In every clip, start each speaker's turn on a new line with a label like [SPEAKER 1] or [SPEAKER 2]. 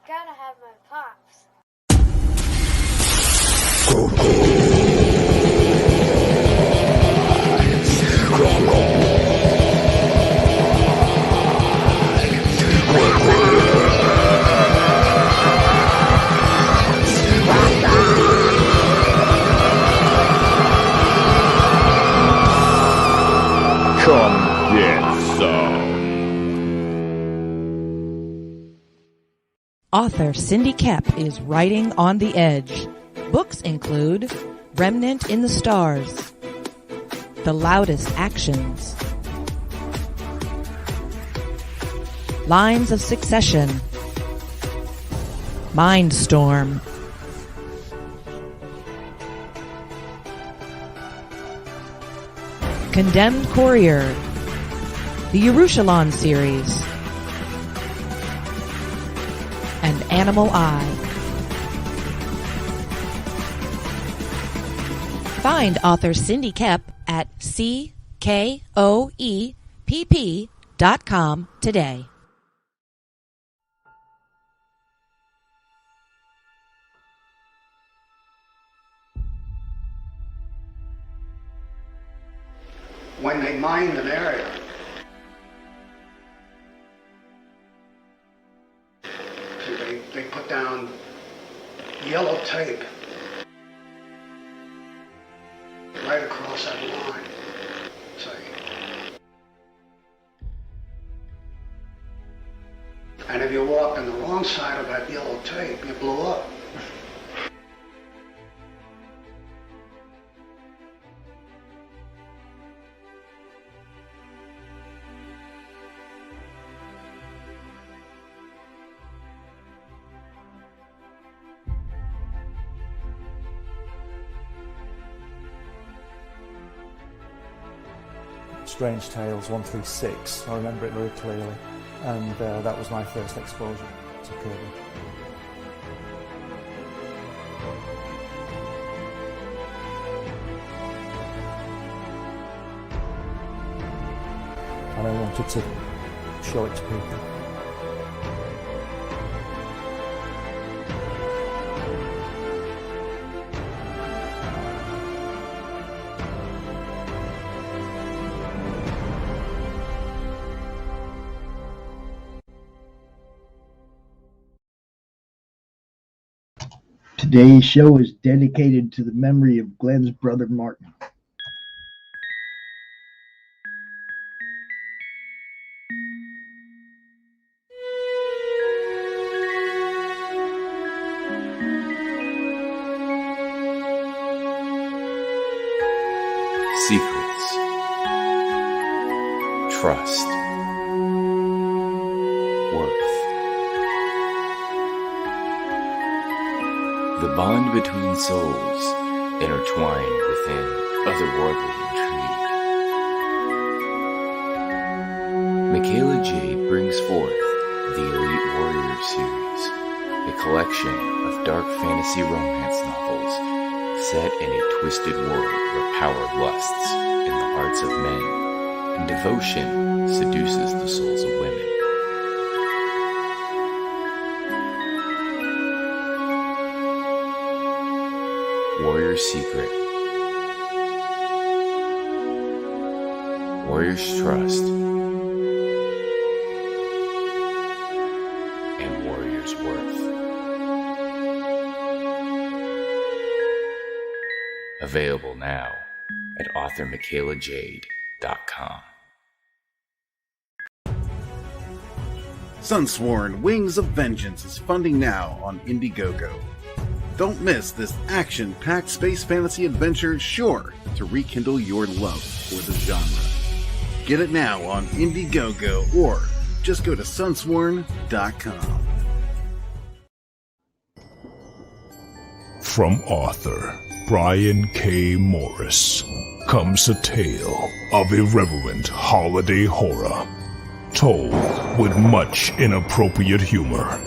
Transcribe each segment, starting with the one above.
[SPEAKER 1] Gotta have my pops.
[SPEAKER 2] Come get some.
[SPEAKER 3] Author Cindy Koepp is writing on the edge. Books include Remnant in the Stars, The Loudest Actions, Lines of Succession, Mindstorm, Condemned Courier, the Yerushalayim series, and Animal Eye. Find author Cindy Koepp at CKOEPP.com today.
[SPEAKER 4] When they mined an area, they put down yellow tape right across that line, see. And if you walked on the wrong side of that yellow tape, you blew up.
[SPEAKER 5] Strange Tales 136. I remember it very clearly, and that was my first exposure to Kirby. And I wanted to show it to people.
[SPEAKER 6] Today's show is dedicated to the memory of Glenn's brother Martin.
[SPEAKER 7] Secrets, trust, worth. The bond between souls intertwined within otherworldly intrigue. Michaela Jade brings forth the Elite Warrior series, a collection of dark fantasy romance novels set in a twisted world where power lusts in the hearts of men and devotion seduces the souls of women. Warrior's Secret, Warrior's Trust, and Warrior's Worth. Available now at authormichaelajade.com.
[SPEAKER 8] Sunsworn Wings of Vengeance is funding now on Indiegogo. Don't miss this action-packed space fantasy adventure sure to rekindle your love for the genre. Get it now on Indiegogo or just go to sunsworn.com.
[SPEAKER 9] From author Brian K. Morris comes a tale of irreverent holiday horror, told with much inappropriate humor.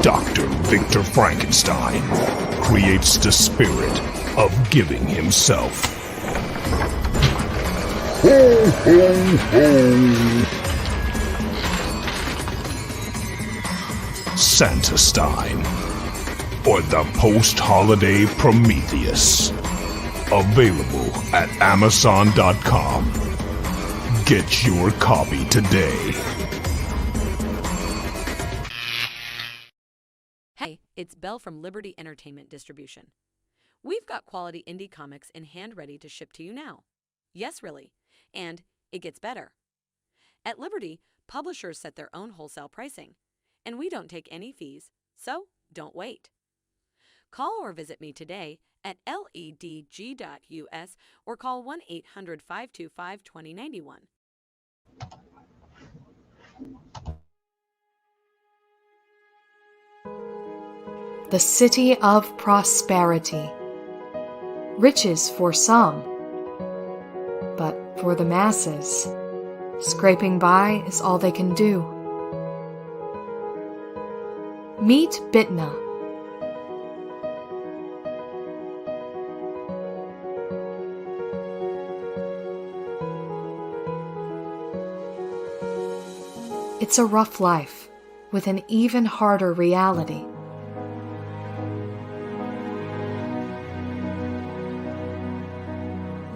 [SPEAKER 9] Dr. Victor Frankenstein creates the spirit of giving himself. Ho, ho, ho. Santestein, or the post-holiday Prometheus. Available at Amazon.com. Get your copy today.
[SPEAKER 1] Hey, it's Belle from Liberty Entertainment Distribution. We've got quality indie comics in hand ready to ship to you now. Yes, really. And it gets better. At Liberty, publishers set their own wholesale pricing, and we don't take any fees, so don't wait. Call or visit me today at ledg.us or call 1-800-525-2091.
[SPEAKER 10] The city of prosperity. Riches for some, but for the masses, scraping by is all they can do. Meet Bitna. It's a rough life, with an even harder reality.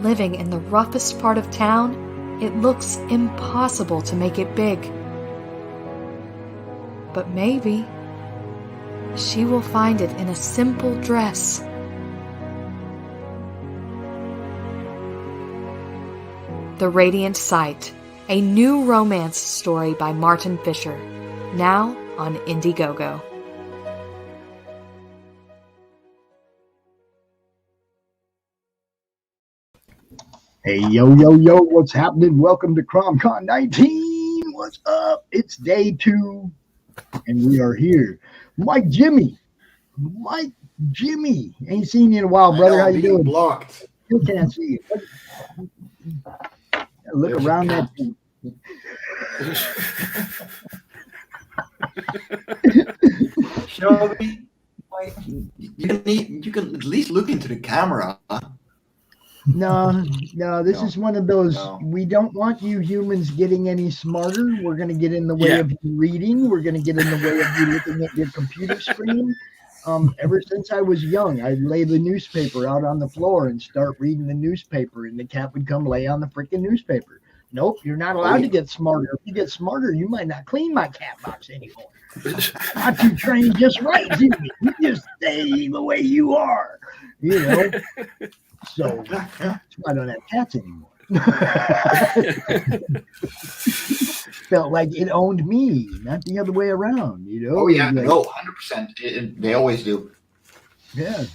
[SPEAKER 10] Living in the roughest part of town, it looks impossible to make it big. But maybe she will find it in a simple dress. The Radiant Sight, a new romance story by Martin Fisher, now on Indiegogo.
[SPEAKER 6] Hey, yo, what's happening? Welcome to CRoM CoN 19. What's up? It's day 2, and we are here. Mike Jimmy. Ain't seen you in a while, brother. How you doing?
[SPEAKER 11] Blocked.
[SPEAKER 6] You can't see you. Look around that thing.
[SPEAKER 11] Shelby, you can at least look into the camera.
[SPEAKER 6] No, this is one of those, we don't want you humans getting any smarter. We're going to get in the way of you reading. We're going to get in the way of you looking at your computer screen. Ever since I was young, I'd lay the newspaper out on the floor and start reading the newspaper, and the cat would come lay on the freaking newspaper. Nope, you're not allowed to get smarter. If you get smarter, you might not clean my cat box anymore. Not you trained just right, Jimmy. You just stay the way you are, you know. So that's why I don't have cats anymore. Felt like it owned me, not the other way around, you know.
[SPEAKER 11] Oh yeah,
[SPEAKER 6] like,
[SPEAKER 11] no, 100%. They always do.
[SPEAKER 6] Yeah.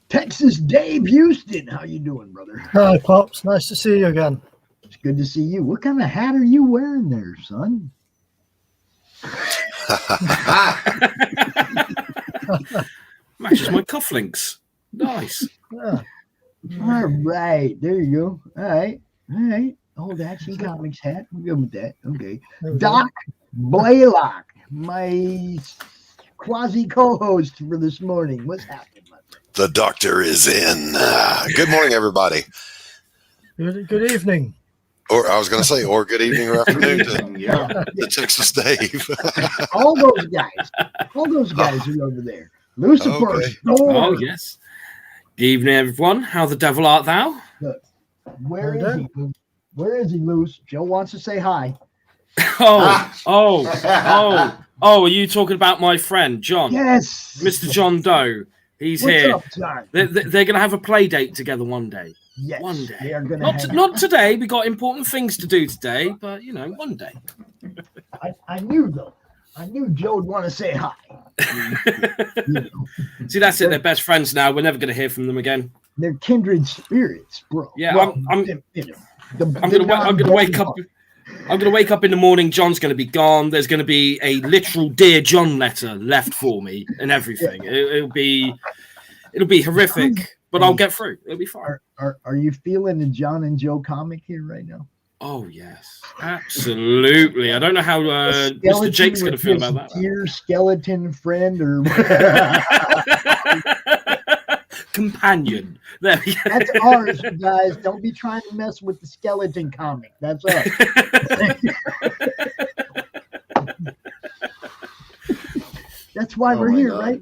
[SPEAKER 6] Texas Dave Houston, how you doing, brother?
[SPEAKER 12] Hi, Pops. Nice to see you again.
[SPEAKER 6] It's good to see you. What kind of hat are you wearing there, son?
[SPEAKER 13] Matches my cufflinks. Nice.
[SPEAKER 6] Yeah. All right. There you go. All right. Old Action Comics hat. I'm good with that. Okay. Doc Blalock, my quasi co-host for this morning. What's happening, my friend?
[SPEAKER 14] The doctor is in. Good morning, everybody.
[SPEAKER 12] Good evening.
[SPEAKER 14] Or I was going to say, or good evening or afternoon to Texas Dave.
[SPEAKER 6] all those guys are over there. Lucifer.
[SPEAKER 14] Okay.
[SPEAKER 13] Oh, yes. Good evening, everyone. How the devil art thou?
[SPEAKER 6] Look, where is he? Where is he, Luce? Joe wants to say hi.
[SPEAKER 13] Oh, are you talking about my friend, John?
[SPEAKER 6] Yes.
[SPEAKER 13] Mr. John Doe. He's here.
[SPEAKER 6] What's up, John?
[SPEAKER 13] They're going to have a play date together one day.
[SPEAKER 6] Yes,
[SPEAKER 13] one day.
[SPEAKER 6] They are gonna
[SPEAKER 13] not today. We got important things to do today, but one day.
[SPEAKER 6] I knew Joe would want to say hi.
[SPEAKER 13] See, that's it. They're best friends now. We're never going to hear from them again.
[SPEAKER 6] They're kindred spirits, bro.
[SPEAKER 13] Yeah,
[SPEAKER 6] well,
[SPEAKER 13] I'm going to wake up. I'm going to wake up in the morning. John's going to be gone. There's going to be a literal Dear John letter left for me and everything. It'll be horrific, but I'll get through. It'll be fine.
[SPEAKER 6] Are you feeling the John and Joe comic here right now?
[SPEAKER 13] Oh, yes. Absolutely. I don't know how Mr. Jake's going to feel about that.
[SPEAKER 6] Dear skeleton friend or
[SPEAKER 13] companion. There we go.
[SPEAKER 6] That's ours, you guys. Don't be trying to mess with the skeleton comic. That's us. why we're here, right?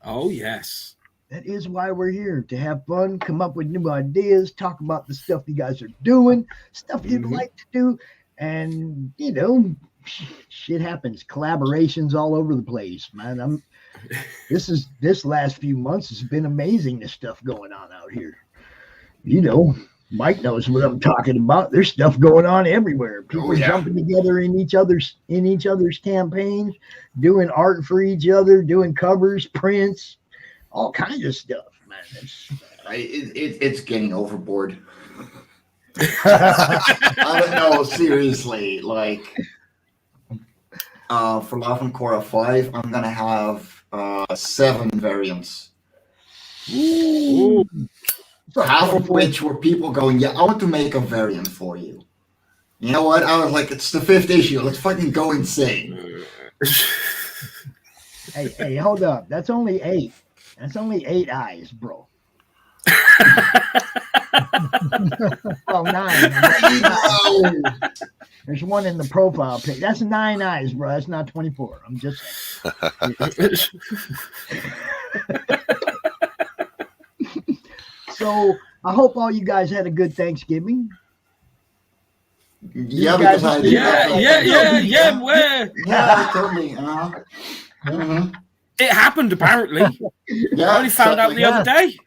[SPEAKER 13] Oh, yes.
[SPEAKER 6] That is why we're here, to have fun, come up with new ideas, talk about the stuff you guys are doing, stuff you'd like to do. And, you know, shit happens. Collaborations all over the place, man. This last few months has been amazing, the stuff going on out here. You know, Mike knows what I'm talking about. There's stuff going on everywhere. People jumping together in each other's campaigns, doing art for each other, doing covers, prints, all kinds of stuff, man.
[SPEAKER 11] It's getting overboard. I don't know, seriously. Like, for Love and Korra 5, I'm gonna have 7 variants.
[SPEAKER 6] Ooh.
[SPEAKER 11] Half of which were people going, yeah, I want to make a variant for you. You know what? I was like, it's the 5th issue. Let's fucking go insane.
[SPEAKER 6] Hey, hold up. That's only 8. That's only 8 eyes, bro. Well, 9. There's one in the profile pic. That's 9 eyes, bro. That's not 24. I'm just saying. So I hope all you guys had a good Thanksgiving.
[SPEAKER 11] Yeah, because I totally.
[SPEAKER 13] It happened apparently. I only found out the other day.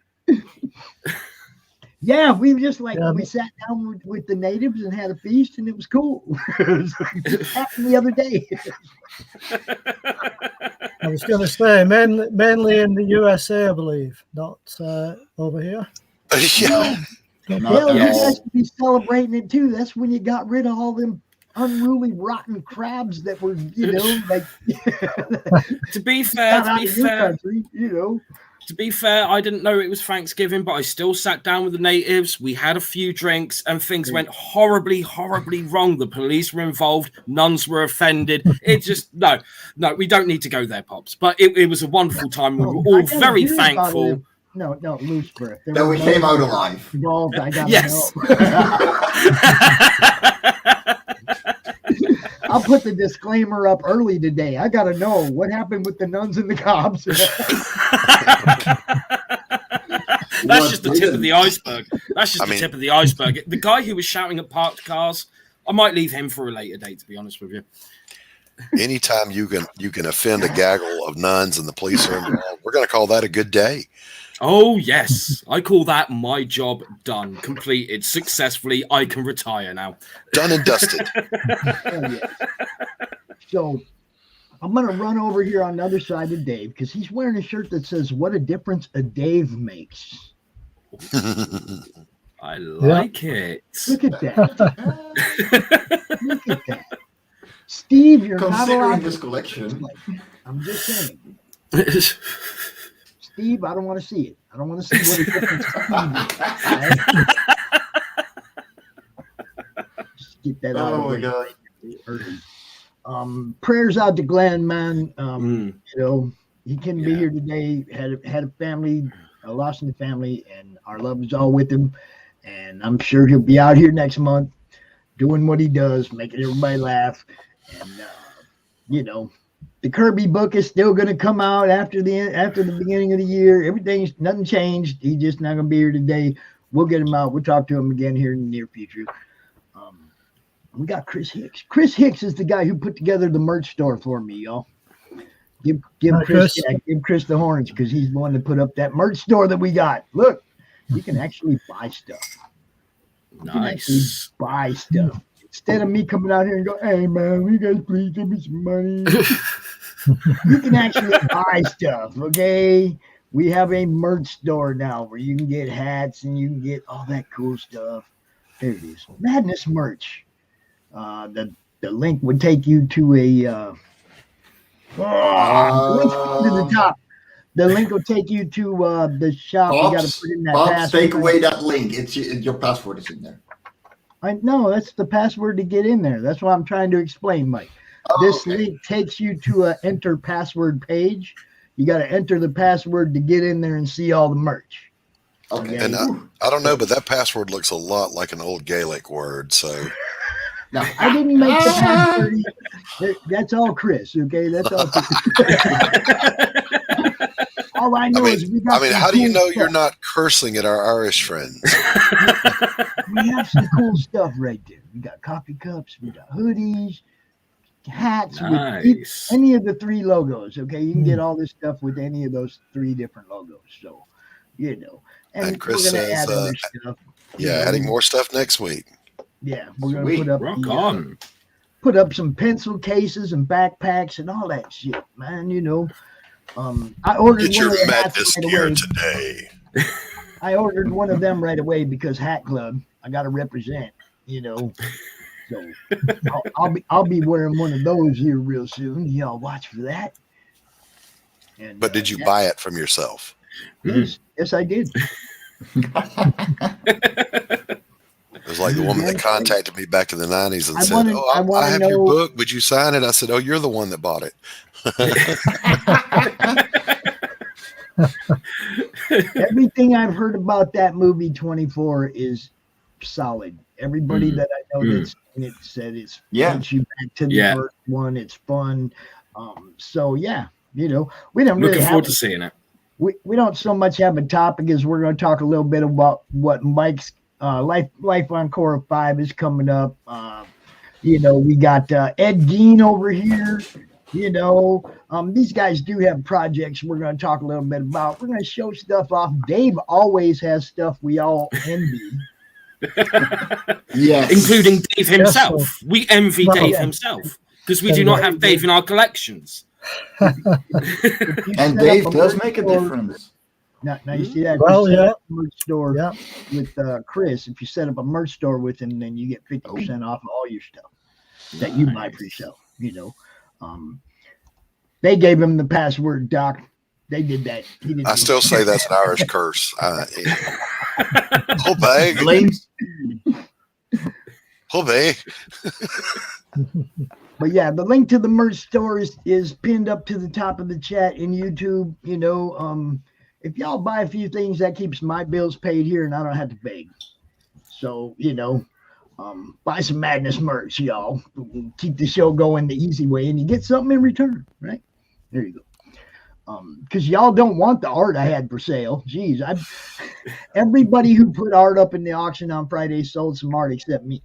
[SPEAKER 6] Yeah, we just we sat down with the natives and had a feast, and it was cool. It happened the other day.
[SPEAKER 12] I was going to say, mainly in the USA, I believe, not over here.
[SPEAKER 14] Yeah.
[SPEAKER 6] Hell, you guys should be celebrating it too. That's when you got rid of all them unruly, rotten crabs that were, you know, like.
[SPEAKER 13] To be fair,
[SPEAKER 6] country, you know.
[SPEAKER 13] To be fair, I didn't know it was Thanksgiving, but I still sat down with the natives. We had a few drinks, and things went horribly, horribly wrong. The police were involved. Nuns were offended. It just no, we don't need to go there, Pops. But it was a wonderful time. We were all very thankful.
[SPEAKER 6] No, Lucifer.
[SPEAKER 11] No, we came out alive.
[SPEAKER 6] Involved, I gotta
[SPEAKER 13] yes.
[SPEAKER 6] know. I'll put the disclaimer up early today. I got to know what happened with the nuns and the cops.
[SPEAKER 13] That's just the tip of the iceberg. That's just the tip of the iceberg. The guy who was shouting at parked cars, I might leave him for a later date, to be honest with you.
[SPEAKER 14] Anytime you can offend a gaggle of nuns and the police are involved, we're going to call that a good day.
[SPEAKER 13] Oh, yes. I call that my job done, completed, successfully. I can retire now.
[SPEAKER 14] Done and dusted.
[SPEAKER 6] So I'm going to run over here on the other side of Dave because he's wearing a shirt that says, "What a difference a Dave makes."
[SPEAKER 13] I like it.
[SPEAKER 6] Look at that. Look at that. Steve, you're not allowed
[SPEAKER 11] this collection.
[SPEAKER 6] I'm just saying. Steve, I don't want to see it. I don't want to see what a difference Just get that out of the way.
[SPEAKER 11] God.
[SPEAKER 6] Prayers out to Glenn, man. You know, he couldn't be here today. Had a family, a loss in the family, and our love is all with him. And I'm sure he'll be out here next month doing what he does, making everybody laugh. And you know, the Kirby book is still going to come out after the beginning of the year. Nothing changed. He's just not going to be here today. We'll get him out. We'll talk to him again here in the near future. We got Chris Hicks. Chris Hicks is the guy who put together the merch store for me, y'all. Give Chris the horns because he's the one that put up that merch store that we got. Look, you can actually buy stuff. You can actually buy stuff. Instead of me coming out here and go, "Hey man, will you guys please give me some money?" You can actually buy stuff, okay? We have a merch store now where you can get hats and you can get all that cool stuff. There it is. Madness merch. The link would take you to a to the top. The link will take you to the shop. You got to put in that password.
[SPEAKER 11] Take away that link. It's your password is in there.
[SPEAKER 6] I know that's the password to get in there. That's what I'm trying to explain, Mike. This link takes you to a enter password page. You got to enter the password to get in there and see all the merch.
[SPEAKER 14] Okay. And I don't know, but that password looks a lot like an old Gaelic word. So
[SPEAKER 6] no, I didn't make the password. That's all Chris. Okay, that's all. All I know is we got.
[SPEAKER 14] how do you know you're not cursing at our Irish friends?
[SPEAKER 6] We have some cool stuff right there. We got coffee cups, we got hoodies, hats with any of the 3 logos. Okay, you can get all this stuff with any of those 3 different logos. So, and
[SPEAKER 14] Chris
[SPEAKER 6] we're gonna
[SPEAKER 14] says,
[SPEAKER 6] add other stuff.
[SPEAKER 14] adding more stuff next week.
[SPEAKER 6] Yeah, we're gonna put up
[SPEAKER 13] Rock on.
[SPEAKER 6] Put up some pencil cases and backpacks and all that shit, man. I ordered
[SPEAKER 14] Get your
[SPEAKER 6] one of the
[SPEAKER 14] madness
[SPEAKER 6] hats right
[SPEAKER 14] gear
[SPEAKER 6] away.
[SPEAKER 14] today.
[SPEAKER 6] I ordered one of them right away because Hat Club. I got to represent, So I'll be wearing one of those here real soon. Y'all watch for that. And,
[SPEAKER 14] but did you buy it from yourself?
[SPEAKER 6] Yes, I did.
[SPEAKER 14] It was like the woman that contacted me back in the 90s and said, I have
[SPEAKER 6] know...
[SPEAKER 14] your book. Would you sign it? I said, oh, you're the one that bought it.
[SPEAKER 6] Everything I've heard about that movie 24 is solid. Everybody that I know that's seen it said it's takes you back to the first one. It's fun. So we don't really
[SPEAKER 13] looking forward to seeing it.
[SPEAKER 6] We don't so much have a topic as we're going to talk a little bit about what Mike's Life on Korra 5 is coming up. We got Ed Gein over here. These guys do have projects we're going to talk a little bit about. We're going to show stuff off. Dave always has stuff we all envy.
[SPEAKER 13] Yes. Including Dave himself. We envy Dave himself because we do not have Dave in our collections.
[SPEAKER 11] And Dave does make a difference.
[SPEAKER 6] Now you see that? Merch store with Chris. If you set up a merch store with him, then you get 50% off of all your stuff that you buy for yourself. They gave him the password, Doc. They did that.
[SPEAKER 14] I still say that's an Irish curse. Ohbaig. Ohbaig.
[SPEAKER 6] But yeah, the link to the merch store is pinned up to the top of the chat in YouTube. If y'all buy a few things, that keeps my bills paid here, and I don't have to beg. So buy some Madness merch, y'all. Keep the show going the easy way, and you get something in return, right? There you go. Because y'all don't want the art I had for sale. Jeez, everybody who put art up in the auction on Friday sold some art except me.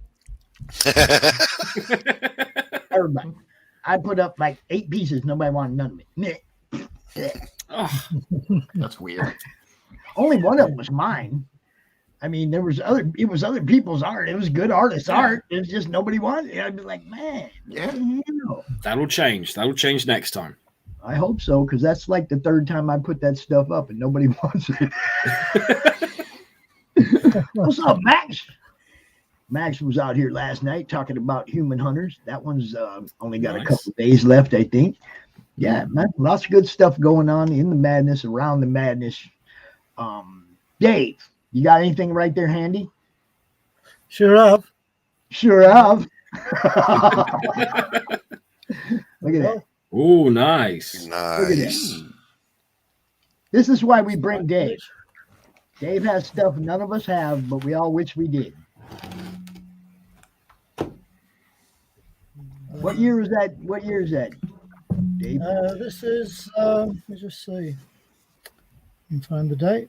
[SPEAKER 6] Everybody. I put up like 8 pieces. Nobody wanted none of it.
[SPEAKER 11] Oh, that's weird.
[SPEAKER 6] Only one of them was mine. I mean, it was other people's art. It was good artist art. It was just nobody wanted it. I'd be like, man,
[SPEAKER 13] That'll change. That'll change next time.
[SPEAKER 6] I hope so, because that's like the 3rd time I put that stuff up and nobody wants it. What's up, Max? Max was out here last night talking about Human Hunters. That one's only got a couple of days left, I think. Yeah, man, lots of good stuff going on in the madness, around the madness. Dave, you got anything right there handy?
[SPEAKER 12] Sure have.
[SPEAKER 6] Look at that.
[SPEAKER 13] Oh, nice.
[SPEAKER 14] Nice.
[SPEAKER 6] This is why we bring Dave. Dave has stuff none of us have, but we all wish we did. What year is that? Dave?
[SPEAKER 12] This is, let me just see. Can find the date.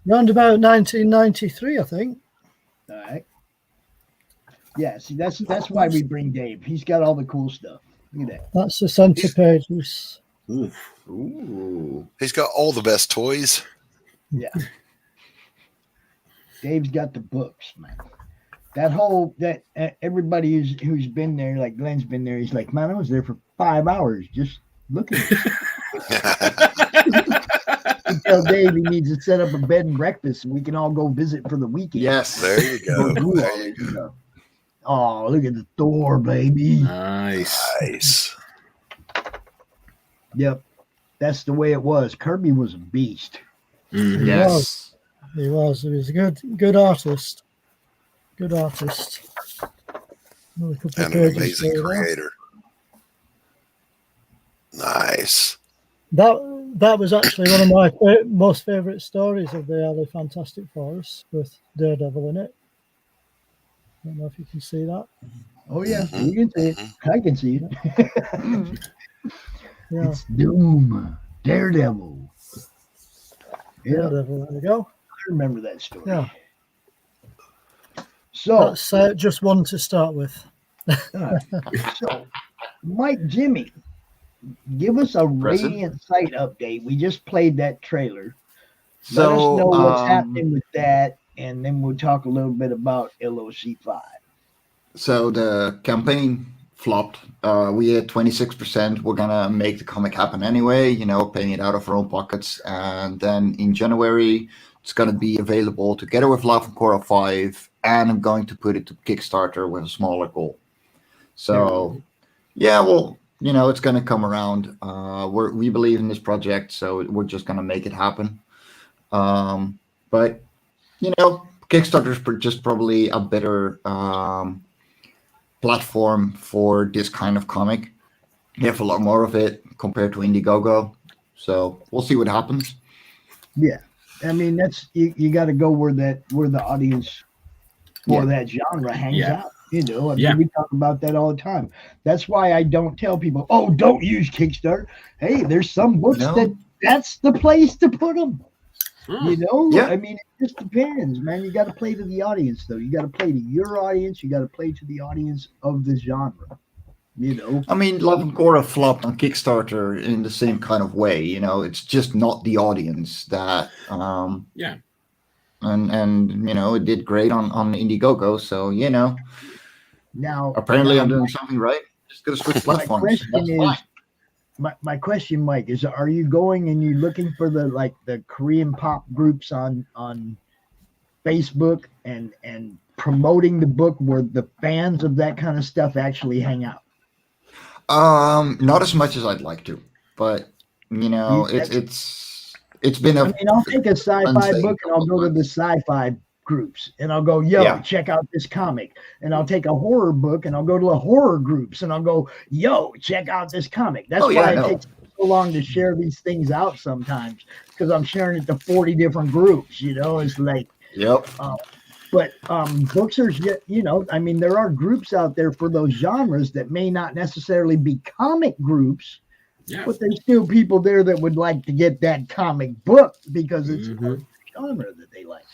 [SPEAKER 12] Round about 1993, I think.
[SPEAKER 6] All right. Yeah, see, that's why we bring Dave. He's got all the cool stuff. Look at that.
[SPEAKER 12] That's the center pages.
[SPEAKER 14] Ooh. He's got all the best toys.
[SPEAKER 6] Yeah. Dave's got the books, man. Everybody who's been there, like Glenn's been there, he's like, man, I was there for 5 hours just looking at it. Tell Dave he needs to set up a bed and breakfast so we can all go visit for the weekend.
[SPEAKER 11] Yes.
[SPEAKER 14] There you go. There you go.
[SPEAKER 6] Oh, look at the Thor, baby.
[SPEAKER 14] Nice.
[SPEAKER 6] Yep. That's the way it was. Kirby was a beast.
[SPEAKER 13] Mm-hmm.
[SPEAKER 11] Yes.
[SPEAKER 12] He was a good artist. Good artist.
[SPEAKER 14] And an amazing creator. Nice.
[SPEAKER 12] That was actually one of my most favorite stories of the early Fantastic Four with Daredevil in it. don't know if you can see that.
[SPEAKER 6] Oh yeah, you can see it. I can see it.
[SPEAKER 12] Yeah.
[SPEAKER 6] It's Doom, Daredevil. Yeah,
[SPEAKER 12] Daredevil, there we go.
[SPEAKER 6] I remember that story.
[SPEAKER 12] Yeah.
[SPEAKER 6] So
[SPEAKER 12] that's just one to start with.
[SPEAKER 6] So, Mike, Jimmy, give us a Radiant Sight update. We just played that trailer. Let us know what's happening with that, and then we'll talk a little bit about LOC5.
[SPEAKER 11] So the campaign flopped. We had 26%. We're gonna make the comic happen anyway, paying it out of our own pockets. And then in January, it's gonna be available together with Love and Korra 5, and I'm going to put it to Kickstarter with a smaller goal. So, yeah, well, it's gonna come around. We believe in this project, so we're just gonna make it happen. But Kickstarter is just probably a better platform for this kind of comic. You have a lot more of it compared to Indiegogo, so we'll see what happens.
[SPEAKER 6] Yeah, I mean that's you got to go where the audience for that genre hangs out. I mean, we talk about that all the time. That's why I don't tell people, "Oh, don't use Kickstarter." Hey, there's some books that's the place to put them. I mean, it just depends, man. You got to play to the audience, though. You got to play to your audience. You got to play to the audience of the genre.
[SPEAKER 11] I mean, Love and Korra flopped on Kickstarter in the same kind of way. It's just not the audience that. And it did great on Indiegogo. So
[SPEAKER 6] now
[SPEAKER 11] apparently I'm doing something right. Just gotta switch platforms.
[SPEAKER 6] My question, Mike, is: are you going and you looking for the Korean pop groups on Facebook and promoting the book where the fans of that kind of stuff actually hang out?
[SPEAKER 11] Not as much as I'd like to, but it's been a.
[SPEAKER 6] I mean, I'll take a sci-fi book and I'll go to the sci-fi groups and I'll go, check out this comic. And I'll take a horror book and I'll go to the horror groups and I'll go, check out this comic. That's why it takes so long to share these things out sometimes, because I'm sharing it to 40 different groups. It's like, but books are, I mean, there are groups out there for those genres that may not necessarily be comic groups, but there's still people there that would like to get that comic book because it's a genre that they like.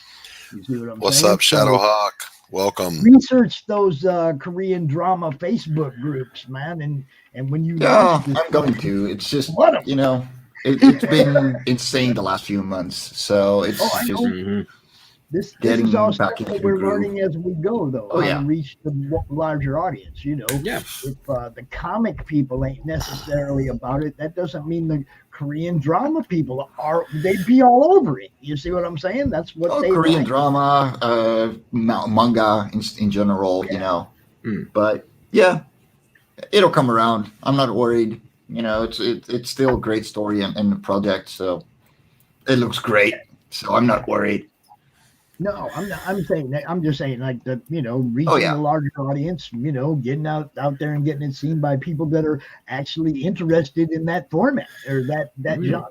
[SPEAKER 6] You see what I'm
[SPEAKER 14] What's
[SPEAKER 6] saying?
[SPEAKER 14] up, Shadowhawk? Welcome.
[SPEAKER 6] Research those Korean drama Facebook groups, man, and when you
[SPEAKER 11] I'm going to. It's just it's been insane the last few months, so it's just
[SPEAKER 6] this is all stuff that we're learning as we go, though. How to reach the larger audience. If the comic people ain't necessarily about it, that doesn't mean the Korean drama people they'd be all over it. You see what I'm saying? That's what they
[SPEAKER 11] Korean
[SPEAKER 6] like.
[SPEAKER 11] drama, manga in general, But it'll come around. I'm not worried. It's still a great story and the project, so it looks great. So I'm not worried.
[SPEAKER 6] No, I'm not. I'm saying that. I'm just saying, like reaching a larger audience. Getting out there and getting it seen by people that are actually interested in that format or that genre.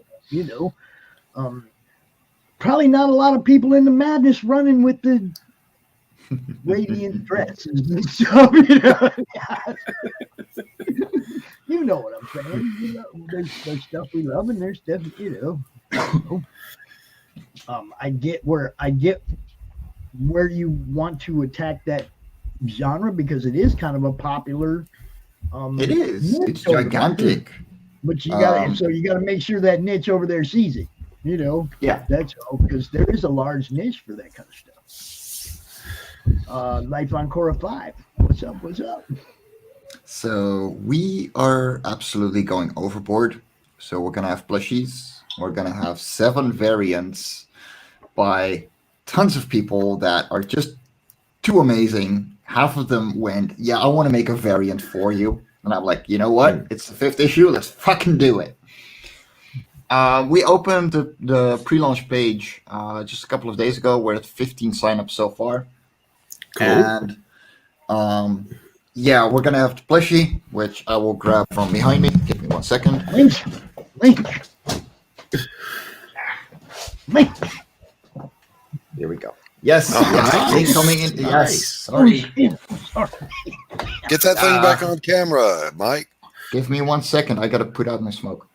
[SPEAKER 6] Probably not a lot of people in the madness running with the radiant dresses and stuff. You know what I'm saying. There's stuff we love, and there's stuff I get where you want to attack that genre because it is kind of a popular.
[SPEAKER 11] It is. It's gigantic.
[SPEAKER 6] But you got so you got to make sure that niche over there sees it. That's all, because there is a large niche for that kind of stuff. Life on Korra 5. What's up?
[SPEAKER 11] So we are absolutely going overboard. So we're gonna have plushies. We're gonna have 7 variants by tons of people that are just too amazing. Half of them went, I want to make a variant for you. And I'm like, you know what? It's the 5th issue. Let's fucking do it. We opened the pre-launch page just a couple of days ago. We're at 15 signups so far. Cool. And we're going to have the plushie, which I will grab from behind me. Give me 1 second.
[SPEAKER 6] Link.
[SPEAKER 11] Here we go. Yes,
[SPEAKER 14] Oh,
[SPEAKER 11] yes,
[SPEAKER 14] nice.
[SPEAKER 11] incoming in.
[SPEAKER 14] Nice.
[SPEAKER 11] Yes, sorry.
[SPEAKER 14] Get that thing back on camera, Mike.
[SPEAKER 11] Give me 1 second. I gotta put out my smoke.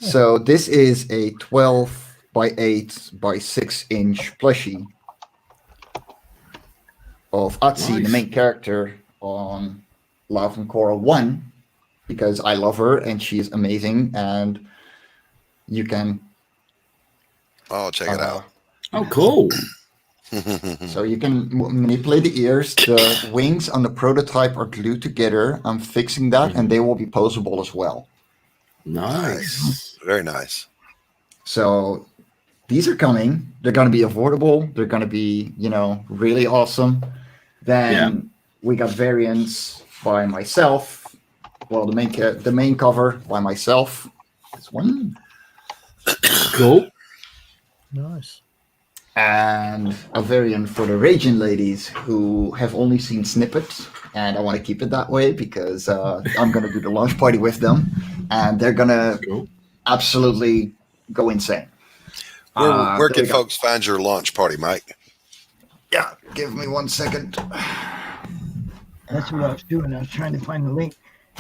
[SPEAKER 11] So this is a 12 by 8 by 6 inch plushie of Atsi, the main character on Love and Korra 1, because I love her and she is amazing, and you can.
[SPEAKER 14] Oh, check it out.
[SPEAKER 13] Oh, cool.
[SPEAKER 11] So you can manipulate the ears. The wings on the prototype are glued together. I'm fixing that, and they will be posable as well.
[SPEAKER 13] Nice.
[SPEAKER 14] Very nice.
[SPEAKER 11] So these are coming. They're going to be affordable. They're going to be, really awesome. Then we got variants by myself. Well, the main cover by myself. This one.
[SPEAKER 13] Cool.
[SPEAKER 12] Nice.
[SPEAKER 11] And a variant for the Raging ladies who have only seen snippets, and I want to keep it that way because I'm going to do the launch party with them, and they're going to absolutely go insane.
[SPEAKER 14] Where can folks find your launch party, Mike?
[SPEAKER 11] Yeah, give me 1 second.
[SPEAKER 6] That's what I was doing. I was trying to find the link,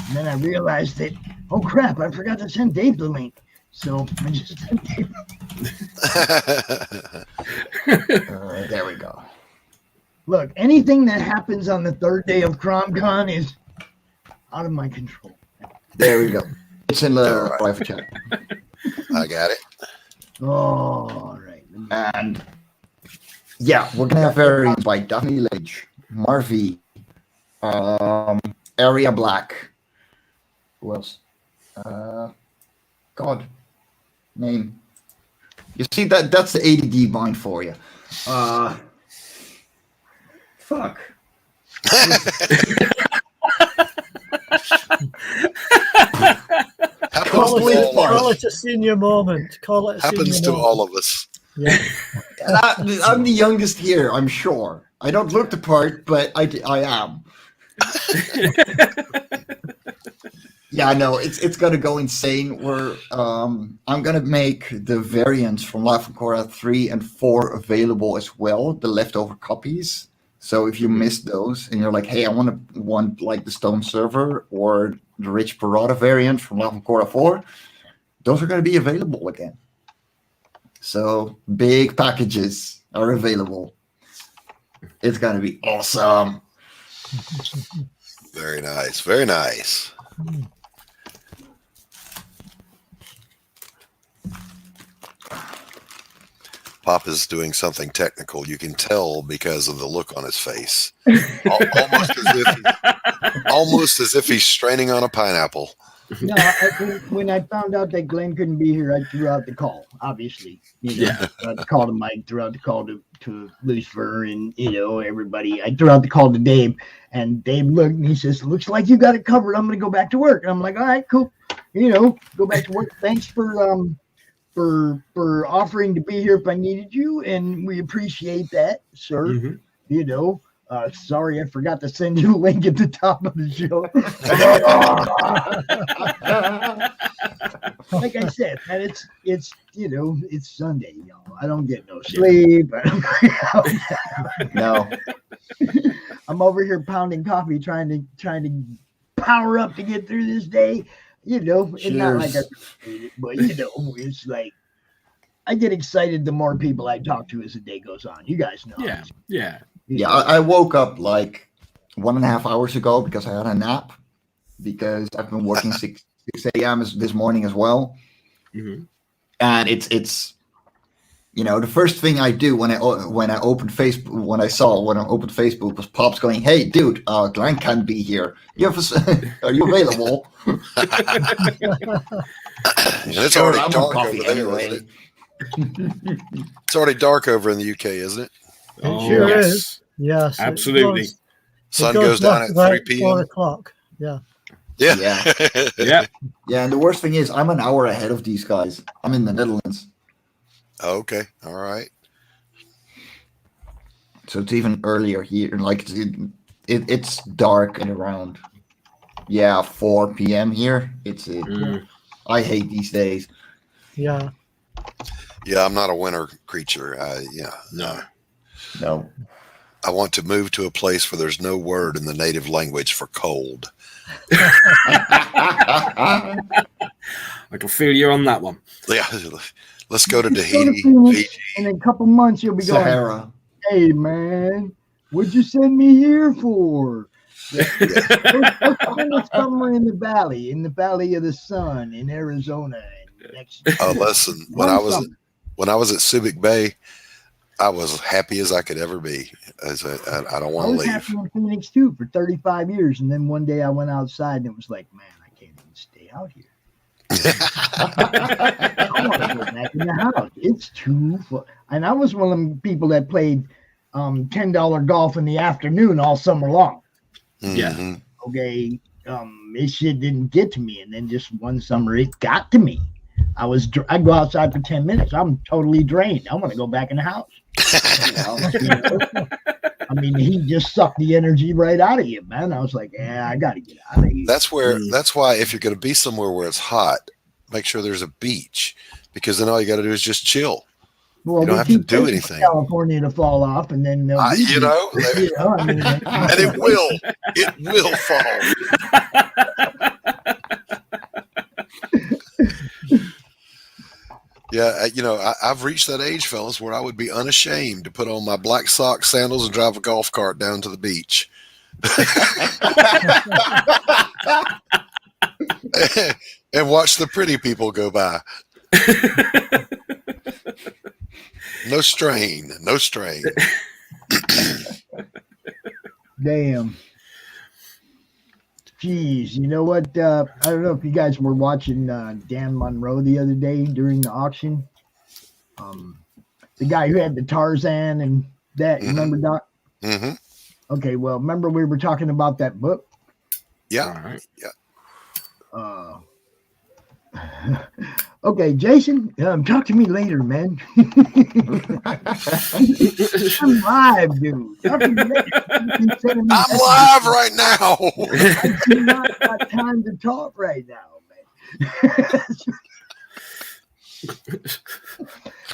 [SPEAKER 6] and then I realized that, oh crap, I forgot to send Dave the link. So I just sent Dave.
[SPEAKER 11] There we go.
[SPEAKER 6] Look, anything that happens on the third day of CRoM CoN is out of my control.
[SPEAKER 11] There we go. It's in the private chat.
[SPEAKER 14] I got it.
[SPEAKER 6] Oh, all right.
[SPEAKER 11] And yeah, we're gonna have variants by Daphne Lage, Marvi, Area Black. Who else? God, name. You see that's the ADD bind for you. Fuck.
[SPEAKER 12] Call it a senior moment. Call it a
[SPEAKER 14] Happens
[SPEAKER 12] senior
[SPEAKER 14] to
[SPEAKER 12] moment.
[SPEAKER 14] all of us.
[SPEAKER 12] Yeah.
[SPEAKER 11] I'm the youngest here, I'm sure. I don't look the part, but I am. Yeah, no, it's gonna go insane. I'm gonna make the variants from Life of Korra 3 and 4 available as well, the leftover copies. So if you missed those and you're like, hey, I want like the Stone Server or the Rich Parada variant from Life of Korra 4, those are gonna be available again. So big packages are available. It's gonna be awesome.
[SPEAKER 14] Very nice. Very nice. Pop is doing something technical. You can tell because of the look on his face. Almost as if he's straining on a pineapple.
[SPEAKER 6] No, when I found out that Glenn couldn't be here, I threw out the call, obviously. I called him Mike, threw out the call to Lucifer and, everybody. I threw out the call to Dave, and Dave looked and he says, looks like you got it covered. I'm going to go back to work. And I'm like, all right, cool. Go back to work. Thanks for offering to be here if I needed you, and we appreciate that, sir.
[SPEAKER 13] Mm-hmm.
[SPEAKER 6] Sorry, I forgot to send you a link at the top of the show. Like I said, man, it's Sunday, y'all. I don't get no sleep.
[SPEAKER 11] No.
[SPEAKER 6] I'm over here pounding coffee, trying to power up to get through this day. It's not like I appreciate it, but it's like I get excited the more people I talk to as the day goes on. You guys know.
[SPEAKER 11] Yeah, I woke up like 1.5 hours ago because I had a nap, because I've been working 6 a.m. this morning as well.
[SPEAKER 13] Mm-hmm.
[SPEAKER 11] And it's the first thing I do when I opened Facebook, when I opened Facebook was Pop's going, hey dude, Glenn can't be here. Are you available?
[SPEAKER 14] It's already dark over there, anyway. It's already dark over in the UK, isn't it?
[SPEAKER 12] It sure is. Yes,
[SPEAKER 13] absolutely.
[SPEAKER 14] Sun goes down at 3 p.m.
[SPEAKER 12] 4 o'clock. Yeah.
[SPEAKER 11] Yeah. And the worst thing is, I'm an hour ahead of these guys. I'm in the Netherlands.
[SPEAKER 14] Okay. All right.
[SPEAKER 11] So it's even earlier here. Like it's dark at around 4 p.m. here. I hate these days.
[SPEAKER 12] Yeah.
[SPEAKER 14] Yeah, I'm not a winter creature.
[SPEAKER 11] No.
[SPEAKER 14] I want to move to a place where there's no word in the native language for cold.
[SPEAKER 13] I can feel you on that one.
[SPEAKER 14] Yeah, let's go to
[SPEAKER 6] Go
[SPEAKER 14] Tahiti.
[SPEAKER 6] Phoenix, and in a couple months you'll be
[SPEAKER 11] Sahara.
[SPEAKER 6] going, hey man, what'd you send me here for? Let's spend the summer in the valley of the sun in Arizona.
[SPEAKER 14] Oh, listen, when I was at Subic Bay, I was as happy as I could ever be. I don't want to leave.
[SPEAKER 6] I was happy in Phoenix too for 35 years, and then one day I went outside and it was like, man, I can't even stay out here. I want to go back in the house. It's too fun. And I was one of them people that played $10 golf in the afternoon all summer long.
[SPEAKER 13] Yeah.
[SPEAKER 6] Okay. This shit didn't get to me, and then just one summer it got to me. I go outside for 10 minutes. I'm totally drained. I want to go back in the house. I mean, he just sucked the energy right out of you, man. I was like, yeah, I got to get out of here.
[SPEAKER 14] That's why if you're going to be somewhere where it's hot, make sure there's a beach, because then all you got to do is just chill.
[SPEAKER 6] Well,
[SPEAKER 14] you don't have to do anything.
[SPEAKER 6] California to fall off, and then
[SPEAKER 14] I mean, and it will fall. Yeah, I've reached that age, fellas, where I would be unashamed to put on my black socks, sandals, and drive a golf cart down to the beach. And watch the pretty people go by. No strain.
[SPEAKER 6] Damn. Jeez, you know what? I don't know if you guys were watching Dan Monroe the other day during the auction. The guy who had the Tarzan and that, you remember, Doc?
[SPEAKER 14] Mm-hmm.
[SPEAKER 6] Okay, well, remember we were talking about that book?
[SPEAKER 14] Yeah. All right.
[SPEAKER 6] Yeah. Okay, Jason, talk to me later, man. I'm live, dude. I'm
[SPEAKER 14] live right now.
[SPEAKER 6] I do not got time to talk right now, man.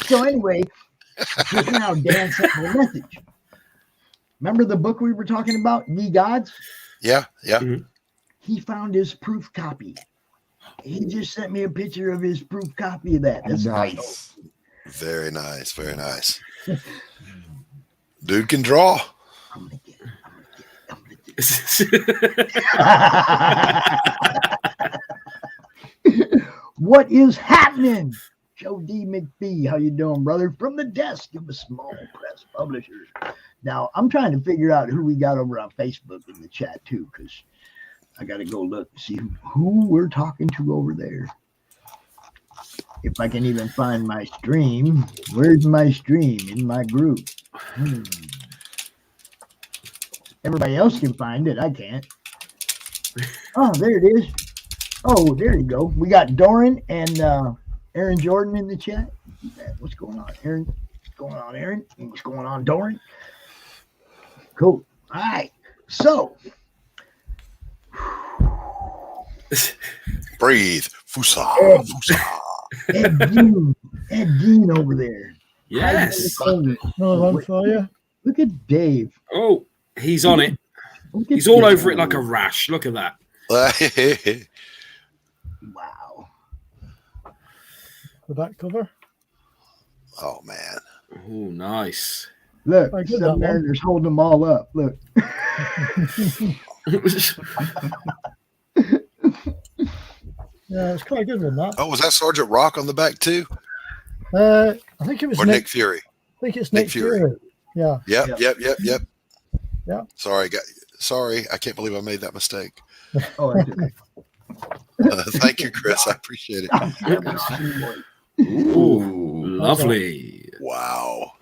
[SPEAKER 6] So anyway, just now Dan sent me a message. Remember the book we were talking about, Ye Gods?
[SPEAKER 14] Yeah.
[SPEAKER 13] Mm-hmm.
[SPEAKER 6] He found his proof copy. He just sent me a picture of his proof copy of that. That's
[SPEAKER 11] nice.
[SPEAKER 14] Very nice. Very nice. Dude can draw.
[SPEAKER 6] I'm gonna get it. What is happening? Joe D. McBee, how you doing, brother? From the desk of a small press publishers. Now, I'm trying to figure out who we got over on Facebook in the chat, too, because I got to go look and see who we're talking to over there. If I can even find my stream. Where's my stream in my group? Everybody else can find it. I can't. Oh, there it is. Oh, there you go. We got Doran and Aaron Jordan in the chat. What's going on, Aaron? What's going on, Aaron? What's going on, Doran? Cool. All right. So.
[SPEAKER 14] Breathe. Fusa.
[SPEAKER 6] Ed Dean over there.
[SPEAKER 13] Yes.
[SPEAKER 12] Another one for you.
[SPEAKER 6] Look at Dave.
[SPEAKER 13] Oh, he's on it. He's all over it like a rash. Look at that.
[SPEAKER 6] Wow.
[SPEAKER 12] The back cover.
[SPEAKER 14] Oh, man.
[SPEAKER 13] Oh, nice.
[SPEAKER 6] Look, Submariner's holding them all up. Look.
[SPEAKER 12] Yeah, it's quite a good one, that.
[SPEAKER 14] Oh, was that Sergeant Rock on the back, too?
[SPEAKER 12] I think it was
[SPEAKER 14] Nick Fury.
[SPEAKER 12] I think it's Nick Fury. Yeah.
[SPEAKER 14] Yep.
[SPEAKER 12] Yeah.
[SPEAKER 14] Sorry, I can't believe I made that mistake.
[SPEAKER 6] Oh,
[SPEAKER 14] thank you, Chris. I appreciate it.
[SPEAKER 13] Ooh, lovely.
[SPEAKER 14] Wow.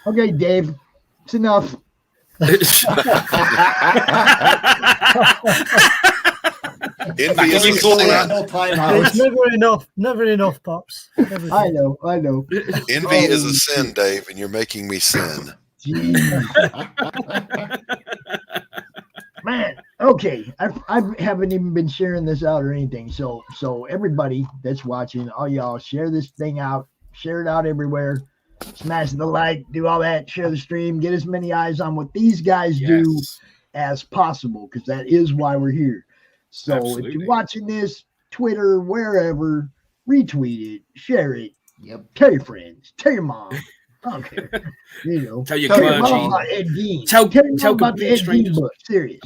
[SPEAKER 6] Okay, Dave. It's enough.
[SPEAKER 14] Envy is a sin.
[SPEAKER 12] Never enough, Pops.
[SPEAKER 6] I know.
[SPEAKER 14] Envy is a sin, Dave, and you're making me sin.
[SPEAKER 6] Man, okay. Okay, I haven't even been sharing this out or anything. So everybody that's watching, all y'all, share this thing out, share it out everywhere, smash the like, do all that, share the stream, get as many eyes on what these guys do as possible, because that is why we're here. So if you're watching this, Twitter, wherever, retweet it, share it.
[SPEAKER 11] Yep.
[SPEAKER 6] Tell your friends, tell your mom. I don't care. You know,
[SPEAKER 13] tell your
[SPEAKER 6] mom
[SPEAKER 13] clergy.
[SPEAKER 6] about Ed Gein.
[SPEAKER 13] Tell
[SPEAKER 6] your mom about the
[SPEAKER 13] complete
[SPEAKER 6] Ed
[SPEAKER 13] strangers.
[SPEAKER 6] Gein book. Serious.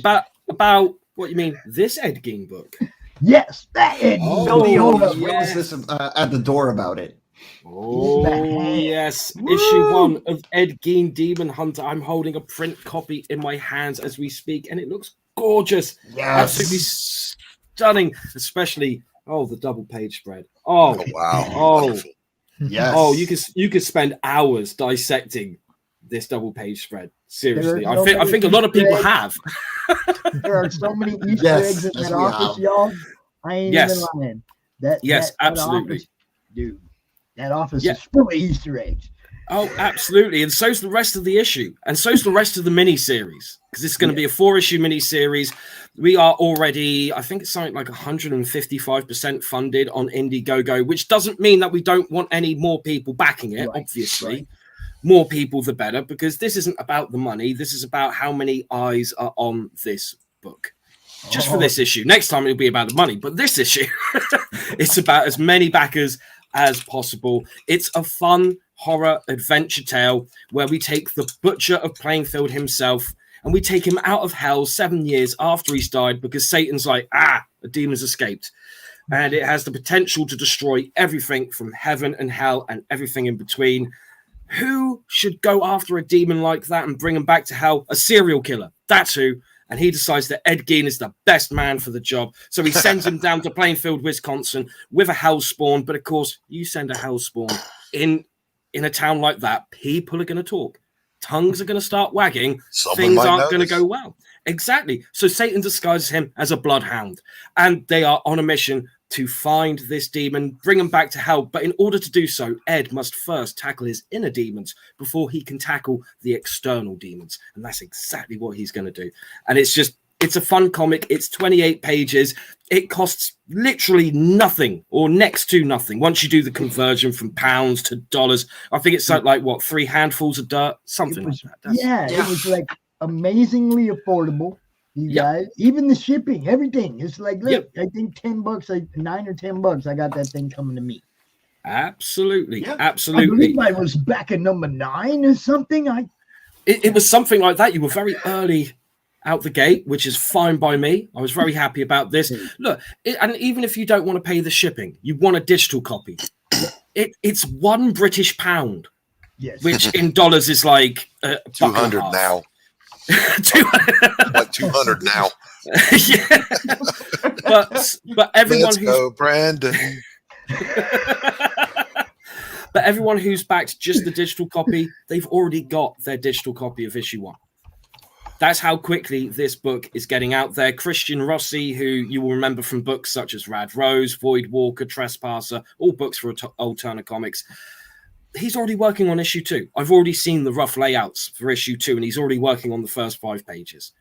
[SPEAKER 13] About what you mean? This Ed Gein book?
[SPEAKER 6] Yes, that Ed Gein.
[SPEAKER 11] Tell the
[SPEAKER 6] book.
[SPEAKER 11] owners witness this at the door about it.
[SPEAKER 13] Oh, yes. Woo! Issue 1 of Ed Gein Demon Hunter. I'm holding a print copy in my hands as we speak, and it looks gorgeous.
[SPEAKER 11] Yes.
[SPEAKER 13] Absolutely stunning, especially, the double page spread. Oh,
[SPEAKER 14] wow.
[SPEAKER 13] Oh,
[SPEAKER 14] wonderful.
[SPEAKER 11] Yes.
[SPEAKER 13] Oh, you could spend hours dissecting this double page spread. Seriously. I think a lot of people have.
[SPEAKER 6] There are so many Easter eggs in that office, y'all. I ain't even lying. That
[SPEAKER 13] absolutely.
[SPEAKER 6] Office, dude. That office is full of Easter eggs.
[SPEAKER 13] Oh, absolutely. And so's the rest of the issue. And so's the rest of the mini-series. Because this is going to be a 4-issue mini-series. We are already, I think it's something like 155% funded on Indiegogo, which doesn't mean that we don't want any more people backing it, obviously. Right. More people, the better, because this isn't about the money. This is about how many eyes are on this book. Just for this issue. Next time it'll be about the money. But this issue, it's about as many backers as possible. It's a fun horror adventure tale where we take the Butcher of Plainfield himself and we take him out of hell 7 years after he's died because Satan's like, a demon's escaped. And it has the potential to destroy everything from heaven and hell and everything in between. Who should go after a demon like that and bring him back to hell? A serial killer. That's who. And he decides that Ed Gein is the best man for the job. So he sends him down to Plainfield, Wisconsin with a hellspawn. But of course, you send a hellspawn in a town like that, people are going to talk. Tongues are going to start wagging. Things aren't going to go well. Exactly. So Satan disguises him as a bloodhound. And they are on a mission to find this demon, bring him back to hell. But in order to do so, Ed must first tackle his inner demons before he can tackle the external demons. And that's exactly what he's going to do. And it's a fun comic. It's 28 pages. It costs literally nothing or next to nothing. Once you do the conversion from pounds to dollars, I think it's like, 3 handfuls of dirt, something like that.
[SPEAKER 6] It was like amazingly affordable. You guys, even the shipping, everything. It's like, look, I think $10, like $9 or $10. I got that thing coming to me.
[SPEAKER 13] Absolutely, absolutely.
[SPEAKER 6] I believe I was back at number 9 or something.
[SPEAKER 13] It was something like that. You were very early out the gate, which is fine by me. I was very happy about this. Look, and even if you don't want to pay the shipping, you want a digital copy. It's £1 British pound, which in dollars is like
[SPEAKER 14] 200 now. 200 now.
[SPEAKER 13] But everyone
[SPEAKER 14] Let's go, Brandon.
[SPEAKER 13] But everyone who's backed just the digital copy, they've already got their digital copy of issue 1. That's how quickly this book is getting out there. Christian Rossi, who you will remember from books such as Rad Rose, Void Walker, Trespasser, all books for Alterna Comics. He's already working on issue 2. I've already seen the rough layouts for issue 2, and he's already working on the first 5 pages.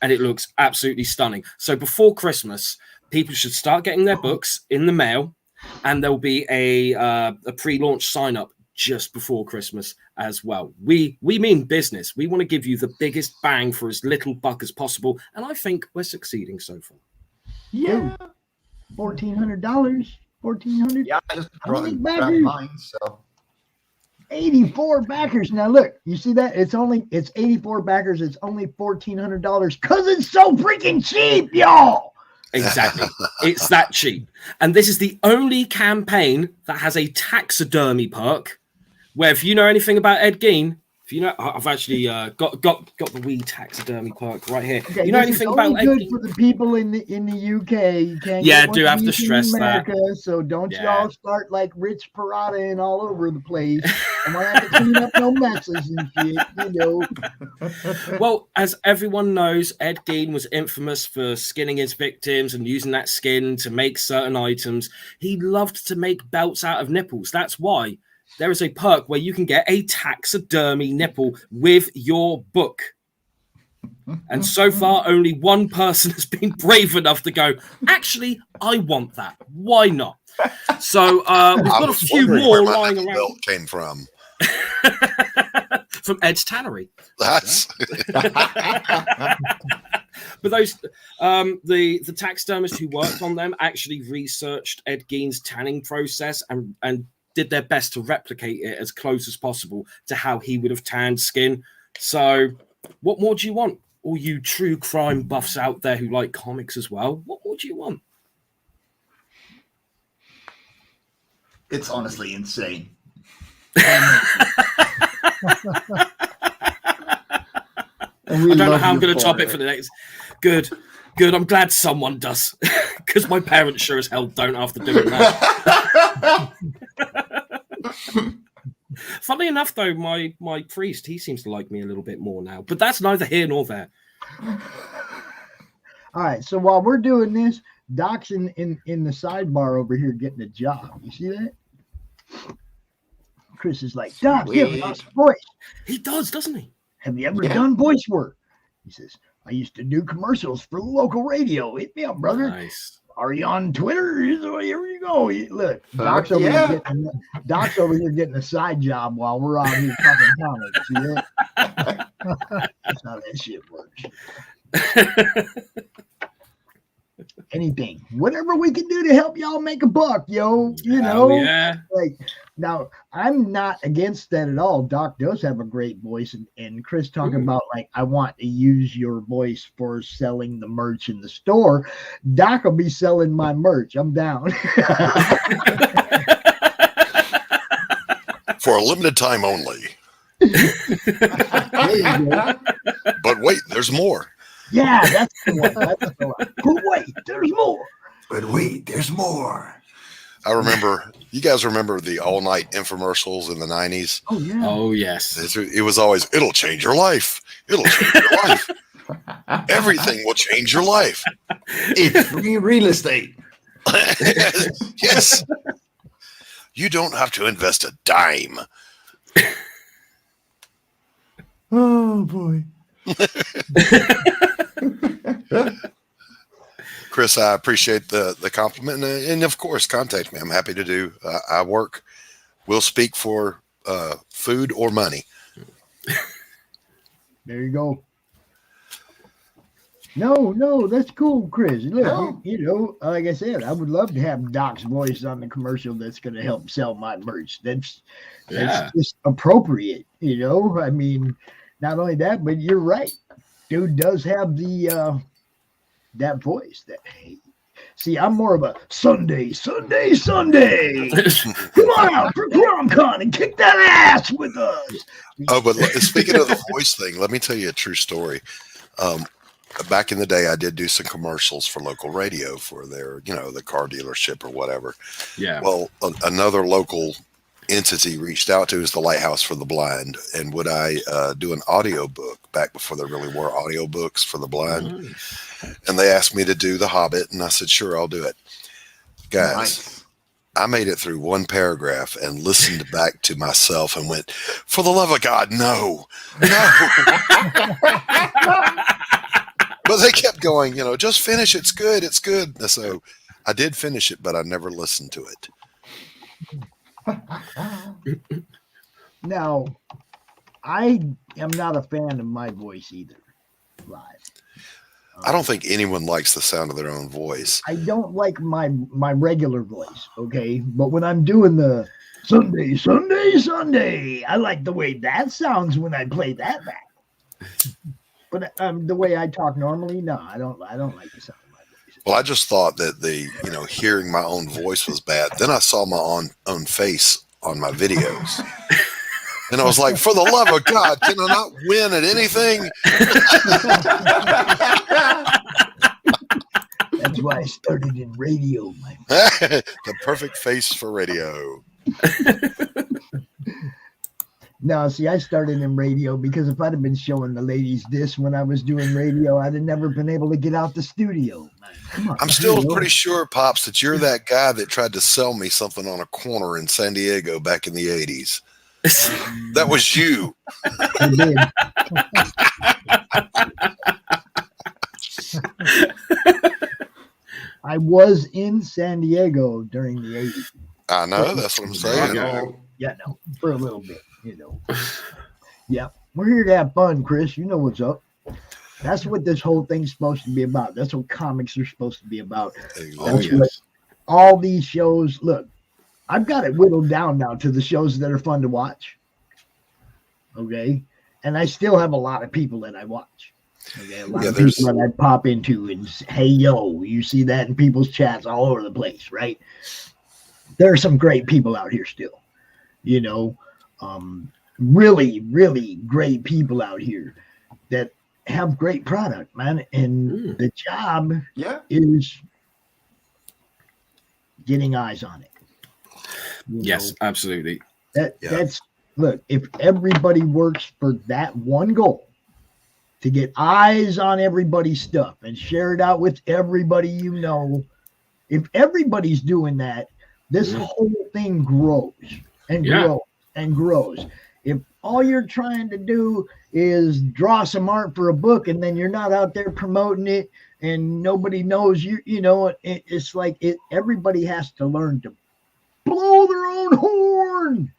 [SPEAKER 13] And it looks absolutely stunning. So before Christmas, people should start getting their books in the mail, and there'll be a pre-launch sign-up just before Christmas as well. We mean business. We want to give you the biggest bang for as little buck as possible, and I think we're succeeding so far.
[SPEAKER 6] Yeah. $1,400. $1,400.
[SPEAKER 11] Yeah, I just grabbed mine, so
[SPEAKER 6] 84 backers. Now look, you see that? It's 84 backers. It's only $1,400 because it's so freaking cheap, y'all.
[SPEAKER 13] Exactly. It's that cheap. And this is the only campaign that has a taxidermy perk where if you know anything about Ed Gein, if you know, I've actually got the wee taxidermy perk right here.
[SPEAKER 6] Okay,
[SPEAKER 13] you know anything about Ed Gein?
[SPEAKER 6] For the people in the UK, you can't.
[SPEAKER 13] Yeah, do have to stress
[SPEAKER 6] America,
[SPEAKER 13] that.
[SPEAKER 6] So don't y'all start like Rich Parada and all over the place. And I have to clean up no messes and shit, you know.
[SPEAKER 13] Well, as everyone knows, Ed Gein was infamous for skinning his victims and using that skin to make certain items. He loved to make belts out of nipples. That's why there is a perk where you can get a taxidermy nipple with your book. And so far, only one person has been brave enough to go, actually, I want that. Why not? So we've got a few more lying around.
[SPEAKER 14] Belt came from.
[SPEAKER 13] From Ed's Tannery.
[SPEAKER 14] That's
[SPEAKER 13] but those the taxidermists who worked on them actually researched Ed Gein's tanning process and did their best to replicate it as close as possible to how he would have tanned skin. So what more do you want? All you true crime buffs out there who like comics as well, what more do you want?
[SPEAKER 11] It's honestly insane.
[SPEAKER 13] I don't know how I'm going to top it for the next. Good. I'm glad someone does, because my parents sure as hell don't after doing that. Funnily enough, though, my priest, he seems to like me a little bit more now, but that's neither here nor there.
[SPEAKER 6] All right, so while we're doing this, Doc's in the sidebar over here getting a job. You see that? Chris is like, Doc, give us voice.
[SPEAKER 13] He does, doesn't he?
[SPEAKER 6] Have you ever done voice work? He says, I used to do commercials for the local radio. Hit me up, brother.
[SPEAKER 13] Nice.
[SPEAKER 6] Are you on Twitter? Here you go. Look, Doc's over here getting a side job while we're out here talking comics. See that? That's how that shit works. Anything, whatever we can do to help y'all make a buck, yo. You know, like now I'm not against that at all. Doc does have a great voice, and Chris talking about like I want to use your voice for selling the merch in the store. Doc will be selling my merch. I'm down.
[SPEAKER 14] for a limited time only. But wait, there's more.
[SPEAKER 6] Yeah, that's the one. That's the one. But wait, there's more.
[SPEAKER 11] But wait, there's more.
[SPEAKER 14] I remember, you guys remember the all-night infomercials in the 90s?
[SPEAKER 6] Oh, yeah.
[SPEAKER 13] Oh, yes.
[SPEAKER 14] It was always, it'll change your life. It'll change your life. Everything will change your life.
[SPEAKER 11] It's free real estate.
[SPEAKER 14] Yes. You don't have to invest a dime.
[SPEAKER 11] Oh, boy.
[SPEAKER 14] Chris, I appreciate the compliment, and of course, contact me. I'm happy to do. I work. We'll speak for food or money.
[SPEAKER 6] There you go. No, that's cool, Chris. Look, you know, like I said, I would love to have Doc's voice on the commercial that's going to help sell my merch. That's just appropriate, you know. I mean, not only that, but you're right. Dude does have the that voice. That see, I'm more of a Sunday. Come on out for CRoM CoN and kick that ass with us.
[SPEAKER 14] Oh, but speaking of the voice thing, let me tell you a true story. Back in the day, I did do some commercials for local radio for their, you know, the car dealership or whatever.
[SPEAKER 13] Yeah.
[SPEAKER 14] Well, another local entity reached out to us, the Lighthouse for the Blind, and would I do an audio book back before there really were audio books for the blind. And they asked me to do The Hobbit, and I said, sure, I'll do it. Guys, I made it through one paragraph and listened back to myself and went, for the love of God, no. But they kept going, you know, just finish. It's good. It's good. And so I did finish it, but I never listened to it.
[SPEAKER 6] Now, I am not a fan of my voice either, live.
[SPEAKER 14] I don't think anyone likes the sound of their own voice.
[SPEAKER 6] I don't like my regular voice, okay? But when I'm doing the Sunday, I like the way that sounds when I play that back. But the way I talk normally, no, I don't like the sound of my voice.
[SPEAKER 14] Well, I just thought that hearing my own voice was bad. Then I saw my own face on my videos. And I was like, for the love of God, can I not win at anything?
[SPEAKER 6] That's why I started in radio, my
[SPEAKER 14] friend. The perfect face for radio.
[SPEAKER 6] No, see, I started in radio because if I'd have been showing the ladies this when I was doing radio, I'd have never been able to get out the studio. Come on,
[SPEAKER 14] I'm still pretty sure, Pops, that you're that guy that tried to sell me something on a corner in San Diego back in the 80s. That was you.
[SPEAKER 6] I did. I was in San Diego during the 80s.
[SPEAKER 14] I know, that's what I'm saying.
[SPEAKER 6] Yeah, no, for a little bit, Yeah, we're here to have fun, Chris. You know what's up. That's what this whole thing's supposed to be about. That's what comics are supposed to be about. That's what all these shows, look, I've got it whittled down now to the shows that are fun to watch. Okay. And I still have a lot of people that I watch. Okay. A lot of people that I pop into and hey, yo, you see that in people's chats all over the place, right? There are some great people out here still, really, really great people out here that have great product, man. And the job is getting eyes on it.
[SPEAKER 13] Yes, absolutely.
[SPEAKER 6] That's look, if everybody works for that one goal to get eyes on everybody's stuff and share it out with everybody, if everybody's doing that, this whole thing grows and grows and grows. If all you're trying to do is draw some art for a book and then you're not out there promoting it and nobody knows it's like everybody has to learn to blow their own horn.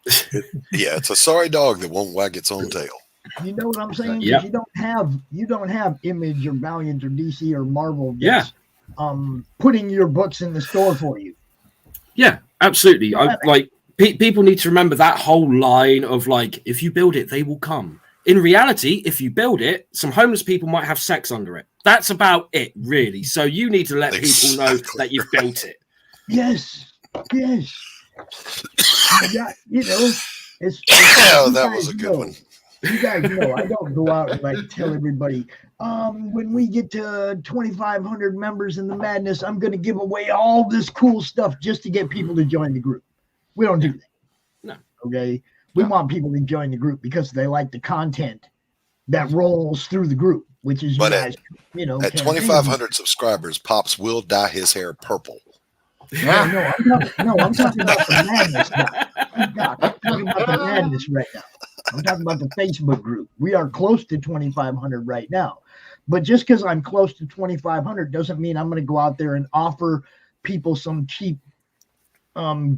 [SPEAKER 14] Yeah, it's a sorry dog that won't wag its own tail.
[SPEAKER 6] You know what I'm saying?
[SPEAKER 14] Yep.
[SPEAKER 6] You don't have Image or Valiant or DC or Marvel putting your books in the store for you.
[SPEAKER 13] Yeah, absolutely. People need to remember that whole line of like, if you build it, they will come. In reality, if you build it, some homeless people might have sex under it. That's about it, really. So you need to let people know that you've built it.
[SPEAKER 6] Yes. It's
[SPEAKER 14] that was a good one.
[SPEAKER 6] You guys know I don't go out and like tell everybody, when we get to 2,500 members in the madness, I'm going to give away all this cool stuff just to get people to join the group. We don't do that.
[SPEAKER 13] No.
[SPEAKER 6] Okay. We want people to join the group because they like the content that rolls through the group, which is
[SPEAKER 14] but
[SPEAKER 6] at
[SPEAKER 14] 2,500 subscribers, Pops will dye his hair purple.
[SPEAKER 6] Yeah. I'm talking about the madness now. I'm talking about the madness right now. I'm talking about the Facebook group. We are close to 2,500 right now. But just because I'm close to 2,500 doesn't mean I'm going to go out there and offer people some cheap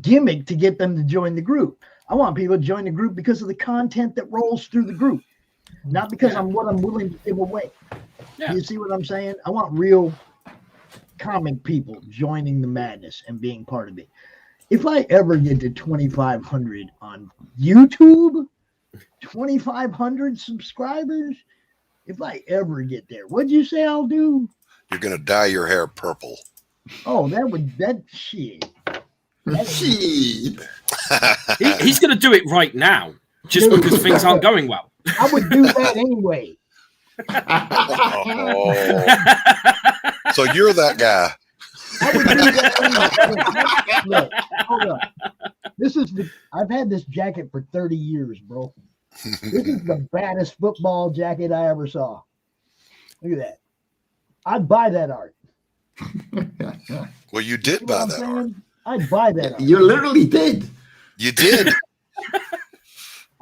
[SPEAKER 6] gimmick to get them to join the group. I want people to join the group because of the content that rolls through the group, not because I'm willing to give away. Yeah. You see what I'm saying? I want real comic people joining the madness and being part of it. If I ever get to 2,500 on YouTube, 2,500 subscribers, if I ever get there, what'd you say I'll do?
[SPEAKER 14] You're going to dye your hair purple.
[SPEAKER 6] Oh, that shit.
[SPEAKER 13] He's going to do it right now, just because things aren't going well.
[SPEAKER 6] I would do that anyway.
[SPEAKER 14] So you're that guy.
[SPEAKER 6] I would do that anyway. Look, hold up. I've had this jacket for 30 years, bro. This is the baddest football jacket I ever saw. Look at that. I'd buy that art.
[SPEAKER 14] Well, you did buy that art.
[SPEAKER 6] I'd buy that art.
[SPEAKER 11] You literally did.
[SPEAKER 14] You did.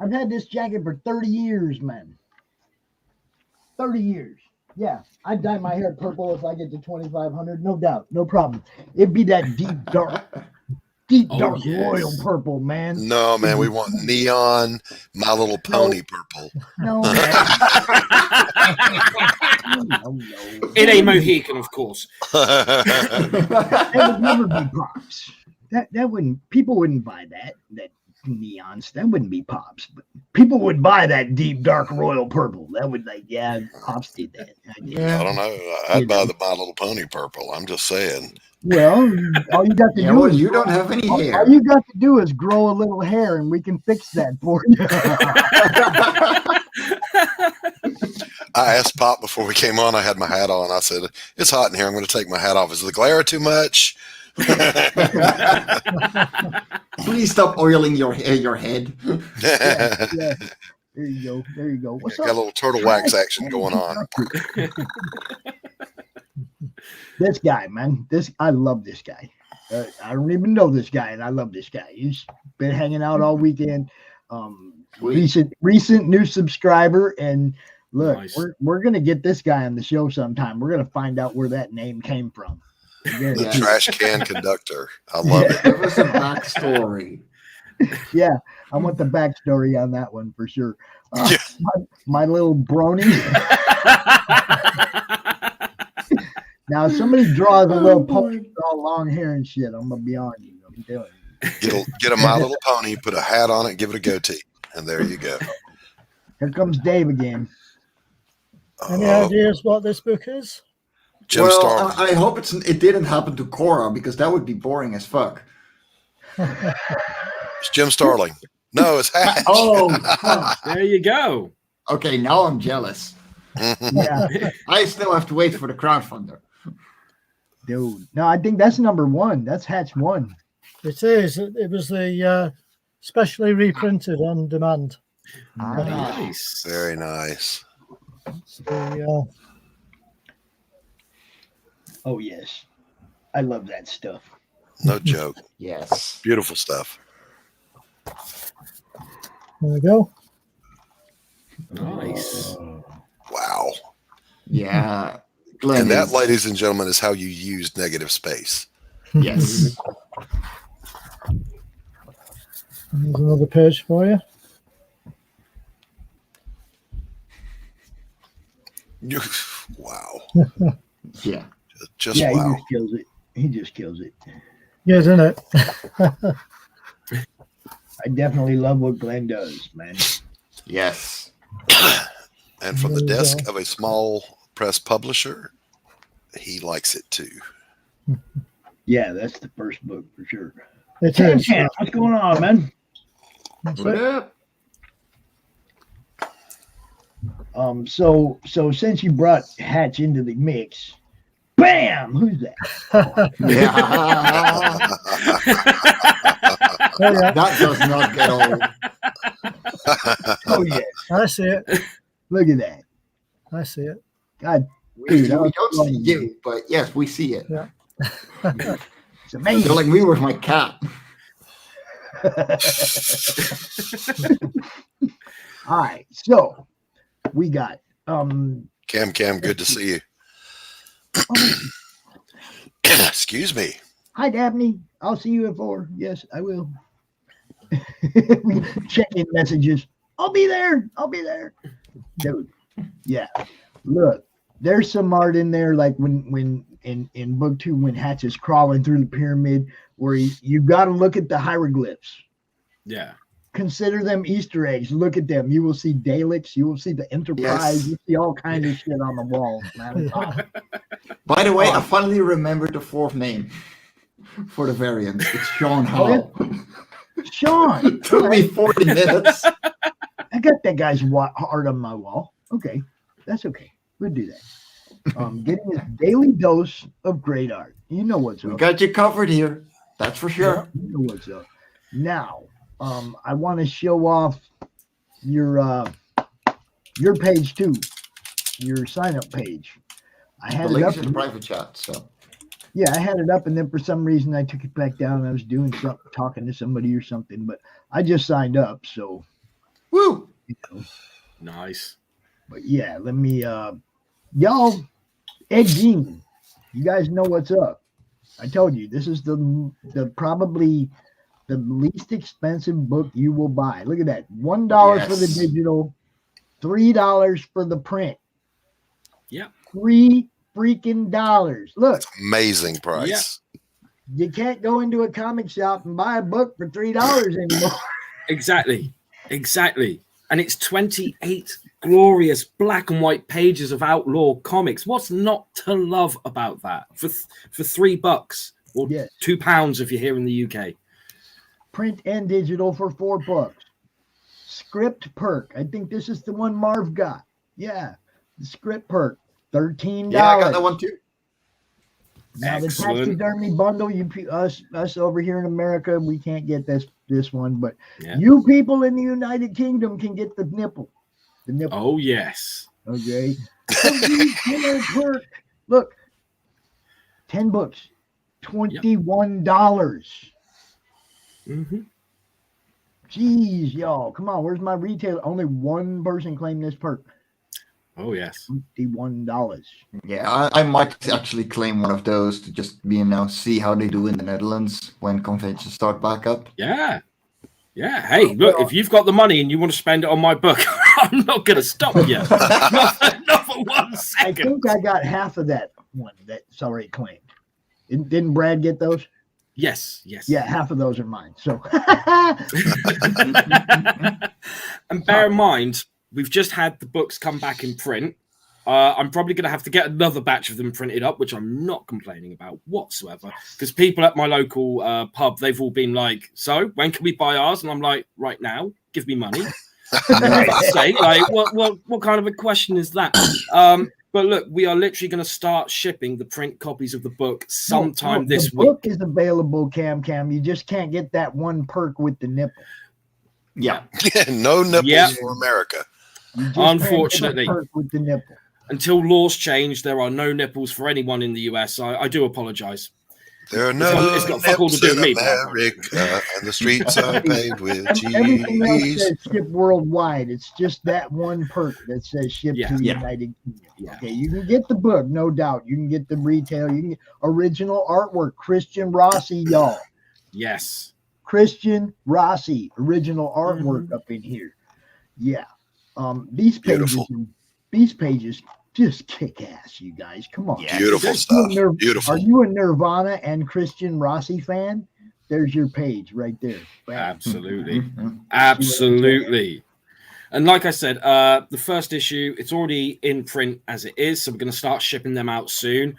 [SPEAKER 6] I've had this jacket for 30 years, man. 30 years. Yeah, I'd dye my hair purple if I get to 2,500. No doubt. No problem. It'd be that deep dark royal purple, man.
[SPEAKER 14] No, man, we want neon, My Little Pony purple.
[SPEAKER 6] No,
[SPEAKER 13] no. In a Mohican, of course.
[SPEAKER 6] That would never be Pops. That wouldn't. People wouldn't buy that neons. That wouldn't be Pops. But people would buy that deep dark royal purple. That would Pops did that.
[SPEAKER 14] I don't know. I'd buy the My Little Pony purple. I'm just saying.
[SPEAKER 6] Well, all you got to do is
[SPEAKER 11] you don't have any hair.
[SPEAKER 6] All you got to do is grow a little hair, and we can fix that for you.
[SPEAKER 14] I asked Pop before we came on. I had my hat on. I said, "It's hot in here. I'm going to take my hat off. Is the glare too much?"
[SPEAKER 11] Please stop oiling your head.
[SPEAKER 6] Yeah. There you go. What's
[SPEAKER 14] got a little turtle wax action going on.
[SPEAKER 6] This guy, man. I love this guy. I don't even know this guy, and I love this guy. He's been hanging out all weekend. Recent new subscriber, and look, nice. we're gonna get this guy on the show sometime. We're gonna find out where that name came from.
[SPEAKER 14] The trash can conductor. I love it.
[SPEAKER 11] Give us a backstory.
[SPEAKER 6] Yeah, I want the backstory on that one for sure. My little brony. Now, if somebody draws a little pony with all long hair and shit, I'm gonna be on you. I'm telling you.
[SPEAKER 14] Get a My Little Pony, put a hat on it, give it a goatee, and there you go.
[SPEAKER 6] Here comes Dave again.
[SPEAKER 12] Any ideas what this book is?
[SPEAKER 14] Jim Starlin.
[SPEAKER 11] I hope it didn't happen to Cora, because that would be boring as fuck.
[SPEAKER 14] It's Jim Starlin. No, it's Hatch.
[SPEAKER 11] Oh, fuck.
[SPEAKER 13] There you go.
[SPEAKER 11] Okay, now I'm jealous.
[SPEAKER 6] Yeah.
[SPEAKER 11] I still have to wait for the crowdfunder.
[SPEAKER 6] Dude, no, I think that's number 1. That's Hatch 1.
[SPEAKER 12] It is. It was the specially reprinted on demand.
[SPEAKER 13] Nice.
[SPEAKER 14] Very nice.
[SPEAKER 6] Oh, yes. I love that stuff.
[SPEAKER 14] No joke.
[SPEAKER 11] Yes.
[SPEAKER 14] Beautiful stuff.
[SPEAKER 12] There we go.
[SPEAKER 13] Nice.
[SPEAKER 14] Wow.
[SPEAKER 11] Yeah.
[SPEAKER 14] And that, ladies and gentlemen, is how you use negative space.
[SPEAKER 11] Yes.
[SPEAKER 12] There's another page for you.
[SPEAKER 14] Wow.
[SPEAKER 11] Yeah.
[SPEAKER 14] Just wow.
[SPEAKER 6] He just kills it. He just kills it.
[SPEAKER 12] Yeah, isn't it?
[SPEAKER 6] I definitely love what Glenn does, man.
[SPEAKER 11] Yes.
[SPEAKER 14] And from the desk of a small press publisher, he likes it too.
[SPEAKER 6] Yeah, that's the first book for sure.
[SPEAKER 12] It
[SPEAKER 6] Chan
[SPEAKER 12] is.
[SPEAKER 6] Chan, what's going on, man?
[SPEAKER 11] What up?
[SPEAKER 6] So since you brought Hatch into the mix, bam! Who's that?
[SPEAKER 11] Yeah. That does not get old.
[SPEAKER 6] Oh yeah,
[SPEAKER 12] I see it.
[SPEAKER 6] look at that.
[SPEAKER 12] I see it.
[SPEAKER 6] God,
[SPEAKER 11] We
[SPEAKER 6] dude,
[SPEAKER 11] don't see you, but yes, we see it.
[SPEAKER 12] Yeah.
[SPEAKER 6] it's amazing.
[SPEAKER 11] They're like me with my cat.
[SPEAKER 6] All right, so we got
[SPEAKER 14] Cam, good to see you. Excuse me.
[SPEAKER 6] Hi Daphne, I'll see you at 4. Yes, I will. We check in messages. I'll be there. Dude. Yeah. Look, there's some art in there, like when in book 2, when Hatch is crawling through the pyramid, where you got to look at the hieroglyphs.
[SPEAKER 13] Yeah.
[SPEAKER 6] Consider them Easter eggs. Look at them. You will see Daleks. You will see the Enterprise.
[SPEAKER 11] Yes.
[SPEAKER 6] You see all kinds of shit on the walls, man.
[SPEAKER 11] By the way, I finally remembered the 4th name for the variant. It's Sean Hall.
[SPEAKER 6] Sean.
[SPEAKER 11] It took me 40 minutes.
[SPEAKER 6] I got that guy's art on my wall. Okay, that's okay. We'll do that. Getting his daily dose of great art. You know what's up.
[SPEAKER 11] We got you covered here. That's for sure.
[SPEAKER 6] You know what's up. Now, I want to show off your page too, your sign up page. I had
[SPEAKER 11] the
[SPEAKER 6] it up
[SPEAKER 11] link's in the private chat. So
[SPEAKER 6] yeah, I had it up, and then for some reason I took it back down. I was doing something, talking to somebody or something, but I just signed up, so
[SPEAKER 11] woo.
[SPEAKER 13] Nice.
[SPEAKER 6] But yeah, let me y'all, Ed Gein, you guys know what's up. I told you this is the probably the least expensive book you will buy. Look at that. $1 for the digital, $3 for the print.
[SPEAKER 13] Yeah.
[SPEAKER 6] $3 freaking dollars. Look.
[SPEAKER 14] Amazing price.
[SPEAKER 13] Yeah.
[SPEAKER 6] You can't go into a comic shop and buy a book for $3 anymore.
[SPEAKER 13] Exactly. And it's 28 glorious black and white pages of outlaw comics. What's not to love about that? For $3 or £2 if you're here in the UK.
[SPEAKER 6] Print and digital for $4. Script perk. I think this is the one Marv got. Yeah. The script perk. $13.
[SPEAKER 11] Yeah, I got that one too.
[SPEAKER 6] Now the taxidermy bundle, us over here in America, we can't get this one, but you people in the United Kingdom can get the nipple. The nipple.
[SPEAKER 13] Oh yes.
[SPEAKER 6] Okay. Look, 10 books, $21.
[SPEAKER 13] Mm-hmm.
[SPEAKER 6] Jeez, y'all, come on. Where's my retailer? Only one person claimed this perk.
[SPEAKER 13] Oh, yes.
[SPEAKER 6] $21.
[SPEAKER 11] Yeah, I might actually claim one of those to just, see how they do in the Netherlands when conventions start back up.
[SPEAKER 13] Yeah. Yeah. Hey, look, if you've got the money and you want to spend it on my book, I'm not going to stop you. not for 1 second.
[SPEAKER 6] I think I got half of that one that's already claimed. Didn't Brad get those?
[SPEAKER 13] Yes.
[SPEAKER 6] Yeah, half of those are mine. So,
[SPEAKER 13] and bear in mind, we've just had the books come back in print. I'm probably going to have to get another batch of them printed up, which I'm not complaining about whatsoever. Because people at my local pub, they've all been like, "So when can we buy ours?" And I'm like, "Right now, give me money." Say, like, what kind of a question is that? But look, we are literally going to start shipping the print copies of the book sometime this week.
[SPEAKER 6] The book is available, Cam. You just can't get that one perk with the nipple.
[SPEAKER 11] Yeah.
[SPEAKER 14] No nipples for America.
[SPEAKER 13] Unfortunately.
[SPEAKER 6] Perk with the nipple.
[SPEAKER 13] Until laws change, there are no nipples for anyone in the US. I do apologize.
[SPEAKER 14] There are no
[SPEAKER 13] it's got fuck all to do with me,
[SPEAKER 14] America, and the streets are paved with cheese.
[SPEAKER 6] Everything else says ship worldwide. It's just that one perk that says ship to the United Kingdom. Yeah. Okay, you can get the book, no doubt. You can get the retail. You can get original artwork. Christian Rossi, y'all.
[SPEAKER 13] Yes.
[SPEAKER 6] Christian Rossi, original artwork up in here. Yeah. These pages just kick ass, you guys. Come on.
[SPEAKER 14] Yeah, beautiful stuff. Beautiful.
[SPEAKER 6] Are you a Nirvana and Christian Rossi fan? There's your page right there.
[SPEAKER 13] Absolutely. Absolutely. And like I said, the first issue, it's already in print as it is. So we're going to start shipping them out soon.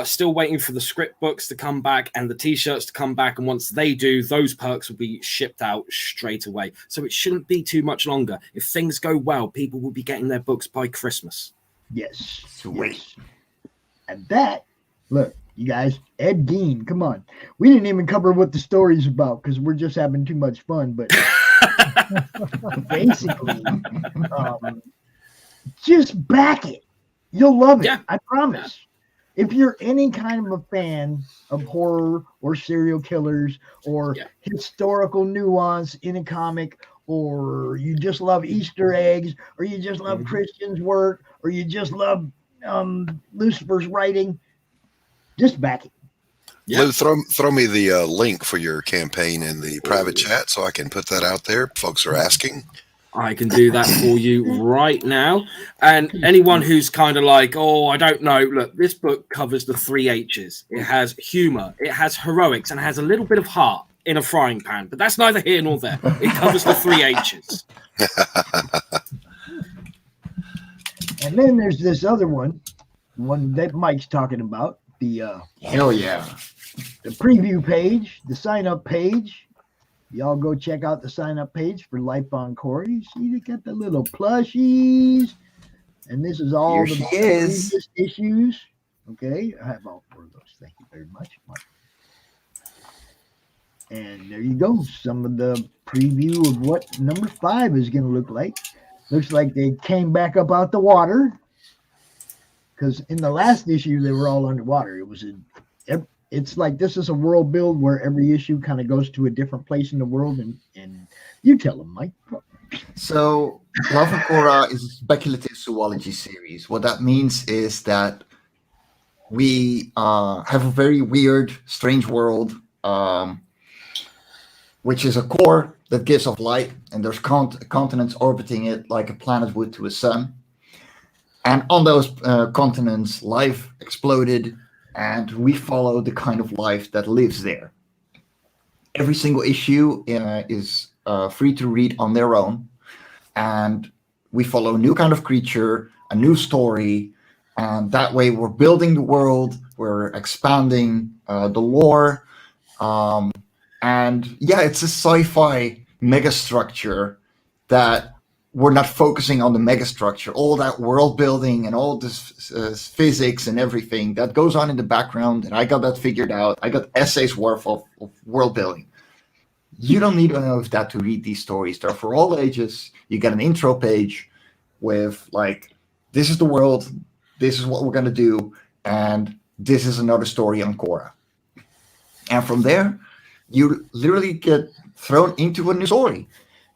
[SPEAKER 13] Still waiting for the script books to come back and the T-shirts to come back. And once they do, those perks will be shipped out straight away. So it shouldn't be too much longer. If things go well, people will be getting their books by Christmas.
[SPEAKER 6] Yes. Sweet. Yes. And that, look, you guys, Ed Gein, come on. We didn't even cover what the story's about because we're just having too much fun. But basically, just back it. You'll love it. Yeah. I promise. Yeah. If you're any kind of a fan of horror or serial killers or historical nuance in a comic, or you just love Easter eggs, or you just love Christian's work, or you just love Lucifer's writing, just back it.
[SPEAKER 14] Yeah. Lou, throw me the link for your campaign in the private chat so I can put that out there. Folks are asking.
[SPEAKER 13] I can do that for you right now. And anyone who's kind of like, oh, I don't know. Look, this book covers the 3 H's. It has humor, it has heroics, and it has a little bit of heart in a frying pan. But that's neither here nor there. It covers the 3 H's.
[SPEAKER 6] And then there's this other one that Mike's talking about. The
[SPEAKER 11] hell yeah.
[SPEAKER 6] The preview page, the sign up page. Y'all go check out the sign up page for Life on Corey. See, they got the little plushies. And this is all the previous issues. Okay, I have all 4 of those. Thank you very much, Mike. And there you go. Some of the preview of what number 5 is going to look like. Looks like they came back up out the water. Because in the last issue, they were all underwater. It's like this is a world build where every issue kind of goes to a different place in the world. And you tell them, Mike.
[SPEAKER 11] So, Love and Korra is a speculative zoology series. What that means is that we have a very weird, strange world, which is a core that gives off light, and there's continents orbiting it like a planet would to a sun. And on those continents, life exploded, and we follow the kind of life that lives there. Every single issue is free to read on their own, and we follow a new kind of creature, a new story, and that way we're building the world, we're expanding the lore, and yeah, it's a sci-fi megastructure that we're not focusing on the megastructure, all that world building and all this physics and everything that goes on in the background. And I got that figured out. I got essays worth of world building. You don't need to know that to read these stories. They're for all ages. You get an intro page with like, this is the world. This is what we're going to do. And this is another story on Korra. And from there, you literally get thrown into a new story.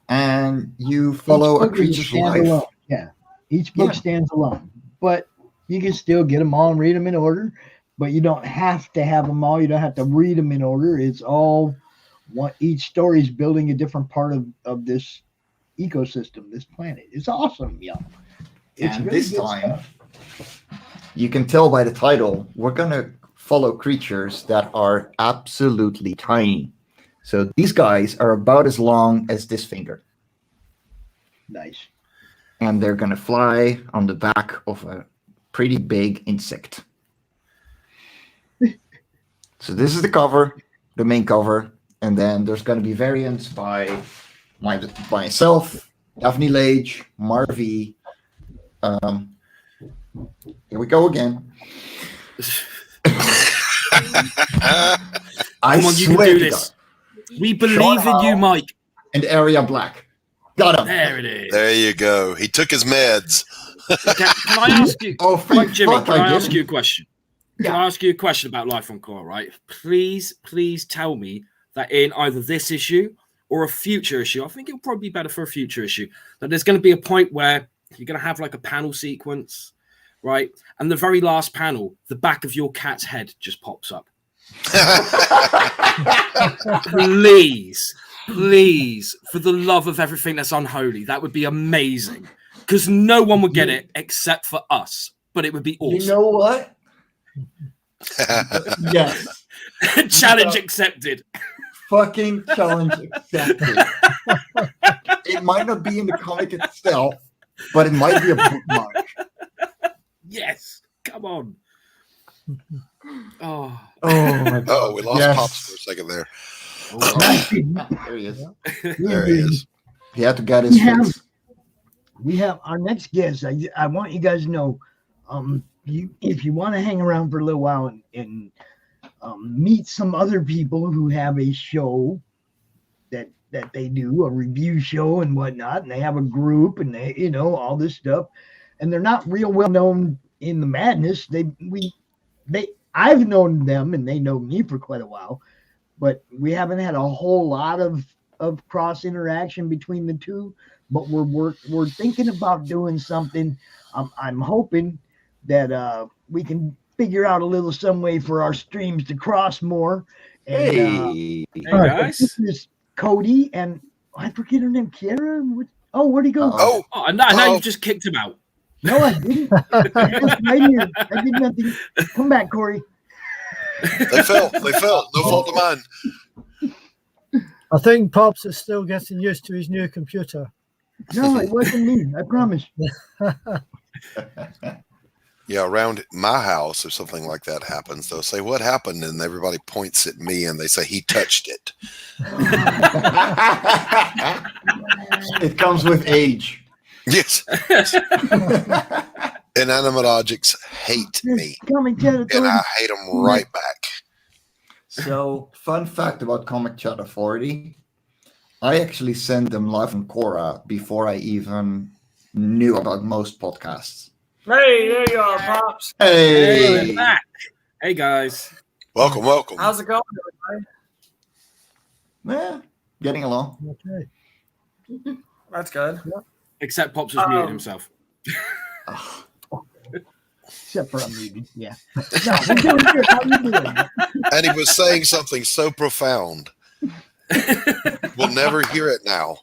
[SPEAKER 11] And you follow a creature's life.
[SPEAKER 6] Yeah. Each book stands alone, but you can still get them all and read them in order. But you don't have to have them all. You don't have to read them in order. It's all each story is building a different part of this ecosystem, this planet. It's awesome, y'all. It's
[SPEAKER 11] And
[SPEAKER 6] really
[SPEAKER 11] this
[SPEAKER 6] good
[SPEAKER 11] time,
[SPEAKER 6] stuff.
[SPEAKER 11] you can tell by the title, we're going to follow creatures that are absolutely tiny. So these guys are about as long as this finger.
[SPEAKER 6] Nice.
[SPEAKER 11] And they're going to fly on the back of a pretty big insect. So this is the cover, the main cover. And then there's going to be variants by myself, Daphne Lage, Marvy. Here we go again. I
[SPEAKER 13] Come on, you can do this. We believe in you, Mike.
[SPEAKER 11] And Area Black. Got him.
[SPEAKER 13] There it is.
[SPEAKER 14] There you go. He took his meds.
[SPEAKER 13] Can I ask you?
[SPEAKER 11] Oh,
[SPEAKER 13] Jimmy, can I ask you a question? Can I ask you a question about Life on Core, right? Please tell me that in either this issue or a future issue, I think it'll probably be better for a future issue, that there's going to be a point where you're going to have like a panel sequence, right? And the very last panel, the back of your cat's head just pops up. Please, for the love of everything that's unholy, that would be amazing. Because no one would get it except for us, but it would be awesome.
[SPEAKER 11] You know what? Yes.
[SPEAKER 13] Challenge accepted.
[SPEAKER 11] Fucking challenge accepted. It might not be in the comic itself, but it might be a bookmark.
[SPEAKER 13] Yes. Come on. Oh
[SPEAKER 11] my God.
[SPEAKER 14] Oh, we lost Pops for a second there.
[SPEAKER 11] There he is. There he is. He had to get his fix.
[SPEAKER 6] We have our next guest. I want you guys to know, if you want to hang around for a little while and meet some other people who have a show that they do, a review show and whatnot, and they have a group and they, all this stuff, and they're not real well known in the madness. I've known them and they know me for quite a while, but we haven't had a whole lot of cross interaction between the two. But we're thinking about doing something. I'm hoping that we can figure out a little some way for our streams to cross more. And,
[SPEAKER 13] hey guys,
[SPEAKER 6] this is Cody and I forget her name, Kara. Where'd he go?
[SPEAKER 13] Now you've just kicked him out.
[SPEAKER 6] No, I didn't. Right here. I did nothing. Come back, Corey.
[SPEAKER 14] They fell. No fault of mine.
[SPEAKER 12] I think Pops is still getting used to his new computer.
[SPEAKER 6] No, it wasn't me. I promise.
[SPEAKER 14] Yeah, around my house, if something like that happens, they'll say, "What happened?" And everybody points at me and they say, "He touched it."
[SPEAKER 11] It comes with age.
[SPEAKER 14] Yes. Inanimate objects hate me. And I hate them right back.
[SPEAKER 11] So, fun fact about Comic Chat Authority. I actually sent them Live on Quora before I even knew about most podcasts.
[SPEAKER 15] Hey, there you are, Pops.
[SPEAKER 11] Hey.
[SPEAKER 13] We're back. Hey, guys.
[SPEAKER 14] Welcome.
[SPEAKER 15] How's it going, everybody?
[SPEAKER 11] Yeah, getting along.
[SPEAKER 12] Okay.
[SPEAKER 15] That's good.
[SPEAKER 13] Except Pops has muted himself.
[SPEAKER 6] Except for unmuted, yeah. No, we're doing good. How you doing?
[SPEAKER 14] And he was saying something so profound. We'll never hear it now.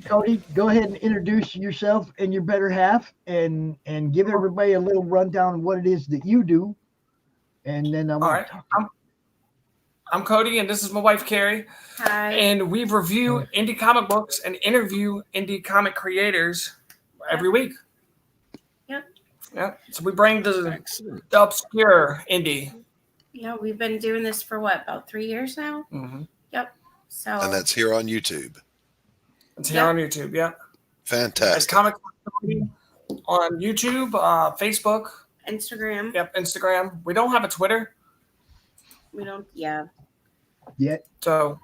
[SPEAKER 6] Cody, go ahead and introduce yourself and your better half and give everybody a little rundown of what it is that you do. And then
[SPEAKER 15] All right. I'm Cody, and this is my wife, Carrie.
[SPEAKER 16] Hi.
[SPEAKER 15] And we review indie comic books and interview indie comic creators every week.
[SPEAKER 16] Yep.
[SPEAKER 15] Yeah. So we bring the obscure indie.
[SPEAKER 16] Yeah, we've been doing this for about 3 years now.
[SPEAKER 15] Mm-hmm.
[SPEAKER 16] Yep. So.
[SPEAKER 14] And that's here on YouTube.
[SPEAKER 15] It's here on YouTube, yeah.
[SPEAKER 14] Fantastic.
[SPEAKER 15] It's Comic on YouTube, Facebook.
[SPEAKER 16] Instagram.
[SPEAKER 15] Yep, Instagram. We don't have a Twitter.
[SPEAKER 16] We don't, yeah.
[SPEAKER 6] Yet.
[SPEAKER 15] So.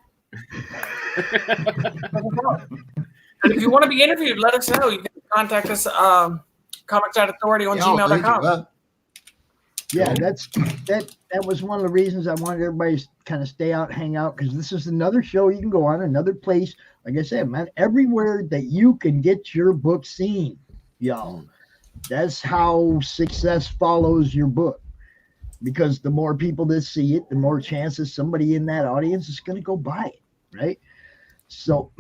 [SPEAKER 15] And if you want to be interviewed, let us know. You can contact us, Comic Chat Authority on gmail.com.
[SPEAKER 6] Yeah, that was one of the reasons I wanted everybody to kind of stay out, hang out, because this is another show you can go on, another place. Like I said, man, everywhere that you can get your book seen, y'all. That's how success follows your book. Because the more people that see it, the more chances somebody in that audience is going to go buy it, right? So,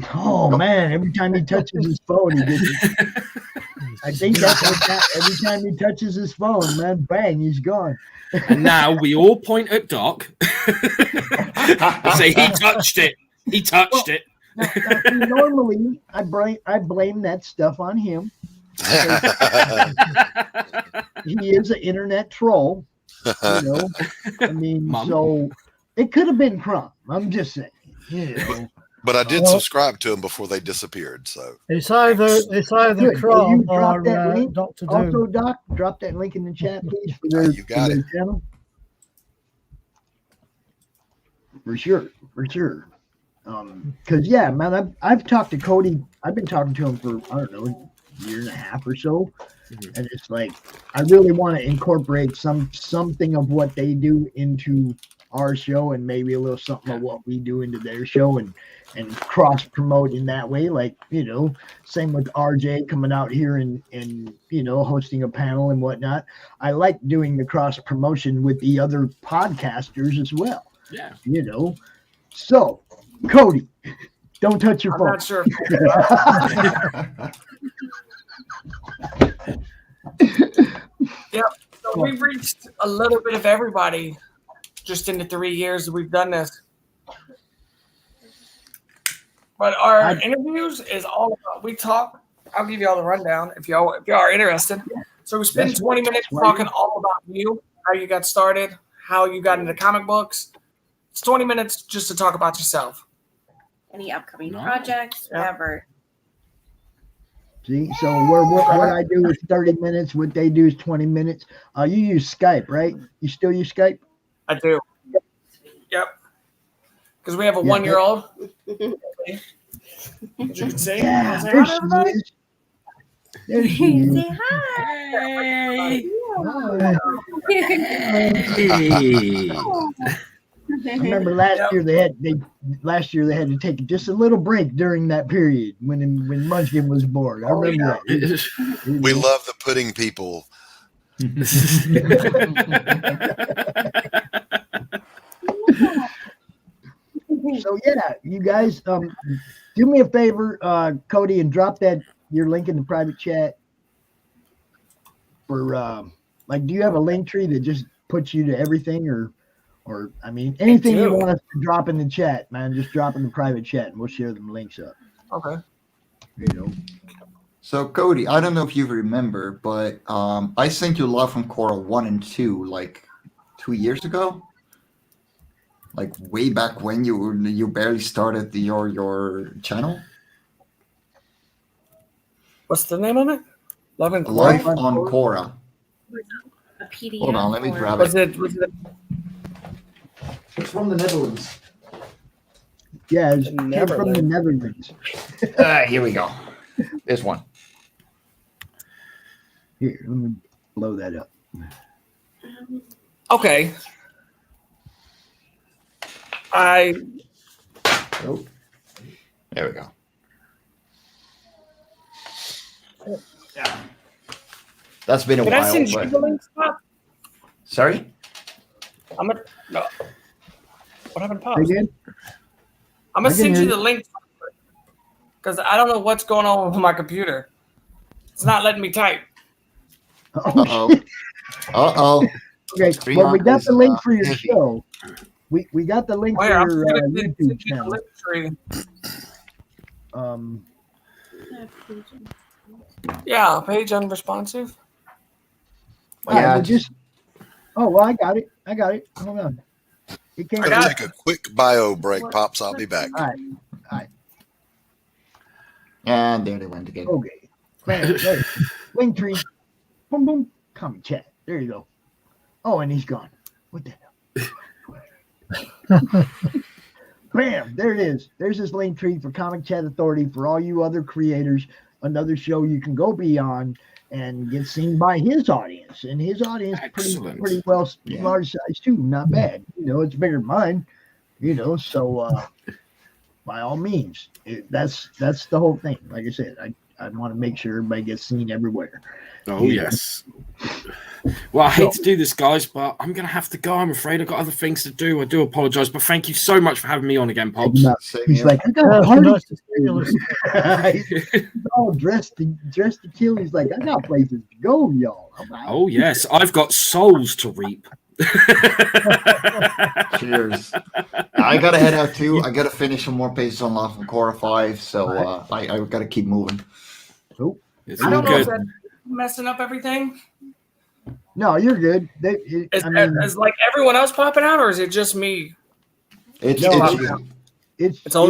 [SPEAKER 6] man, every time he touches his phone, he gets it. I think that's what that. Every time he touches his phone, man, bang, he's gone.
[SPEAKER 13] And now we all point at Doc and say he touched it. He touched it.
[SPEAKER 6] Now, normally, I blame that stuff on him. He is an internet troll. You know, I mean, so it could have been CRoM. I'm just saying. You know.
[SPEAKER 14] But I did subscribe to them before they disappeared. So
[SPEAKER 12] it's either CRoM or Dr. Doom.
[SPEAKER 6] Also, Doc, drop that link in the chat, please, for their, channel. For sure. Because yeah, man, I've talked to Cody. I've been talking to him for I don't know, a year and a half or so. And it's like I really want to incorporate something of what they do into our show and maybe a little something of what we do into their show and cross promote in that way. Like, you know, same with RJ coming out here and you know, hosting a panel and whatnot. I like doing the cross promotion with the other podcasters as well.
[SPEAKER 13] Yeah.
[SPEAKER 6] You know, so Cody, don't touch your phone.
[SPEAKER 15] I'm not sure. Yep. So we've reached a little bit of everybody just in the 3 years that we've done this. But our interviews is all about, we talk, I'll give you all the rundown if y'all are interested. So we spend 20 minutes talking all about you, how you got started, how you got into comic books. It's 20 minutes just to talk about yourself.
[SPEAKER 16] Any upcoming projects, whatever.
[SPEAKER 6] See, so what I do is 30 minutes. What they do is 20 minutes. You use Skype, right? You still use Skype?
[SPEAKER 15] I do. Yep. Because we have a 1-year-old. As you can see.
[SPEAKER 6] Yeah,
[SPEAKER 15] say
[SPEAKER 6] there
[SPEAKER 15] hi to
[SPEAKER 6] she
[SPEAKER 15] everybody.
[SPEAKER 6] is. There she is.
[SPEAKER 16] Say hi.
[SPEAKER 6] I remember last year they had to take just a little break during that period when Munchkin was born. I remember that.
[SPEAKER 14] We love the pudding people.
[SPEAKER 6] So yeah, you guys, do me a favor, Cody, and drop your link in the private chat. For do you have a link tree that just puts you to everything, or I mean, anything you want us to drop in the chat, man, just drop in the private chat, and we'll share them links up.
[SPEAKER 15] Okay.
[SPEAKER 6] You know.
[SPEAKER 11] So Cody, I don't know if you remember, but I sent you Love from Korra 1 and 2 like 2 years ago. Like way back when you barely started
[SPEAKER 15] your channel. What's the name of it? Love on
[SPEAKER 11] Korra.
[SPEAKER 16] A PDF.
[SPEAKER 11] Hold on, let me grab
[SPEAKER 15] Was
[SPEAKER 11] it.
[SPEAKER 15] it?
[SPEAKER 11] It's from the Netherlands.
[SPEAKER 6] Yeah, it's from the Netherlands.
[SPEAKER 11] Here we go. This one.
[SPEAKER 6] Here, let me blow that up.
[SPEAKER 15] Okay.
[SPEAKER 11] There we go. Yeah. That's been a
[SPEAKER 15] Did
[SPEAKER 11] while.
[SPEAKER 15] I send you the link, Scott?
[SPEAKER 11] Sorry?
[SPEAKER 15] No. What happened to pause?
[SPEAKER 6] Again?
[SPEAKER 15] I'm going to send you the link because I don't know what's going on with my computer. It's not letting me type.
[SPEAKER 11] Uh-oh. Uh-oh.
[SPEAKER 6] Okay, well, we got the link for your show. We got the link for your YouTube channel.
[SPEAKER 15] Yeah, page unresponsive.
[SPEAKER 6] I got it. Hold on.
[SPEAKER 14] I'm going to take a quick bio break, Pops. I'll be back.
[SPEAKER 6] All right.
[SPEAKER 11] And there they went again.
[SPEAKER 6] Okay. Bam, there. Link tree. Boom, boom. Comic chat. There you go. Oh, and he's gone. What the hell? Bam, there it is. There's this link tree for Comic Chat Authority for all you other creators. Another show you can go be on and get seen by his audience. audience, and his audience
[SPEAKER 13] Excellent.
[SPEAKER 6] pretty well large size too. Not bad. It's bigger than mine. So by all means, that's the whole thing. Like I said, I want to make sure everybody gets seen everywhere.
[SPEAKER 13] Oh, yes. Well, I hate to do this, guys, but I'm going to have to go. I'm afraid I've got other things to do. I do apologize, but thank you so much for having me on again, Pops.
[SPEAKER 6] He's like, I got a party. He's all dressed to kill. He's like, I got places to go, y'all.
[SPEAKER 13] Oh, yes. I've got souls to reap.
[SPEAKER 11] Cheers. I got to head out, too. I got to finish some more pages on Law from Korra 5, so I got to keep moving.
[SPEAKER 6] Oh,
[SPEAKER 15] I don't know if that's messing up everything.
[SPEAKER 6] No, you're good.
[SPEAKER 15] Is like everyone else popping out, or is it just me?
[SPEAKER 6] It's
[SPEAKER 15] only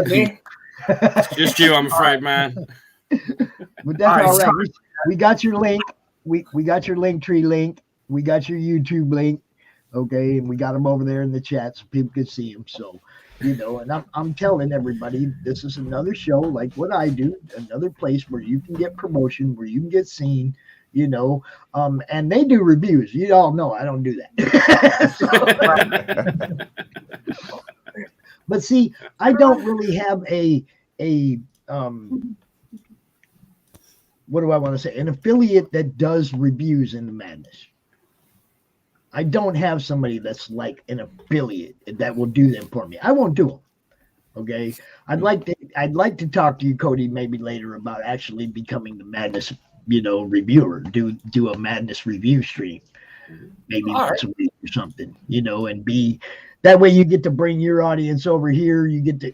[SPEAKER 15] me.
[SPEAKER 13] It's just you, I'm afraid, man.
[SPEAKER 6] But that's all right. We got your link. We got your Linktree link. We got your YouTube link. Okay, and we got them over there in the chat so people can see them. So, and I'm telling everybody, this is another show like what I do, another place where you can get promotion, where you can get seen. And they do reviews. You all know I don't do that. But see, I don't really have a what do I want to say? An affiliate that does reviews in the madness. I don't have somebody that's like an affiliate that will do them for me. I won't do them. Okay. I'd like to talk to you, Cody, maybe later about actually becoming the madness reviewer, do a madness review stream, maybe once a week or something, and be that way you get to bring your audience over here. You get to,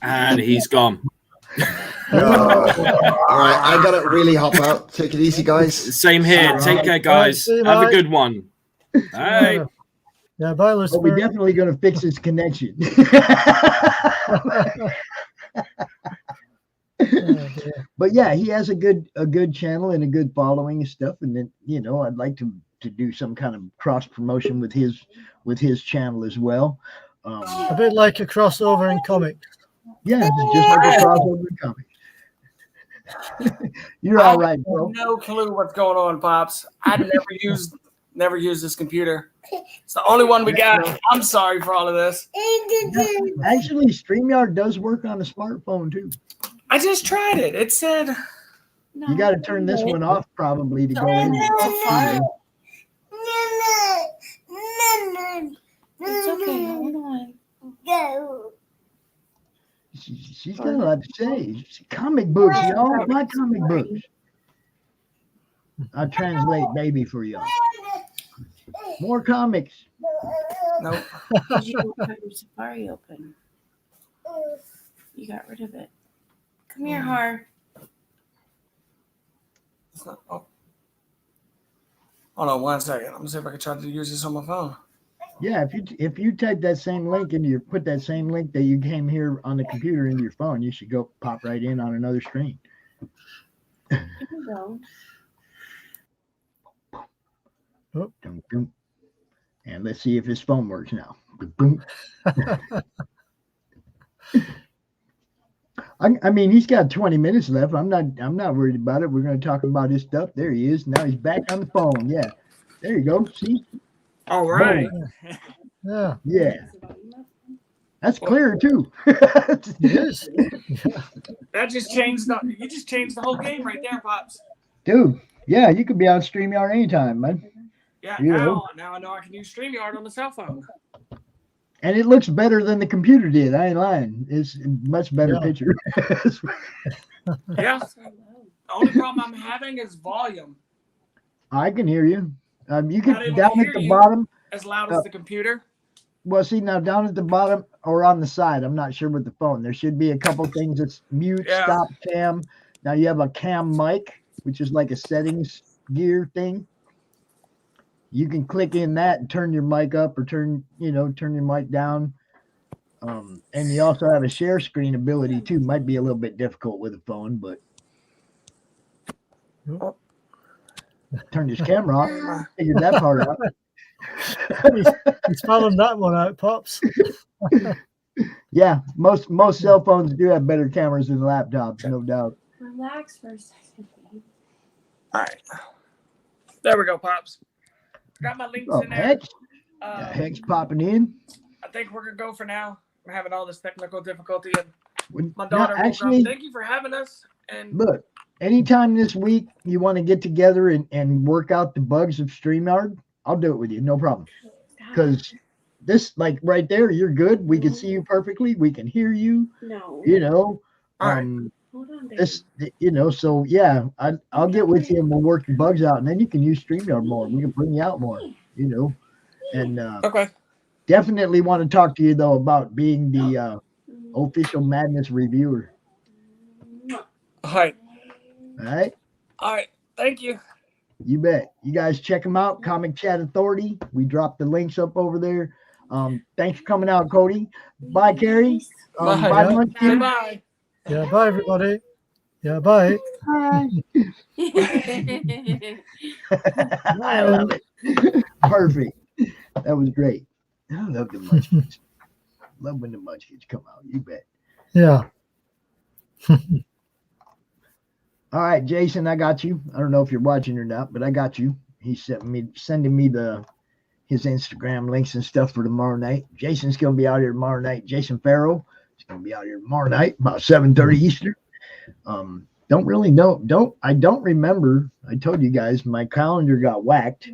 [SPEAKER 13] and he's gone.
[SPEAKER 11] All right, I gotta really hop out. Take it easy, guys.
[SPEAKER 13] Same here. Take care, guys. Have a good one. Bye.
[SPEAKER 12] Yeah, bye, Lucifer.
[SPEAKER 6] We're definitely going to fix his connection. But yeah, he has a good channel and a good following and stuff. And then I'd like to do some kind of cross promotion with his channel as well.
[SPEAKER 12] A bit like a crossover in comics.
[SPEAKER 6] Yeah, just like a crossover in comics. You're all right, bro.
[SPEAKER 15] No clue what's going on, Pops. I've never used this computer. It's the only one we got. I'm sorry for all of this.
[SPEAKER 6] Actually, StreamYard does work on a smartphone too.
[SPEAKER 15] I just tried it. It said
[SPEAKER 6] you got to turn this one off probably to go in.
[SPEAKER 16] It's okay. Hold on. Go.
[SPEAKER 6] She's got a lot to say. Comic books, y'all. My comic books. I'll translate baby for y'all. More comics.
[SPEAKER 15] Nope.
[SPEAKER 16] You have your Safari open. You got rid of it. Come here, Har.
[SPEAKER 15] Hold on 1 second. I'm gonna see if I can try to use this on my phone.
[SPEAKER 6] Yeah, if you type that same link and put that same link that you came here on the computer into your phone, you should go pop right in on another screen.
[SPEAKER 16] Here we go.
[SPEAKER 6] Oh, dum, dum. And let's see if his phone works now. Boom. I mean, he's got 20 minutes left. I'm not worried about it. We're going to talk about his stuff. There he is. Now he's back on the phone. Yeah. There you go. See?
[SPEAKER 15] All right.
[SPEAKER 12] Yeah.
[SPEAKER 6] Yeah. That's clear too.
[SPEAKER 12] It is.
[SPEAKER 15] That just changed you just changed the whole game right there, Pops.
[SPEAKER 6] Dude, yeah, you could be on StreamYard anytime, man.
[SPEAKER 15] Yeah,
[SPEAKER 6] now
[SPEAKER 15] I know I can use StreamYard on the cell phone.
[SPEAKER 6] And it looks better than the computer did. I ain't lying. It's a much better picture.
[SPEAKER 15] Yeah. The only problem I'm having is volume.
[SPEAKER 6] I can hear you. You can
[SPEAKER 15] Not able
[SPEAKER 6] down
[SPEAKER 15] to
[SPEAKER 6] at
[SPEAKER 15] hear
[SPEAKER 6] the
[SPEAKER 15] you
[SPEAKER 6] bottom.
[SPEAKER 15] as loud as the computer.
[SPEAKER 6] Well, see now down at the bottom or on the side. I'm not sure with the phone. There should be a couple things that's mute, stop, cam. Now you have a cam mic, which is like a settings gear thing. You can click in that and turn your mic up or turn your mic down. And you also have a share screen ability too. Might be a little bit difficult with a phone, but turn his camera off. Figured that part out.
[SPEAKER 12] He's following that one out, Pops.
[SPEAKER 6] Yeah, most cell phones do have better cameras than laptops, no doubt.
[SPEAKER 16] Relax for a second.
[SPEAKER 15] All right. There we go, Pops. Got my links in there.
[SPEAKER 6] Hex. Hex popping in.
[SPEAKER 15] I think we're going to go for now. We're having all this technical difficulty, and my
[SPEAKER 6] Now,
[SPEAKER 15] daughter
[SPEAKER 6] actually,
[SPEAKER 15] woke up. Thank you for having us. And
[SPEAKER 6] look, anytime this week you want to get together and work out the bugs of StreamYard, I'll do it with you. No problem. Because this, like right there, you're good. We can see you perfectly. We can hear you.
[SPEAKER 16] No.
[SPEAKER 6] You know.
[SPEAKER 15] All right.
[SPEAKER 16] Hold on, baby.
[SPEAKER 6] This, you know, so yeah, I'll get with you and we'll work the bugs out, and then you can use StreamYard more. We can bring you out more, you know. And
[SPEAKER 15] okay.
[SPEAKER 6] Definitely want to talk to you though about being the official Madness reviewer.
[SPEAKER 15] All right.
[SPEAKER 6] All right.
[SPEAKER 15] All right. Thank you.
[SPEAKER 6] You bet. You guys check them out. Comic Chat Authority. We dropped the links up over there. Thanks for coming out, Cody. Bye, Carrie. Bye, Munchkin.
[SPEAKER 15] Bye.
[SPEAKER 12] Yeah, bye, everybody. Yeah, bye.
[SPEAKER 6] Bye. I love it. Perfect. That was great. I love the Munchkins. Love when the Munchkins come out. You bet.
[SPEAKER 12] Yeah.
[SPEAKER 6] All right, Jason, I got you. I don't know if you're watching or not, but I got you. He's sending me his Instagram links and stuff for tomorrow night. Jason's gonna be out here tomorrow night. Jason Farrell is gonna be out here tomorrow night about 7:30 Eastern. Don't really know. I don't remember. I told you guys my calendar got whacked.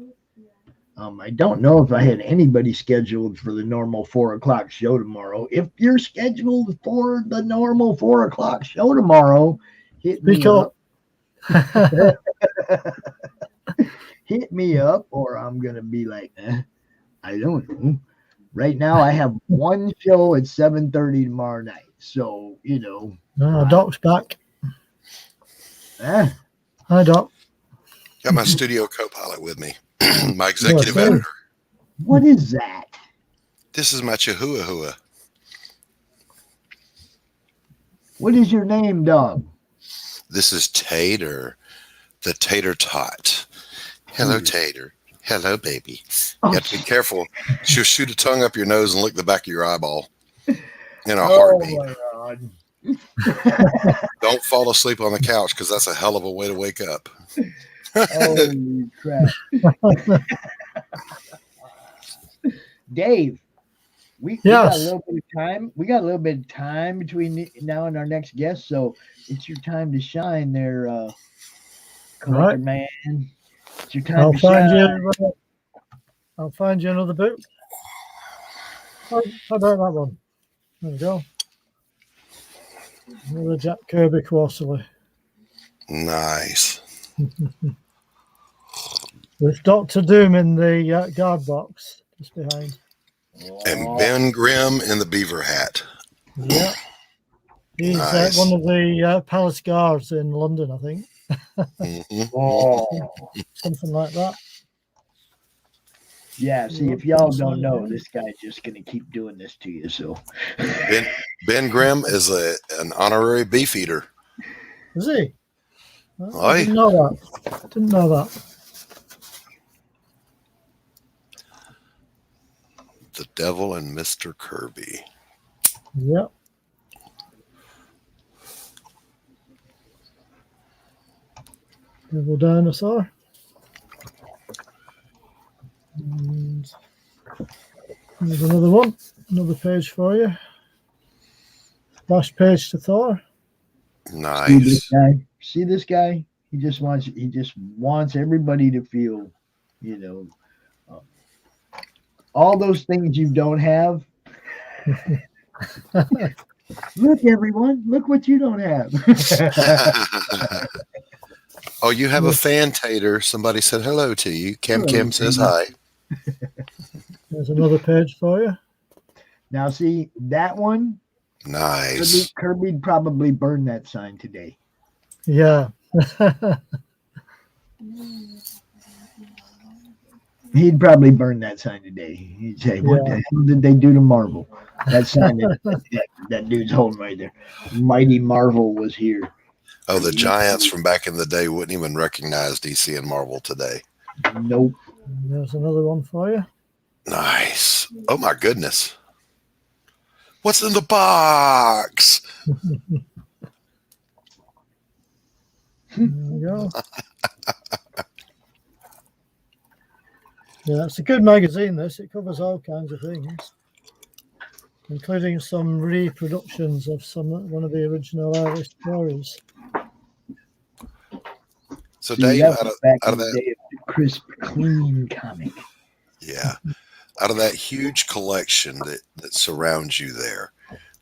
[SPEAKER 6] I don't know if I had anybody scheduled for the normal 4:00 show tomorrow. If you're scheduled for the normal 4:00 show tomorrow, hit me up. Hit me up, or I'm gonna be like, I don't know. Right now, I have one show at 7:30 tomorrow night. So you know,
[SPEAKER 12] Doc's back. Hi, Doc.
[SPEAKER 14] Got my studio co-pilot with me, my executive editor.
[SPEAKER 6] What is that?
[SPEAKER 14] This is my Chihuahua.
[SPEAKER 6] What is your name, dog?
[SPEAKER 14] This is Tater, the Tater Tot. Hello, Tater. Hello, baby. You have to be careful. She'll shoot a tongue up your nose and lick the back of your eyeball in a heartbeat.
[SPEAKER 6] My God.
[SPEAKER 14] Don't fall asleep on the couch because that's a hell of a way to wake up.
[SPEAKER 6] Holy crap. Dave, we got a little bit of time. We got a little bit of time between now and our next guest, so it's your time to shine there, collector man. It's your time to shine.
[SPEAKER 12] I'll find you another book. How about that one? There we go. Another Jack Kirby Quarterly.
[SPEAKER 14] Nice.
[SPEAKER 12] With Dr. Doom in the guard box just behind.
[SPEAKER 14] And Ben Grimm in the beaver hat.
[SPEAKER 12] Yeah. He's
[SPEAKER 14] Nice.
[SPEAKER 12] one of the palace guards in London, I think. Something like that.
[SPEAKER 6] Yeah, see, if y'all don't know, this guy's just going to keep doing this to you. So,
[SPEAKER 14] Ben Grimm is an honorary beef eater.
[SPEAKER 12] Is he?
[SPEAKER 14] I
[SPEAKER 12] didn't know that. Didn't know that.
[SPEAKER 14] The Devil and Mr. Kirby.
[SPEAKER 12] Yep. Devil Dinosaur. And there's another one. Another page for you. Last page to Thor.
[SPEAKER 14] Nice.
[SPEAKER 6] See this guy? He just wants everybody to feel, all those things you don't have. Look, everyone, look what you don't have.
[SPEAKER 14] Oh, you have a fan, Tater. Somebody said hello to you. Kim says hi.
[SPEAKER 12] There's another page for you.
[SPEAKER 6] Now, see that one?
[SPEAKER 14] Nice.
[SPEAKER 6] Kirby'd probably burn that sign today.
[SPEAKER 12] Yeah.
[SPEAKER 6] He'd probably burn that sign today. He'd say, "What the hell did they do to Marvel?" That sign that dude's holding right there. Mighty Marvel was here.
[SPEAKER 14] Oh, the giants from back in the day wouldn't even recognize DC and Marvel today.
[SPEAKER 6] Nope.
[SPEAKER 12] There's another one for you.
[SPEAKER 14] Nice. Oh, my goodness. What's in the box?
[SPEAKER 12] There we go. Yeah, it's a good magazine, this. It covers all kinds of things, including some reproductions of one of the original Irish stories.
[SPEAKER 14] So,
[SPEAKER 6] See,
[SPEAKER 14] Dave,
[SPEAKER 6] that was back
[SPEAKER 14] out
[SPEAKER 6] in
[SPEAKER 14] of
[SPEAKER 6] the
[SPEAKER 14] that,
[SPEAKER 6] day of the crisp, clean comic.
[SPEAKER 14] yeah, out of that huge collection that surrounds you there,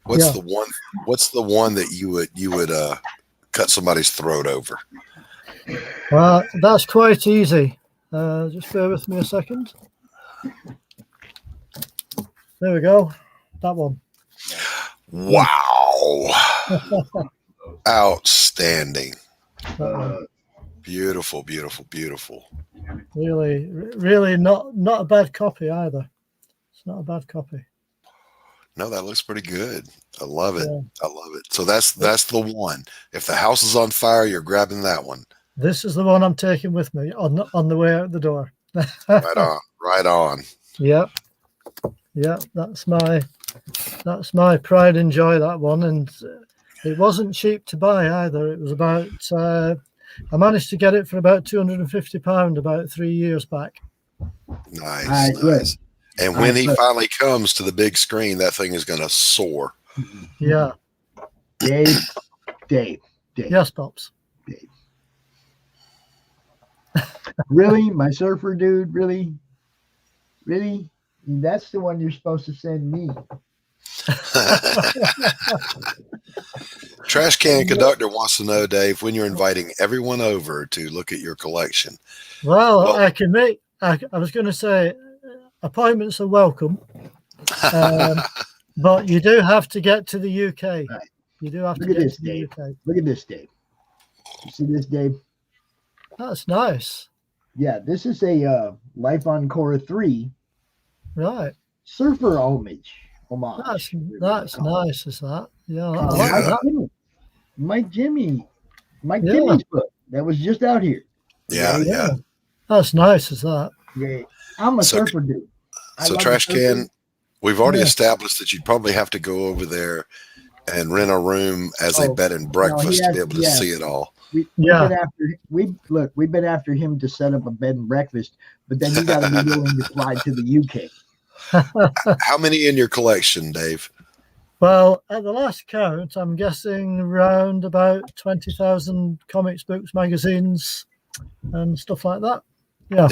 [SPEAKER 14] what's the one that you would cut somebody's throat over?
[SPEAKER 12] Well, that's quite easy. Just bear with me a second. There we go. That one.
[SPEAKER 14] Wow. Outstanding. Beautiful, beautiful, beautiful.
[SPEAKER 12] Really not a bad copy either. It's not a bad copy.
[SPEAKER 14] No, that looks pretty good. I love it.
[SPEAKER 12] Yeah.
[SPEAKER 14] I love it. So that's the one. If the house is on fire, you're grabbing that one.
[SPEAKER 12] This is the one I'm taking with me on the way out the door.
[SPEAKER 14] Right on. Right on.
[SPEAKER 12] Yep. Yeah, that's my pride and joy, that one. And it wasn't cheap to buy either. It was about I managed to get it for about £250 about 3 years back.
[SPEAKER 14] Nice. And when he finally comes to the big screen, that thing is going to soar.
[SPEAKER 12] Yeah.
[SPEAKER 6] Dave.
[SPEAKER 12] Yes, Pops.
[SPEAKER 6] Dave. Really? My surfer dude? Really? That's the one you're supposed to send me.
[SPEAKER 14] Trash Can Conductor wants to know, Dave, when you're inviting everyone over to look at your collection.
[SPEAKER 12] Well, I can make. I was going to say appointments are welcome, but you do have to get to the UK. Right. You do have to get to the UK.
[SPEAKER 6] Look at this, Dave. You see this, Dave?
[SPEAKER 12] That's nice.
[SPEAKER 6] Yeah, this is a Life on Korra 3.
[SPEAKER 12] Right.
[SPEAKER 6] Surfer homage.
[SPEAKER 12] That's nice, is that? Yeah. I like that.
[SPEAKER 6] Mike Jimmy's book that was just out here.
[SPEAKER 14] Yeah.
[SPEAKER 12] That's nice, is that?
[SPEAKER 6] Yeah. I'm a surfer dude.
[SPEAKER 14] So Trash Can, we've already established that you'd probably have to go over there and rent a room as a bed and breakfast to be able to see it all.
[SPEAKER 6] We've been after him to set up a bed and breakfast, but then you got to be willing to fly to the UK.
[SPEAKER 14] How many in your collection, Dave?
[SPEAKER 12] Well, at the last count, I'm guessing around about 20,000 comics, books, magazines, and stuff like that. Yeah,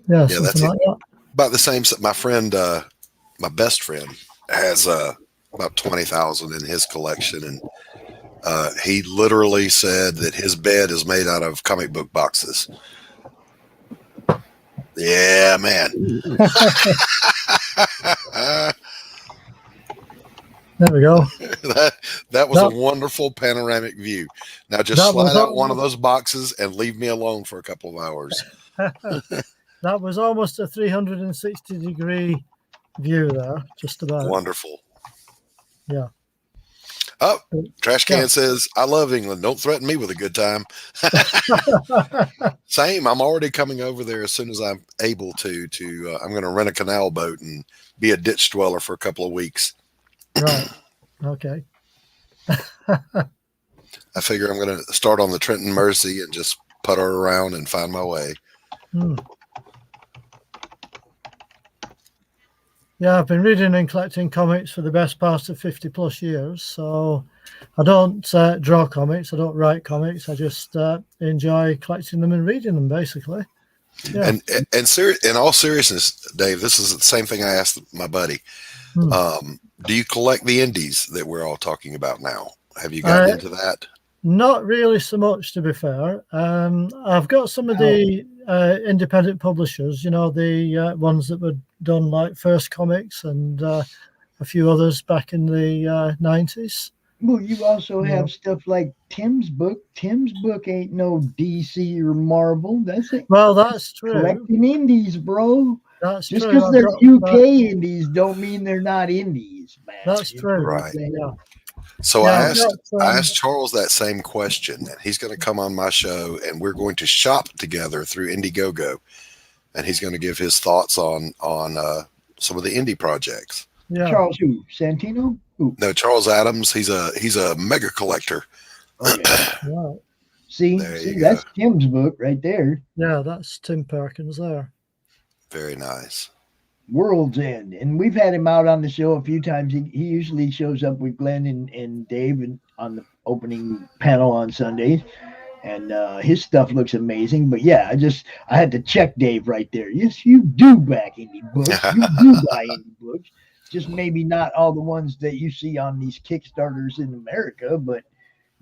[SPEAKER 14] that's
[SPEAKER 12] like that.
[SPEAKER 14] About the same. My friend, my best friend, has about 20,000 in his collection, and he literally said that his bed is made out of comic book boxes. Yeah, man.
[SPEAKER 12] There we go.
[SPEAKER 14] that was a wonderful panoramic view. Now just slide out one of those boxes and leave me alone for a couple of hours.
[SPEAKER 12] That was almost a 360-degree view there, just about.
[SPEAKER 14] Wonderful.
[SPEAKER 12] Yeah.
[SPEAKER 14] Oh, Trash Can says, I love England. Don't threaten me with a good time. Same. I'm already coming over there as soon as I'm able to I'm going to rent a canal boat and be a ditch dweller for a couple of weeks.
[SPEAKER 12] Right. Okay.
[SPEAKER 14] I figure I'm going to start on the Trenton Mersey and just putter around and find my way.
[SPEAKER 12] Yeah, I've been reading and collecting comics for the best part of 50 plus years. So I don't draw comics. I don't write comics. I just enjoy collecting them and reading them, basically. Yeah.
[SPEAKER 14] And in all seriousness, Dave, this is the same thing I asked my buddy. Do you collect the indies that we're all talking about now? Have you gotten into that?
[SPEAKER 12] Not really so much, to be fair. I've got some of the independent publishers, the ones that were done like First Comics and a few others back in the 90s.
[SPEAKER 6] Well, you also have stuff like Tim's book. Tim's book ain't no DC or Marvel. That's it.
[SPEAKER 12] Well, that's true.
[SPEAKER 6] Collecting indies, bro.
[SPEAKER 12] That's
[SPEAKER 6] just
[SPEAKER 12] true.
[SPEAKER 6] because they're UK indies don't mean they're not indies, man.
[SPEAKER 12] That's true.
[SPEAKER 14] Right.
[SPEAKER 12] Yeah.
[SPEAKER 14] So I asked Charles that same question, and he's going to come on my show, and we're going to shop together through Indiegogo, and he's going to give his thoughts on some of the indie projects.
[SPEAKER 12] Yeah.
[SPEAKER 6] Charles who? Santino? Who?
[SPEAKER 14] No, Charles Adams. He's a mega collector.
[SPEAKER 6] Okay. Right. See, that's Tim's book right there.
[SPEAKER 12] Yeah, that's Tim Perkins there.
[SPEAKER 14] Very nice.
[SPEAKER 6] World's End, and we've had him out on the show a few times. He usually shows up with Glenn and Dave on the opening panel on Sundays, and his stuff looks amazing. But yeah, I had to check Dave right there. Yes, you do back indie books. You do buy indie books. Just maybe not all the ones that you see on these Kickstarters in America, but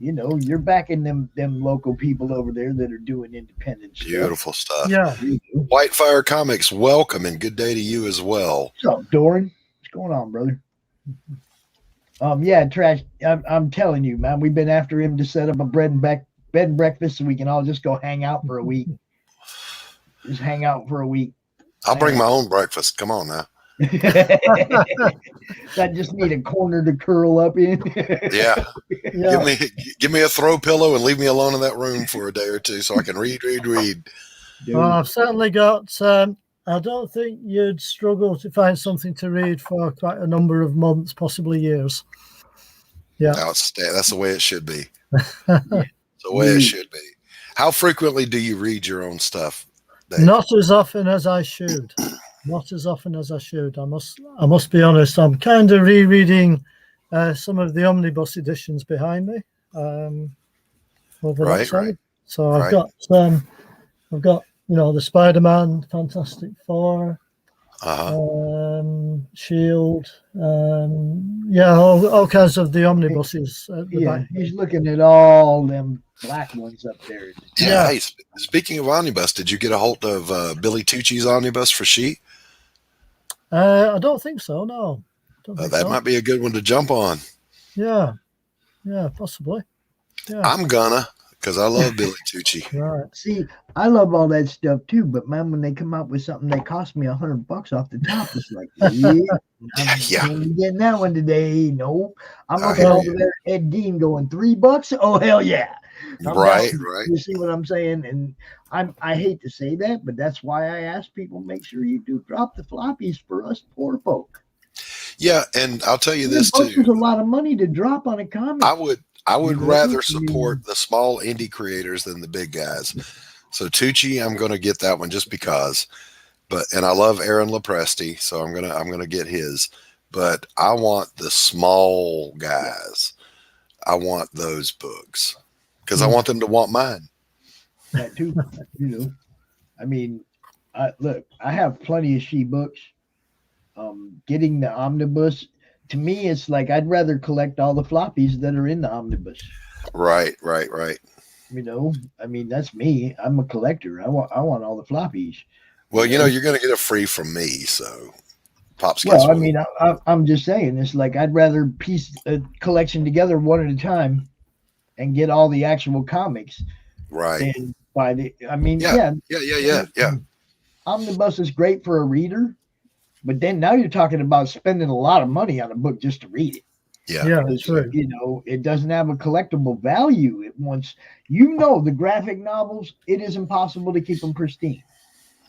[SPEAKER 6] you're backing them local people over there that are doing independent stuff.
[SPEAKER 14] Beautiful stuff.
[SPEAKER 12] Yeah.
[SPEAKER 14] Whitefire Comics, welcome and good day to you as well.
[SPEAKER 6] What's up, Doran? What's going on, brother? Yeah, Trash. I'm telling you, man, we've been after him to set up a bed and breakfast so we can all just go hang out for a week. Just hang out for a week.
[SPEAKER 14] I'll bring my own breakfast. Come on now.
[SPEAKER 6] I just need a corner to curl up in.
[SPEAKER 14] Yeah. Give me a throw pillow and leave me alone in that room for a day or two so I can read.
[SPEAKER 12] Well, I've certainly got. I don't think you'd struggle to find something to read for quite a number of months, possibly years. Yeah,
[SPEAKER 14] outstanding. That's the way it should be. The way it should be. How frequently do you read your own stuff, Dave?
[SPEAKER 12] Not as often as I should. Not as often as I should. I must be honest. I'm kind of rereading some of the omnibus editions behind me. Over that side. Right. So I've got the Spider-Man, Fantastic Four, Shield, all kinds of the omnibuses.
[SPEAKER 6] He's looking at all them black ones up there.
[SPEAKER 14] Yeah. Hey, speaking of omnibus, did you get a hold of Billy Tucci's omnibus for She?
[SPEAKER 12] I don't think so. No.
[SPEAKER 14] Might be a good one to jump on.
[SPEAKER 12] Yeah, possibly. Yeah,
[SPEAKER 14] I'm gonna, because I love Billy Tucci.
[SPEAKER 6] Right. See, I love all that stuff too, but man, when they come out with something that cost me $100 off the top, it's like, I'm getting that one today. No, I'm looking over there at Ed Gein going $3. Oh hell yeah!
[SPEAKER 14] Right.
[SPEAKER 6] You see what I'm saying? And I hate to say that, but that's why I ask people, make sure you do drop the floppies for us poor folk.
[SPEAKER 14] Yeah, and I'll tell you this too.
[SPEAKER 6] There's a lot of money to drop on a comic.
[SPEAKER 14] I would rather support the small indie creators than the big guys. So Tucci, I'm going to get that one just because. And I love Aaron Lopresti, so I'm gonna get his. But I want the small guys. I want those books because I want them to want mine.
[SPEAKER 6] That too, I mean, I have plenty of She books. Getting the omnibus, to me, it's like I'd rather collect all the floppies that are in the omnibus.
[SPEAKER 14] Right.
[SPEAKER 6] I mean, that's me. I'm a collector. I want all the floppies.
[SPEAKER 14] Well, you're going to get it free from me, so Pops.
[SPEAKER 6] Well, I mean, I'm just saying, it's like I'd rather piece a collection together one at a time and get all the actual comics.
[SPEAKER 14] Right.
[SPEAKER 6] And by the, I mean,
[SPEAKER 14] yeah.
[SPEAKER 6] Omnibus is great for a reader, but then now you're talking about spending a lot of money on a book just to read it.
[SPEAKER 12] Yeah, that's right.
[SPEAKER 6] It doesn't have a collectible value. It wants, the graphic novels, it is impossible to keep them pristine.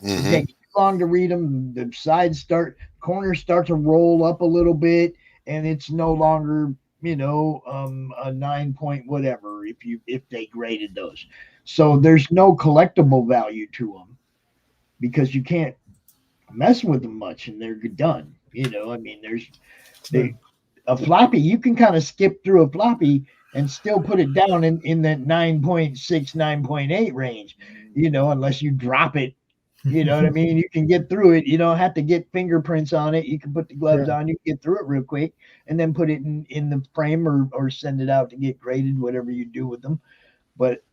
[SPEAKER 14] Mm-hmm.
[SPEAKER 6] It takes too long to read them. The corners start to roll up a little bit, and it's no longer, a 9 point whatever if they graded those. So there's no collectible value to them because you can't mess with them much, and they're done. I mean, a floppy, you can kind of skip through a floppy and still put it down in that 9.6, 9.8 range, unless you drop it. You know what I mean? You can get through it. You don't have to get fingerprints on it. You can put the gloves on. You can get through it real quick and then put it in the frame or send it out to get graded, whatever you do with them. But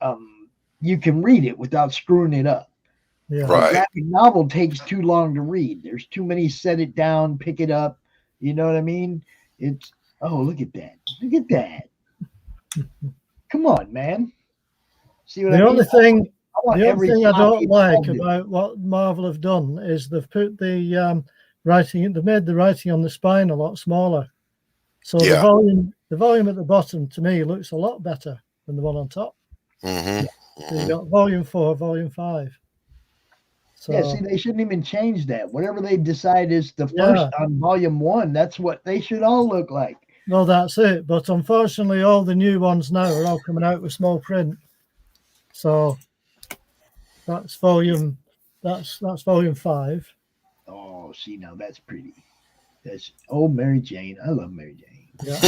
[SPEAKER 6] you can read it without screwing it up.
[SPEAKER 12] Yeah.
[SPEAKER 14] Right.
[SPEAKER 6] A graphic novel takes too long to read. There's too many set it down, pick it up. You know what I mean? It's, look at that. Look at that. Come on, man. See what I mean?
[SPEAKER 12] The only thing I don't like about what Marvel have done is they've put the writing, they've made the writing on the spine a lot smaller. So the volume at the bottom to me looks a lot better than the one on top.
[SPEAKER 14] Mm-hmm.
[SPEAKER 12] So you've got volume 4, volume 5. So,
[SPEAKER 6] yeah, see, they shouldn't even change that. Whatever they decide is the first on volume 1, that's what they should all look like.
[SPEAKER 12] No, that's it. But unfortunately, all the new ones now are all coming out with small print. So that's volume 5.
[SPEAKER 6] Oh, see, now that's pretty. That's Mary Jane. I love Mary Jane.
[SPEAKER 12] Yeah.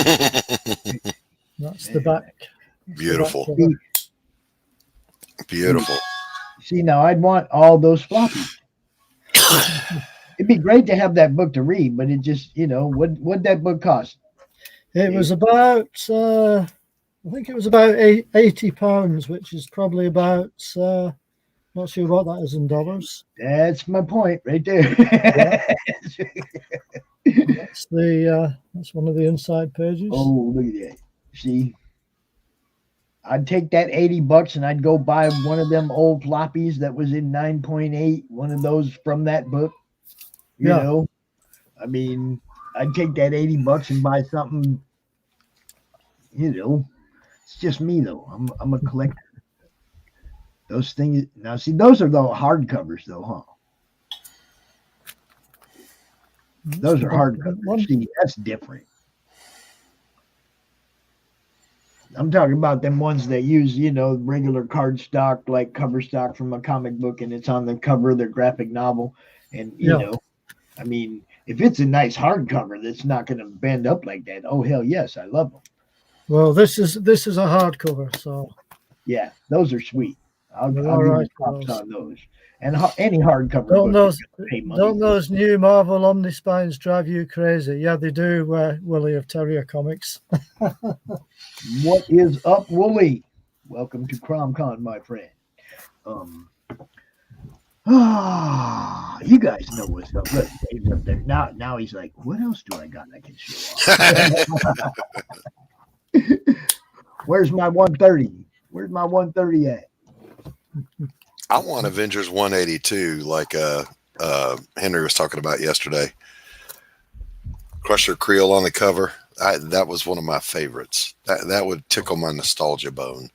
[SPEAKER 12] That's the back.
[SPEAKER 14] Beautiful. Beautiful.
[SPEAKER 6] See, now I'd want all those floppies. It'd be great to have that book to read, but it just, what'd that book cost?
[SPEAKER 12] It was about, I think it was about £80, which is probably about, not sure what that is in dollars.
[SPEAKER 6] That's my point right there.
[SPEAKER 12] That's one of the inside pages.
[SPEAKER 6] Oh, look at that. See, I'd take that $80 and I'd go buy one of them old floppies that was in 9.8, one of those from that book. You know, I mean, I'd take that $80 and buy something. It's just me though. I'm a collector. Those things now. See, those are the hardcovers though, huh? Those are hardcovers. See, that's different. I'm talking about them ones that use, regular cardstock, like cover stock from a comic book, and it's on the cover of their graphic novel. And, I mean, if it's a nice hardcover that's not going to bend up like that, oh, hell yes, I love them.
[SPEAKER 12] Well, this is a hardcover, so.
[SPEAKER 6] Yeah, those are sweet. I'll give
[SPEAKER 12] right,
[SPEAKER 6] you props on those. And any hardcover
[SPEAKER 12] don't those new Marvel Omnispines drive you crazy? Yeah, they do, Willie of Terrier Comics.
[SPEAKER 6] What is up, Wooly? Welcome to CRoM CoN, my friend. You guys know what's up. Look, Dave's up there. Now he's like, what else do I got I can show off? Where's my 130? Where's my 130 at?
[SPEAKER 14] I want Avengers 182, like Henry was talking about yesterday. Crusher Creel on the cover. That was one of my favorites. That would tickle my nostalgia bone.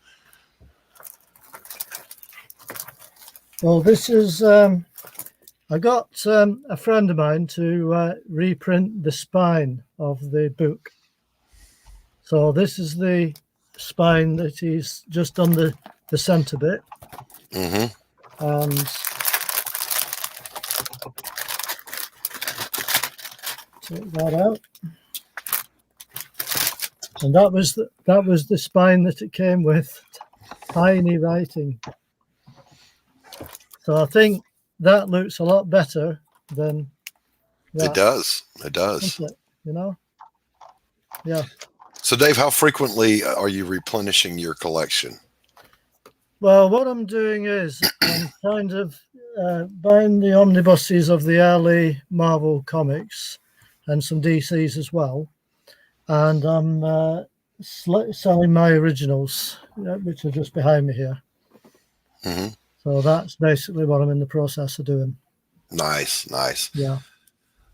[SPEAKER 12] Well, this is I got a friend of mine to reprint the spine of the book. So this is the spine that he's just done the center bit.
[SPEAKER 14] Mm-hmm.
[SPEAKER 12] And take that out. And that was the spine that it came with, tiny writing. So I think that looks a lot better than that.
[SPEAKER 14] It does.
[SPEAKER 12] Isn't it? Yeah.
[SPEAKER 14] So Dave, how frequently are you replenishing your collection?
[SPEAKER 12] Well, what I'm doing is I'm kind of buying the omnibuses of the early Marvel comics and some DCs as well. And I'm selling my originals, which are just behind me here.
[SPEAKER 14] Mm-hmm.
[SPEAKER 12] So that's basically what I'm in the process of doing.
[SPEAKER 14] Nice.
[SPEAKER 12] Yeah.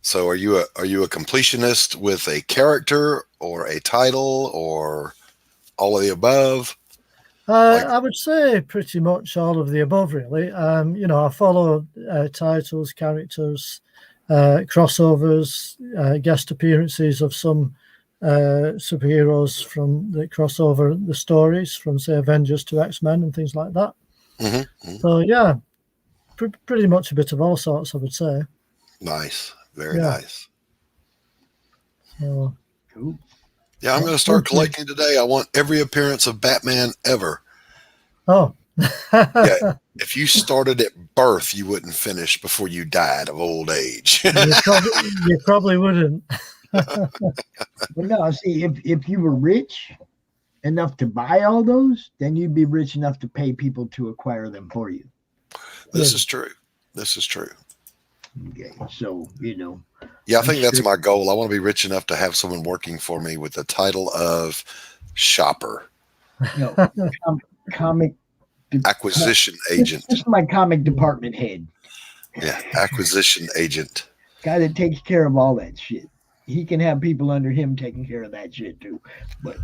[SPEAKER 14] So are you a completionist with a character or a title or all of the above?
[SPEAKER 12] I would say pretty much all of the above, really. I follow titles, characters, crossovers, guest appearances of some superheroes from the crossover the stories from, say, Avengers to X-Men and things like that.
[SPEAKER 14] Mm-hmm.
[SPEAKER 12] So yeah, pretty much a bit of all sorts, I would say.
[SPEAKER 14] Nice, very nice.
[SPEAKER 12] So,
[SPEAKER 6] cool.
[SPEAKER 14] Yeah, I'm going to start collecting today. I want every appearance of Batman ever.
[SPEAKER 12] Oh.
[SPEAKER 14] Yeah, if you started at birth, you wouldn't finish before you died of old age.
[SPEAKER 12] you probably wouldn't.
[SPEAKER 6] But no, see, if you were rich enough to buy all those, then you'd be rich enough to pay people to acquire them for you.
[SPEAKER 14] This is true.
[SPEAKER 6] Okay, so
[SPEAKER 14] yeah, I think that's my goal. I want to be rich enough to have someone working for me with the title of shopper,
[SPEAKER 6] comic
[SPEAKER 14] acquisition agent.
[SPEAKER 6] Just my comic department head.
[SPEAKER 14] Yeah, acquisition agent.
[SPEAKER 6] Guy that takes care of all that shit. He can have people under him taking care of that shit too. But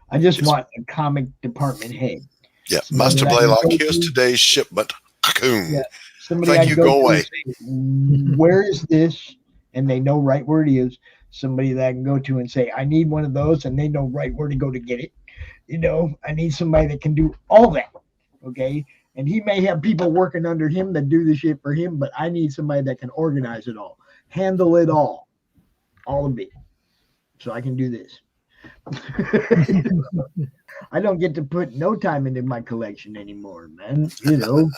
[SPEAKER 6] I just want a comic department head.
[SPEAKER 14] Yeah, Master Blalock, here's today's shipment. Cocoon.
[SPEAKER 6] Yeah.
[SPEAKER 14] Thank you, go away.
[SPEAKER 6] Where is this? And they know right where it is. Somebody that I can go to and say, I need one of those, and they know right where to go to get it. I need somebody that can do all that. Okay. And he may have people working under him that do the shit for him, but I need somebody that can organize it all, handle it all of it, so I can do this. I don't get to put no time into my collection anymore, man. You know,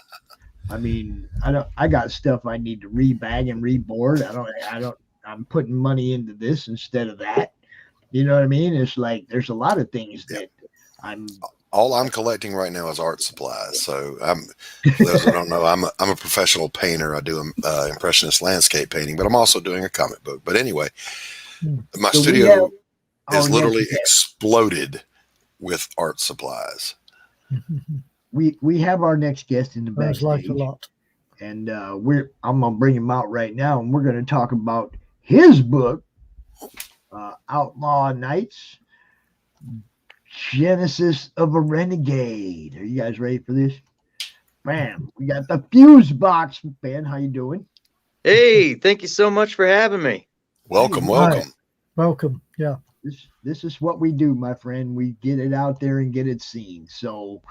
[SPEAKER 6] I mean, I got stuff I need to rebag and reboard. I'm putting money into this instead of that. You know what I mean? It's like there's a lot of things that
[SPEAKER 14] all I'm collecting right now is art supplies. So for those who don't know, I'm a professional painter. I do impressionist landscape painting, but I'm also doing a comic book. But anyway, my studio is literally exploded with art supplies.
[SPEAKER 6] We have our next guest in the backstage.
[SPEAKER 12] Like a lot.
[SPEAKER 6] And I'm gonna bring him out right now, and we're gonna talk about his book, Outlaw Knights, Genesis of a Renegade. Are you guys ready for this? Bam! We got the Fuse Box. Ben, how you doing?
[SPEAKER 17] Hey, thank you so much for having me.
[SPEAKER 14] Welcome.
[SPEAKER 12] Welcome. Yeah.
[SPEAKER 6] This is what we do, my friend. We get it out there and get it seen. So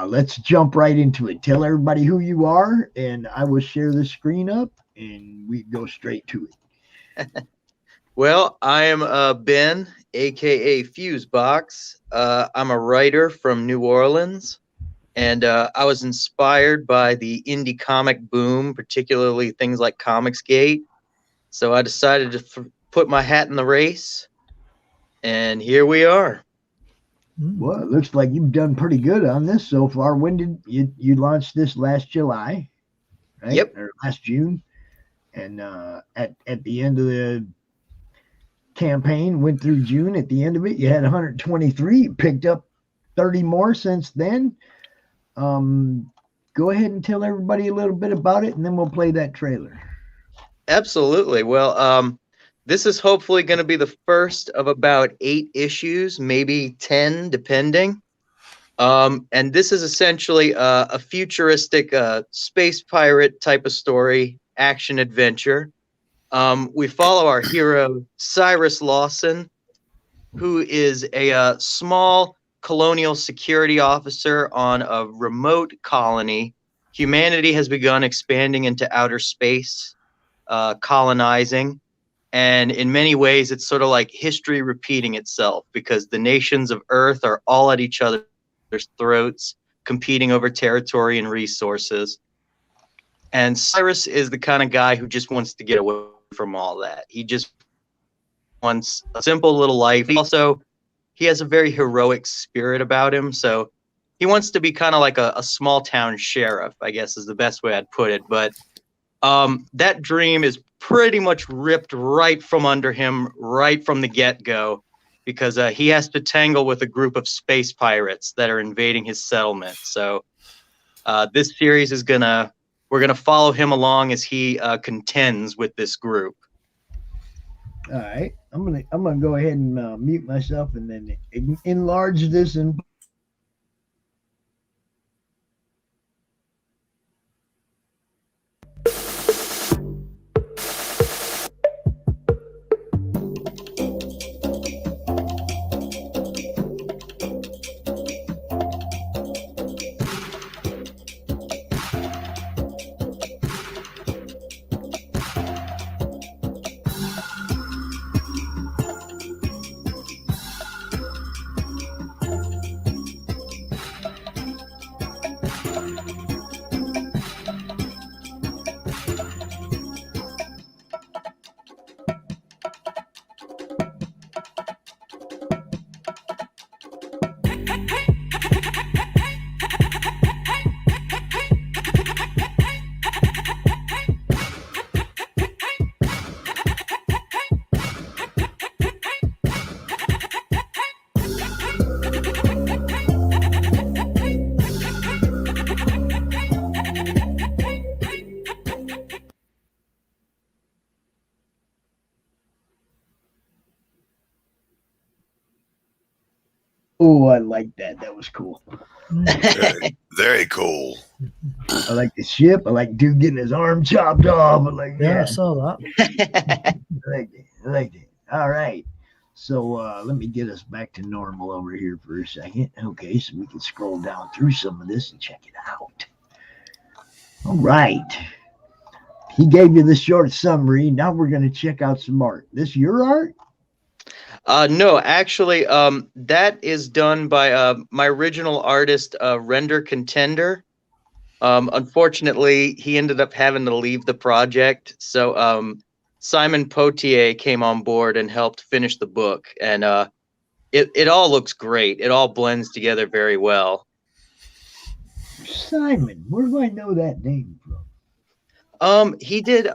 [SPEAKER 6] let's jump right into it. Tell everybody who you are, and I will share the screen up, and we go straight to it.
[SPEAKER 17] Well, I am Ben, aka Fusebox. I'm a writer from New Orleans, and I was inspired by the indie comic boom, particularly things like Comicsgate. So I decided to put my hat in the race, and here we are.
[SPEAKER 6] Well, it looks like you've done pretty good on this so far. When did you launch this? Last July, right?
[SPEAKER 17] Yep.
[SPEAKER 6] Or last June, and at the end of the campaign, went through June. At the end of it, you had 123. You picked up 30 more since then. Go ahead and tell everybody a little bit about it, and then we'll play that trailer.
[SPEAKER 17] Absolutely. Well, this is hopefully going to be the first of about 8 issues, maybe 10, depending. And this is essentially a futuristic space pirate type of story, action adventure. We follow our hero, Cyrus Lawson, who is a small colonial security officer on a remote colony. Humanity has begun expanding into outer space, colonizing. And in many ways, it's sort of like history repeating itself, because the nations of Earth are all at each other's throats, competing over territory and resources. And Cyrus is the kind of guy who just wants to get away from all that. He just wants a simple little life. He has a very heroic spirit about him. So he wants to be kind of like a small town sheriff, I guess is the best way I'd put it. But that dream is pretty much ripped right from under him, right from the get-go, because he has to tangle with a group of space pirates that are invading his settlement. So this series is we're gonna follow him along as he contends with this group.
[SPEAKER 6] All right, I'm gonna go ahead and mute myself and then enlarge this and. Oh, I like that. That was cool.
[SPEAKER 14] Very, very cool.
[SPEAKER 6] I like the ship. I like dude getting his arm chopped off. I like
[SPEAKER 12] I saw that.
[SPEAKER 6] I like it. All right. So let me get us back to normal over here for a second. Okay, so we can scroll down through some of this and check it out. All right. He gave you the short summary. Now we're going to check out some art. This your art?
[SPEAKER 17] No, actually, that is done by my original artist, Render Contender. Unfortunately, he ended up having to leave the project. So Simon Potier came on board and helped finish the book. And it all looks great. It all blends together very well.
[SPEAKER 6] Simon, where do I know that name from?
[SPEAKER 17] He did,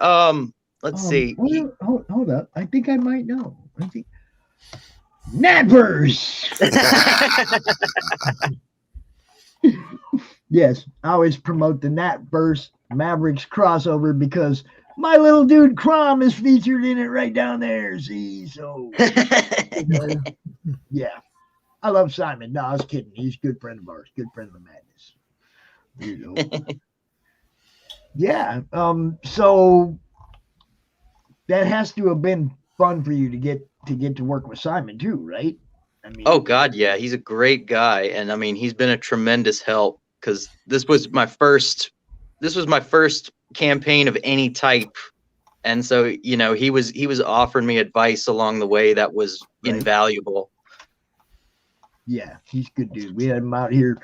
[SPEAKER 17] let's see.
[SPEAKER 6] Hold up. I think I might know. Nappers! Yes, I always promote the Natverse Mavericks crossover because my little dude CRoM is featured in it right down there. See, so yeah, I love Simon. No, I was kidding. He's a good friend of ours, good friend of the madness. You know. Yeah. So that has to have been fun for you to get to work with Simon too, right? I mean,
[SPEAKER 17] oh God, yeah, he's a great guy, and I mean, he's been a tremendous help because this was my first campaign of any type, and so you know he was offering me advice along the way that was invaluable.
[SPEAKER 6] Yeah, he's a good dude. We had him out here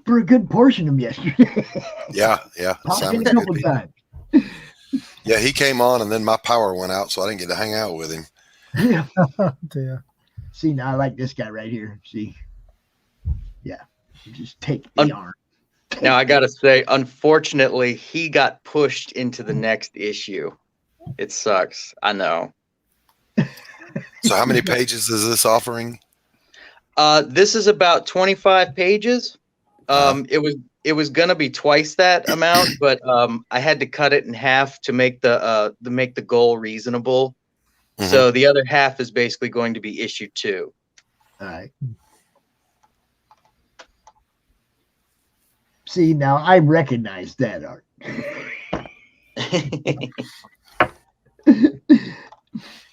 [SPEAKER 6] for a good portion of yesterday.
[SPEAKER 14] Yeah.
[SPEAKER 6] Simon's a couple times.
[SPEAKER 14] Yeah, he came on and then my power went out, so I didn't get to hang out with him.
[SPEAKER 6] Yeah.
[SPEAKER 12] Dear.
[SPEAKER 6] See, now I like this guy right here. See? Yeah. Just take the arm.
[SPEAKER 17] Now I gotta say, unfortunately, he got pushed into the next issue. It sucks. I know.
[SPEAKER 14] So how many pages is this offering?
[SPEAKER 17] This is about 25 pages. It was gonna be twice that amount, but I had to cut it in half to make the goal reasonable. Mm-hmm. So the other half is basically going to be issue 2.
[SPEAKER 6] All right. See, now I recognize that art.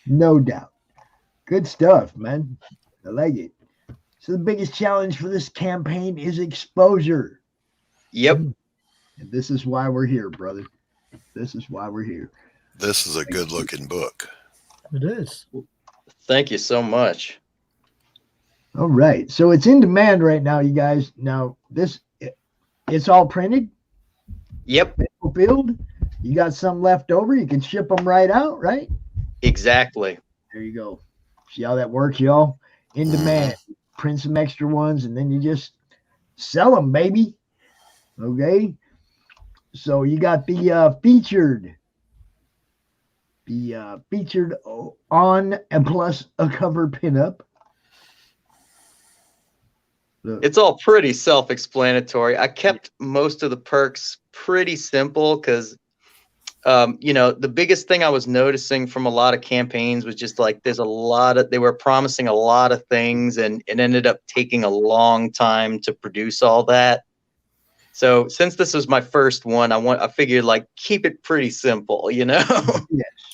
[SPEAKER 6] No doubt. Good stuff, man. I like it. So the biggest challenge for this campaign is exposure.
[SPEAKER 17] Yep.
[SPEAKER 6] And this is why we're here, brother. This is why we're here.
[SPEAKER 14] This is a good looking book.
[SPEAKER 12] It is.
[SPEAKER 17] Thank you so much.
[SPEAKER 6] All right. So it's in demand right now, you guys. Now, it's all printed?
[SPEAKER 17] Yep.
[SPEAKER 6] Fulfilled? You got some left over? You can ship them right out, right?
[SPEAKER 17] Exactly.
[SPEAKER 6] There you go. See how that works, y'all? In demand. Print some extra ones, and then you just sell them, baby. Okay? So you got the featured on and plus a cover pinup.
[SPEAKER 17] It's all pretty self-explanatory. I kept most of the perks pretty simple because, the biggest thing I was noticing from a lot of campaigns was just like they were promising a lot of things and it ended up taking a long time to produce all that. So since this was my first one, I figured like keep it pretty simple, Yes.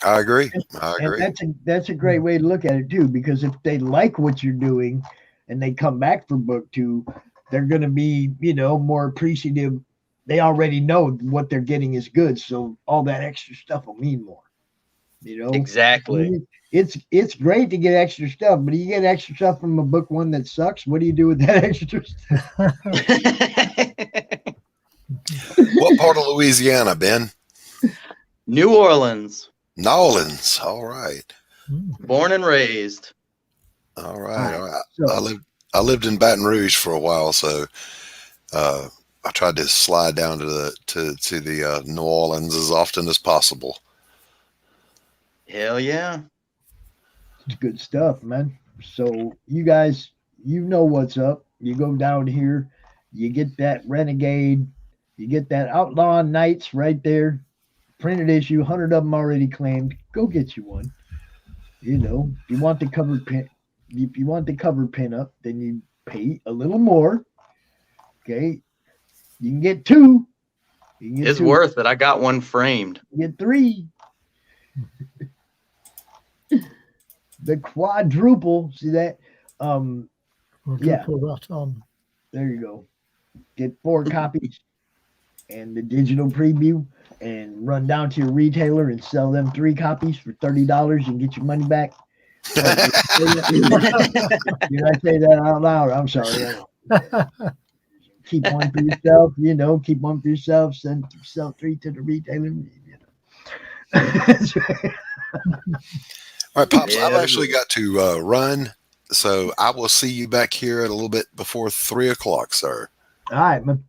[SPEAKER 14] I agree.
[SPEAKER 6] And that's a great way to look at it too, because if they like what you're doing and they come back for book 2, they're going to be, more appreciative. They already know what they're getting is good, so all that extra stuff will mean more.
[SPEAKER 17] Exactly.
[SPEAKER 6] I mean, it's great to get extra stuff, but you get extra stuff from a book 1 that sucks. What do you do with that extra stuff?
[SPEAKER 14] What part of Louisiana, Ben?
[SPEAKER 17] New Orleans.
[SPEAKER 14] Nolans. All right.
[SPEAKER 17] Born and raised.
[SPEAKER 14] All right. So, I lived in Baton Rouge for a while, so I tried to slide down to the New Orleans as often as possible.
[SPEAKER 17] Hell yeah.
[SPEAKER 6] It's good stuff, man. So you guys, what's up. You go down here, you get that Renegade, you get that Outlaw Knights right there. Printed issue, 100 of them already claimed. Go get you one. If you want the cover pin up, then you pay a little more. Okay. You can get 2.
[SPEAKER 17] It's worth it. I got one framed.
[SPEAKER 6] You get 3. The quadruple. See that? Yeah.
[SPEAKER 12] Put that on.
[SPEAKER 6] There you go. Get 4 copies and the digital preview, and run down to your retailer and sell them 3 copies for $30 and get your money back. Did I say that out loud? I'm sorry. Keep one for yourself, keep one for yourself, sell 3 to the retailer.
[SPEAKER 14] All right, Pops, I've actually got to run, so I will see you back here at a little bit before 3 o'clock, sir.
[SPEAKER 6] All right, man.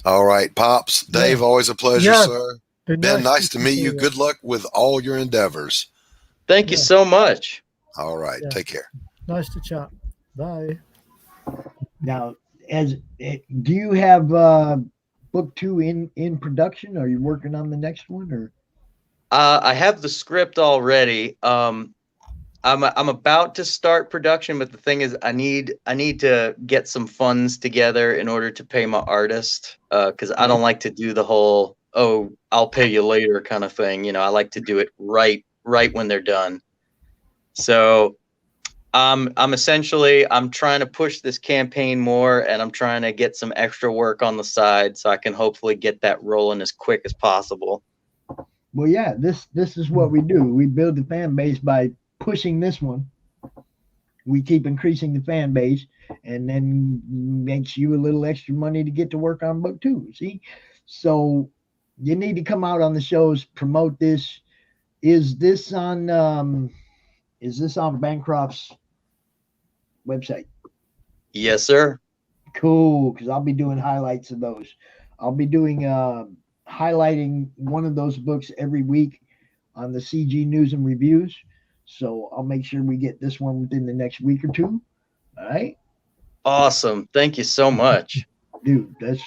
[SPEAKER 14] All right, Pops. Dave, always a pleasure, sir.
[SPEAKER 12] Ben,
[SPEAKER 14] nice to meet you. Good luck with all your endeavors.
[SPEAKER 17] Thank you so much.
[SPEAKER 14] All right, take care.
[SPEAKER 12] Nice to chat. Bye.
[SPEAKER 6] Now, do you have book 2 in production? Are you working on the next one, or?
[SPEAKER 17] I have the script already. I'm about to start production, but the thing is, I need to get some funds together in order to pay my artist. Because I don't like to do the whole I'll pay you later kind of thing. I like to do it right when they're done. So I'm trying to push this campaign more, and I'm trying to get some extra work on the side so I can hopefully get that rolling as quick as possible.
[SPEAKER 6] Well, yeah, this is what we do. We build the fan base by pushing this one. We keep increasing the fan base, and then makes you a little extra money to get to work on book 2. See? So you need to come out on the shows, promote this. Is this on Bancroft's website?
[SPEAKER 17] Yes, sir.
[SPEAKER 6] Cool, because I'll be doing highlights of those. I'll be doing highlighting one of those books every week on the CG News and Reviews. So I'll make sure we get this one within the next week or 2. All right.
[SPEAKER 17] Awesome. Thank you so much.
[SPEAKER 6] Dude, that's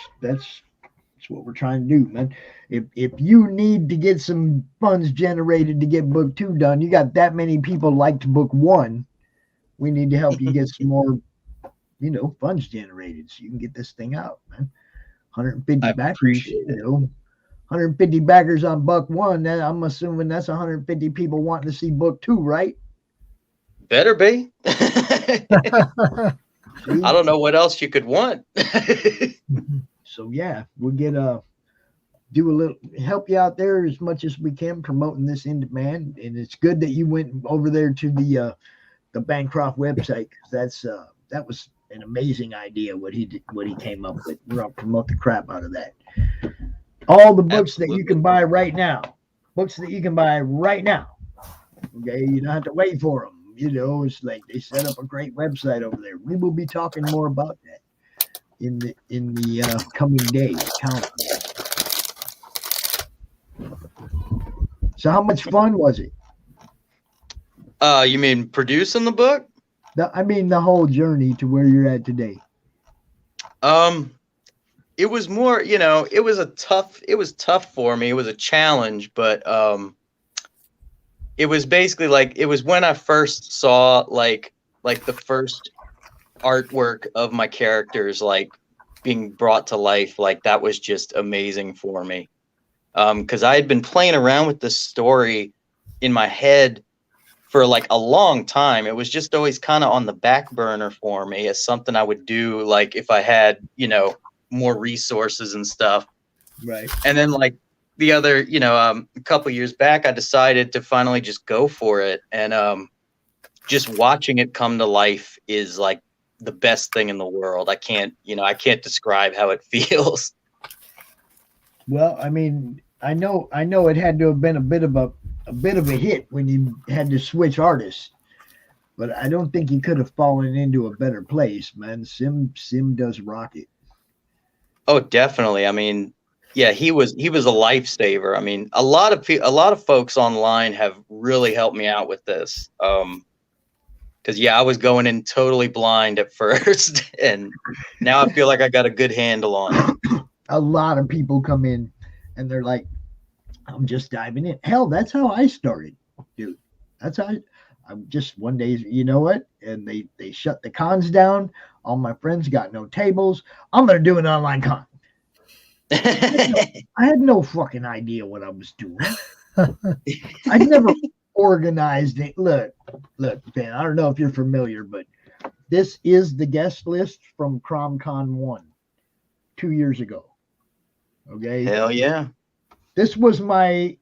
[SPEAKER 6] what we're trying to do, man. If you need to get some funds generated to get book 2 done, you got that many people liked book 1. We need to help you get some more, funds generated so you can get this thing out, man. 150 backers, 150 backers on book 1. I'm assuming that's 150 people wanting to see book 2, right?
[SPEAKER 17] Better be. I don't know what else you could want.
[SPEAKER 6] So yeah, we'll do a little help you out there as much as we can promoting this in demand. And it's good that you went over there to the Bancroft website, because that was an amazing idea what he came up with. We're gonna promote the crap out of that. All the books that you can buy right now. Okay, you don't have to wait for them. It's like they set up a great website over there. We will be talking more about that in the coming days. So how much fun was it?
[SPEAKER 17] You mean producing the book?
[SPEAKER 6] The whole journey to where you're at today.
[SPEAKER 17] It was more, it was tough for me. It was a challenge, but it was basically it was when I first saw like the first artwork of my characters being brought to life. That was just amazing for me. Because I had been playing around with this story in my head for a long time. It was just always kind of on the back burner for me as something I would do if I had, more resources and stuff.
[SPEAKER 6] Right.
[SPEAKER 17] And then the other, a couple years back, I decided to finally just go for it. And just watching it come to life is the best thing in the world. I can't describe how it feels.
[SPEAKER 6] Well, I know it had to have been a bit of a hit when you had to switch artists, but I don't think you could have fallen into a better place, man. Sim does rock it.
[SPEAKER 17] Oh, definitely. Yeah, he was a lifesaver. A lot of folks online have really helped me out with this. Because I was going in totally blind at first, and now I feel like I got a good handle on it.
[SPEAKER 6] A lot of people come in and they're like, I'm just diving in. Hell, that's how I started, dude. That's how I'm just one day, you know what? And they shut the cons down. All my friends got no tables. I'm going to do an online con. I had no fucking idea what I was doing. I'd never organized it. Look, Ben, I don't know if you're familiar, but this is the guest list from CRoM CoN 1 2 years ago. Okay.
[SPEAKER 17] Hell yeah.
[SPEAKER 6] This was my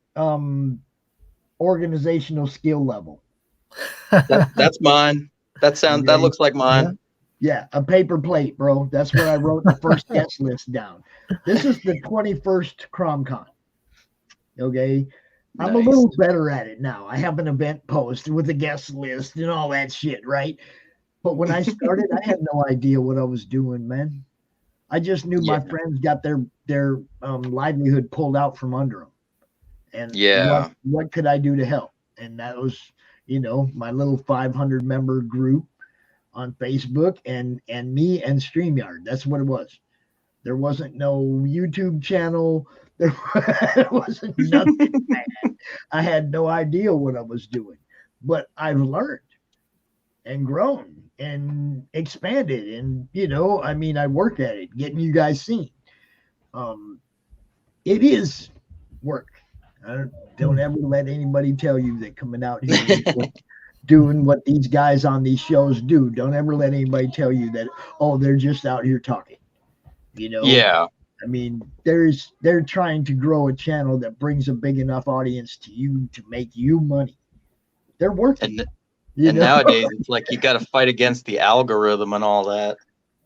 [SPEAKER 6] organizational skill level.
[SPEAKER 17] That's mine. That looks like mine.
[SPEAKER 6] Yeah, a paper plate, bro. That's where I wrote the first guest list down. This is the 21st CRoM CoN. Okay. I'm a little better at it now. I have an event post with a guest list and all that shit, right? But when I started, I had no idea what I was doing, man. I just knew my friends got their livelihood pulled out from under them. And what could I do to help? And that was, my little 500 member group on Facebook and me and StreamYard. That's what it was. There wasn't no YouTube channel. There wasn't nothing, man. I had no idea what I was doing, but I've learned and grown and expanded. And, I work at it, getting you guys seen. It is work. Don't ever let anybody tell you that coming out here doing what these guys on these shows do. Don't ever let anybody tell you that, they're just out here talking.
[SPEAKER 17] Yeah.
[SPEAKER 6] I mean, they're trying to grow a channel that brings a big enough audience to you to make you money. They're working.
[SPEAKER 17] And nowadays, it's like you got to fight against the algorithm and all that.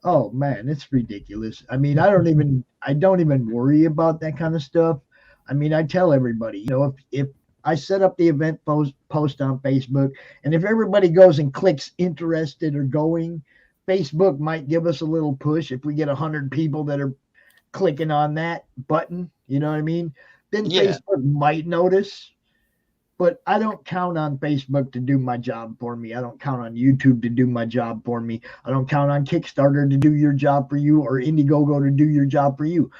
[SPEAKER 6] Oh man, it's ridiculous. I mean, I don't even worry about that kind of stuff. I mean, I tell everybody, if I set up the event post on Facebook, and if everybody goes and clicks interested or going, Facebook might give us a little push if we get 100 people that are clicking on that button. You know what I mean? Then Facebook might notice. But I don't count on Facebook to do my job for me. I don't count on YouTube to do my job for me. I don't count on Kickstarter to do your job for you or Indiegogo to do your job for you.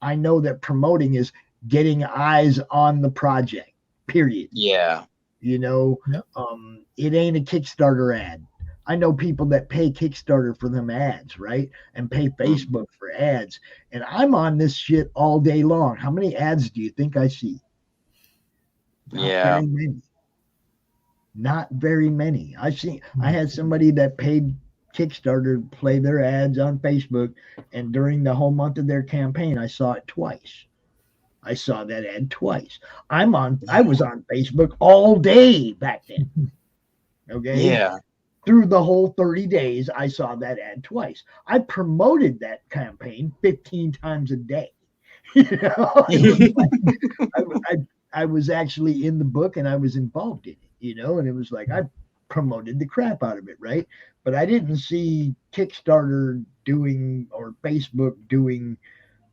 [SPEAKER 6] I know that promoting is getting eyes on the project, period.
[SPEAKER 17] Yeah.
[SPEAKER 6] It ain't a Kickstarter ad. I know people that pay Kickstarter for them ads, right? And pay Facebook for ads. And I'm on this shit all day long. How many ads do you think I see? Not very many. I had somebody that paid Kickstarter to play their ads on Facebook, and during the whole month of their campaign, I saw it twice. I saw that ad twice. I was on Facebook all day back then. Okay.
[SPEAKER 17] Yeah.
[SPEAKER 6] Through the whole 30 days, I saw that ad twice. I promoted that campaign 15 times a day. I was actually in the book and I was involved in it, and it was like I promoted the crap out of it, right? But I didn't see Kickstarter doing or Facebook doing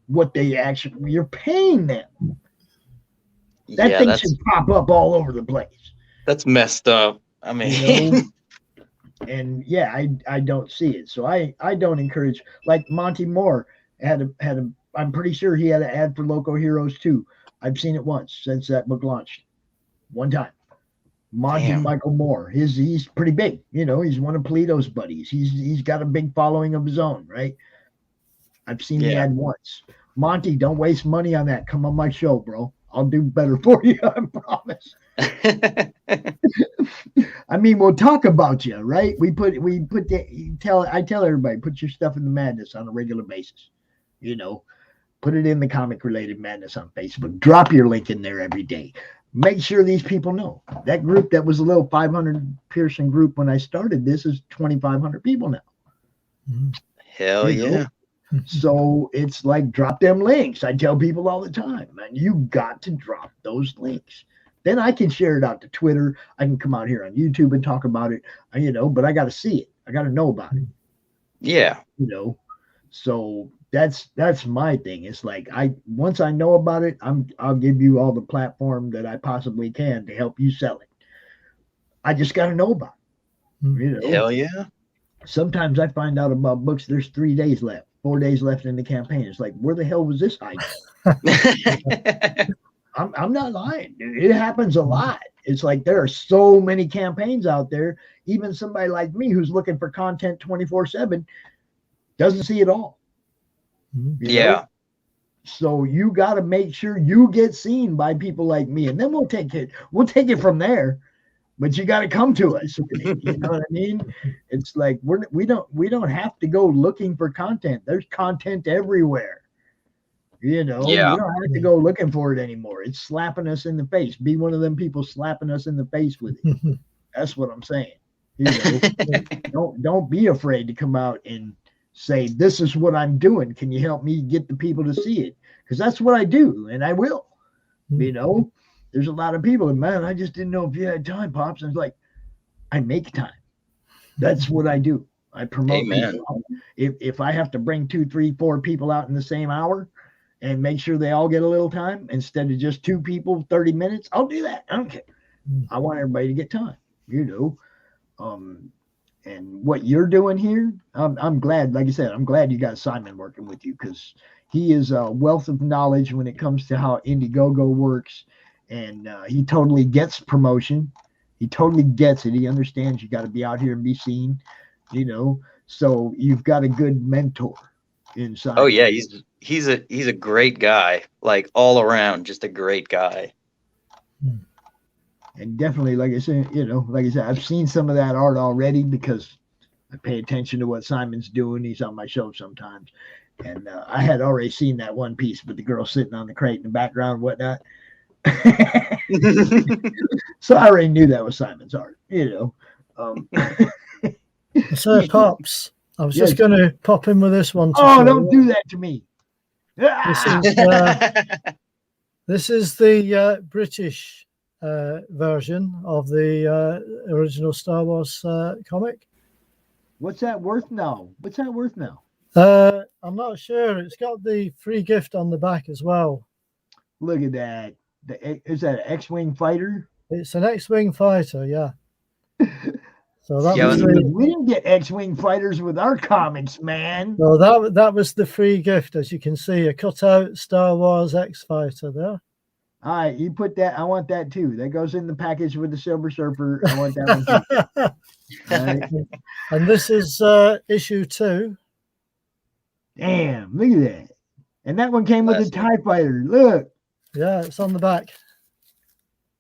[SPEAKER 6] what they actually, you're paying them. That thing should pop up all over the place.
[SPEAKER 17] That's messed up. I mean,
[SPEAKER 6] and I don't see it. So I don't encourage, like Monty Moore had a I'm pretty sure he had an ad for Loco Heroes too. I've seen it once since that book launched. One time. Monty Michael Moore. He's pretty big. He's one of Polito's buddies. He's got a big following of his own, right? I've seen the ad once. Monty, don't waste money on that. Come on my show, bro. I'll do better for you, I promise. I mean, we'll talk about you, right? I tell everybody, put your stuff in the madness on a regular basis. Put it in the Comic Related Madness on Facebook. Drop your link in there every day. Make sure these people know. That group that was a little 500 person group when I started this is 2,500 people now.
[SPEAKER 17] Hell yeah.
[SPEAKER 6] So it's like, drop them links. I tell people all the time, man, you got to drop those links. Then I can share it out to Twitter. I can come out here on YouTube and talk about it, but I got to see it. I got to know about it.
[SPEAKER 17] Yeah.
[SPEAKER 6] So that's my thing. It's like once I know about it, I'll give you all the platform that I possibly can to help you sell it. I just got to know about it.
[SPEAKER 17] Hell yeah.
[SPEAKER 6] Sometimes I find out about books. There's 3 days left, 4 days left in the campaign. It's like, where the hell was this item? I'm not lying, dude. It happens a lot. It's like there are so many campaigns out there. Even somebody like me who's looking for content 24/7 doesn't see it all. You know? So you got to make sure you get seen by people like me, and then we'll take it from there. but you got to come to us. You know what I mean? It's like we don't have to go looking for content. There's content everywhere. You know,
[SPEAKER 17] Yeah.
[SPEAKER 6] you don't have to go looking for it anymore. It's slapping us in the face. Be one of them people slapping us in the face with it. That's what I'm saying. You know, don't be afraid to come out and say, this is what I'm doing. Can you help me get the people to see it? Because that's what I do, and I will. You know, there's a lot of people, and man, I just didn't know if you had time, Pops. And it's like, I make time. That's what I do. I promote people. If I have to bring 2, 3, 4 people out in the same hour and make sure they all get a little time instead of just 2 people, 30 minutes, I'll do that. I don't care. I want everybody to get time, you know. And what you're doing here, I'm glad, like I said, I'm glad you got Simon working with you, because he is a wealth of knowledge when it comes to how Indiegogo works. And he totally gets promotion. He totally gets it. He understands you got to be out here and be seen, you know. So you've got a good mentor inside.
[SPEAKER 17] Oh yeah, he's a great guy, like all around, just a great guy.
[SPEAKER 6] And definitely, like I said, you know, like I said, I've seen some of that art already because I pay attention to what Simon's doing. He's on my show sometimes. And I had already seen that one piece with the girl sitting on the crate in the background and whatnot. So I already knew that was Simon's art, you know.
[SPEAKER 12] So, Pops, I was just going to pop in with this one.
[SPEAKER 6] Don't do that to me.
[SPEAKER 12] This is the British version of the original Star Wars comic.
[SPEAKER 6] What's that worth now?
[SPEAKER 12] I'm not sure. It's got the free gift on the back as well.
[SPEAKER 6] Look at that. Is that an X-Wing fighter?
[SPEAKER 12] It's an X-Wing fighter, yeah. So that
[SPEAKER 6] we didn't get X-Wing fighters with our comics, man.
[SPEAKER 12] So that was the free gift, as you can see, a cutout Star Wars X-Fighter there.
[SPEAKER 6] All right, you put that. I want that too. That goes in the package with the Silver Surfer. I want that one too. Right.
[SPEAKER 12] And this is issue 2.
[SPEAKER 6] Damn, look at that. And that one came with the TIE Fighter. Look.
[SPEAKER 12] Yeah, it's on the back.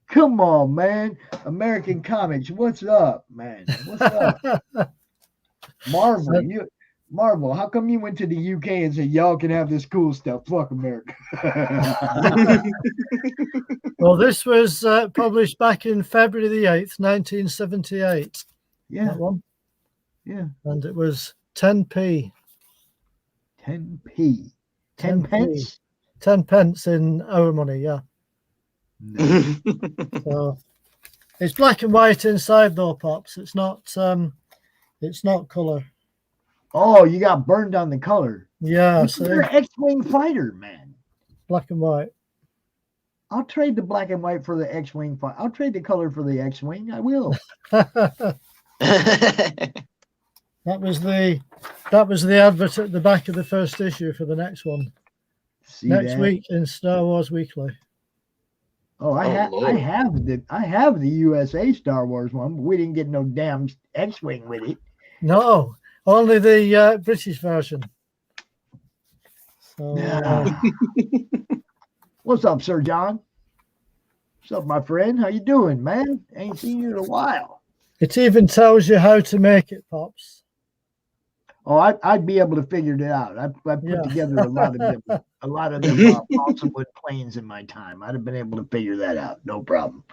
[SPEAKER 6] Come on, man. American Comics, what's up, man? What's up? Marvel, how come you went to the UK and said, y'all can have this cool stuff? Fuck America.
[SPEAKER 12] Well, this was published back in February the 8th, 1978.
[SPEAKER 6] Yeah.
[SPEAKER 12] That one.
[SPEAKER 6] Yeah.
[SPEAKER 12] And it was 10p.
[SPEAKER 6] 10p. 10 pence?
[SPEAKER 12] 10 pence in our money, yeah.
[SPEAKER 6] No.
[SPEAKER 12] So it's black and white inside though, Pops. It's not color.
[SPEAKER 6] Oh, you got burned on the color.
[SPEAKER 12] Yeah.
[SPEAKER 6] You're an X-Wing fighter, man.
[SPEAKER 12] Black and white.
[SPEAKER 6] I'll trade the black and white for the X-Wing fighter. I'll trade the color for the X-Wing. I will.
[SPEAKER 12] That was the advert at the back of the first issue for the next one. Next week in Star Wars Weekly.
[SPEAKER 6] Oh, I have the USA Star Wars one, but we didn't get no damn X-Wing with it.
[SPEAKER 12] No, only the British version. So,
[SPEAKER 6] what's up, Sir John? What's up, my friend? How you doing, man? Ain't seen you in a while.
[SPEAKER 12] It even tells you how to make it, Pops.
[SPEAKER 6] Oh, I'd be able to figure it out. I put together a lot of them balsa wood planes in my time. I'd have been able to figure that out, no problem.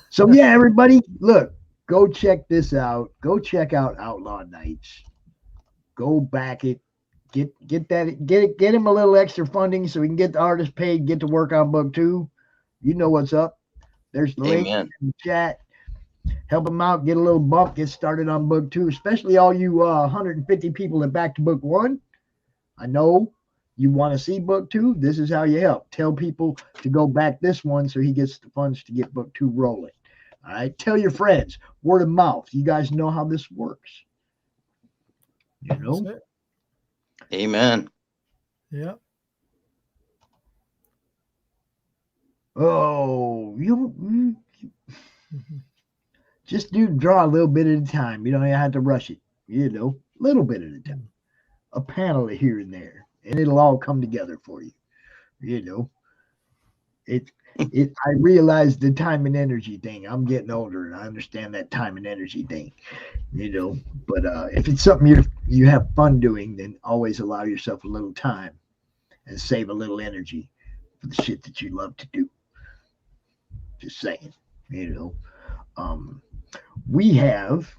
[SPEAKER 6] So yeah, everybody, look, go check this out. Go check out Outlaw Nights. Go back it. Get him a little extra funding so we can get the artist paid. Get to work on book 2. You know what's up. There's the link in the chat. Help them out, get a little bump, get started on book 2, especially all you 150 people that back to book 1. I know you want to see book 2. This is how you help. Tell people to go back this one so he gets the funds to get book 2 rolling. All right. Tell your friends. Word of mouth. You guys know how this works. You know?
[SPEAKER 17] Amen.
[SPEAKER 12] Yeah.
[SPEAKER 6] Oh, just draw a little bit at a time. You don't even have to rush it. You know, a little bit at a time. A panel here and there, and it'll all come together for you. You know. I realize the time and energy thing. I'm getting older, and I understand that time and energy thing. But if it's something you have fun doing, then always allow yourself a little time and save a little energy for the shit that you love to do. Just saying, we have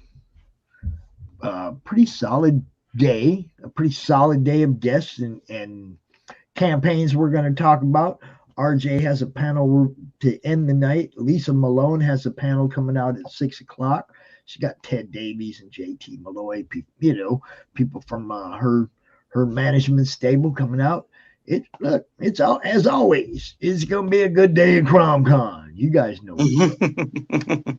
[SPEAKER 6] a pretty solid day of guests and campaigns we're going to talk about. RJ has a panel to end the night. Lisa Malone has a panel coming out at 6:00. She got Ted Davies and JT Malloy, people from her management stable coming out. It's all, as always, it's gonna be a good day at CRoM CoN. You guys know it.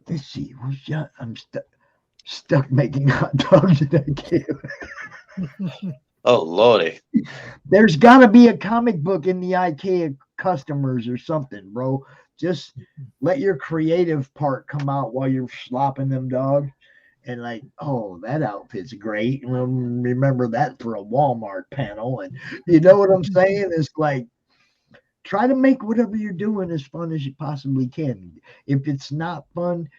[SPEAKER 6] Let's see. I'm stuck making hot dogs and I can't.
[SPEAKER 17] Oh lordy!
[SPEAKER 6] There's got to be a comic book in the IKEA customers or something, bro. Just let your creative part come out while you're slopping them dogs. And like, oh, that outfit's great. Remember that for a Walmart panel. And you know what I'm saying? It's like, try to make whatever you're doing as fun as you possibly can. If it's not fun,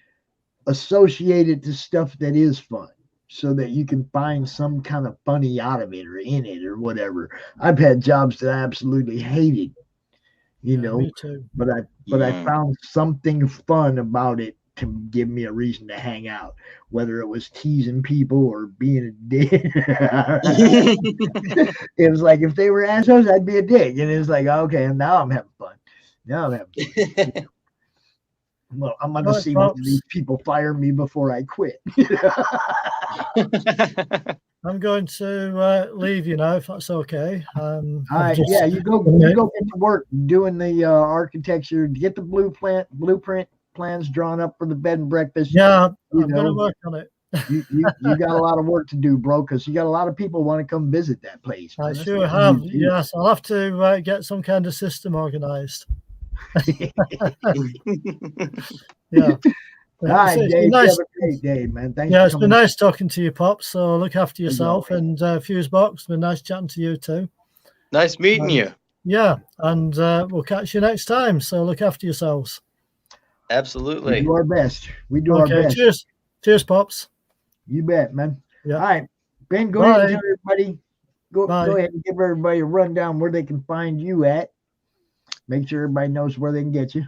[SPEAKER 6] associate it to stuff that is fun, so that you can find some kind of funny out of it or in it or whatever. I've had jobs that I absolutely hated,
[SPEAKER 12] me too.
[SPEAKER 6] but I found something fun about it to give me a reason to hang out, whether it was teasing people or being a dick. It was like, if they were assholes, I'd be a dick. And it was like, okay, and now I'm having fun. Well, I'm going to see whether these people fire me before I quit.
[SPEAKER 12] I'm going to leave you now, if that's okay.
[SPEAKER 6] All right, you go get to work doing the architecture, get the blueprint plans drawn up for the bed and breakfast.
[SPEAKER 12] Yeah, I'm going to work on it.
[SPEAKER 6] you got a lot of work to do, bro, because you got a lot of people want to come visit that place.
[SPEAKER 12] Man. I sure have. Yes, I'll have to get some kind of system organized. Yeah.
[SPEAKER 6] All right, Dave, have a great day, man. Thanks.
[SPEAKER 12] Yeah, it's been nice talking to you, Pops. So look after yourself, and Fusebox, it's been nice chatting to you too.
[SPEAKER 17] Nice meeting you.
[SPEAKER 12] Yeah, and we'll catch you next time. So look after yourselves.
[SPEAKER 17] Absolutely.
[SPEAKER 6] We do our best. Our best.
[SPEAKER 12] Cheers, Pops.
[SPEAKER 6] You bet, man.
[SPEAKER 12] Yeah.
[SPEAKER 6] All right, Ben, go ahead and tell everybody. Go ahead and give everybody a rundown where they can find you at. Make sure everybody knows where they can get you.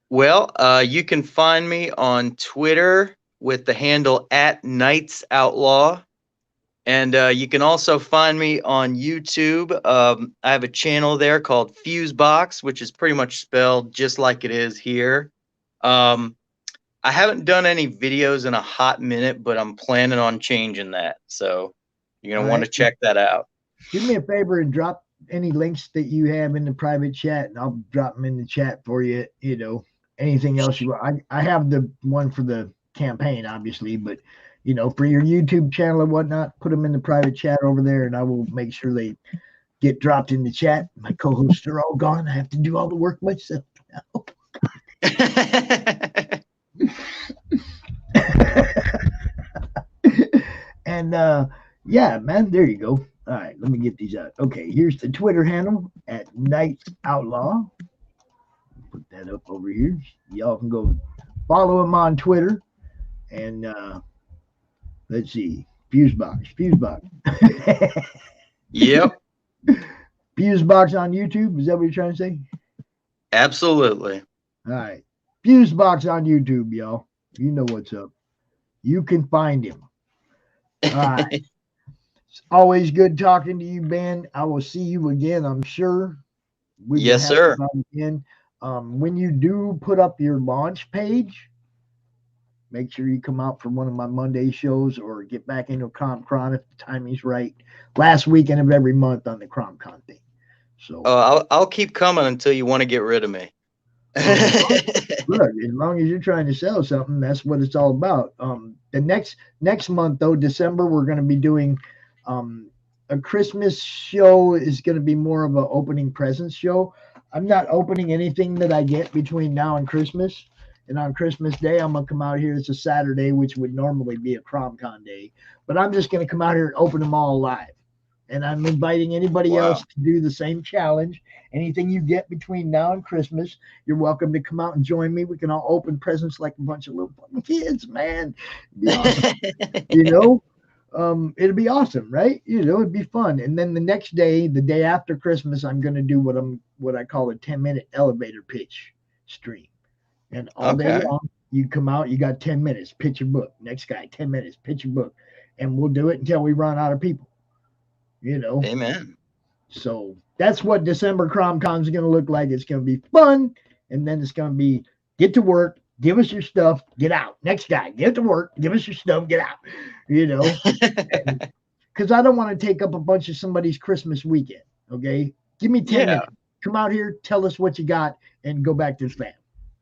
[SPEAKER 17] Well, you can find me on Twitter with the handle @KnightsOutlaw. And you can also find me on YouTube. I have a channel there called Fusebox, which is pretty much spelled just like it is here. I haven't done any videos in a hot minute, but I'm planning on changing that. So you're going to want to check that out.
[SPEAKER 6] Do me a favor and drop any links that you have in the private chat, and I'll drop them in the chat for you. Anything else you want. I have the one for the campaign, obviously, but for your YouTube channel and whatnot, put them in the private chat over there, and I will make sure they get dropped in the chat. My co-hosts are all gone. I have to do all the work myself now. And yeah, man, there you go. All right, let me get these out. Okay, here's the Twitter handle @KnightsOutlaw. Put that up over here. Y'all can go follow him on Twitter. And let's see, Fusebox.
[SPEAKER 17] Yep.
[SPEAKER 6] Fusebox on YouTube. Is that what you're trying to say?
[SPEAKER 17] Absolutely.
[SPEAKER 6] All right. Fusebox on YouTube, y'all. You know what's up. You can find him. All right. It's always good talking to you, Ben. I will see you again, I'm sure.
[SPEAKER 17] Yes, sir.
[SPEAKER 6] Again. When you do put up your launch page, make sure you come out for one of my Monday shows or get back into CRoM CoN if the timing's right. Last weekend of every month on the CRoM CoN thing. So
[SPEAKER 17] I'll keep coming until you want to get rid of me.
[SPEAKER 6] Look, as long as you're trying to sell something, that's what it's all about. The next month, though, December, we're going to be doing a Christmas show. Is going to be more of an opening presents show. I'm not opening anything that I get between now and Christmas. And on Christmas Day, I'm going to come out here. It's a Saturday, which would normally be a CRoM CoN day. But I'm just going to come out here and open them all live. And I'm inviting anybody else to do the same challenge. Anything you get between now and Christmas, you're welcome to come out and join me. We can all open presents like a bunch of little kids, man. It'd be awesome. You know, it'll be awesome, right? You know, it'd be fun. And then the next day, the day after Christmas, I'm going to do what I call a 10-minute elevator pitch stream. And all day long, you come out, you got 10 minutes, pitch your book. Next guy, 10 minutes, pitch your book. And we'll do it until we run out of people. You know,
[SPEAKER 17] amen.
[SPEAKER 6] So that's what December CRoM CoN is going to look like. It's going to be fun, and then it's going to be get to work, give us your stuff, get out. Next guy, get to work, give us your stuff, get out. You know, because I don't want to take up a bunch of somebody's Christmas weekend. Okay, give me 10 minutes. Come out here, tell us what you got, and go back to the family.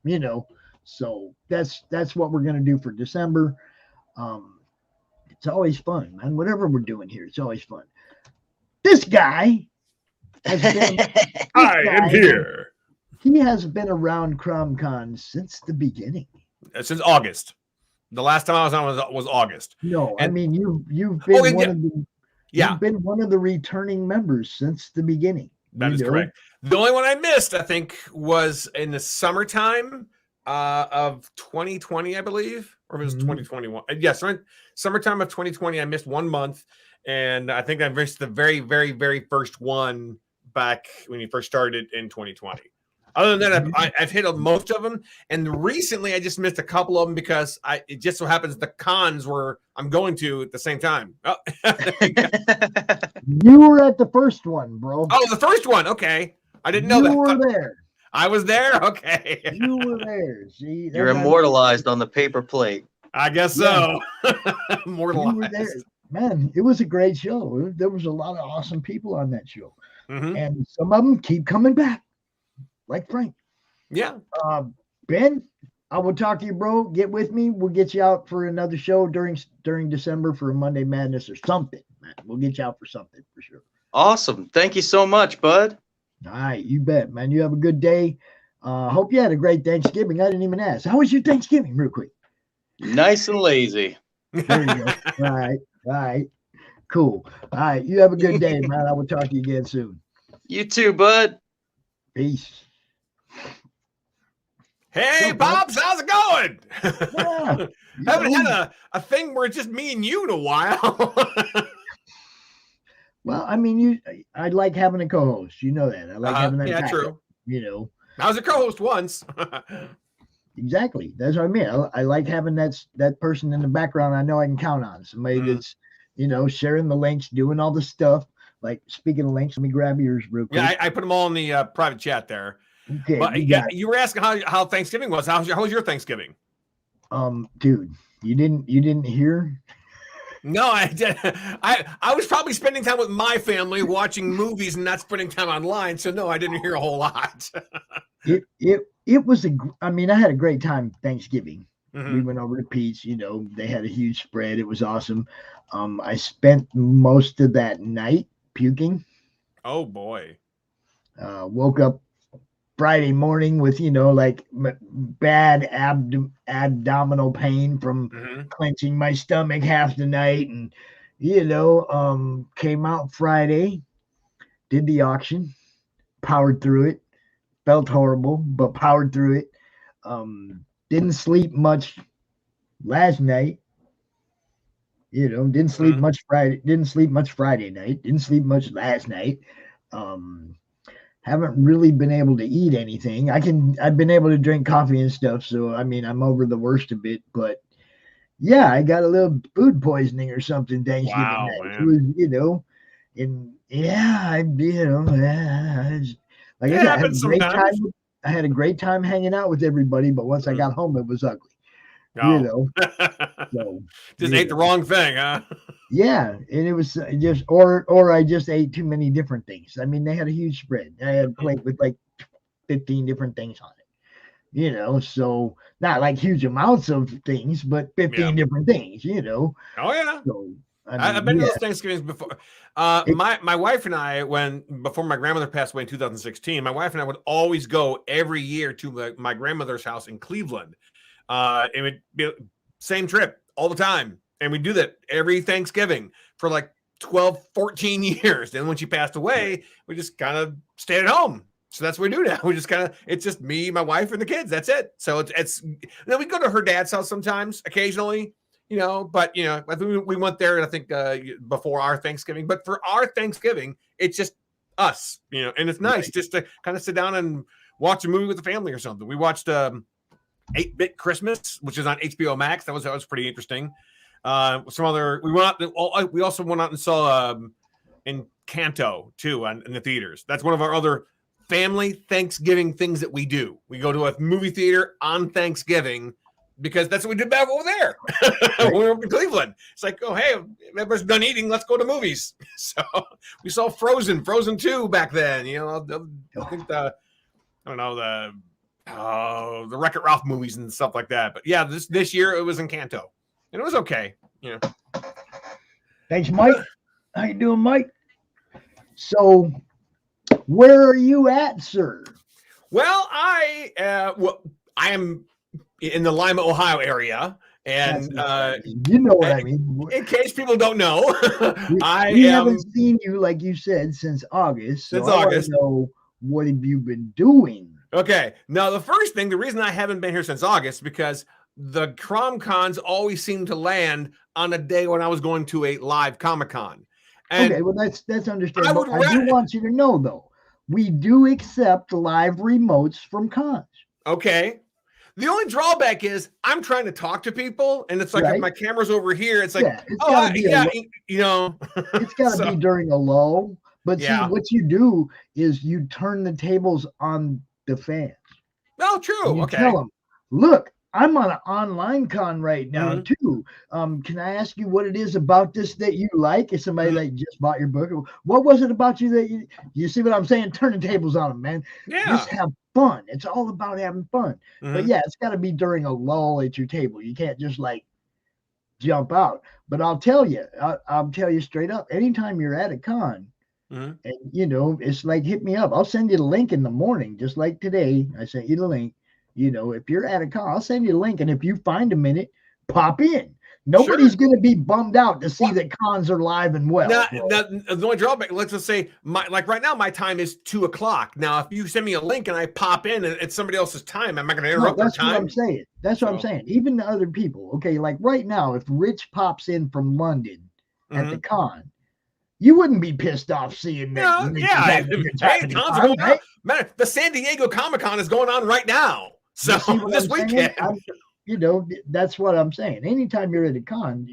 [SPEAKER 6] You know, so that's what we're going to do for December. It's always fun, man. Whatever we're doing here, it's always fun. This guy has been.
[SPEAKER 18] I am here.
[SPEAKER 6] He has been around CRoM CoN since the beginning.
[SPEAKER 18] Since August. The last time I was on was August.
[SPEAKER 6] No, I mean you've been you've been one of the returning members since the beginning.
[SPEAKER 18] That is correct. The only one I missed, I think, was in the summertime of 2020, I believe, or it was 2021. Yes, right. Summertime of 2020. I missed 1 month. And I think I missed the very, very, very first one back when you first started in 2020. Other than that, I've hit most of them. And recently, I just missed a couple of them because it just so happens the cons I'm going to at the same time. Oh.
[SPEAKER 6] You were at the first one, bro.
[SPEAKER 18] Oh, the first one. Okay. I didn't know that.
[SPEAKER 6] You were there.
[SPEAKER 18] I was there. Okay.
[SPEAKER 6] You were there. See,
[SPEAKER 17] you're immortalized on the paper plate.
[SPEAKER 18] I guess so.
[SPEAKER 6] Immortalized. You were there. Man, it was a great show. There was a lot of awesome people on that show. And some of them keep coming back, like Frank.
[SPEAKER 18] Yeah.
[SPEAKER 6] Ben, I will talk to you, bro. Get with me. We'll get you out for another show during December for a Monday Madness or something, man. We'll get you out for something for sure.
[SPEAKER 17] Awesome. Thank you so much, bud.
[SPEAKER 6] All right, you bet, man. You have a good day. Hope you had a great Thanksgiving. I didn't even ask. How was your Thanksgiving, real quick?
[SPEAKER 17] Nice and lazy.
[SPEAKER 6] There you go. All right. Cool. All right. You have a good day, man. I will talk to you again soon.
[SPEAKER 17] You too, bud.
[SPEAKER 6] Peace.
[SPEAKER 18] Hey, Pops, how's it going?
[SPEAKER 6] Yeah,
[SPEAKER 18] Haven't had a thing where it's just me and you in a while.
[SPEAKER 6] Well, I mean, I like having a co-host. You know that. I like having that.
[SPEAKER 18] Yeah,
[SPEAKER 6] backup,
[SPEAKER 18] true.
[SPEAKER 6] You know.
[SPEAKER 18] I was a co-host once.
[SPEAKER 6] Exactly. That's what I mean. I like having that person in the background I know I can count on. Somebody that's, you know, sharing the links, doing all the stuff. Like, speaking of links, let me grab yours real quick.
[SPEAKER 18] Yeah, I put them all in the private chat there.
[SPEAKER 6] Okay.
[SPEAKER 18] But you were asking how Thanksgiving was. How was your Thanksgiving?
[SPEAKER 6] Dude, you didn't hear?
[SPEAKER 18] No, I did. I was probably spending time with my family watching movies and not spending time online. So no, I didn't hear a whole lot.
[SPEAKER 6] It was I had a great time Thanksgiving. We went over to Pete's, you know, they had a huge spread. It was awesome. I spent most of that night puking.
[SPEAKER 18] Oh boy.
[SPEAKER 6] Woke up Friday morning with, you know, like bad abdominal pain from clenching my stomach half the night. And, you know, came out Friday, did the auction, powered through it. Felt horrible, but powered through it. Didn't sleep much last night. You know, didn't sleep much Friday. Didn't sleep much Friday night. Didn't sleep much last night. Haven't really been able to eat anything. I've been able to drink coffee and stuff. So I mean, I'm over the worst of it. But yeah, I got a little food poisoning or something Thanksgiving night.
[SPEAKER 18] Man.
[SPEAKER 6] It was, you know, and yeah, like I had a great time hanging out with everybody, but once I got home, it was ugly.
[SPEAKER 18] Oh.
[SPEAKER 6] You know, so,
[SPEAKER 18] just ate the wrong thing, huh?
[SPEAKER 6] Yeah, and it was just, or I just ate too many different things. I mean, they had a huge spread. I had a plate with like 15 different things on it. You know, so not like huge amounts of things, but 15 different things. You know.
[SPEAKER 18] Oh yeah.
[SPEAKER 6] So,
[SPEAKER 18] I've been to those Thanksgivings before. My wife and I, before my grandmother passed away in 2016, my wife and I would always go every year to my grandmother's house in Cleveland. It would be same trip all the time, and we do that every Thanksgiving for like 12, 14 years. Then when she passed away, we just kind of stayed at home. So that's what we do now. We just kind of, it's just me, my wife, and the kids. That's it. So it's then we go to her dad's house sometimes, occasionally, but I think we went there, I think, before our Thanksgiving. But for our Thanksgiving, it's just us, and it's nice just to kind of sit down and watch a movie with the family or something. We watched 8-Bit Christmas, which is on HBO Max. That was pretty interesting. Some other, we also went out and saw Encanto too in the theaters. That's one of our other family Thanksgiving things that we do. We go to a movie theater on Thanksgiving because that's what we did back over there when we were in Cleveland. It's like, oh, hey, everybody's done eating. Let's go to movies. So we saw Frozen 2 back then. I think the Wreck-It Ralph movies and stuff like that. But yeah, this year it was Encanto, and it was okay.
[SPEAKER 6] Thanks, Mike. How you doing, Mike? So, where are you at, sir?
[SPEAKER 18] Well, I am in the Lima, Ohio area, and
[SPEAKER 6] you know what I mean.
[SPEAKER 18] In case people don't know,
[SPEAKER 6] we haven't seen you, like you said, since August.
[SPEAKER 18] Since August.
[SPEAKER 6] So what have you been doing?
[SPEAKER 18] Okay. Now, the reason I haven't been here since August, because the CRoM Cons always seem to land on a day when I was going to a live Comic-Con. And
[SPEAKER 6] okay, well, that's understandable. I do want you to know, though, we do accept live remotes from cons.
[SPEAKER 18] Okay. The only drawback is I'm trying to talk to people, and it's like if my camera's over here, it's like, it's got
[SPEAKER 6] to be during a lull. But see, what you do is you turn the tables on the fans.
[SPEAKER 18] Oh, true.
[SPEAKER 6] You
[SPEAKER 18] okay.
[SPEAKER 6] Tell them, look, I'm on an online con right now too. Can I ask you what it is about this that you like? Is somebody that just bought your book? What was it about you that you see what I'm saying? Turn the tables on them, man.
[SPEAKER 18] Yeah.
[SPEAKER 6] Just have fun. It's all about having fun. But yeah, it's got to be during a lull at your table. You can't just like jump out. But I'll tell you straight up. Anytime you're at a con, and it's like hit me up. I'll send you the link in the morning, just like today. I sent you the link. If you're at a con, I'll send you a link, and if you find a minute, pop in. Nobody's going to be bummed out to see that cons are live and well.
[SPEAKER 18] Now, the only drawback, let's just say, right now, my time is 2:00. Now, if you send me a link and I pop in and it's somebody else's time, am I going to interrupt their time?
[SPEAKER 6] That's what I'm saying. That's what I'm saying. Even the other people, okay, like right now, if Rich pops in from London at the con, you wouldn't be pissed off seeing that.
[SPEAKER 18] Hey, cons are going on. Man, the San Diego Comic-Con is going on right now. So this weekend.
[SPEAKER 6] That's what I'm saying. Anytime you're at a con,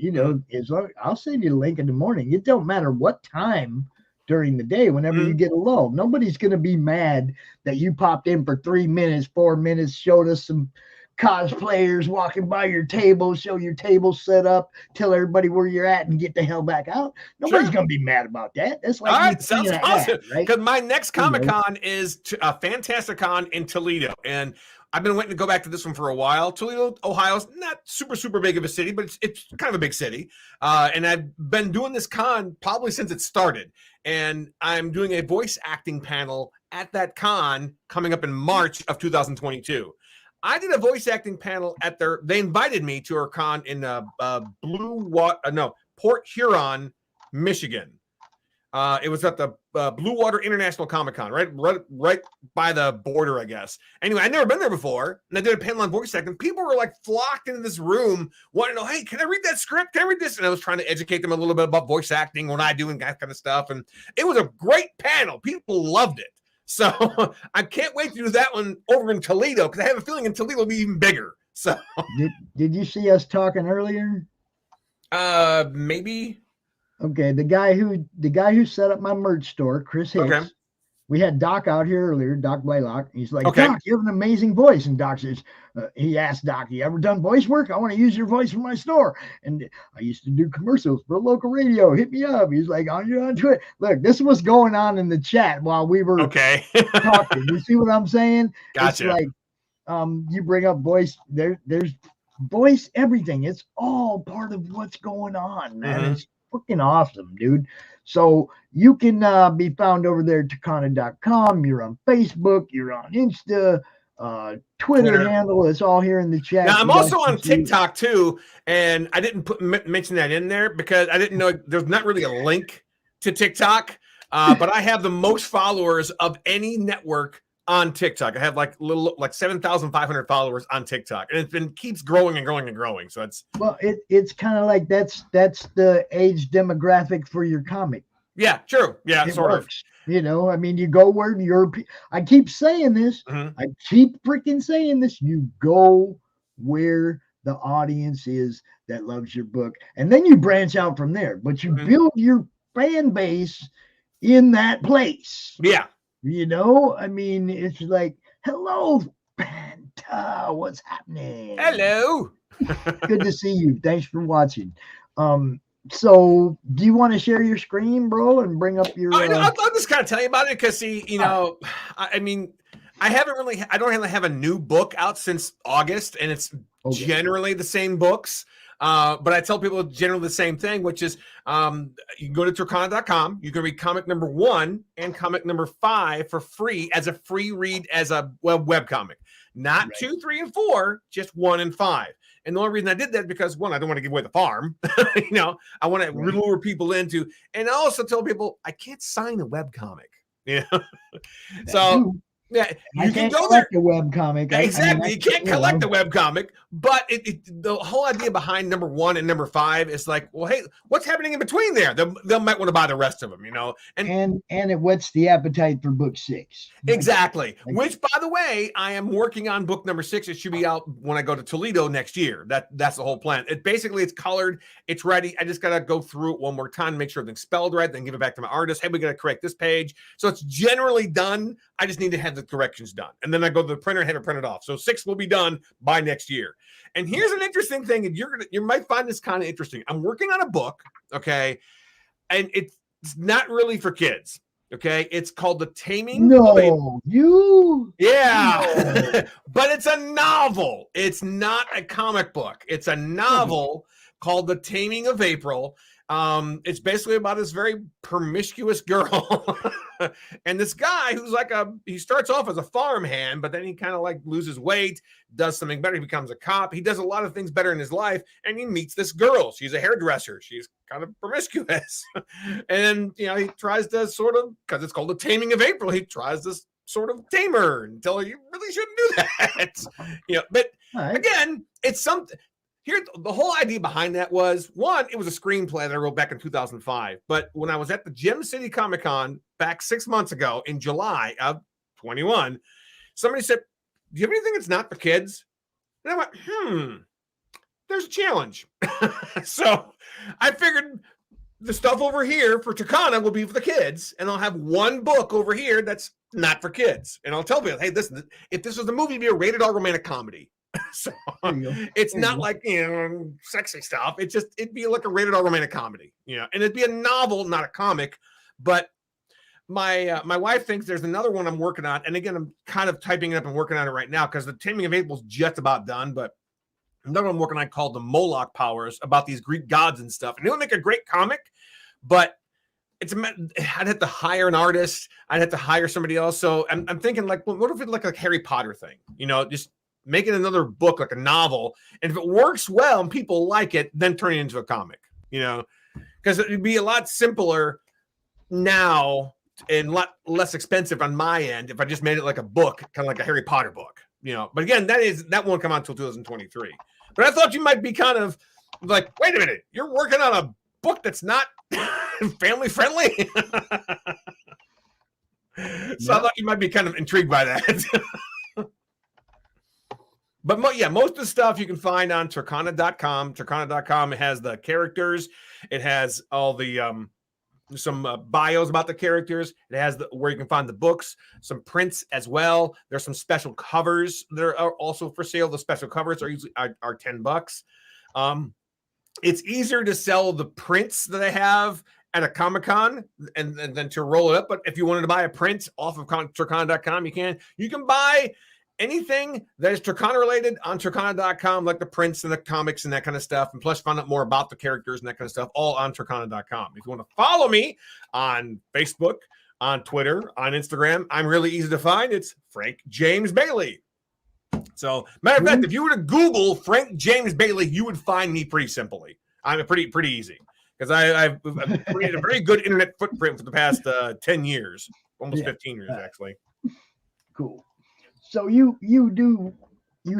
[SPEAKER 6] I'll send you a link in the morning. It don't matter what time during the day, whenever you get a lull. Nobody's going to be mad that you popped in for 3 minutes, 4 minutes, showed us some cosplayers walking by your table, show your table set up, tell everybody where you're at, and get the hell back out. Nobody's going to be mad about that. That's like,
[SPEAKER 18] all right, sounds awesome.
[SPEAKER 6] Right?
[SPEAKER 18] Because my next Comic-Con is a Fantastic Con in Toledo, and I've been waiting to go back to this one for a while. Toledo, Ohio's not super big of a city, but it's kind of a big city. And I've been doing this con probably since it started. And I'm doing a voice acting panel at that con coming up in March of 2022. I did a voice acting panel they invited me to our con in Port Huron, Michigan. It was at the Blue Water International Comic-Con, right by the border, I guess. Anyway, I'd never been there before, and I did a panel on voice acting. People were like flocked into this room, wanting to know, hey, can I read that script? Can I read this? And I was trying to educate them a little bit about voice acting, what I do, and that kind of stuff. And it was a great panel. People loved it. So I can't wait to do that one over in Toledo, because I have a feeling in Toledo will be even bigger. So
[SPEAKER 6] did you see us talking earlier?
[SPEAKER 18] Maybe.
[SPEAKER 6] Okay, the guy who set up my merch store, Chris Hicks. Okay. We had Doc out here earlier, Doc Blalock. He's like, Doc, you have an amazing voice. And Doc says, he asked Doc, you ever done voice work? I want to use your voice for my store. And I used to do commercials for local radio. Hit me up. He's like, on Twitter. Look, this was going on in the chat while we were talking. You see what I'm saying?
[SPEAKER 18] Gotcha.
[SPEAKER 6] It's like, you bring up voice. There's voice everything. It's all part of what's going on, man. It's freaking awesome, dude. So you can be found over there at Takana.com. You're on Facebook, you're on Insta, Twitter handle. It's all here in the chat.
[SPEAKER 18] Now, I'm also on TikTok too, and I didn't mention that in there because I didn't know there's not really a link to TikTok, but I have the most followers of any network on TikTok. I have like 7,500 followers on TikTok, and it keeps growing and growing and growing. So
[SPEAKER 6] it's kind of like that's the age demographic for your comic.
[SPEAKER 18] Yeah, true. Yeah, it sort
[SPEAKER 6] works. You know, I mean, you go where I keep saying this. I keep freaking saying this. You go where the audience is that loves your book, and then you branch out from there. But you build your fan base in that place.
[SPEAKER 18] Yeah.
[SPEAKER 6] You know, I mean, it's like, hello, Fanta, what's happening?
[SPEAKER 18] Hello.
[SPEAKER 6] Good to see you. Thanks for watching. So do you want to share your screen, bro, and bring up your
[SPEAKER 18] I'll just kind of tell you about it because see, you know, I mean, I don't really have a new book out since August, and it's generally the same books. But I tell people generally the same thing, which is you can go to Turkana.com. You can read comic number 1 and comic number 5 for free as a free read as a web comic. Not 2, 3, and 4, just 1 and 5. And the only reason I did that because, one, I don't want to give away the farm. You know, I want to lure people into, and I also tell people I can't sign a web comic. You know, so. Yeah, you can go there.
[SPEAKER 6] The web comic.
[SPEAKER 18] Exactly. You can't collect the web comic, but the whole idea behind number 1 and number 5 is like, well, hey, what's happening in between there? They might want to buy the rest of them, you know. And
[SPEAKER 6] it whets the appetite for book 6.
[SPEAKER 18] Exactly. Which, by the way, I am working on book number 6. It should be out when I go to Toledo next year. That's the whole plan. It's colored, it's ready. I just gotta go through it one more time, make sure everything's spelled right, then give it back to my artist. Hey, we gotta correct this page. So it's generally done. I just need to have the corrections done, and then I go to the printer and have it printed off. So 6 will be done by next year. And here's an interesting thing, and you might find this kind of interesting. I'm working on a book, okay, and it's not really for kids, okay. It's called The Taming. Yeah, but it's a novel. It's not a comic book. It's a novel called The Taming of April. It's basically about this very promiscuous girl and this guy who's like he starts off as a farmhand, but then he kind of like loses weight, does something better. He becomes a cop. He does a lot of things better in his life, and he meets this girl. She's a hairdresser. She's kind of promiscuous. And, you know, he tries to sort of, because it's called The Taming of April, he tries to sort of tame her and tell her you really shouldn't do that. You know, but again, it's something. Here, the whole idea behind that was, one, it was a screenplay that I wrote back in 2005. But when I was at the Gem City Comic Con back 6 months ago in July of 21, somebody said, do you have anything that's not for kids? And I went, there's a challenge. So I figured the stuff over here for Turkana will be for the kids, and I'll have one book over here that's not for kids. And I'll tell people, hey, listen, if this was a movie, it'd be a rated R romantic comedy. So it's not like, you know, sexy stuff. It'd be like a rated R romantic comedy, you know, and it'd be a novel, not a comic. But my wife thinks there's another one I'm working on, and again, I'm kind of typing it up and working on it right now because The Taming of April's just about done. But another one I'm working on called The Moloch Powers, about these Greek gods and stuff, and it would make a great comic, but I'd have to hire an artist. I'd have to hire somebody else. So I'm thinking, like, what if it's like a Harry Potter thing, you know, just making another book, like a novel, and if it works well and people like it, then turn it into a comic, you know, because it'd be a lot simpler now and a lot less expensive on my end if I just made it like a book, kind of like a Harry Potter book, you know. But again, that won't come out until 2023. But I thought you might be kind of like, wait a minute, you're working on a book that's not family friendly. So I thought you might be kind of intrigued by that. But most of the stuff you can find on Turkana.com. Turkana.com has the characters. It has all the some bios about the characters. It has where you can find the books, some prints as well. There's some special covers that are also for sale. The special covers are usually are $10. It's easier to sell the prints that I have at a Comic-Con and then to roll it up. But if you wanted to buy a print off of Turkana.com, you can. You can buy anything that is Turkana related on Turkana.com, like the prints and the comics and that kind of stuff. And plus find out more about the characters and that kind of stuff, all on Turkana.com. If you want to follow me on Facebook, on Twitter, on Instagram, I'm really easy to find. It's Frank James Bailey. So, matter of fact, if you were to Google Frank James Bailey, you would find me pretty simply. I'm pretty easy because I've created a very good internet footprint for the past 10 years, almost 15 years actually.
[SPEAKER 6] Cool. So you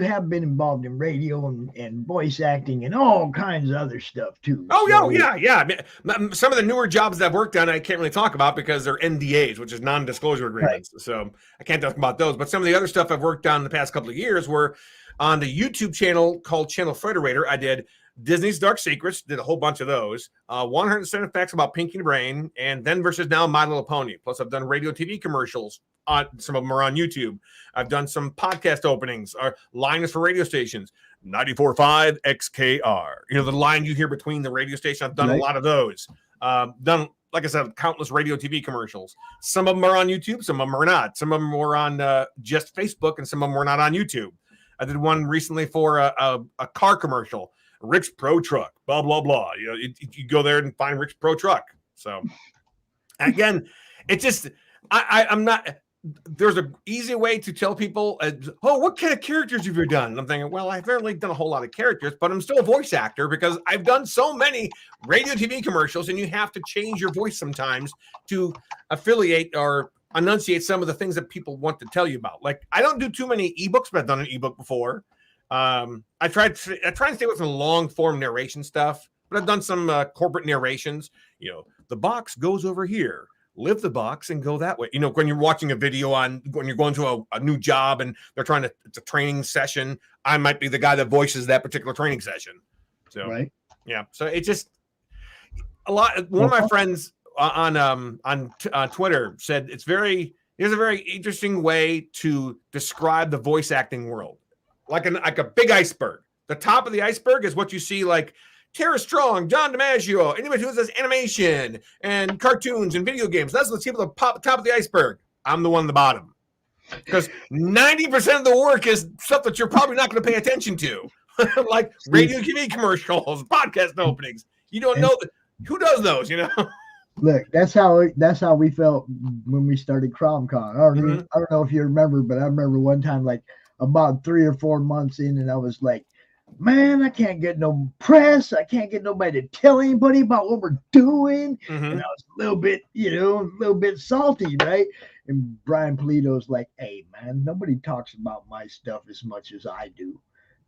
[SPEAKER 6] have been involved in radio and voice acting and all kinds of other stuff too.
[SPEAKER 18] Oh, yeah. Some of the newer jobs that I've worked on, I can't really talk about because they're NDAs, which is non-disclosure agreements. Right. So I can't talk about those. But some of the other stuff I've worked on in the past couple of years were on the YouTube channel called Channel Frederator. I did Disney's Dark Secrets, did a whole bunch of those. 107 Facts About Pinky and Brain, and Then Versus Now, My Little Pony. Plus, I've done radio TV commercials. Some of them are on YouTube. I've done some podcast openings, or lines for radio stations. 94.5 XKR. You know, the line you hear between the radio station. I've done a lot of those. Done, like I said, countless radio TV commercials. Some of them are on YouTube. Some of them are not. Some of them were on just Facebook, and some of them were not on YouTube. I did one recently for a car commercial. Rich Pro Truck, blah, blah, blah. You know, you go there and find Rich Pro Truck. So, again, it just, I'm not... There's an easy way to tell people, what kind of characters have you done? And I'm thinking, well, I've really done a whole lot of characters, but I'm still a voice actor because I've done so many radio TV commercials, and you have to change your voice sometimes to affiliate or enunciate some of the things that people want to tell you about. Like, I don't do too many ebooks, but I've done an ebook before. I try and stay away from long form narration stuff, but I've done some corporate narrations. You know, the box goes over here. Live the box and go that way. You know, when you're watching a video when you're going to a new job and they're it's a training session, I might be the guy that voices that particular training session. So, yeah. So it's just a lot. One of my friends on Twitter said there's a very interesting way to describe the voice acting world. Like a big iceberg. The top of the iceberg is what you see, like Tara Strong, John DiMaggio, anybody who does animation and cartoons and video games. That's the tip of the top of the iceberg. I'm the one on the bottom. Because 90% of the work is stuff that you're probably not going to pay attention to. Like radio TV commercials, podcast openings. You don't know who does those, you know?
[SPEAKER 6] Look, that's how we felt when we started CRoM CoN. I don't know if you remember, but I remember one time, like about 3 or 4 months in, and I was like, man, I can't get no press. I can't get nobody to tell anybody about what we're doing. And I was a little bit salty, right? And Brian Polito's like, hey, man, nobody talks about my stuff as much as I do.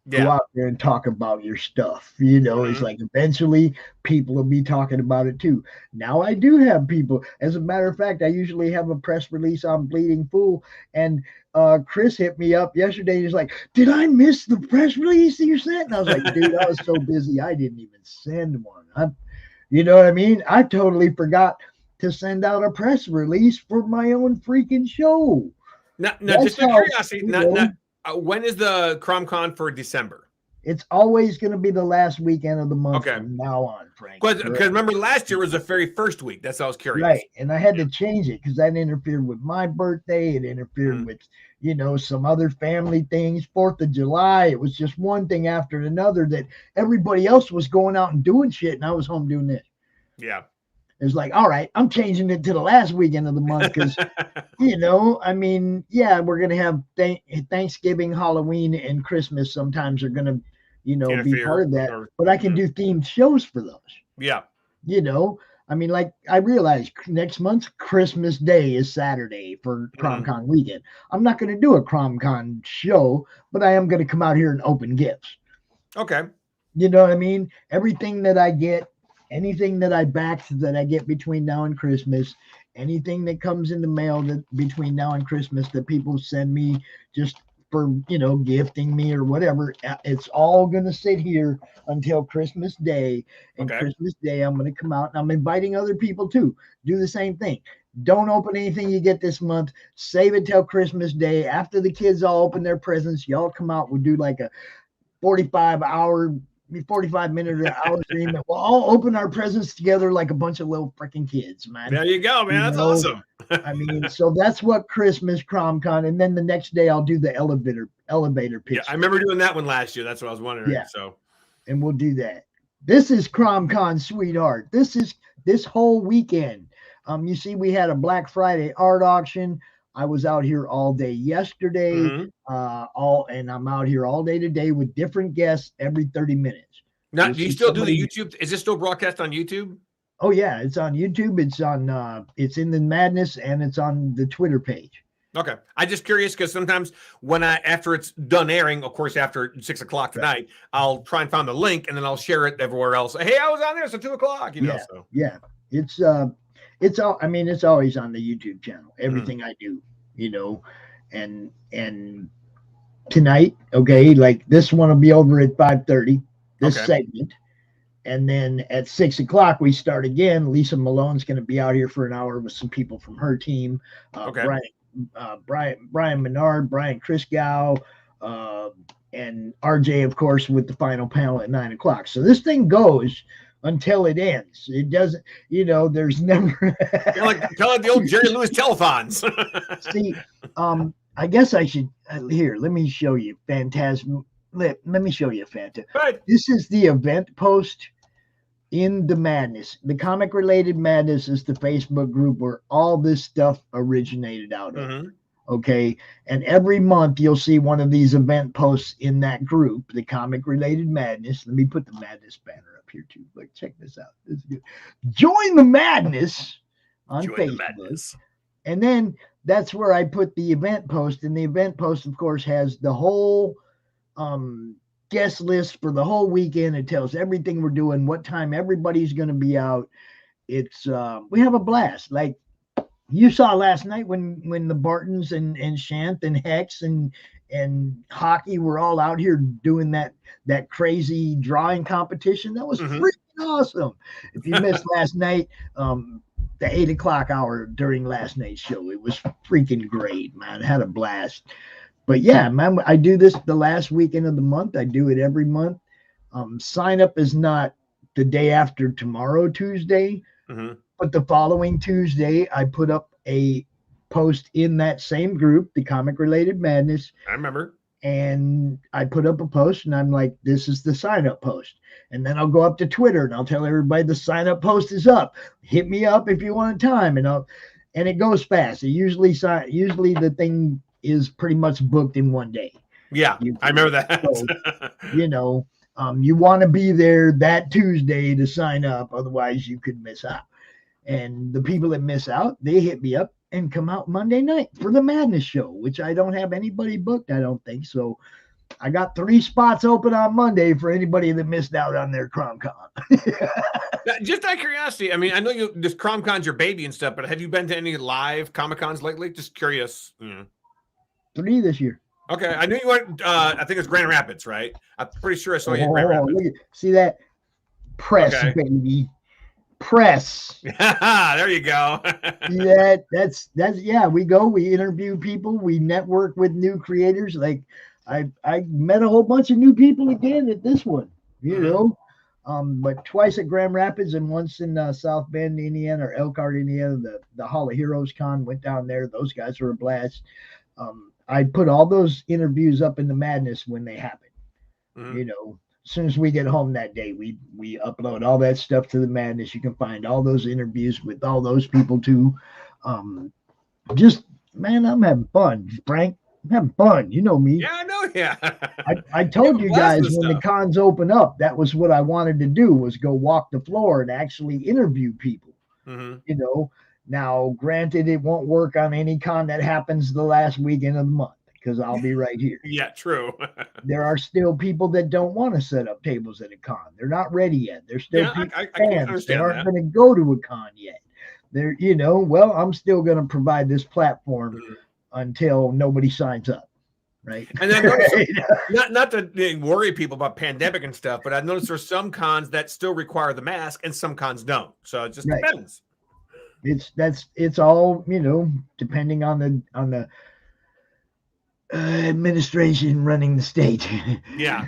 [SPEAKER 6] Go out there and talk about your stuff. You know, it's like eventually people will be talking about it too. Now I do have people. As a matter of fact, I usually have a press release on Bleeding Fool, and Chris hit me up yesterday. He's like, did I miss the press release that you sent? And I was like, dude, I was so busy I didn't even send one. You know what I mean? I totally forgot to send out a press release for my own freaking show.
[SPEAKER 18] Now just out of curiosity, when is the CRoM CoN for December?
[SPEAKER 6] It's always going to be the last weekend of the month from now on, Frank.
[SPEAKER 18] Because remember, last year was the very first week. That's why I was curious.
[SPEAKER 6] Right, and I had to change it because that interfered with my birthday. It interfered with, you know, some other family things. 4th of July, it was just one thing after another that everybody else was going out and doing shit, and I was home doing this.
[SPEAKER 18] Yeah.
[SPEAKER 6] It's like, all right, I'm changing it to the last weekend of the month because, you know, I mean, yeah, we're going to have Thanksgiving, Halloween, and Christmas sometimes are going to, you know, be part of that. But I can do themed shows for those.
[SPEAKER 18] Yeah.
[SPEAKER 6] You know, I mean, like I realize next month's Christmas Day is Saturday for CRoM CoN weekend. I'm not going to do a CRoM CoN show, but I am going to come out here and open gifts.
[SPEAKER 18] Okay.
[SPEAKER 6] You know what I mean? Everything that I get, anything that I backed that I get between now and Christmas, anything that comes in the mail that between now and Christmas that people send me just for, you know, gifting me or whatever, it's all going to sit here until Christmas Day. And Christmas Day, I'm going to come out and I'm inviting other people too. Do the same thing. Don't open anything you get this month. Save it till Christmas Day. After the kids all open their presents, y'all come out. We'll do like a 45-minute or hour stream. We'll all open our presents together like a bunch of little freaking kids, man.
[SPEAKER 18] There you go, man. That's awesome.
[SPEAKER 6] I mean, so that's what Christmas CRoM CoN, and then the next day I'll do the elevator pitch.
[SPEAKER 18] Yeah, I remember doing that one last year. That's what I was wondering.
[SPEAKER 6] Yeah.
[SPEAKER 18] So,
[SPEAKER 6] and we'll do that. This is CRoM CoN, sweetheart. This is this whole weekend. You see, we had a Black Friday art auction. I was out here all day yesterday, and I'm out here all day today with different guests every 30 minutes.
[SPEAKER 18] Now, do you still do the YouTube? Is this still broadcast on YouTube?
[SPEAKER 6] Oh yeah, it's on YouTube. It's on it's in the Madness, and it's on the Twitter page.
[SPEAKER 18] Okay, I'm just curious because sometimes when after it's done airing, of course, after 6 o'clock tonight, I'll try and find the link and then I'll share it everywhere else. Hey, I was on there, so 2 o'clock. You know, so
[SPEAKER 6] yeah, it's all. I mean, it's always on the YouTube channel. Everything I do, you know, and tonight, okay, like this one will be over at 5:30. This segment. And then at 6 o'clock, we start again. Lisa Malone's going to be out here for an hour with some people from her team. Brian Menard, Brian Christgau, and RJ, of course, with the final panel at 9 o'clock. So this thing goes until it ends. It doesn't, you know, there's never.
[SPEAKER 18] Call it the old Jerry Lewis telethons.
[SPEAKER 6] See, I guess I should, here, let me show you Phantasm. Let me show you, Fanta.
[SPEAKER 18] Right.
[SPEAKER 6] This is the event post in the Madness. The Comic Related Madness is the Facebook group where all this stuff originated out of. Okay. And every month you'll see one of these event posts in that group, the Comic Related Madness. Let me put the Madness banner up here too. Like, check this out. This is good. Join the Madness on Facebook. And then that's where I put the event post. And the event post, of course, has the whole guest list for the whole weekend. It tells everything we're doing, what time everybody's going to be out. It's we have a blast. Like you saw last night when the Bartons and Shanth and Hex and Hockey were all out here doing that crazy drawing competition. That was freaking awesome. If you missed last night, the 8 o'clock hour during last night's show, it was freaking great, man. I had a blast. But yeah, man, I do this the last weekend of the month. I do it every month. Sign up is not the day after tomorrow, Tuesday, but the following Tuesday, I put up a post in that same group, the Comic Related Madness.
[SPEAKER 18] I remember.
[SPEAKER 6] And I put up a post and I'm like, this is the sign up post. And then I'll go up to Twitter and I'll tell everybody the sign up post is up. Hit me up if you want time. And it goes fast. It usually the thing is pretty much booked in one day.
[SPEAKER 18] Yeah, I remember that.
[SPEAKER 6] So, you know, you want to be there that Tuesday to sign up. Otherwise, you could miss out. And the people that miss out, they hit me up and come out Monday night for the Madness show, which I don't have anybody booked, I don't think. So I got 3 spots open on Monday for anybody that missed out on their CRoM CoN.
[SPEAKER 18] Just out of curiosity, I mean, I know this CRoM CoN's your baby and stuff, but have you been to any live Comic Cons lately? Just curious.
[SPEAKER 6] 3 this year.
[SPEAKER 18] Okay, I knew you went. I think it was Grand Rapids, right? I'm pretty sure I saw you in Grand Rapids.
[SPEAKER 6] See that press, baby, press.
[SPEAKER 18] There you go.
[SPEAKER 6] Yeah, that's yeah. We go. We interview people. We network with new creators. Like I met a whole bunch of new people again at this one. You know, but twice at Grand Rapids and once in South Bend, Indiana, or Elkhart, Indiana. The Hall of Heroes Con went down there. Those guys were a blast. I put all those interviews up in the Madness when they happen. You know, as soon as we get home that day, we upload all that stuff to the Madness. You can find all those interviews with all those people too. Just, man, I'm having fun, Frank. I'm having fun. You know me.
[SPEAKER 18] Yeah, I know. Yeah.
[SPEAKER 6] I told you guys when the cons open up, that was what I wanted to do, was go walk the floor and actually interview people. You know. Now, granted, it won't work on any con that happens the last weekend of the month because I'll be right here.
[SPEAKER 18] Yeah, true.
[SPEAKER 6] There are still people that don't want to set up tables at a con. They're not ready yet. They're still fans that aren't going to go to a con yet. They're, you know, well, I'm still going to provide this platform until nobody signs up. Right.
[SPEAKER 18] And then not to worry people about pandemic and stuff, but I've noticed there's some cons that still require the mask and some cons don't. So it just depends.
[SPEAKER 6] It's all, you know, depending on the administration running the state.
[SPEAKER 18] Yeah.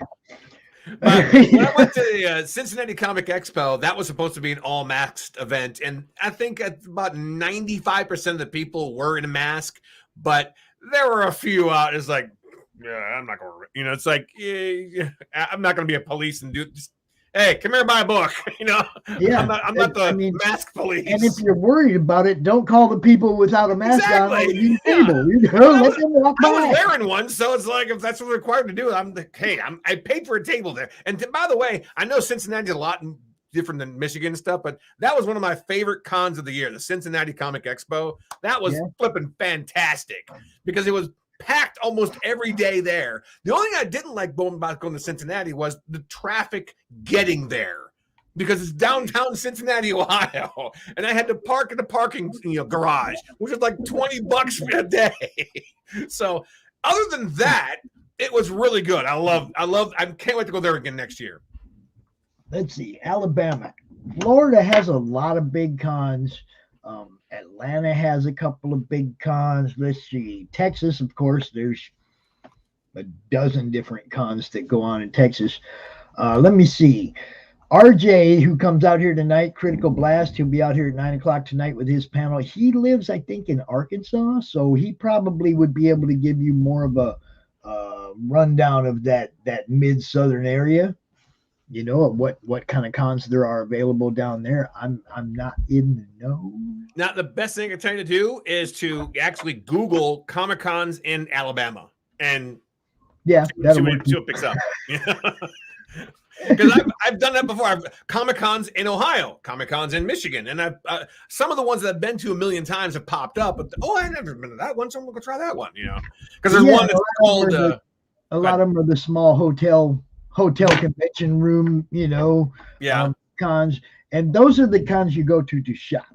[SPEAKER 18] When I went to the Cincinnati Comic Expo, that was supposed to be an all masked event, and I think about 95% of the people were in a mask, but there were a few out. It's like, yeah, I'm not going to, you know, it's like, I'm not going to be a police and hey, come here, buy a book. You know,
[SPEAKER 6] Yeah,
[SPEAKER 18] I'm not the mask police.
[SPEAKER 6] And if you're worried about it, don't call the people without a mask on at the table. You know, let them walk by.
[SPEAKER 18] I was wearing one, so it's like if that's what we're required to do, I'm like, hey, I paid for a table there. And by the way, I know Cincinnati's a lot different than Michigan and stuff, but that was one of my favorite cons of the year, the Cincinnati Comic Expo. That was flipping fantastic because it was packed almost every day there. The only thing I didn't like about going to Cincinnati was the traffic getting there because it's downtown Cincinnati, Ohio, and I had to park in the parking garage, which was like $20 a day. So other than that, it was really good. I can't wait to go there again next year.
[SPEAKER 6] Let's see, Alabama. Florida has a lot of big cons. Atlanta has a couple of big cons. Let's see, Texas, of course, there's a dozen different cons that go on in Texas. Let me see. RJ, who comes out here tonight, Critical Blast, he'll be out here at 9 o'clock tonight with his panel. He lives, I think, in Arkansas, so he probably would be able to give you more of a rundown of that mid-southern area. You know, what kind of cons there are available down there. I'm not in the know.
[SPEAKER 18] Now, the best thing I can tell you to do is to actually Google Comic Cons in Alabama and see what picks up. Because I've done that before. Comic Cons in Ohio, Comic Cons in Michigan, and I've some of the ones that I've been to a million times have popped up. But I've never been to that one, so I'm gonna go try that one. You know, because there's one that's called.
[SPEAKER 6] A lot of them are the small hotel convention room, cons, and those are the cons you go to shop.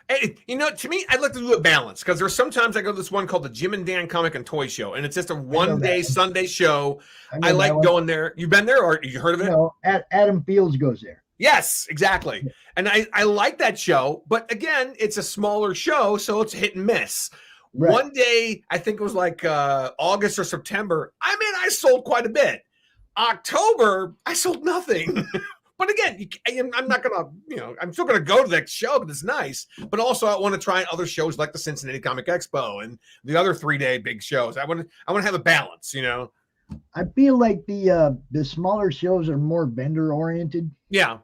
[SPEAKER 18] Hey, to me, I'd like to do a balance because there's sometimes I go to this one called the Jim and Dan Comic and Toy Show, and it's just a one-day Sunday show. I like going there. You've been there, or you heard of it?
[SPEAKER 6] No, Adam Fields goes there.
[SPEAKER 18] Yes, exactly. And I like that show, but again, it's a smaller show, so it's hit and miss. Right. One day, I think it was like August or September. I sold quite a bit. October, I sold nothing. But again, I'm not gonna, I'm still gonna go to that show because it's nice. But also, I want to try other shows like the Cincinnati Comic Expo and the other 3-day big shows. I want to have a balance,
[SPEAKER 6] I feel like the smaller shows are more vendor oriented.
[SPEAKER 18] Yeah.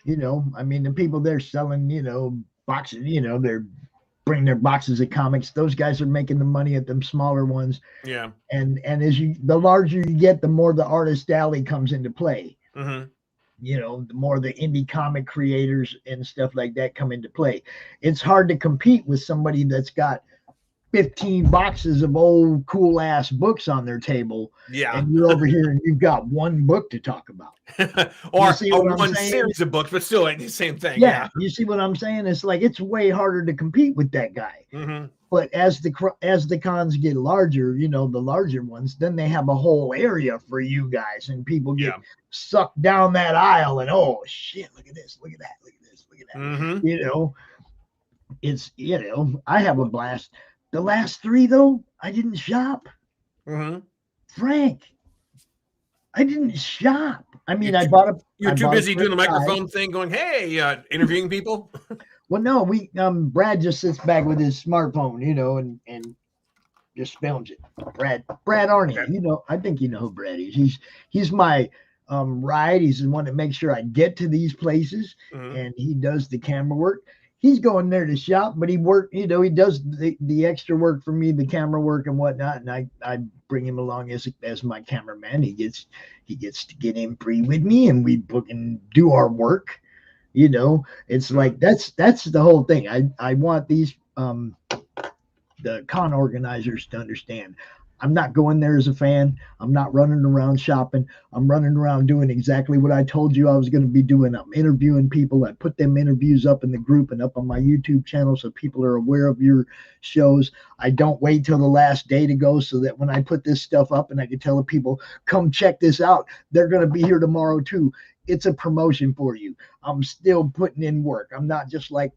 [SPEAKER 6] The people there selling, boxes, they're bringing their boxes of comics. Those guys are making the money at them smaller ones.
[SPEAKER 18] Yeah.
[SPEAKER 6] And the larger you get, the more the artist alley comes into play.
[SPEAKER 18] Mm-hmm.
[SPEAKER 6] The more the indie comic creators and stuff like that come into play. It's hard to compete with somebody that's got 15 boxes of old cool ass books on their table.
[SPEAKER 18] Yeah.
[SPEAKER 6] And you're over here and you've got one book to talk about.
[SPEAKER 18] or one series of books, but still ain't the same thing.
[SPEAKER 6] Yeah. You see what I'm saying? It's like, it's way harder to compete with that guy.
[SPEAKER 18] Mm-hmm.
[SPEAKER 6] But as the cons get larger, the larger ones, then they have a whole area for you guys, and people get sucked down that aisle, and oh shit, look at this, look at that, look at this, look at that.
[SPEAKER 18] Mm-hmm.
[SPEAKER 6] It's I have a blast. The last 3 though, I didn't shop.
[SPEAKER 18] Mm-hmm.
[SPEAKER 6] Frank, I didn't shop. I bought a.
[SPEAKER 18] You're too busy doing the microphone thing, going, "Hey, interviewing people."
[SPEAKER 6] Well, no, Brad just sits back with his smartphone, and just films it. Brad Arney, I think you know who Brad is. He's my ride. He's the one that makes sure I get to these places, and he does the camera work. He's going there to shop, but he does the extra work for me, the camera work and whatnot, and I bring him along as my cameraman. He gets to get in free with me, and we book and do our work. It's like that's the whole thing. I want these the con organizers to understand. I'm not going there as a fan. I'm not running around shopping. I'm running around doing exactly what I told you I was going to be doing. I'm interviewing people. I put them interviews up in the group and up on my YouTube channel so people are aware of your shows. I don't wait till the last day to go so that when I put this stuff up and I can tell the people, come check this out, they're going to be here tomorrow too. It's a promotion for you. I'm still putting in work. I'm not just like,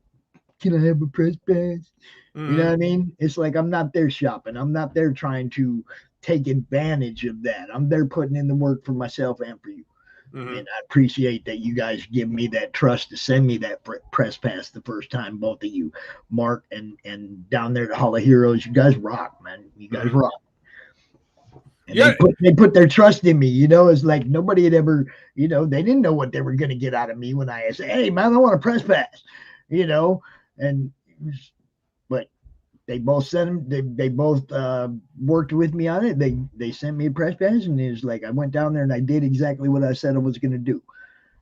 [SPEAKER 6] can I have a press pass? You know what I mean? It's like, I'm not there shopping. I'm not there trying to take advantage of that. I'm there putting in the work for myself and for you. And I appreciate that you guys give me that trust to send me that press pass the first time, both of you, Mark and down there at Hall of Heroes. You guys rock, man. You guys rock. And they put their trust in me, It's like nobody had ever, they didn't know what they were going to get out of me when I said, hey, man, I want a press pass, and but they both sent them. They both worked with me on it. They sent me a press pass, and it was like I went down there and I did exactly what I said I was going to do,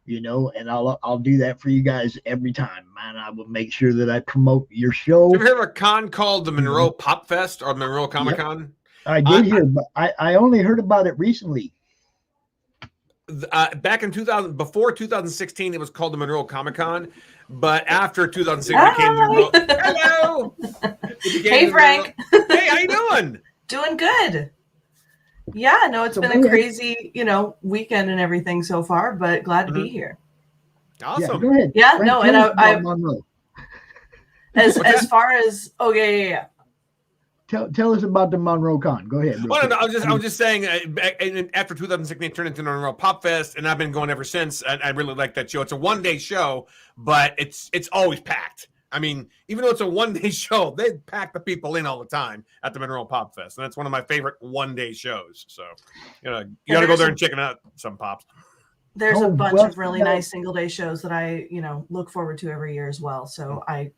[SPEAKER 6] and I'll do that for you guys every time, man. I will make sure that I promote your show.
[SPEAKER 18] Have you heard of a con called the Monroe Pop Fest or Monroe Comic Con?
[SPEAKER 6] Yep. I did hear, but I only heard about it recently.
[SPEAKER 18] Back in 2000, before 2016, it was called the Monroe Comic Con, but after 2016, it became the Monroe. Hello.
[SPEAKER 19] Hey, Frank.
[SPEAKER 18] Hey, how you doing?
[SPEAKER 19] Doing good. Yeah, no, it's been a crazy, weekend and everything so far, but glad to be here.
[SPEAKER 18] Awesome.
[SPEAKER 6] Yeah, go ahead.
[SPEAKER 19] Yeah,
[SPEAKER 6] Frank,
[SPEAKER 19] no, and as far as
[SPEAKER 6] Tell us about the Monroe Con. Go ahead.
[SPEAKER 18] Well, no, I was just saying. After 2016, it turned into the Monroe Pop Fest, and I've been going ever since. I really like that show. It's a one-day show, but it's always packed. I mean, even though it's a one-day show, they pack the people in all the time at the Monroe Pop Fest, and that's one of my favorite one-day shows. So, you got to go there and check out some pops.
[SPEAKER 19] There's a bunch of really nice single-day shows that I, look forward to every year as well. So
[SPEAKER 6] I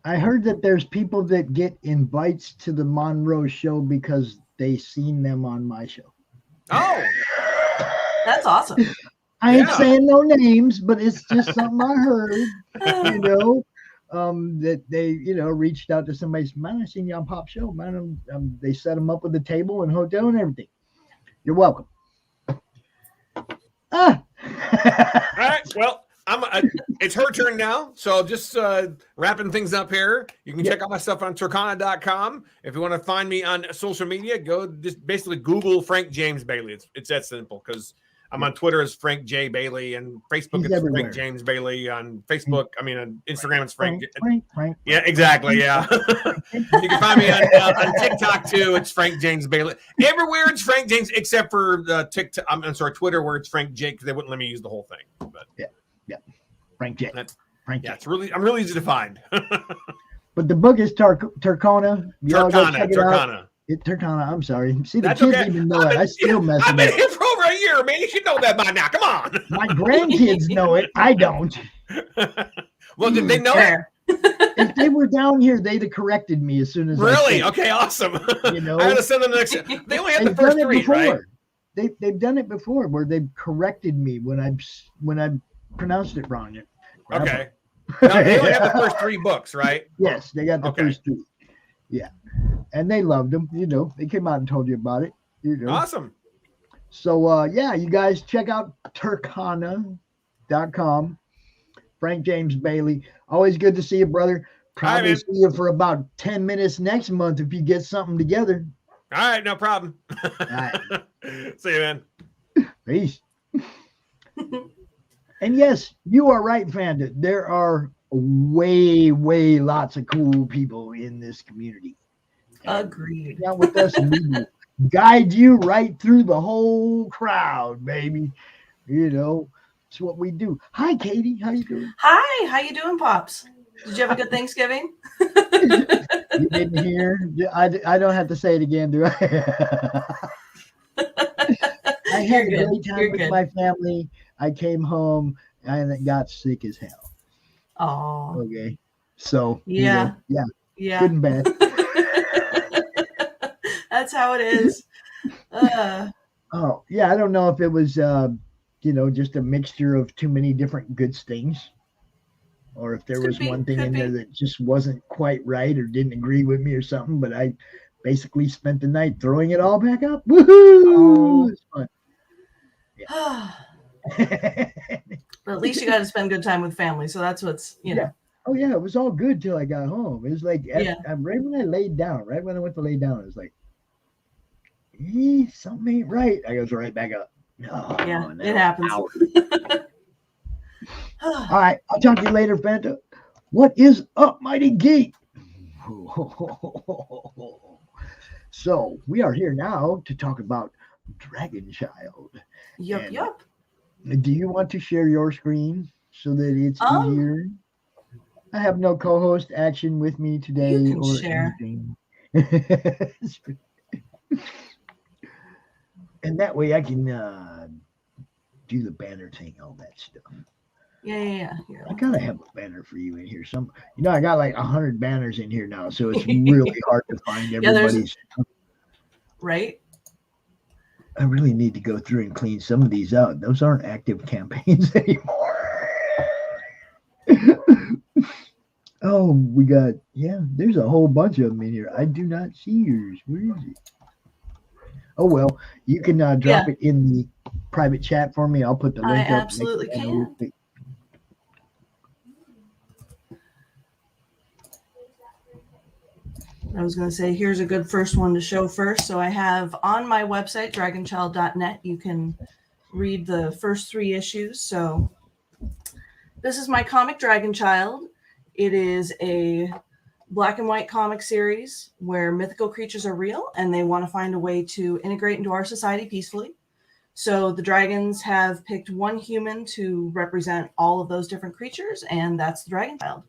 [SPEAKER 6] heard that there's people that get invites to the Monroe show because they seen them on my show.
[SPEAKER 18] Oh,
[SPEAKER 19] that's awesome.
[SPEAKER 6] I ain't saying no names, but it's just something I heard, that they, reached out to somebody. Man, I seen you on Pop Show, man. They set them up with a table and hotel and everything. You're welcome.
[SPEAKER 18] All right. Well, it's her turn now. So just wrapping things up here. You can check out my stuff on Turkana.com. If you want to find me on social media, go just basically Google Frank James Bailey. It's that simple because I'm on Twitter as Frank J. Bailey and Facebook it's everywhere. Frank James Bailey. On Facebook, on Instagram it's Frank.
[SPEAKER 6] Frank.
[SPEAKER 18] Yeah, exactly. Yeah. You can find me on TikTok too. It's Frank James Bailey. Everywhere it's Frank James except for TikTok. I'm sorry, Twitter where it's Frank J because they wouldn't let me use the whole thing. But
[SPEAKER 6] yeah, Frank J. Frank J.
[SPEAKER 18] I'm really easy to find.
[SPEAKER 6] But the book is Turkana.
[SPEAKER 18] Turkana.
[SPEAKER 6] Turkana. I'm sorry. See, the kids even know it. I still mess
[SPEAKER 18] I've
[SPEAKER 6] it
[SPEAKER 18] been
[SPEAKER 6] up.
[SPEAKER 18] here for over a year, man. You should know that by now. Come on.
[SPEAKER 6] My grandkids know it. I don't.
[SPEAKER 18] Well, did they know it?
[SPEAKER 6] If they were down here, they'd have corrected me as soon as.
[SPEAKER 18] Really? Okay, awesome. I had to send them the next. They only had the first three, right?
[SPEAKER 6] They've done it before, where they've corrected me when I pronounced it wrong.
[SPEAKER 18] Okay. Now, they only have the first three books, right?
[SPEAKER 6] Yes, they got the first three. Yeah, and they loved them. They came out and told you about it.
[SPEAKER 18] Awesome.
[SPEAKER 6] So you guys check out Turkana.com. Frank James Bailey. Always good to see you, brother. Probably see you for about 10 minutes next month if you get something together.
[SPEAKER 18] All right, no problem.
[SPEAKER 6] All right.
[SPEAKER 18] See you, man.
[SPEAKER 6] Peace. And yes, you are right, Fanda. There are way lots of cool people in this community.
[SPEAKER 19] Agreed.
[SPEAKER 6] Out with us and we will guide you right through the whole crowd, baby. It's what we do. Hi, Katie. How you doing?
[SPEAKER 19] Hi. How you doing, Pops? Did you have a good Thanksgiving?
[SPEAKER 6] You didn't hear? I don't have to say it again, do I? I had a great time with my family. I came home and it got sick as hell.
[SPEAKER 19] Oh.
[SPEAKER 6] Okay. So
[SPEAKER 19] yeah.
[SPEAKER 6] Good and bad.
[SPEAKER 19] That's how it is.
[SPEAKER 6] Oh yeah, I don't know if it was just a mixture of too many different good things, or if there was one thing in there that just wasn't quite right or didn't agree with me or something. But I basically spent the night throwing it all back up. Woohoo! It's fun.
[SPEAKER 19] Yeah. But at least you got to spend good time with family, so that's what's
[SPEAKER 6] Yeah. Oh yeah, it was all good till I got home. It was like right when I laid down, right when I went to lay down, it was like, something ain't right. I goes right back up. Oh,
[SPEAKER 19] yeah, it happens.
[SPEAKER 6] All right, I'll talk to you later, Fanta. What is up, Mighty Geek? So we are here now to talk about Dragon Child.
[SPEAKER 19] Yup.
[SPEAKER 6] Do you want to share your screen so that it's easier? I have no co-host action with me today.
[SPEAKER 19] You can share.
[SPEAKER 6] Anything. And that way I can do the banner thing, all that stuff.
[SPEAKER 19] Yeah. Here,
[SPEAKER 6] I gotta have a banner for you in here. I got like 100 banners in here now, so it's really hard to find everybody's.
[SPEAKER 19] Right.
[SPEAKER 6] I really need to go through and clean some of these out. Those aren't active campaigns anymore. Oh, we got, there's a whole bunch of them in here. I do not see yours. Where is it? Oh, well, you can drop it in the private chat for me. I'll put the link up.
[SPEAKER 19] I absolutely can. I was going to say, here's a good first one to show first. So I have on my website, dragonchild.net, you can read the first 3 issues. So this is my comic, Dragon Child. It is a black and white comic series where mythical creatures are real and they want to find a way to integrate into our society peacefully. So the dragons have picked one human to represent all of those different creatures, and that's the Dragon Child.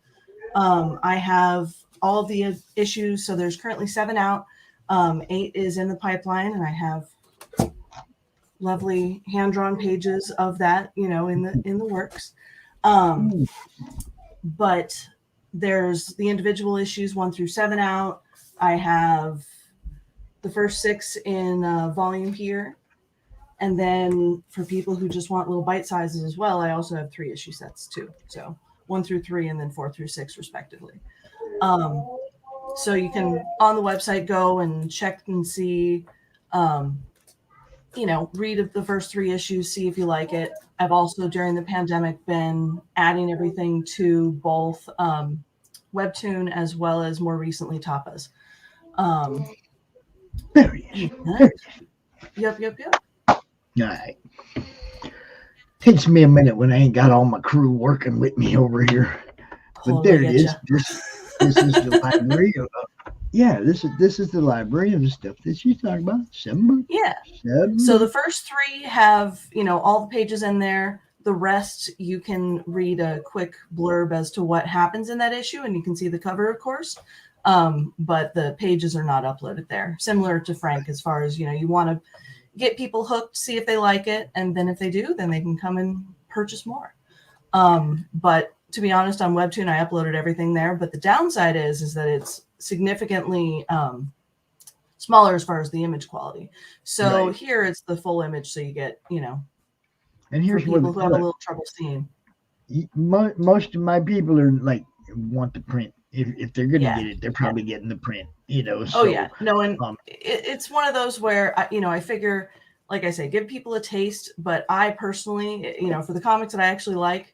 [SPEAKER 19] I have all of the issues, so there's currently 7 out. 8 is in the pipeline, and I have lovely hand-drawn pages of that, in the works. But there's the individual issues 1 through 7 out. I have the first 6 in volume here. And then for people who just want little bite sizes as well, I also have 3 issue sets too. So 1 through 3 and then 4 through 6 respectively. So you can on the website go and check and see, read the first 3 issues, see if you like it. I've also during the pandemic been adding everything to both Webtoon as well as more recently Tapas.
[SPEAKER 6] Very
[SPEAKER 19] Yep.
[SPEAKER 6] All right. Takes me a minute when I ain't got all my crew working with me over here. But there it is. This is the library. This is the library of the stuff that she's talking about. 7 books.
[SPEAKER 19] Yeah.
[SPEAKER 6] 7.
[SPEAKER 19] So the first 3 have, all the pages in there. The rest, you can read a quick blurb as to what happens in that issue, and you can see the cover, of course. But the pages are not uploaded there. Similar to Frank, as far as, you want to get people hooked, see if they like it, and then if they do, then they can come and purchase more. But to be honest, on Webtoon, I uploaded everything there. But the downside is that it's significantly smaller as far as the image quality. So here it's the full image, so you get,
[SPEAKER 6] and here's
[SPEAKER 19] for people who have a little trouble seeing.
[SPEAKER 6] Most of my people are like want the print. If they're going to get it, they're probably getting the print. So,
[SPEAKER 19] no, and it's one of those where I figure, like I say, give people a taste. But I personally, for the comics that I actually like,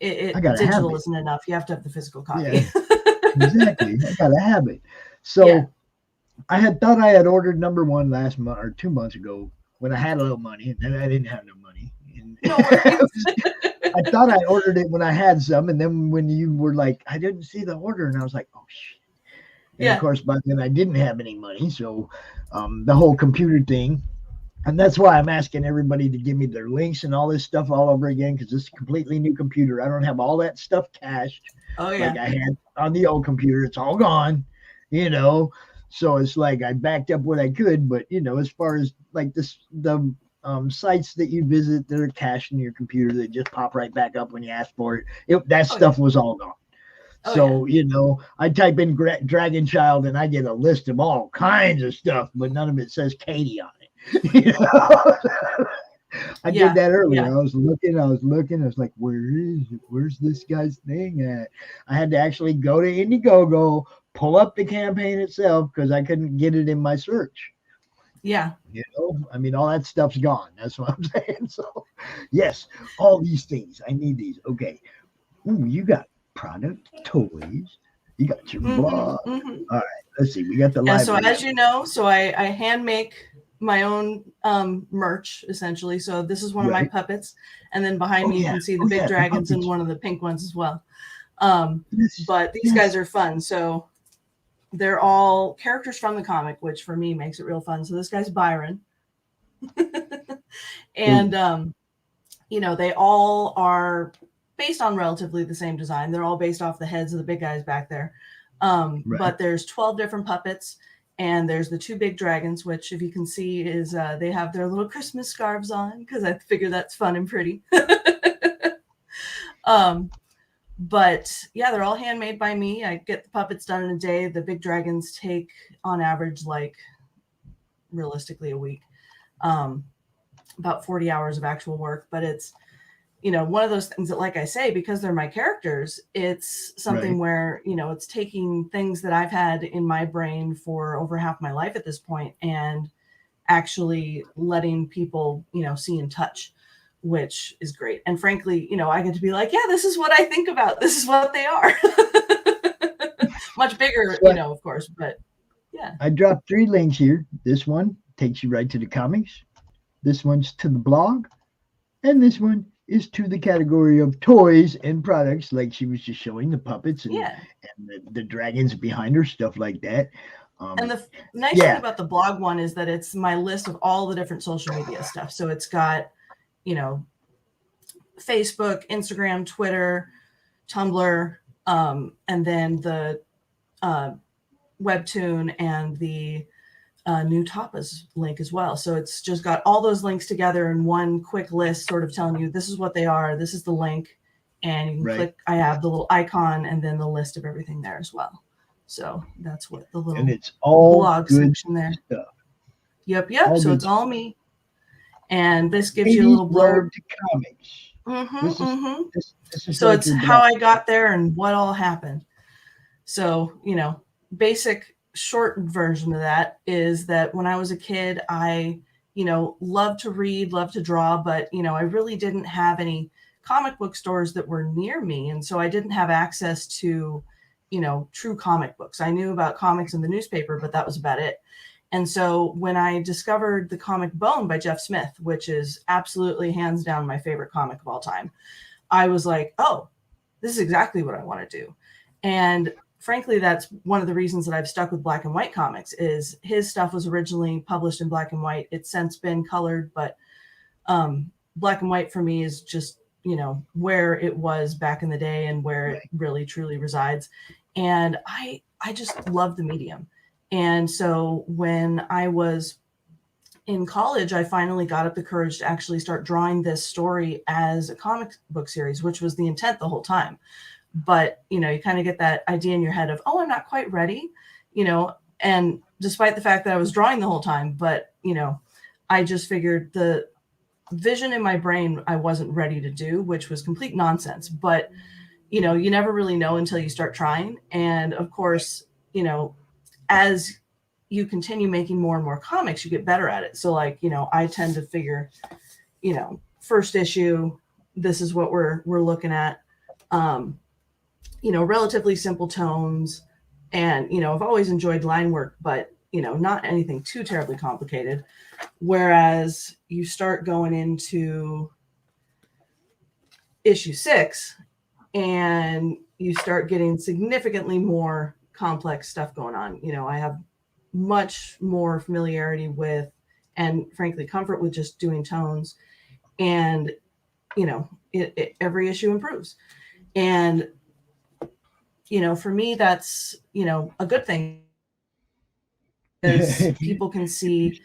[SPEAKER 19] digital isn't enough. You have to have the physical copy.
[SPEAKER 6] Yeah, exactly. I gotta have it. So I had thought I had ordered number 1 last month or 2 months ago when I had a little money, and then I didn't have no money. And I thought I ordered it when I had some, and then when you were like, I didn't see the order, and I was like, oh shit. And of course, by then I didn't have any money, so the whole computer thing. And that's why I'm asking everybody to give me their links and all this stuff all over again, because it's a completely new computer. I don't have all that stuff cached like I had on the old computer. It's all gone, So it's like I backed up what I could, but as far as like the sites that you visit that are cached in your computer that just pop right back up when you ask for it, that stuff was all gone. I type in Dragon Child and I get a list of all kinds of stuff, but none of it says Katie on it. I did that earlier. I was looking. I was like, where is it? Where's this guy's thing at? I had to actually go to Indiegogo, pull up the campaign itself because I couldn't get it in my search.
[SPEAKER 19] Yeah.
[SPEAKER 6] All that stuff's gone. That's what I'm saying. So, yes, all these things. I need these. Okay. Ooh, you got product, toys. You got your blog. All right. Let's see. We got the library.
[SPEAKER 19] So as you know, I hand make my own merch essentially. So this is one of my puppets, and then behind me you can see the big dragons and one of the pink ones as well. But these guys are fun. So they're all characters from the comic, which for me makes it real fun. So this guy's Byron. And they all are based on relatively the same design. They're all based off the heads of the big guys back there. But there's 12 different puppets. And there's the two big dragons, which if you can see is they have their little Christmas scarves on because I figure that's fun and pretty. But yeah, they're all handmade by me. I get the puppets done in a day. The big dragons take on average, like realistically a week, about 40 hours of actual work. But it's, you know, one of those things that, like I say, because they're my characters, it's something where, you know, it's taking things that I've had in my brain for over half my life at this point and actually letting people, you know, see and touch, which is great. And frankly, you know, I get to be like, yeah, this is what I think about. This is what they are. Much bigger, you know, of course, but yeah.
[SPEAKER 6] I dropped 3 links here. This one takes you right to the comics. This one's to the blog. And this one is to the category of toys and products, like she was just showing the puppets and, the dragons behind her, stuff like that.
[SPEAKER 19] And the nice thing about the blog one is that it's my list of all the different social media stuff. So it's got, you know, Facebook, Instagram, Twitter, Tumblr, and then the webtoon and the new Tapas link as well. So it's just got all those links together in one quick list, sort of telling you this is what they are, this is the link, and you can click. I have the little icon and then the list of everything there as well. So that's what the little
[SPEAKER 6] and it's all
[SPEAKER 19] blog
[SPEAKER 6] good
[SPEAKER 19] section there.
[SPEAKER 6] Stuff.
[SPEAKER 19] Yep.
[SPEAKER 6] All
[SPEAKER 19] So
[SPEAKER 6] good
[SPEAKER 19] it's all me. And this gives you a little blurb
[SPEAKER 6] to comics. This is
[SPEAKER 19] so
[SPEAKER 6] like
[SPEAKER 19] it's
[SPEAKER 6] your
[SPEAKER 19] how
[SPEAKER 6] blog.
[SPEAKER 19] I got there and what all happened. So, you know, basic short version of that is that when I was a kid, I, you know, loved to read, loved to draw, but, you know, I really didn't have any comic book stores that were near me. And so I didn't have access to, you know, true comic books. I knew about comics in the newspaper, but that was about it. And so when I discovered the comic Bone by Jeff Smith, which is absolutely hands down my favorite comic of all time, I was like, oh, this is exactly what I want to do. And frankly, that's one of the reasons that I've stuck with black and white comics is his stuff was originally published in black and white. It's since been colored, but black and white for me is just, you know, where it was back in the day and where it really truly resides. And I just love the medium. And so when I was in college, I finally got up the courage to actually start drawing this story as a comic book series, which was the intent the whole time. But, you know, you kind of get that idea in your head of, oh, I'm not quite ready, you know, and despite the fact that I was drawing the whole time, but, you know, I just figured the vision in my brain I wasn't ready to do, which was complete nonsense. But, you know, you never really know until you start trying. And of course, you know, as you continue making more and more comics, you get better at it. So like, you know, I tend to figure, you know, first issue, this is what we're looking at. You know, relatively simple tones. And, you know, I've always enjoyed line work, but, you know, not anything too terribly complicated. Whereas you start going into issue 6 and you start getting significantly more complex stuff going on. You know, I have much more familiarity with, and frankly, comfort with just doing tones. And, you know, every issue improves. And, you know, for me, that's, you know, a good thing because people can see.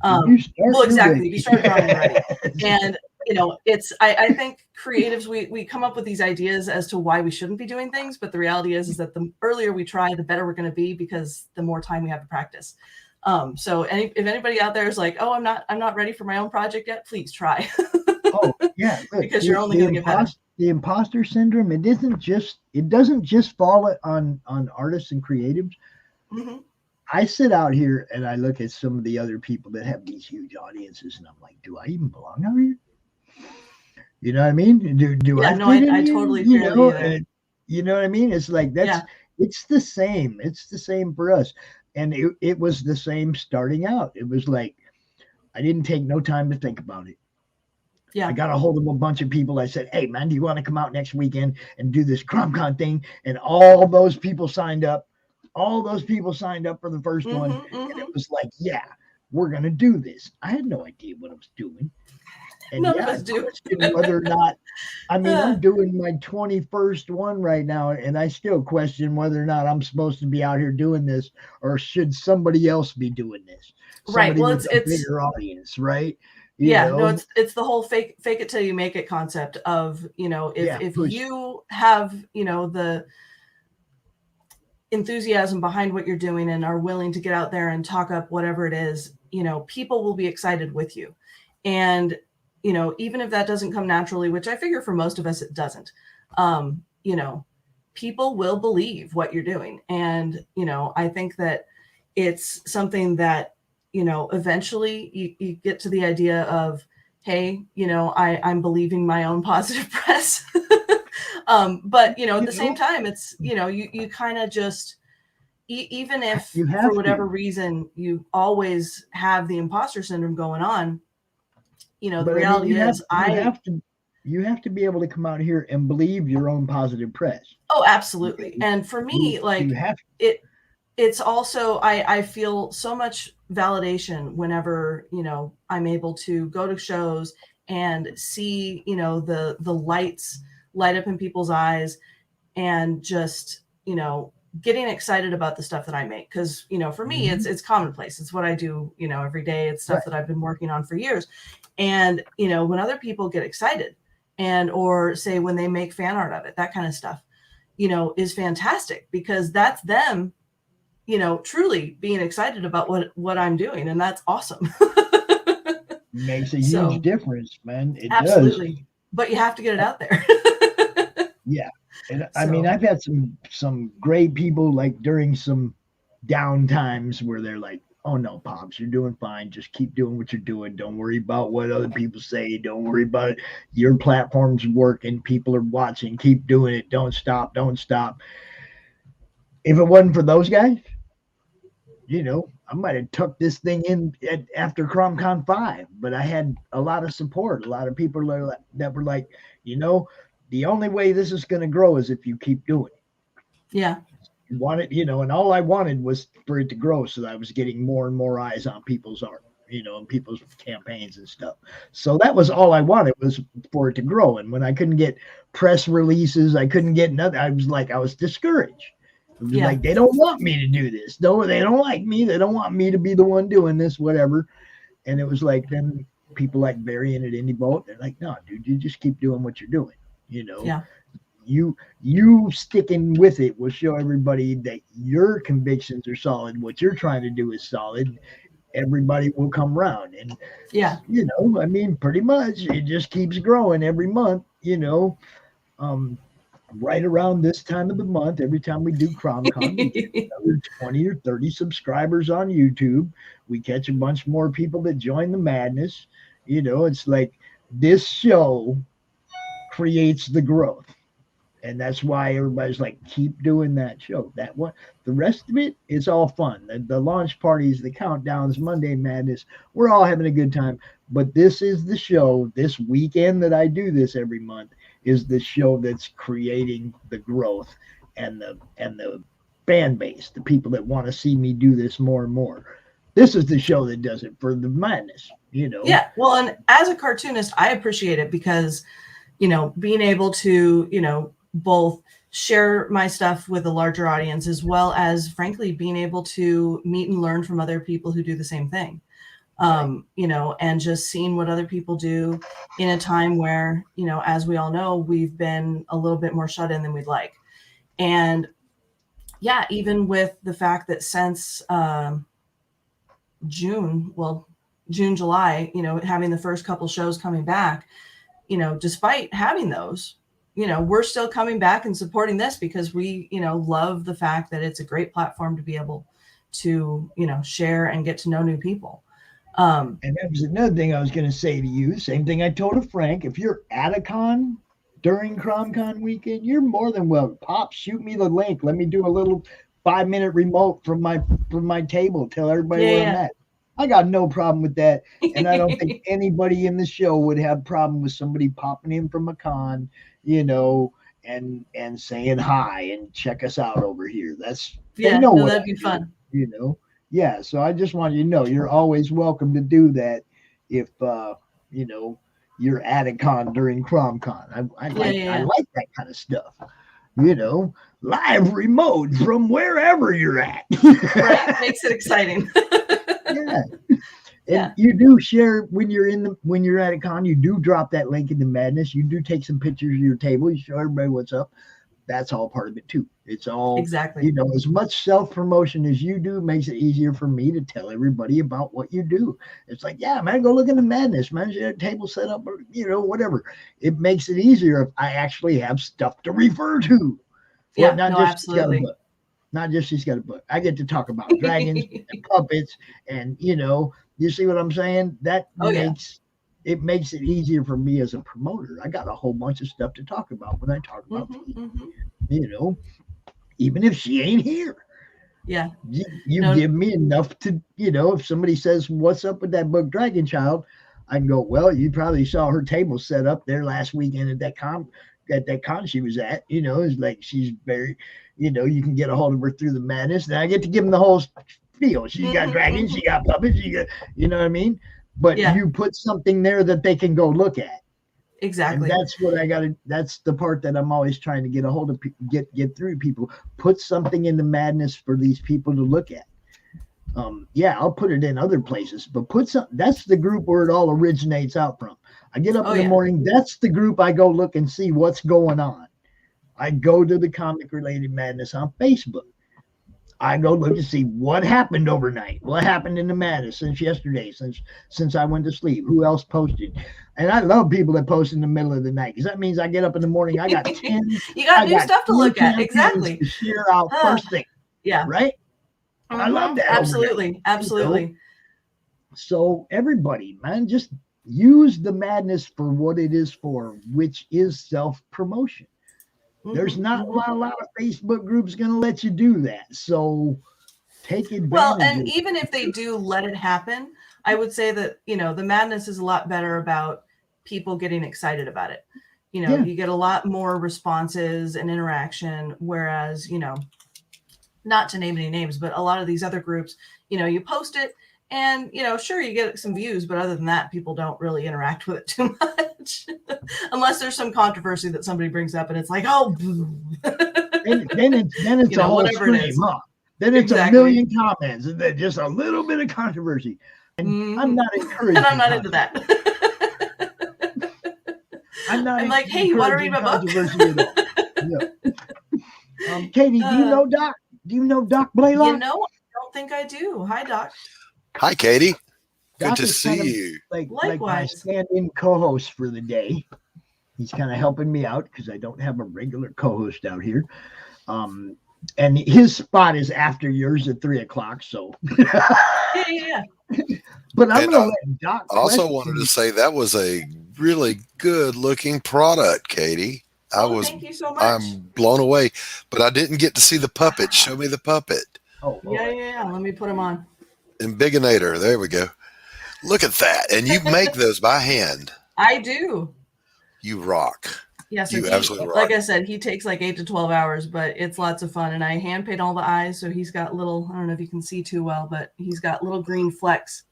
[SPEAKER 19] Well, exactly. You start drawing ready. And, you know, it's, I think creatives, we come up with these ideas as to why we shouldn't be doing things. But the reality is that the earlier we try, the better we're going to be because the more time we have to practice. So if anybody out there is like, oh, I'm not ready for my own project yet, please try.
[SPEAKER 6] Oh, yeah. Look,
[SPEAKER 19] because you're only going to get better.
[SPEAKER 6] The imposter syndrome, it doesn't just fall on artists and creatives.
[SPEAKER 19] Mm-hmm.
[SPEAKER 6] I sit out here and I look at some of the other people that have these huge audiences and I'm like, do I even belong out here? You know what I mean? Do
[SPEAKER 19] yeah,
[SPEAKER 6] I
[SPEAKER 19] no,
[SPEAKER 6] fit in
[SPEAKER 19] I
[SPEAKER 6] here?
[SPEAKER 19] totally
[SPEAKER 6] you
[SPEAKER 19] feel
[SPEAKER 6] know,
[SPEAKER 19] you there.
[SPEAKER 6] You know what I mean? It's like it's the same. It's the same for us. And it was the same starting out. It was like I didn't take no time to think about it.
[SPEAKER 19] Yeah.
[SPEAKER 6] I got a hold of a bunch of people. I said, hey, man, do you want to come out next weekend and do this CRoM CoN thing? And all those people signed up. All those people signed up for the first one. And it was like, yeah, we're going to do this. I had no idea what I was doing. And
[SPEAKER 19] None
[SPEAKER 6] yeah,
[SPEAKER 19] of us do.
[SPEAKER 6] question whether or not, I mean, I'm doing my 21st one right now, and I still question whether or not I'm supposed to be out here doing this, or should somebody else be doing this?
[SPEAKER 19] Right.
[SPEAKER 6] Somebody
[SPEAKER 19] Well,
[SPEAKER 6] with a bigger audience, right?
[SPEAKER 19] No, it's the whole fake it till you make it concept of, if you have, the enthusiasm behind what you're doing and are willing to get out there and talk up whatever it is, people will be excited with you. And, even if that doesn't come naturally, which I figure for most of us, it doesn't, people will believe what you're doing. And, I think that it's something that, eventually you get to the idea of, hey, I'm believing my own positive press. But, at the same time, it's, you kind of just, even if for whatever reason you always have the imposter syndrome going on, the reality is
[SPEAKER 6] you have to be able to come out here and believe your own positive press.
[SPEAKER 19] Oh, absolutely. And for me, it's also, I feel so much validation whenever, I'm able to go to shows and see, the lights light up in people's eyes and just, getting excited about the stuff that I make. Cause, for me, it's commonplace. It's what I do, every day. It's stuff that I've been working on for years. And, when other people get excited or say when they make fan art of it, that kind of stuff, is fantastic, because that's them, truly being excited about what I'm doing. And that's awesome.
[SPEAKER 6] Makes a huge difference, man. It
[SPEAKER 19] absolutely
[SPEAKER 6] does.
[SPEAKER 19] But you have to get it out there.
[SPEAKER 6] Yeah. And I mean, I've had some great people, like during some down times, where they're like, oh no, Pops, you're doing fine. Just keep doing what you're doing. Don't worry about what other people say. Don't worry about it. Your platform's working. People are watching. Keep doing it. Don't stop. Don't stop. If it wasn't for those guys, I might have tucked this thing in after CRoM CoN 5, but I had a lot of support. A lot of people that were like, the only way this is going to grow is if you keep doing it.
[SPEAKER 19] Yeah.
[SPEAKER 6] You want it, and all I wanted was for it to grow, so that I was getting more and more eyes on people's art, and people's campaigns and stuff. So that was all I wanted, was for it to grow. And when I couldn't get press releases, I couldn't get nothing. I was discouraged. It was like, they don't want me to do this. No, they don't like me. They don't want me to be the one doing this, whatever. And it was like, then people like Varian at Indie Bolt, they're like, no, dude, you just keep doing what you're doing.
[SPEAKER 19] Yeah.
[SPEAKER 6] You sticking with it will show everybody that your convictions are solid. What you're trying to do is solid. Everybody will come around. And
[SPEAKER 19] yeah,
[SPEAKER 6] I mean, pretty much it just keeps growing every month, right around this time of the month, every time we do CRoM CoN, we get another 20 or 30 subscribers on YouTube. We catch a bunch more people that join the madness. It's like this show creates the growth. And that's why everybody's like, keep doing that show. That one, the rest of it, it's all fun. The launch parties, the countdowns, Monday Madness, we're all having a good time. But this is the show, this weekend that I do this every month, is the show that's creating the growth and the fan base, the people that want to see me do this more and more. This is the show that does it for the madness,
[SPEAKER 19] Yeah. Well, and as a cartoonist, I appreciate it because, being able to, both share my stuff with a larger audience, as well as, frankly, being able to meet and learn from other people who do the same thing, and just seeing what other people do in a time where, as we all know, we've been a little bit more shut in than we'd like. And yeah, even with the fact that since June, July, having the first couple shows coming back, despite having those, we're still coming back and supporting this because we, love the fact that it's a great platform to be able to, share and get to know new people.
[SPEAKER 6] And that was another thing I was going to say to you. Same thing I told to Frank. If you're at a con during CRoM CoN weekend, you're more than welcome. Pop, shoot me the link. Let me do a little 5-minute remote from my table. Tell everybody where I'm at. I got no problem with that. And I don't think anybody in the show would have problem with somebody popping in from a con, and saying hi and check us out over here. That's
[SPEAKER 19] that'd be fun.
[SPEAKER 6] Yeah. So I just want you to know you're always welcome to do that if you're at a con during CRoM CoN. I like that kind of stuff. You know, live remote from wherever you're at.
[SPEAKER 19] Right, makes it exciting.
[SPEAKER 6] Yeah. And you do share when you're at a con, you do drop that link in the madness. You do take some pictures of your table, you show everybody what's up. That's all part of it too. It's all
[SPEAKER 19] exactly,
[SPEAKER 6] you know, as much self-promotion as you do makes it easier for me to tell everybody about what you do. It's like, yeah, man, go look in the madness, man. You have a table set up, or you know, whatever. It makes it easier if I actually have stuff to refer to.
[SPEAKER 19] Yeah,
[SPEAKER 6] not
[SPEAKER 19] no,
[SPEAKER 6] just
[SPEAKER 19] absolutely.
[SPEAKER 6] Not just she's got a book. I get to talk about dragons and puppets, and you know, you see what I'm saying? That it makes it easier for me as a promoter. I got a whole bunch of stuff to talk about when I talk about you know, even if she ain't here.
[SPEAKER 19] Yeah.
[SPEAKER 6] You give me enough to, you know, if somebody says, what's up with that book Dragon Child? I can go, well, you probably saw her table set up there last weekend at that con she was at. You know, it's like she's very, you know, you can get a hold of her through the madness. And I get to give them the whole feel. She's got dragons, she got puppets, she got, you know what I mean? But you put something there that they can go look at.
[SPEAKER 19] Exactly.
[SPEAKER 6] And that's what that's the part that I'm always trying to get a hold of, get through people. Put something in the madness for these people to look at. I'll put it in other places, but that's the group where it all originates out from. I get up in the morning, that's the group I go look and see what's going on. I go to the comic related madness on Facebook. I go look to see what happened overnight, what happened in the madness since yesterday, since I went to sleep, who else posted. And I love people that post in the middle of the night, because that means I get up in the morning, I got 10
[SPEAKER 19] you got new stuff to look at. Exactly.
[SPEAKER 6] To share out first thing.
[SPEAKER 19] Yeah.
[SPEAKER 6] Right? I love that.
[SPEAKER 19] Absolutely.
[SPEAKER 6] Overnight,
[SPEAKER 19] Absolutely.
[SPEAKER 6] you know? So everybody, man, just use the madness for what it is for, which is self-promotion. There's not a lot of Facebook groups going to let you do that. So take advantage.
[SPEAKER 19] Well, and even if they do let it happen, I would say that, you know, the madness is a lot better about people getting excited about it. You know, you get a lot more responses and interaction, whereas, you know, not to name any names, but a lot of these other groups, you know, you post it and, you know, sure, you get some views, but other than that, people don't really interact with it too much unless there's some controversy that somebody brings up and it's like, oh,
[SPEAKER 6] then it's a whole stream, huh? Then it's a million comments and then just a little bit of controversy. And I'm not encouraging.
[SPEAKER 19] And I'm not into that.
[SPEAKER 6] I'm
[SPEAKER 19] like, hey, you want to read my book?
[SPEAKER 6] Katie, do you know Doc? Do you know Doc Blalock?
[SPEAKER 19] You know, I don't think I do. Hi, Doc.
[SPEAKER 14] Hi, Katie. Good
[SPEAKER 6] Doc
[SPEAKER 14] to see you.
[SPEAKER 6] Like my stand-in co-host for the day. He's kind of helping me out because I don't have a regular co-host out here. And his spot is after yours at 3:00. So
[SPEAKER 19] yeah.
[SPEAKER 6] But I'm gonna let Doc.
[SPEAKER 14] I also wanted to say that was a really good looking product, Katie.
[SPEAKER 19] Thank you so much.
[SPEAKER 14] I'm blown away, but I didn't get to see the puppet. Show me the puppet.
[SPEAKER 6] Oh,
[SPEAKER 19] yeah. Let me put him on.
[SPEAKER 14] Embiggenator. There we go. Look at that. And you make those by hand.
[SPEAKER 19] I do.
[SPEAKER 14] You rock.
[SPEAKER 19] Yes,
[SPEAKER 14] you absolutely rock.
[SPEAKER 19] Like I said, he takes like 8 to 12 hours, but it's lots of fun. And I hand paint all the eyes, so he's got little, I don't know if you can see too well, but he's got little green flecks.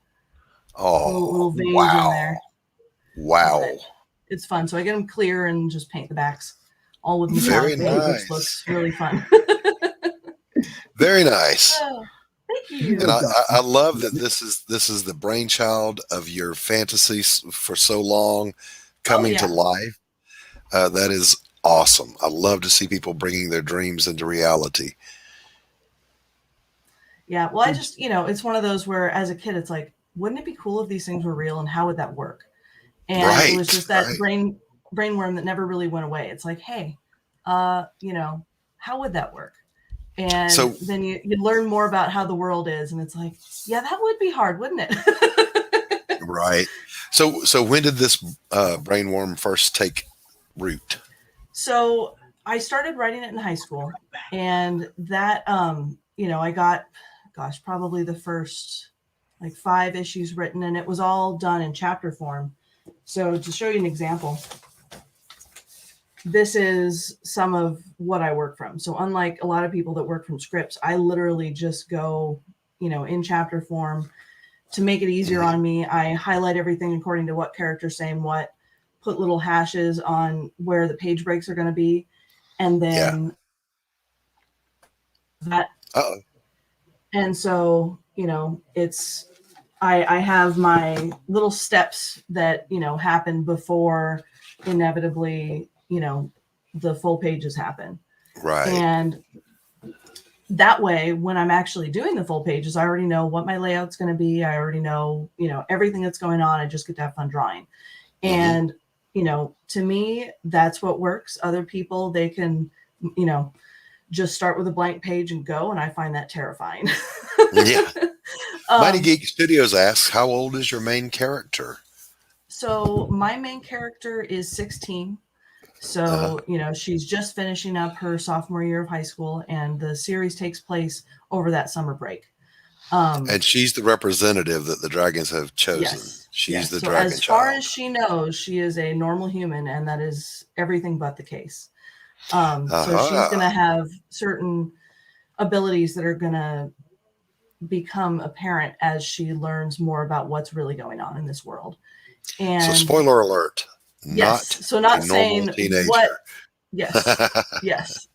[SPEAKER 19] Little veins in there.
[SPEAKER 14] Wow.
[SPEAKER 19] But it's fun. So I get them clear and just paint the backs all with
[SPEAKER 14] very
[SPEAKER 19] metallic paint,
[SPEAKER 14] nice.
[SPEAKER 19] which looks really fun.
[SPEAKER 14] Very nice.
[SPEAKER 19] Thank you.
[SPEAKER 14] And I love that this is the brainchild of your fantasies for so long coming to life. That is awesome. I love to see people bringing their dreams into reality.
[SPEAKER 19] Yeah. Well, I just, you know, it's one of those where as a kid, it's like, wouldn't it be cool if these things were real and how would that work? And it was just that brainworm that never really went away. It's like, hey, you know, how would that work? And then you learn more about how the world is. And it's like, yeah, that would be hard, wouldn't it?
[SPEAKER 14] Right. So when did this brainworm first take root?
[SPEAKER 19] So I started writing it in high school. And that, you know, I got, probably the first like 5 issues written, and it was all done in chapter form. So to show you an example, this is some of what I work from. So unlike a lot of people that work from scripts, I literally just go, you know, in chapter form to make it easier on me. I highlight everything according to what character's saying what. put little hashes on where the page breaks are going to be, and then that.
[SPEAKER 14] Uh-oh.
[SPEAKER 19] And so, it's I have my little steps that happen before inevitably the full pages happen.
[SPEAKER 14] Right.
[SPEAKER 19] And that way, when I'm actually doing the full pages, I already know what my layout's going to be. I already know, everything that's going on. I just get to have fun drawing. And, to me, that's what works. Other people, they can, just start with a blank page and go. And I find that terrifying.
[SPEAKER 14] Yeah. Mighty Geek Studios asks, how old is your main character?
[SPEAKER 19] So my main character is 16. So, she's just finishing up her sophomore year of high school, and the series takes place over that summer break.
[SPEAKER 14] And she's the representative that the dragons have chosen.
[SPEAKER 19] Yes,
[SPEAKER 14] She's the
[SPEAKER 19] so
[SPEAKER 14] dragon
[SPEAKER 19] as
[SPEAKER 14] child.
[SPEAKER 19] far as she knows, she is a normal human, and that is everything but the case. So she's going to have certain abilities that are going to become apparent as she learns more about what's really going on in this world. And
[SPEAKER 14] so spoiler alert.
[SPEAKER 19] Yes. So not saying
[SPEAKER 14] teenager.
[SPEAKER 19] what. Yes. Yes.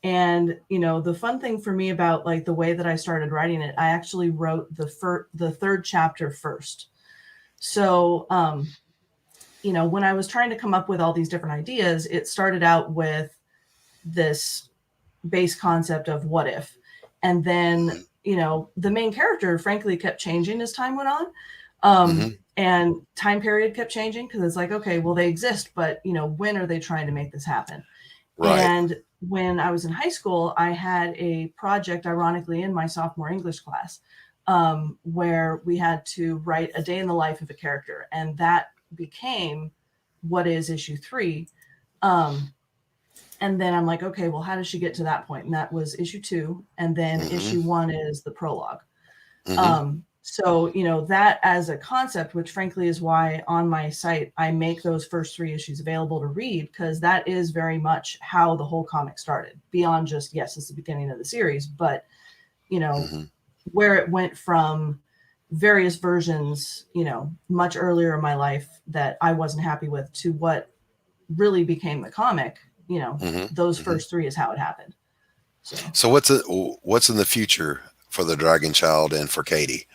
[SPEAKER 19] And the fun thing for me about like the way that I started writing it, I actually wrote the third chapter first. So, when I was trying to come up with all these different ideas, it started out with this base concept of what if, and then the main character frankly kept changing as time went on. And time period kept changing because it's like, okay, well, they exist, but when are they trying to make this happen? Right. And when I was in high school, I had a project, ironically, in my sophomore English class, where we had to write a day in the life of a character, and that became what is issue 3. And then I'm like, okay, well, how does she get to that point? And that was issue 2, and then issue 1 is the prologue. So, that as a concept, which frankly is why on my site, I make those first 3 issues available to read, because that is very much how the whole comic started, beyond just, yes, it's the beginning of the series, but, where it went from various versions, much earlier in my life that I wasn't happy with, to what really became the comic, those first 3 is how it happened.
[SPEAKER 14] So what's in the future for the Dragon Child and for Katie?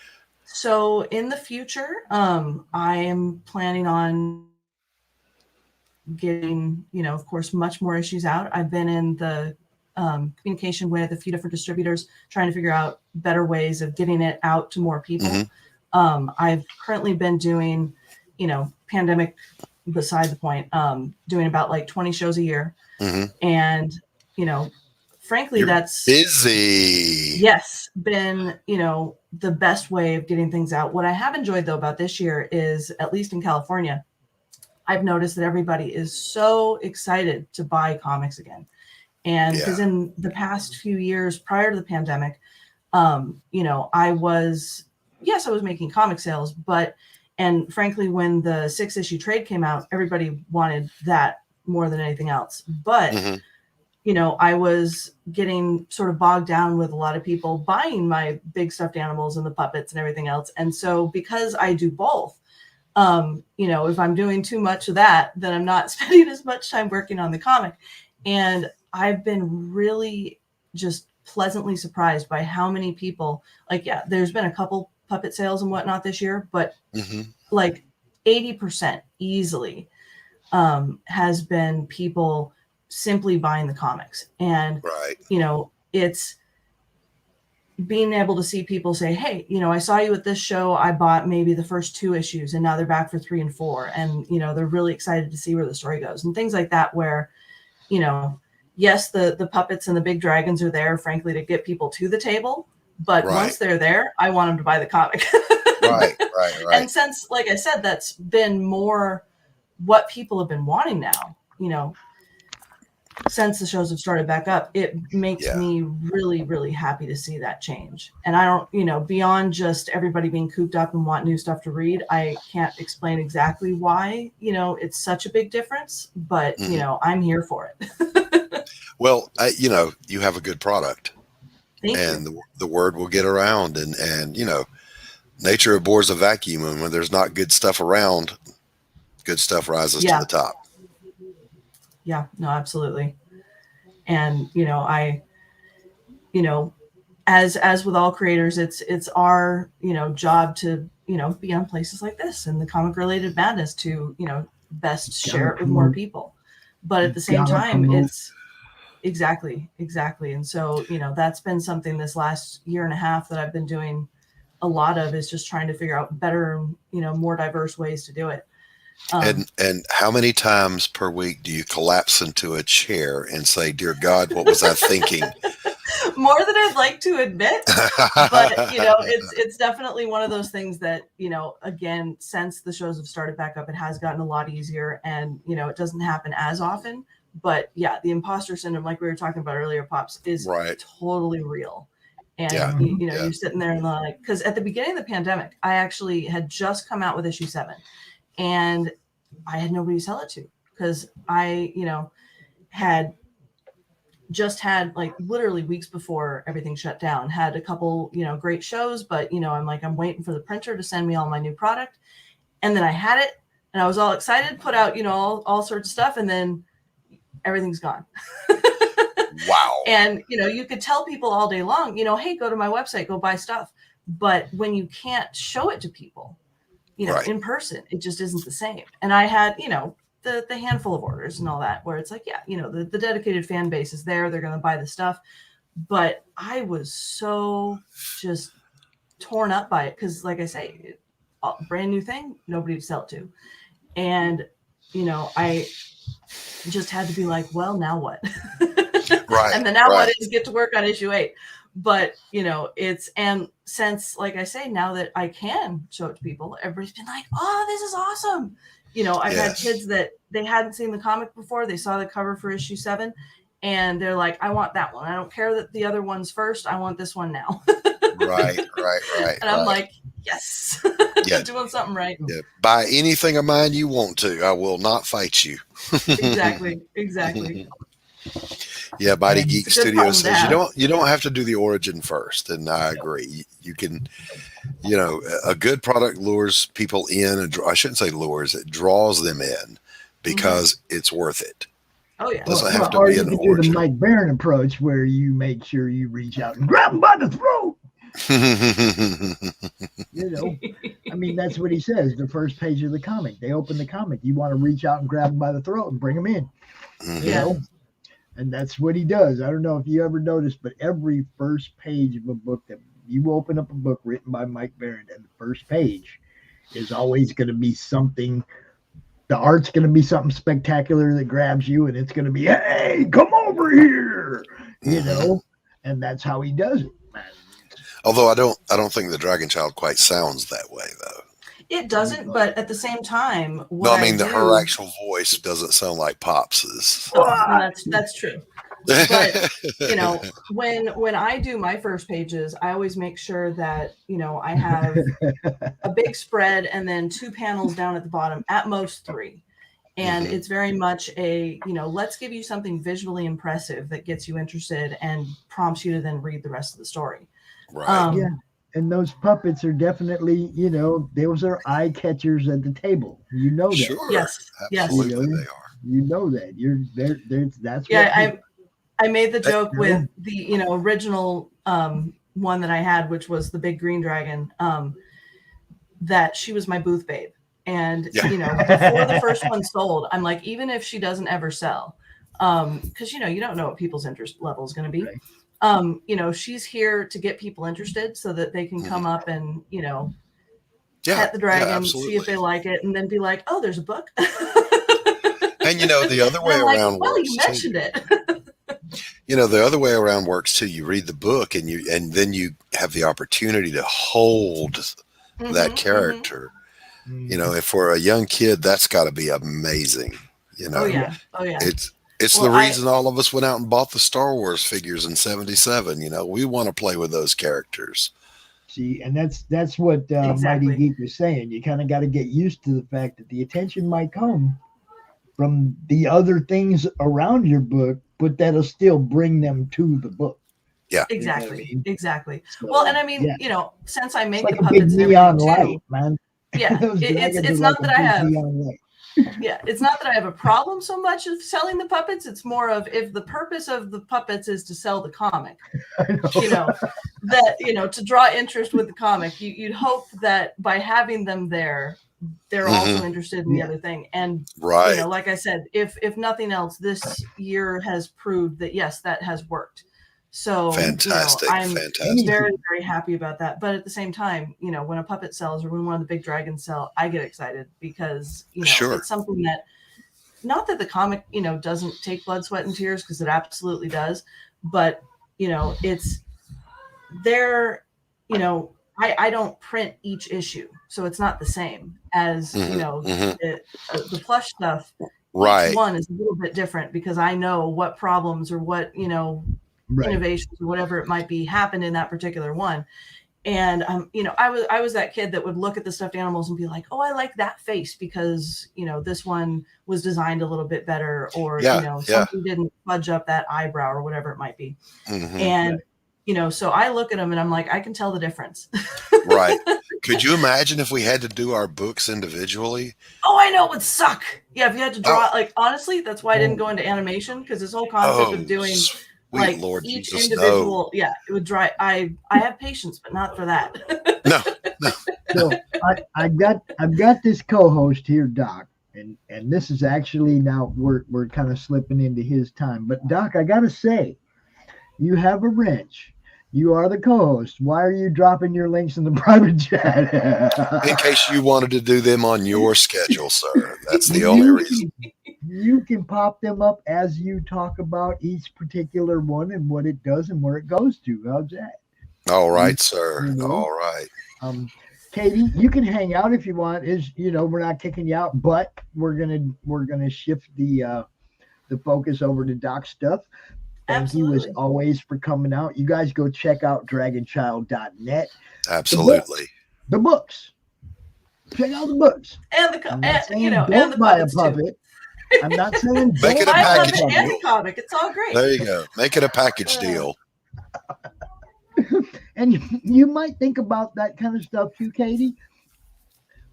[SPEAKER 19] So in the future, I am planning on getting, of course, much more issues out. I've been in the communication with a few different distributors, trying to figure out better ways of getting it out to more people. I've currently been doing, pandemic beside the point, doing about like 20 shows a year. And, frankly, that's
[SPEAKER 14] busy.
[SPEAKER 19] Yes, been, the best way of getting things out. What I have enjoyed, though, about this year is, at least in California, I've noticed that everybody is so excited to buy comics again. And because in the past few years prior to the pandemic, I was making comic sales, and frankly, when the 6-issue trade came out, everybody wanted that more than anything else. But I was getting sort of bogged down with a lot of people buying my big stuffed animals and the puppets and everything else. And so because I do both, if I'm doing too much of that, then I'm not spending as much time working on the comic. And I've been really just pleasantly surprised by how many people, there's been a couple puppet sales and whatnot this year, but like 80% easily has been people simply buying the comics. And it's being able to see people say, hey, I saw you at this show, I bought maybe the first 2 issues, and now they're back for 3 and 4, and they're really excited to see where the story goes, and things like that, where yes, the puppets and the big dragons are there, frankly, to get people to the table, but once they're there, I want them to buy the comic. Right. And since, like I said, that's been more what people have been wanting now, since the shows have started back up, it makes me really, really happy to see that change. And I don't, beyond just everybody being cooped up and want new stuff to read, I can't explain exactly why, it's such a big difference, but, I'm here for it.
[SPEAKER 14] Well, you have a good product.
[SPEAKER 19] Thank
[SPEAKER 14] and
[SPEAKER 19] you.
[SPEAKER 14] the word will get around, and nature abhors a vacuum, and when there's not good stuff around, good stuff rises
[SPEAKER 19] Yeah.
[SPEAKER 14] to the top.
[SPEAKER 19] Yeah, no, absolutely. And, as with all creators, it's our, job to, be on places like this and the comic related madness to, best share it with more people. But at the same time, it's exactly. And so, that's been something this last year and a half that I've been doing a lot of, is just trying to figure out better, more diverse ways to do it.
[SPEAKER 14] And how many times per week do you collapse into a chair and say, "Dear God, what was I thinking?"
[SPEAKER 19] More than I'd like to admit, but it's definitely one of those things that, again, since the shows have started back up, it has gotten a lot easier, and it doesn't happen as often. But yeah, the imposter syndrome, like we were talking about earlier, Pops, is totally real. And you're sitting there and like, because at the beginning of the pandemic, I actually had just come out with issue 7. And I had nobody to sell it to, because I, had just had, like, literally weeks before everything shut down, had a couple, great shows, but, I'm waiting for the printer to send me all my new product. And then I had it and I was all excited, put out, all sorts of stuff. And then everything's gone.
[SPEAKER 14] Wow.
[SPEAKER 19] And, you could tell people all day long, hey, go to my website, go buy stuff. But when you can't show it to people, in person, it just isn't the same. And I had, the handful of orders and all that, where it's like, yeah, the dedicated fan base is there. They're going to buy the stuff. But I was so just torn up by it. Cause like I say, brand new thing, nobody to sell it to. And, I just had to be like, well, now what?
[SPEAKER 14] Right.
[SPEAKER 19] And then now what is get to work on issue 8. But, and since, like I say, now that I can show it to people, everybody's been like, oh, this is awesome. I've had kids that they hadn't seen the comic before. They saw the cover for issue 7 and they're like, I want that one. I don't care that the other one's first. I want this one now.
[SPEAKER 14] Right.
[SPEAKER 19] And I'm like, yes, doing something right.
[SPEAKER 14] Yeah. Buy anything of mine you want to. I will not fight you.
[SPEAKER 19] Exactly.
[SPEAKER 14] Yeah, Mighty Geek Studio says you don't have to do the origin first, and I agree. You can, a good product lures people in, and I shouldn't say lures, it draws them in because it's worth it.
[SPEAKER 19] Oh yeah,
[SPEAKER 14] it doesn't have to
[SPEAKER 6] or
[SPEAKER 14] be
[SPEAKER 6] you
[SPEAKER 14] an
[SPEAKER 6] can do
[SPEAKER 14] origin.
[SPEAKER 6] the Mike Barron approach, where you make sure you reach out and grab him by the throat. I mean, that's what he says. The first page of the comic, they open the comic. You want to reach out and grab him by the throat and bring him in. And that's what he does. I don't know if you ever noticed, but every first page of a book that you open up, a book written by Mike Barron, and the first page is always going to be something. The art's going to be something spectacular that grabs you, and it's going to be, hey, come over here, and that's how he does it.
[SPEAKER 14] Although I don't think the Dragon Child quite sounds that way, though.
[SPEAKER 19] It doesn't, but at the same time,
[SPEAKER 14] her actual voice doesn't sound like Pops's.
[SPEAKER 19] That's true. But when I do my first pages, I always make sure that I have a big spread and then 2 panels down at the bottom, at most 3. And it's very much a let's give you something visually impressive that gets you interested and prompts you to then read the rest of the story.
[SPEAKER 14] Right.
[SPEAKER 6] And those puppets are definitely, those are eye catchers at the table. You know that.
[SPEAKER 14] Sure.
[SPEAKER 19] Yes.
[SPEAKER 14] Absolutely they are.
[SPEAKER 6] You know that. You're there. That's
[SPEAKER 19] I made the joke with the original one that I had, which was the big green dragon, that she was my booth babe. And before the first one sold, I'm like, even if she doesn't ever sell, because you don't know what people's interest level is going to be. Right. She's here to get people interested so that they can come up and, pet the dragon, see if they like it, and then be like, oh, there's a book.
[SPEAKER 14] And, the other way around works.
[SPEAKER 19] Well, you mentioned it.
[SPEAKER 14] The other way around works too. You read the book and then you have the opportunity to hold that character. If for a young kid, that's got to be amazing. Oh yeah. It's the reason all of us went out and bought the Star Wars figures in '77. We want to play with those characters.
[SPEAKER 6] See, and that's what Mighty Geek was saying. You kind of got to get used to the fact that the attention might come from the other things around your book, but that'll still bring them to the book.
[SPEAKER 14] Yeah,
[SPEAKER 19] exactly. So, well, and I mean, since I make
[SPEAKER 6] it's like
[SPEAKER 19] the puppets
[SPEAKER 6] a big neon light, man.
[SPEAKER 19] Yeah, it's not that I have. Yeah, it's not that I have a problem so much of selling the puppets. It's more of if the purpose of the puppets is to sell the comic, to draw interest with the comic, you'd hope that by having them there, they're also interested in the other thing. And, like I said, if nothing else, this year has proved that, yes, that has worked. So
[SPEAKER 14] fantastic.
[SPEAKER 19] I'm very, very happy about that. But at the same time, when a puppet sells or when one of the big dragons sell, I get excited because, it's something that, not that the comic, doesn't take blood, sweat, and tears, because it absolutely does. But, it's there, I don't print each issue. So it's not the same as, the plush stuff.
[SPEAKER 14] Right.
[SPEAKER 19] Each one is a little bit different because I know what problems or what, innovations or whatever it might be happen in that particular one. And I was that kid that would look at the stuffed animals and be like, oh, I like that face because this one was designed a little bit better, or something didn't fudge up that eyebrow or whatever it might be. And so I look at them and I'm like, I can tell the difference.
[SPEAKER 14] Right. Could you imagine if we had to do our books individually?
[SPEAKER 19] Oh, I know, it would suck. Yeah, if you had to draw, honestly, that's why I didn't go into animation, because this whole concept of doing
[SPEAKER 14] Lord
[SPEAKER 19] each
[SPEAKER 14] Jesus,
[SPEAKER 19] individual, it would dry. I have patience, but not for that.
[SPEAKER 14] No.
[SPEAKER 6] So I've got this co-host here, Doc, and this is actually now we're kind of slipping into his time. But Doc, I gotta say, you have a wrench. You are the co-host. Why are you dropping your links in the private chat?
[SPEAKER 14] In case you wanted to do them on your schedule, sir. That's the only reason.
[SPEAKER 6] You can pop them up as you talk about each particular one and what it does and where it goes to. How's that?
[SPEAKER 14] All right, sir. All right.
[SPEAKER 6] Katie, you can hang out if you want. We're not kicking you out, but we're gonna shift the focus over to Doc stuff. Thank you as always for coming out. You guys go check out dragonchild.net.
[SPEAKER 14] Absolutely.
[SPEAKER 6] The books. Check out the books.
[SPEAKER 19] And
[SPEAKER 6] don't buy a puppet. I'm not saying
[SPEAKER 14] make it a package deal.
[SPEAKER 19] And the comic. It's all great.
[SPEAKER 14] There you go. Make it a package deal.
[SPEAKER 6] And you might think about that kind of stuff too, Katie.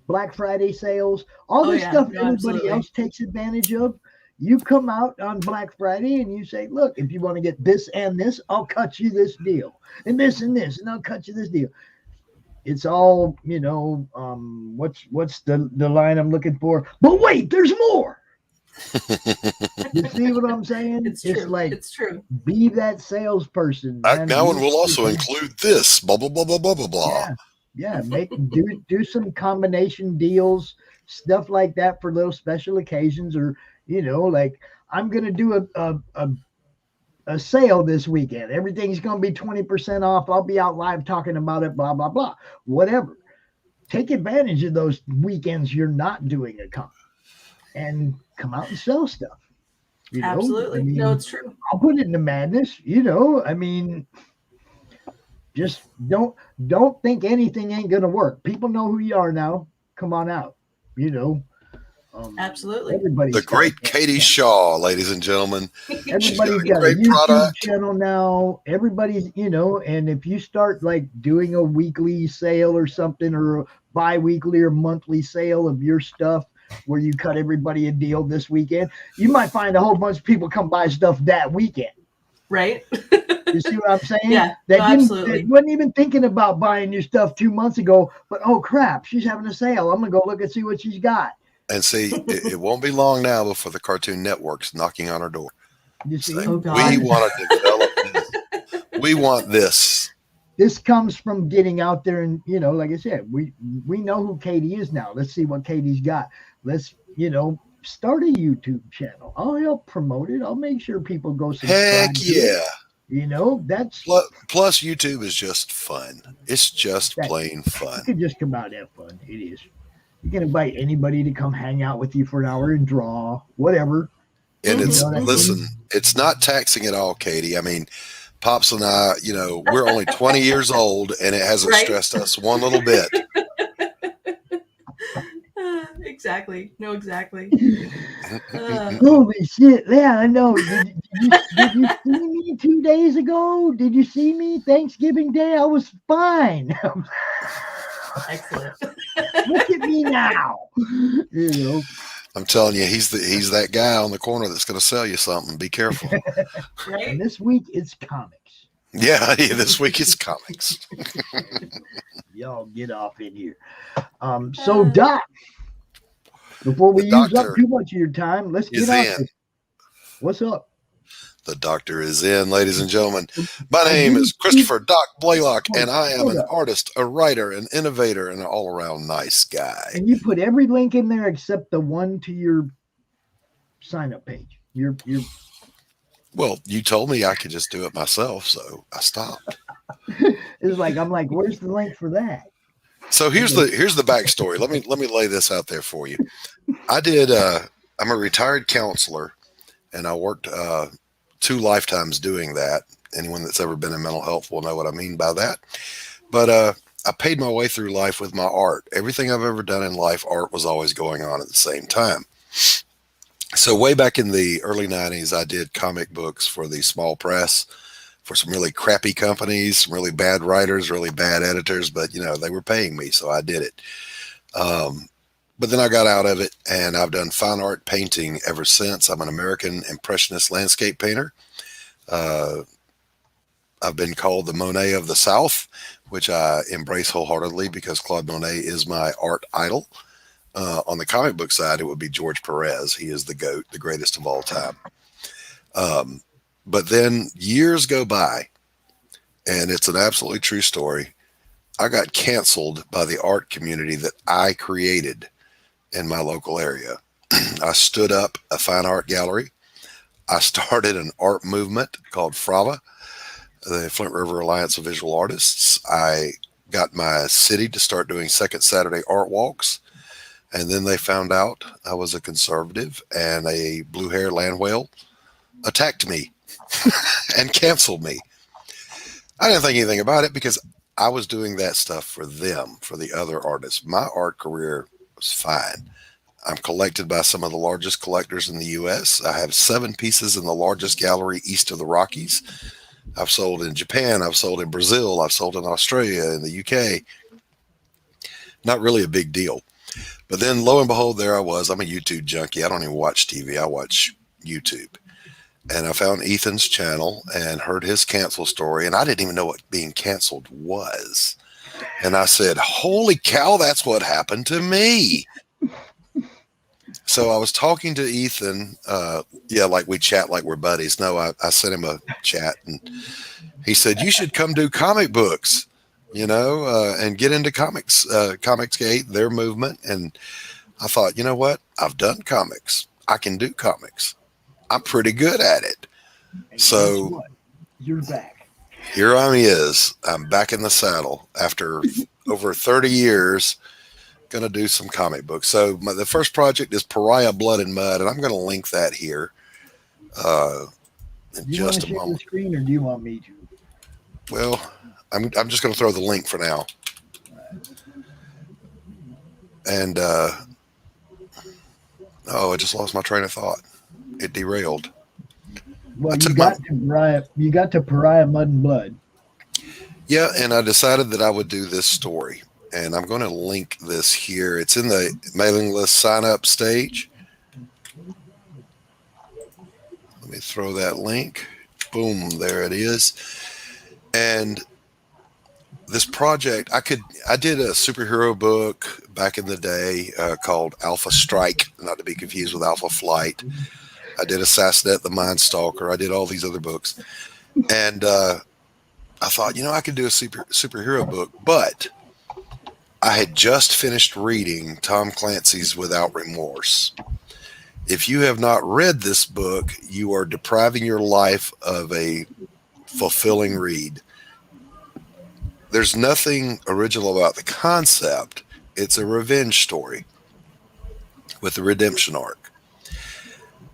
[SPEAKER 6] Black Friday sales, all this stuff everybody else takes advantage of. You come out on Black Friday and you say, look, if you want to get this and this, I'll cut you this deal. And this and this, and I'll cut you this deal. It's all, what's the line I'm looking for? But wait, there's more. You see what I'm saying?
[SPEAKER 19] It's true.
[SPEAKER 6] Be that salesperson.
[SPEAKER 14] Now, and we'll also include this, blah, blah, blah, blah, blah, blah, blah.
[SPEAKER 6] Yeah. Do some combination deals, stuff like that for little special occasions, or, like I'm going to do a sale this weekend. Everything's going to be 20% off. I'll be out live talking about it, blah, blah, blah, whatever. Take advantage of those weekends you're not doing a con and come out and sell stuff.
[SPEAKER 19] Absolutely. No, it's true.
[SPEAKER 6] I'll put it in the madness, just don't think anything ain't going to work. People know who you are now. Come on out,
[SPEAKER 19] Absolutely.
[SPEAKER 14] The great Katie Shaw, ladies and gentlemen.
[SPEAKER 6] Everybody's got a YouTube channel now. Everybody's, and if you start like doing a weekly sale or something, or a bi-weekly or monthly sale of your stuff where you cut everybody a deal this weekend, you might find a whole bunch of people come buy stuff that weekend.
[SPEAKER 19] Right.
[SPEAKER 6] You see what I'm saying?
[SPEAKER 19] Yeah,
[SPEAKER 6] absolutely. They wasn't even thinking about buying your stuff 2 months ago, but oh crap, she's having a sale. I'm going to go look and see what she's got.
[SPEAKER 14] And see, it won't be long now before the Cartoon Network's knocking on our door.
[SPEAKER 6] You see,
[SPEAKER 14] we want to develop this. We want this.
[SPEAKER 6] This comes from getting out there and, like I said, we know who Katie is now. Let's see what Katie's got. Let's, start a YouTube channel. I'll help promote it. I'll make sure people go subscribe.
[SPEAKER 14] Heck yeah.
[SPEAKER 6] That's
[SPEAKER 14] plus YouTube is just fun. It's just plain fun.
[SPEAKER 6] You can just come out and have fun. It is. You can invite anybody to come hang out with you for an hour and draw, whatever.
[SPEAKER 14] And it's not taxing at all, Katie. I mean, Pops and I, we're only 20 years old, and it hasn't stressed us one little bit.
[SPEAKER 19] Exactly. No, exactly.
[SPEAKER 6] Holy shit. Yeah, I know. Did you see me 2 days ago? Did you see me Thanksgiving Day? I was fine.
[SPEAKER 19] Excellent.
[SPEAKER 6] Look at me now.
[SPEAKER 14] I'm telling you, he's that guy on the corner that's going to sell you something. Be careful.
[SPEAKER 6] And this week it's comics.
[SPEAKER 14] Yeah, this week it's comics.
[SPEAKER 6] Y'all get off in here. So Doc, before we use up too much of your time, let's get on this. What's up?
[SPEAKER 14] The doctor is in, ladies and gentlemen. My name is Christopher Doc Blalock, and I am an artist, a writer, an innovator, and an all-around nice guy.
[SPEAKER 6] And you put every link in there except the one to your sign-up page.
[SPEAKER 14] Well, you told me I could just do it myself, so I stopped.
[SPEAKER 6] It's like I'm like, where's the link for that?
[SPEAKER 14] So here's the backstory. Let me lay this out there for you. I'm a retired counselor, and I worked 2 lifetimes doing that. Anyone that's ever been in mental health will know what I mean by that. But I paid my way through life with my art. Everything I've ever done in life, art was always going on at the same time. So way back in the early 90s, I did comic books for the small press for some really crappy companies, some really bad writers, really bad editors, but they were paying me, so I did it. But then I got out of it, and I've done fine art painting ever since. I'm an American Impressionist landscape painter. I've been called the Monet of the South, which I embrace wholeheartedly because Claude Monet is my art idol. On the comic book side, it would be George Perez. He is the GOAT, the greatest of all time. But then years go by, and it's an absolutely true story. I got canceled by the art community that I created in my local area. I stood up a fine art gallery. I started an art movement called FRAVA, the Flint River Alliance of Visual Artists. I got my city to start doing second Saturday art walks. And then they found out I was a conservative, and a blue hair land whale attacked me and canceled me. I didn't think anything about it because I was doing that stuff for them, for the other artists. My art career was fine. I'm collected by some of the largest collectors in the U.S. I have 7 pieces in the largest gallery east of the Rockies. I've sold in Japan. I've sold in Brazil. I've sold in Australia, in the UK. Not really a big deal. But then lo and behold, there I was. I'm a YouTube junkie. I don't even watch TV. I watch YouTube. And I found Ethan's channel and heard his cancel story. And I didn't even know what being canceled was. And I said, holy cow, that's what happened to me. So I was talking to Ethan. Like we chat like we're buddies. No, I sent him a chat. And he said, you should come do comic books, and get into comics, Comicsgate, their movement. And I thought, you know what? I've done comics. I can do comics. I'm pretty good at it. So
[SPEAKER 6] you're back.
[SPEAKER 14] Here I'm back in the saddle after over 30 years, going to do some comic books. So the first project is Pariah Blood and Mud, and I'm going to link that here in just a moment.
[SPEAKER 6] The screen, or do you want me to?
[SPEAKER 14] Well, I'm just going to throw the link for now. And I just lost my train of thought. It derailed.
[SPEAKER 6] Well, you got to Pariah Mud and Blood.
[SPEAKER 14] Yeah, and I decided that I would do this story, and I'm going to link this here. It's in the mailing list sign-up stage. Let me throw that link. Boom, there it is. And this project, I did a superhero book back in the day called Alpha Strike, not to be confused with Alpha Flight. I did Assassinate the Mind Stalker. I did all these other books. And I thought, I could do a superhero book, but I had just finished reading Tom Clancy's Without Remorse. If you have not read this book, you are depriving your life of a fulfilling read. There's nothing original about the concept. It's a revenge story with a redemption arc.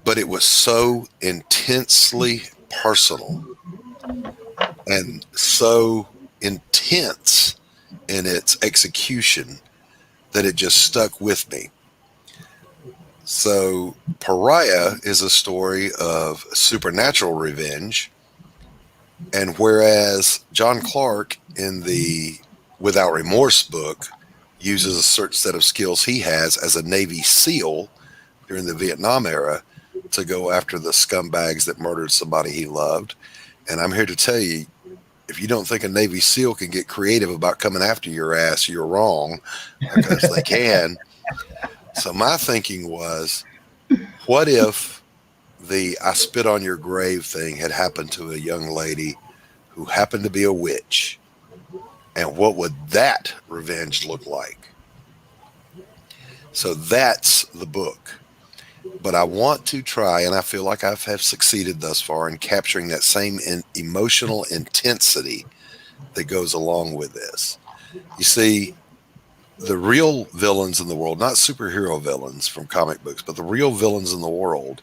[SPEAKER 14] But it was so intensely personal and so intense in its execution that it just stuck with me. So Pariah is a story of supernatural revenge. And whereas John Clark in the Without Remorse book uses a certain set of skills he has as a Navy SEAL during the Vietnam era to go after the scumbags that murdered somebody he loved. And I'm here to tell you, if you don't think a Navy SEAL can get creative about coming after your ass, you're wrong, because they can. So my thinking was, what if the I spit on your grave thing had happened to a young lady who happened to be a witch? And what would that revenge look like? So that's the book. But I want to try, and I feel like I have succeeded thus far in capturing that same emotional intensity that goes along with this. You see, the real villains in the world, not superhero villains from comic books, but the real villains in the world,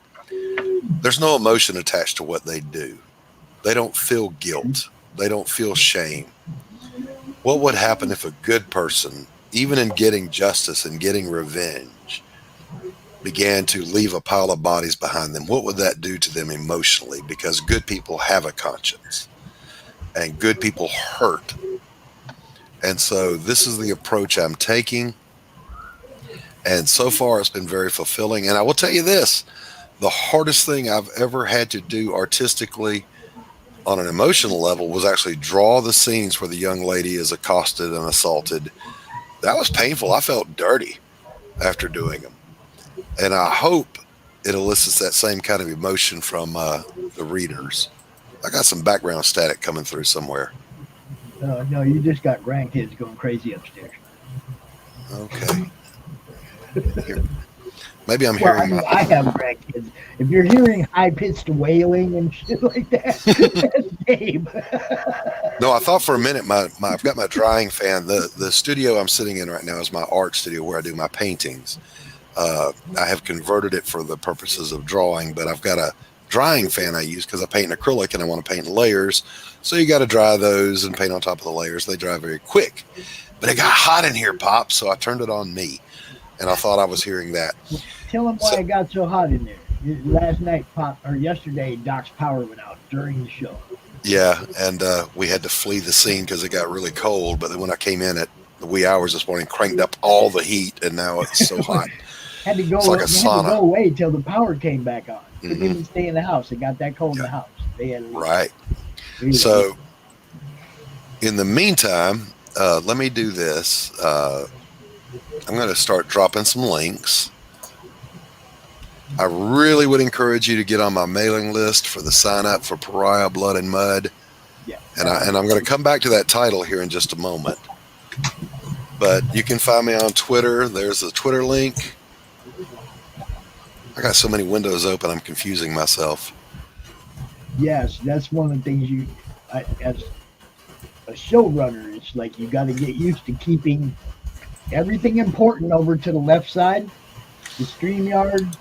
[SPEAKER 14] there's no emotion attached to what they do. They don't feel guilt. They don't feel shame. What would happen if a good person, even in getting justice and getting revenge, began to leave a pile of bodies behind them? What would that do to them emotionally? Because good people have a conscience, and good people hurt. And so this is the approach I'm taking. And so far, it's been very fulfilling. And I will tell you this, the hardest thing I've ever had to do artistically on an emotional level was actually draw the scenes where the young lady is accosted and assaulted. That was painful. I felt dirty after doing them. And I hope it elicits that same kind of emotion from the readers. I got some background static coming through somewhere.
[SPEAKER 6] No, you just got grandkids going crazy upstairs.
[SPEAKER 14] Okay. Here. Maybe I'm hearing.
[SPEAKER 6] I have grandkids. If you're hearing high-pitched wailing and shit like that, that's Gabe.
[SPEAKER 14] No, I thought for a minute, I've got my drying fan. The studio I'm sitting in right now is my art studio where I do my paintings. I have converted it for the purposes of drawing, but I've got a drying fan I use because I paint in acrylic and I want to paint in layers. So you got to dry those and paint on top of the layers. They dry very quick. But it got hot in here, Pop, so I turned it on me. And I thought I was hearing that.
[SPEAKER 6] Tell them why it got so hot in there. Last night, yesterday, Doc's power went out during the show.
[SPEAKER 14] Yeah, and we had to flee the scene because it got really cold. But then when I came in at the wee hours this morning, cranked up all the heat, and now it's so hot.
[SPEAKER 6] Had to go.
[SPEAKER 14] It's like a
[SPEAKER 6] had
[SPEAKER 14] sauna.
[SPEAKER 6] to go away till the power came back on. Couldn't even stay in the house. It got that cold in the house. They had to leave.
[SPEAKER 14] Right. So, in the meantime, let me do this. I'm going to start dropping some links. I really would encourage you to get on my mailing list for the sign up for Pariah Blood and Mud.
[SPEAKER 6] Yeah.
[SPEAKER 14] And I'm going to come back to that title here in just a moment. But you can find me on Twitter. There's the Twitter link. I got so many windows open, I'm confusing myself.
[SPEAKER 6] Yes, that's one of the things as a showrunner, it's like you got to get used to keeping everything important over to the left side, the StreamYard,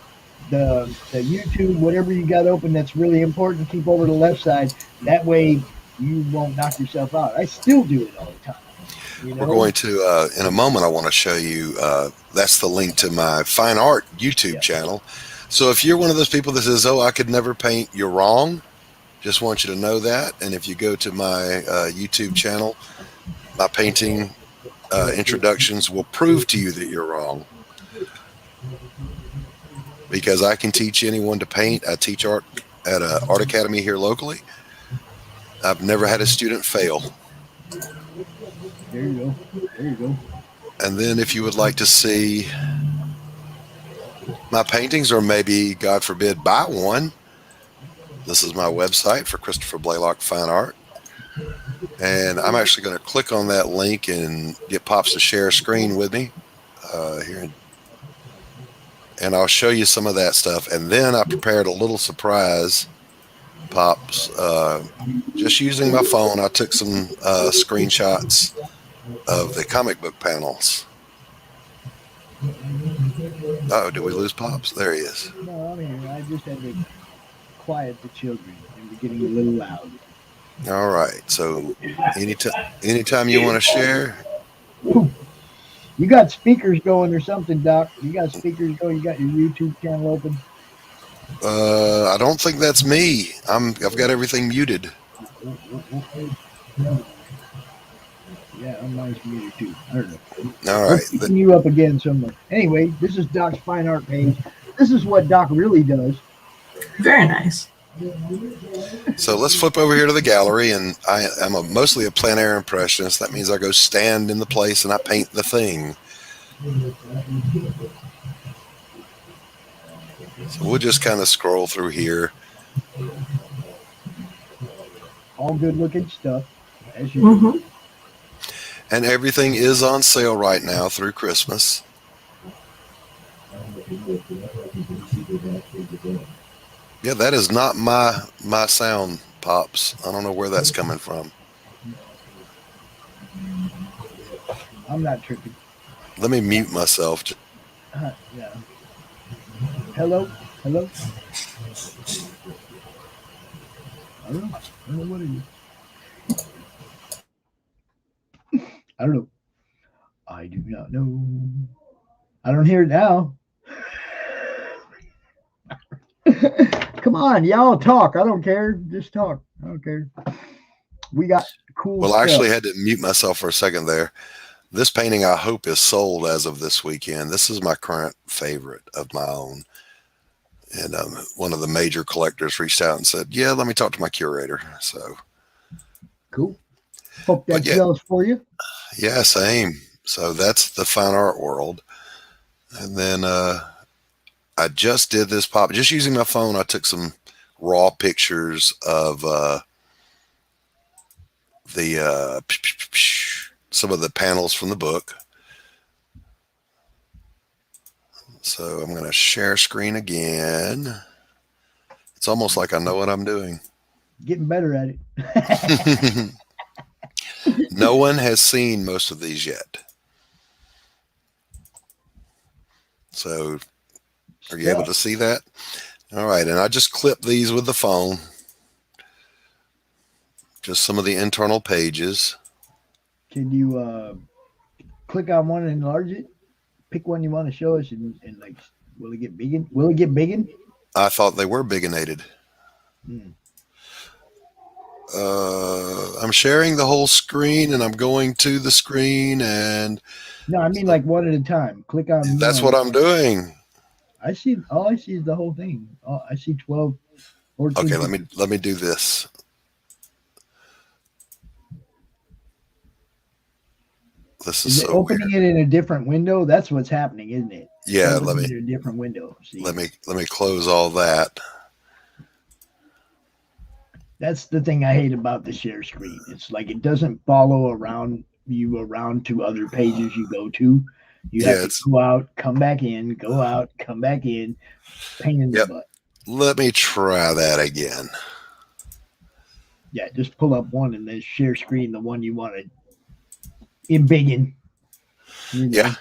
[SPEAKER 6] the YouTube, whatever you got open that's really important, keep over the left side. That way you won't knock yourself out. I still do it all the time. You know?
[SPEAKER 14] We're going to, in a moment, I want to show you, that's the link to my fine art YouTube channel. So if you're one of those people that says, oh, I could never paint, you're wrong. Just want you to know that. And if you go to my YouTube channel, my painting introductions will prove to you that you're wrong. Because I can teach anyone to paint. I teach art at an art academy here locally. I've never had a student fail.
[SPEAKER 6] There you go. There you go.
[SPEAKER 14] And then if you would like to see my paintings, or maybe, God forbid, buy one, this is my website for Christopher Blalock Fine Art. And I'm actually going to click on that link and get Pops to share a screen with me here. And I'll show you some of that stuff. And then I prepared a little surprise, Pops. Just using my phone, I took some screenshots of the comic book panels. Oh, did we lose Pops? There he is.
[SPEAKER 6] No, I'm here. I just had to quiet the children. They were getting a little loud.
[SPEAKER 14] All right. So anytime you want to share.
[SPEAKER 6] You got speakers going or something, Doc. You got speakers going. You got your YouTube channel open.
[SPEAKER 14] I don't think that's me. I've got everything muted.
[SPEAKER 6] Yeah, mine's muted too. I don't know.
[SPEAKER 14] All right.
[SPEAKER 6] Picking you up again somewhere. Anyway, this is Doc's Fine Art page. This is what Doc really does.
[SPEAKER 19] Very nice.
[SPEAKER 14] So let's flip over here to the gallery, and I'm mostly a plein air impressionist. That means I go stand in the place and I paint the thing. So we'll just kind of scroll through here.
[SPEAKER 6] All good looking stuff, as you
[SPEAKER 14] And everything is on sale right now through Christmas. Yeah, that is not my sound, Pops. I don't know where that's coming from.
[SPEAKER 6] I'm not tripping.
[SPEAKER 14] Let me mute myself.
[SPEAKER 6] Yeah. Hello? Hello? I don't know. What are you? I don't know. I do not know. I don't hear it now. Come on, y'all talk. I don't care. Just talk. I don't care. We got cool
[SPEAKER 14] Well,
[SPEAKER 6] stuff.
[SPEAKER 14] I actually had to mute myself for a second there. This painting, I hope, is sold as of this weekend. This is my current favorite of my own. And one of the major collectors reached out and said, yeah, let me talk to my curator. So
[SPEAKER 6] cool. Hope that sells for you.
[SPEAKER 14] Yeah, same. So that's the fine art world. And then I just did this pop, just using my phone. I took some raw pictures of some of the panels from the book. So I'm going to share screen again. It's almost like I know what I'm doing.
[SPEAKER 6] Getting better at it.
[SPEAKER 14] No one has seen most of these yet. So are you able to see that? All right. And I just clipped these with the phone. Just some of the internal pages.
[SPEAKER 6] Can you click on one and enlarge it? Pick one you want to show us and like, will it get big? Will it get big?
[SPEAKER 14] I thought they were biginated. I'm sharing the whole screen and I'm going to the screen and
[SPEAKER 6] no, I mean like one at a time. Click on.
[SPEAKER 14] That's what I'm doing.
[SPEAKER 6] I see. All I see is the whole thing. I see 12, 14.
[SPEAKER 14] Okay, let me do this. This is so
[SPEAKER 6] opening
[SPEAKER 14] weird.
[SPEAKER 6] it in a different window. That's what's happening, isn't it?
[SPEAKER 14] Yeah,
[SPEAKER 6] let me in a different window. See?
[SPEAKER 14] Let me close all that.
[SPEAKER 6] That's the thing I hate about the share screen. It's like it doesn't follow around to other pages you go to. You have to go out, come back in, go out, come back in. Pain in the butt.
[SPEAKER 14] Let me try that again.
[SPEAKER 6] Yeah, just pull up one and then share screen the one you want to embiggen.
[SPEAKER 14] Yeah.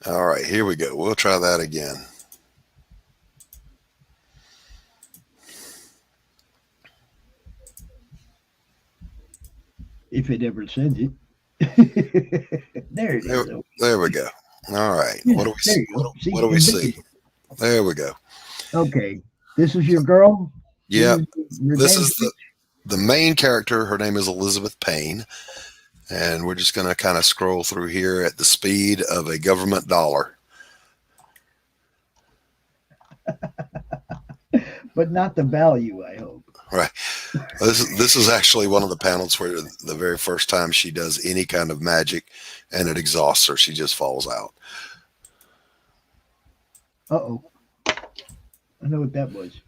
[SPEAKER 14] All right, here we go. We'll try that again.
[SPEAKER 6] If it ever sends it. There it is.
[SPEAKER 14] There we go. All right. What do we see? What do we see? There we go.
[SPEAKER 6] Okay. This is your girl?
[SPEAKER 14] Yeah. This is the main character. Her name is Elizabeth Payne. And we're just going to kind of scroll through here at the speed of a government dollar.
[SPEAKER 6] But not the value, I hope.
[SPEAKER 14] Right. This is actually one of the panels where the very first time she does any kind of magic and it exhausts her. She just falls out.
[SPEAKER 6] Uh-oh. I know what that was.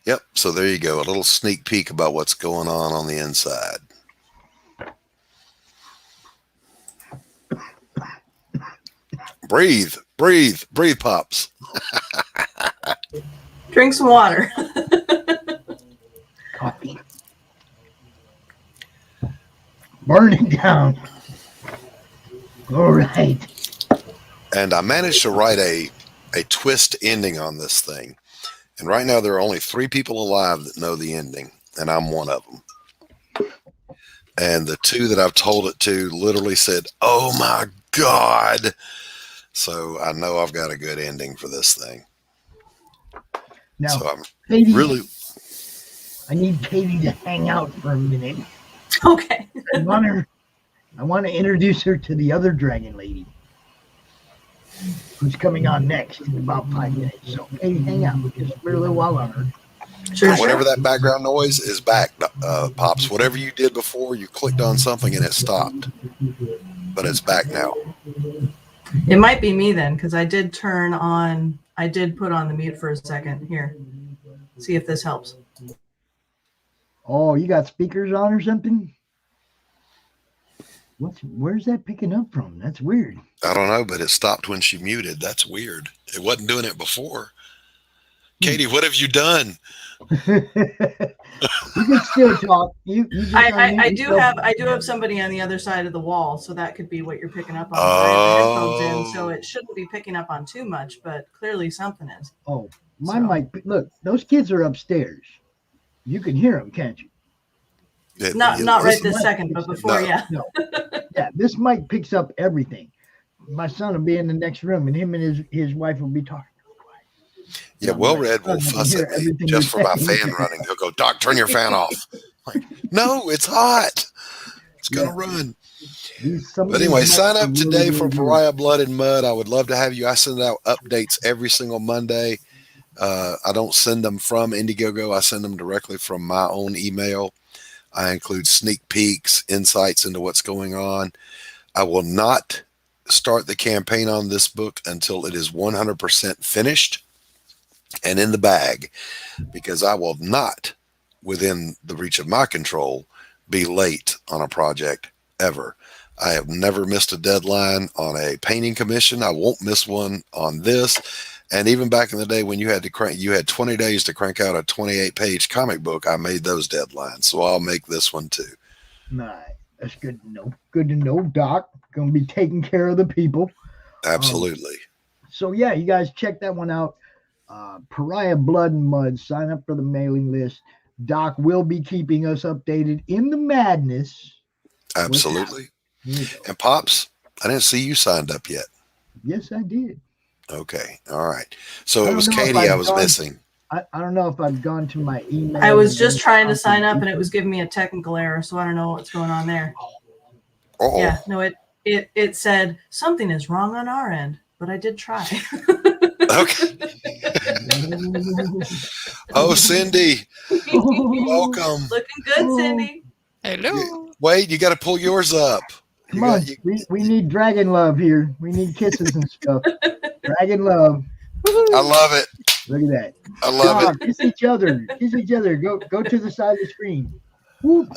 [SPEAKER 14] Yep. So there you go. A little sneak peek about what's going on the inside. Breathe, breathe, breathe, Pops.
[SPEAKER 19] Drink some water.
[SPEAKER 6] Coffee. Burning down. All right.
[SPEAKER 14] And I managed to write a twist ending on this thing. And right now, there are only 3 people alive that know the ending, and I'm one of them. And the 2 that I've told it to literally said, "Oh my God. So I know I've got a good ending for this thing.
[SPEAKER 6] Now,
[SPEAKER 14] so I'm
[SPEAKER 6] Katie,
[SPEAKER 14] really.
[SPEAKER 6] I need Katie to hang out for a minute.
[SPEAKER 19] Okay.
[SPEAKER 6] I want to introduce her to the other dragon lady, who's coming on next in about 5 minutes. So, Katie, hang out just for a little while on her.
[SPEAKER 14] Sure. Whenever that background noise is back, Pops, whatever you did before, you clicked on something and it stopped. But it's back now.
[SPEAKER 19] It might be me then, because I did put on the mute for a second. Here, see if this helps.
[SPEAKER 6] Oh, you got speakers on or something? Where's that picking up from? That's weird.
[SPEAKER 14] I don't know, but it stopped when she muted. That's weird. It wasn't doing it before. Katie, what have you done?
[SPEAKER 6] You can still talk.
[SPEAKER 19] I do have somebody on the other side of the wall, so that could be what you're picking up on. I have the headphones in, so it shouldn't be picking up on too much, but clearly something is.
[SPEAKER 6] Oh, mine might be. Look, those kids are upstairs. You can hear them, can't you?
[SPEAKER 19] Not right this second, but before, yeah.
[SPEAKER 6] No. Yeah, this mic picks up everything. My son will be in the next room, and him and his wife will be talking.
[SPEAKER 14] Yeah, Red will fuss at me just for my fan running. He'll go, Doc, turn your fan off. Like, no, it's hot. It's going to run. But anyway, sign up today for Pariah Blood and Mud. I would love to have you. I send out updates every single Monday. I don't send them from Indiegogo. I send them directly from my own email. I include sneak peeks, insights into what's going on. I will not start the campaign on this book until it is 100% finished and in the bag, because I will not, within the reach of my control, be late on a project ever. I have never missed a deadline on a painting commission. I won't miss one on this. And even back in the day when you had 20 days to crank out a 28-page comic book, I made those deadlines. So I'll make this one too.
[SPEAKER 6] Right. That's good to know. Good to know, Doc. Going to be taking care of the people.
[SPEAKER 14] Absolutely.
[SPEAKER 6] So yeah, you guys check that one out. Pariah Blood and Mud. Sign up for the mailing list. Doc will be keeping us updated in the madness.
[SPEAKER 14] Absolutely. And Pops, I didn't see you signed up yet.
[SPEAKER 6] Yes, I did.
[SPEAKER 14] Okay. All right. So it was Katie I was missing.
[SPEAKER 6] I don't know if I've gone to my email.
[SPEAKER 19] I was just trying to sign up and it was giving me a technical error, so I don't know what's going on there.
[SPEAKER 14] Uh-oh.
[SPEAKER 19] Yeah, no, it said something is wrong on our end, but I did try.
[SPEAKER 14] Okay. Oh, Cindy. Welcome.
[SPEAKER 19] Looking good, Cindy.
[SPEAKER 20] Hello.
[SPEAKER 14] Wait, you got to pull yours up.
[SPEAKER 6] Come on. We need dragon love here. We need kisses and stuff. Dragon love.
[SPEAKER 14] I love it.
[SPEAKER 6] Look at that.
[SPEAKER 14] I love it.
[SPEAKER 6] Kiss each other. Kiss each other. Go to the side of the screen. Whoop.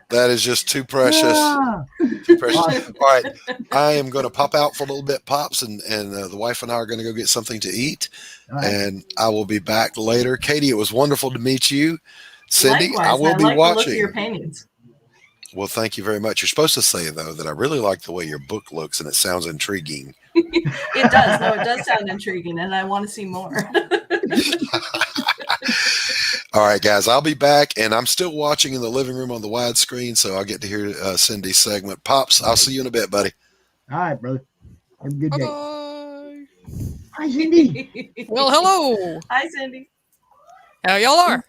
[SPEAKER 14] That is just too precious.
[SPEAKER 6] Yeah.
[SPEAKER 14] Too precious. All right. I am going to pop out for a little bit, Pops, and the wife and I are going to go get something to eat. Right. And I will be back later. Katie, it was wonderful to meet you. Cindy,
[SPEAKER 19] Likewise,
[SPEAKER 14] I will be
[SPEAKER 19] like
[SPEAKER 14] watching.
[SPEAKER 19] The look of your paintings.
[SPEAKER 14] Well, thank you very much. You're supposed to say, though, that I really like the way your book looks and it sounds intriguing.
[SPEAKER 19] It does. No, it does sound intriguing, and I want to see more.
[SPEAKER 14] All right, guys, I'll be back, and I'm still watching in the living room on the widescreen, so I'll get to hear Cindy's segment. Pops, I'll see you in a bit, buddy.
[SPEAKER 6] All right, brother. Have a good day.
[SPEAKER 20] Bye.
[SPEAKER 6] Hi, Cindy.
[SPEAKER 20] Well, hello.
[SPEAKER 19] Hi, Cindy.
[SPEAKER 20] How y'all are?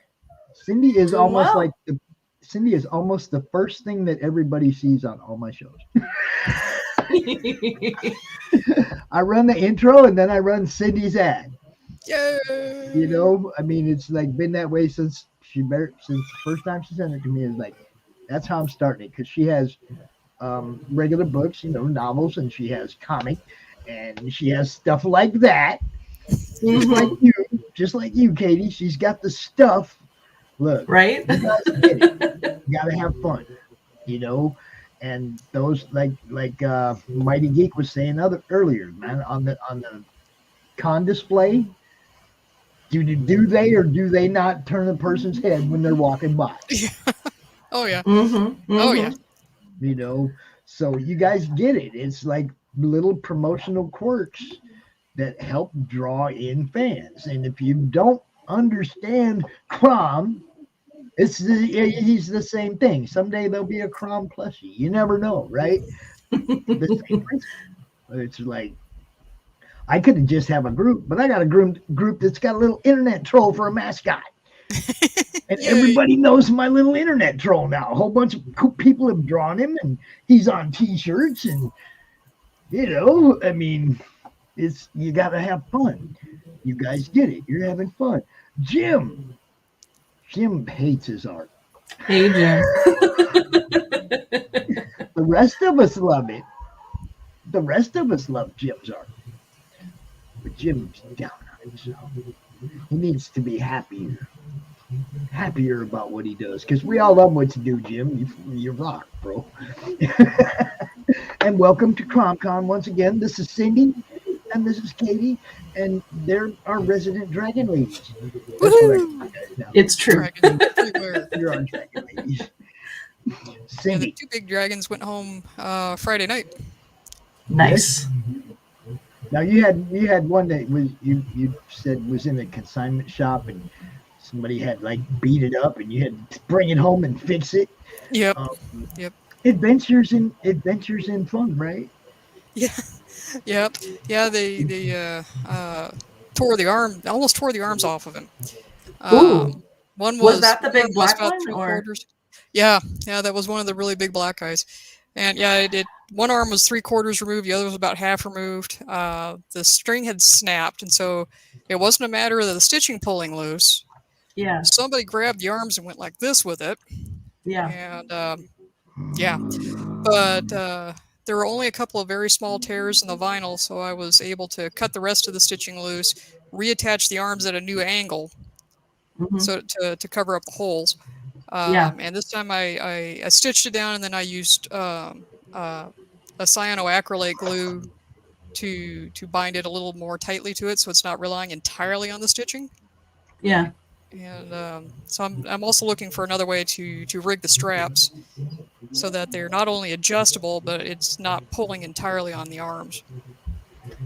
[SPEAKER 6] Cindy is
[SPEAKER 19] Doing
[SPEAKER 6] almost
[SPEAKER 19] well.
[SPEAKER 6] like Cindy is almost the first thing that everybody sees on all my shows. I run the intro and then I run Cindy's ad.
[SPEAKER 20] Yay.
[SPEAKER 6] You know, I mean, it's like been that way since the first time she sent it to me. Is like, that's how I'm starting it, because she has regular books, you know, novels, and she has comic, and she has stuff like that. Just like you, Katie. She's got the stuff. Look,
[SPEAKER 19] right?
[SPEAKER 6] You guys get it. You gotta have fun, you know. And those like Mighty Geek was saying earlier, man, on the con display. Do they or do they not turn a person's head when they're walking by?
[SPEAKER 20] Oh yeah.
[SPEAKER 19] Mm-hmm.
[SPEAKER 20] Oh yeah.
[SPEAKER 6] You know, so you guys get it. It's like little promotional quirks that help draw in fans. And if you don't understand CRoM, he's the same thing. Someday there'll be a CRoM plushie. You never know, right? The same principle. It's like I could have just have a group, but I got a group that's got a little internet troll for a mascot. And everybody knows my little internet troll now. A whole bunch of cool people have drawn him, and he's on T-shirts, and I mean, you got to have fun. You guys get it. You're having fun. Jim hates his art.
[SPEAKER 19] Hey, Jim.
[SPEAKER 6] The rest of us love it. The rest of us love Jim's art. But Jim's down on himself. He needs to be happier about what he does, because we all love what you do, Jim. You rock, bro. And welcome to CRoM CoN once again. This is Cindy, and this is Katie, and they're our resident dragon ladies.
[SPEAKER 19] It's true.
[SPEAKER 6] You're our dragon ladies. Cindy.
[SPEAKER 20] The two big dragons went home Friday night.
[SPEAKER 19] Nice.
[SPEAKER 6] Now you had one that was you said was in a consignment shop, and somebody had like beat it up, and you had to bring it home and fix it.
[SPEAKER 20] Yep. Yep.
[SPEAKER 6] Adventures in fun, right?
[SPEAKER 20] Yeah. Yep. Yeah. They almost tore the arms off of him. One
[SPEAKER 19] was that the big black one, or?
[SPEAKER 20] Yeah. That was one of the really big black guys. And yeah, one arm was 3/4 removed, the other was about half removed. The string had snapped, and so it wasn't a matter of the stitching pulling loose.
[SPEAKER 19] Yeah.
[SPEAKER 20] Somebody grabbed the arms and went like this with it.
[SPEAKER 19] Yeah.
[SPEAKER 20] And but there were only a couple of very small tears in the vinyl, so I was able to cut the rest of the stitching loose, reattach the arms at a new angle, so to cover up the holes. And this time I stitched it down, and then I used a cyanoacrylate glue to bind it a little more tightly to it, so it's not relying entirely on the stitching.
[SPEAKER 19] Yeah.
[SPEAKER 20] And so I'm also looking for another way to rig the straps so that they're not only adjustable, but it's not pulling entirely on the arms.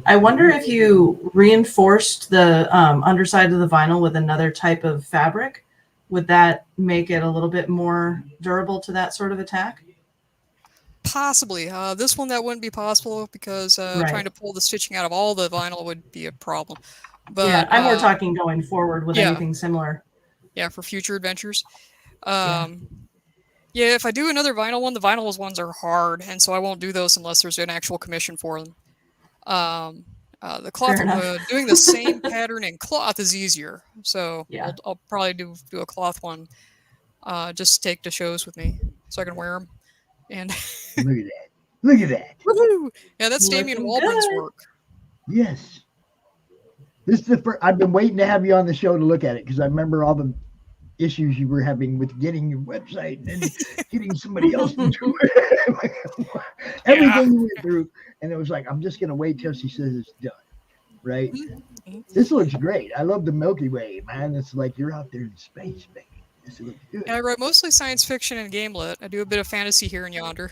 [SPEAKER 19] I wonder if you reinforced the underside of the vinyl with another type of fabric, would that make it a little bit more durable to that sort of attack?
[SPEAKER 20] Possibly. This one, that wouldn't be possible because trying to pull the stitching out of all the vinyl would be a problem. But
[SPEAKER 19] yeah, I'm more talking going forward with anything similar.
[SPEAKER 20] Yeah, for future adventures. If I do another vinyl one, the vinyl ones are hard, and so I won't do those unless there's an actual commission for them. The cloth, doing the same pattern in cloth is easier. So I'll probably do a cloth one, just take to shows with me so I can wear them. And
[SPEAKER 6] Look at that.
[SPEAKER 20] Woohoo! Yeah, that's Damien Waldron's work.
[SPEAKER 6] Yes. This is the first. I've been waiting to have you on the show to look at it because I remember all the issues you were having with getting your website and then getting somebody else to do it. Everything you went through, and it was like, I'm just gonna wait till she says it's done, right? This looks great. I love the Milky Way, man. It's like you're out there in space, baby. This looks good.
[SPEAKER 20] I write mostly science fiction and gamelit. I do a bit of fantasy here and yonder.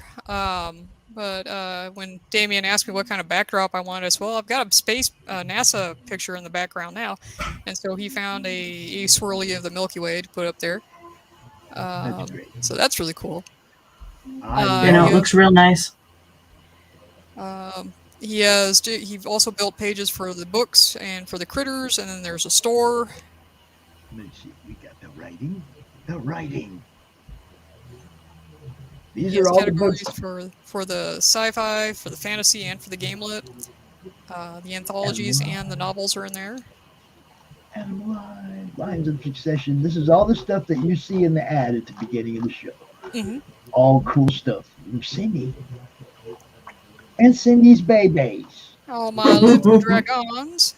[SPEAKER 20] But when Damien asked me what kind of backdrop I wanted, I said, well, I've got a space NASA picture in the background now. And so he found a swirly of the Milky Way to put up there. So that's really cool.
[SPEAKER 19] It looks real nice.
[SPEAKER 20] He also built pages for the books and for the critters, and then there's a store.
[SPEAKER 6] Let's see, we got the writing. The writing. These
[SPEAKER 20] are
[SPEAKER 6] all
[SPEAKER 20] categories
[SPEAKER 6] the books
[SPEAKER 20] for the sci-fi, for the fantasy, and for the gamelit. The anthologies and the novels are in there.
[SPEAKER 6] Animal Lines of Succession. This is all the stuff that you see in the ad at the beginning of the show. All cool stuff. Cindy. And Cindy's babies.
[SPEAKER 20] All my little dragons.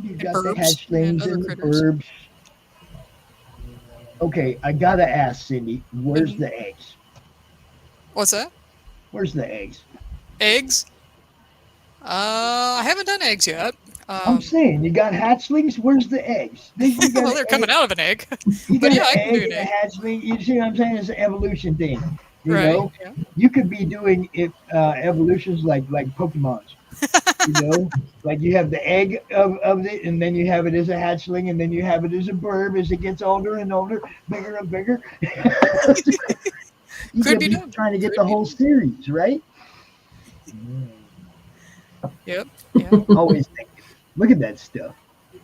[SPEAKER 6] You got the hatchlings and the burbs. Okay, I gotta ask, Cindy, where's the eggs?
[SPEAKER 20] What's that?
[SPEAKER 6] Where's the eggs?
[SPEAKER 20] Eggs? I haven't done eggs yet.
[SPEAKER 6] I'm saying, you got hatchlings, where's the eggs?
[SPEAKER 20] Well, they're coming out of an egg. But yeah, I can do an egg.
[SPEAKER 6] Hatchling, you see what I'm saying? It's an evolution thing. You know? Yeah. You could be doing evolutions like Pokemons. You know, like you have the egg of it, and then you have it as a hatchling, and then you have it as a burb as it gets older and older, bigger and bigger. You
[SPEAKER 20] Could
[SPEAKER 6] could
[SPEAKER 20] be
[SPEAKER 6] be
[SPEAKER 20] done.
[SPEAKER 6] trying to get the whole series, right?
[SPEAKER 20] Yep.
[SPEAKER 6] Always thinking. Look at that stuff.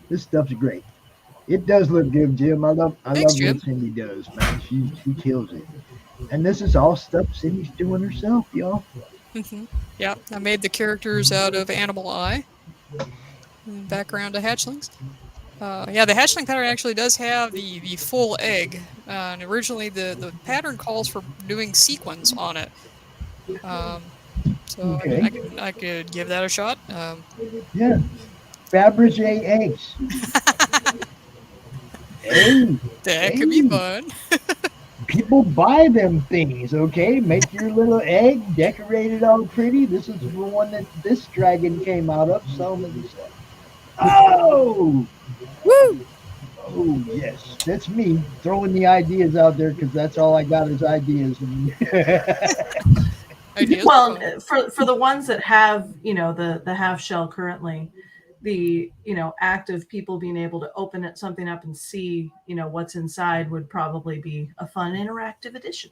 [SPEAKER 6] This stuff's great. It does look good, Jim. I love
[SPEAKER 20] Thanks,
[SPEAKER 6] what
[SPEAKER 20] Jim.
[SPEAKER 6] Cindy does, man. She kills it. And this is all stuff Cindy's doing herself, y'all.
[SPEAKER 20] Yeah, I made the characters out of Animal Eye. Background to hatchlings. Yeah, the hatchling pattern actually does have the full egg. And originally, the pattern calls for doing sequins on it. So
[SPEAKER 6] Okay.
[SPEAKER 20] I could give that a shot.
[SPEAKER 6] Yeah. Fabergé eggs. Hey.
[SPEAKER 20] That could be fun.
[SPEAKER 6] People buy them things, okay? Make your little egg, decorate it all pretty. This is the one that this dragon came out of. Oh!
[SPEAKER 20] Woo!
[SPEAKER 6] Oh, yes. That's me throwing the ideas out there because that's all I got is ideas.
[SPEAKER 19] Well, for the ones that have, the half shell currently, the, act of people being able to open something up and see, what's inside would probably be a fun interactive addition.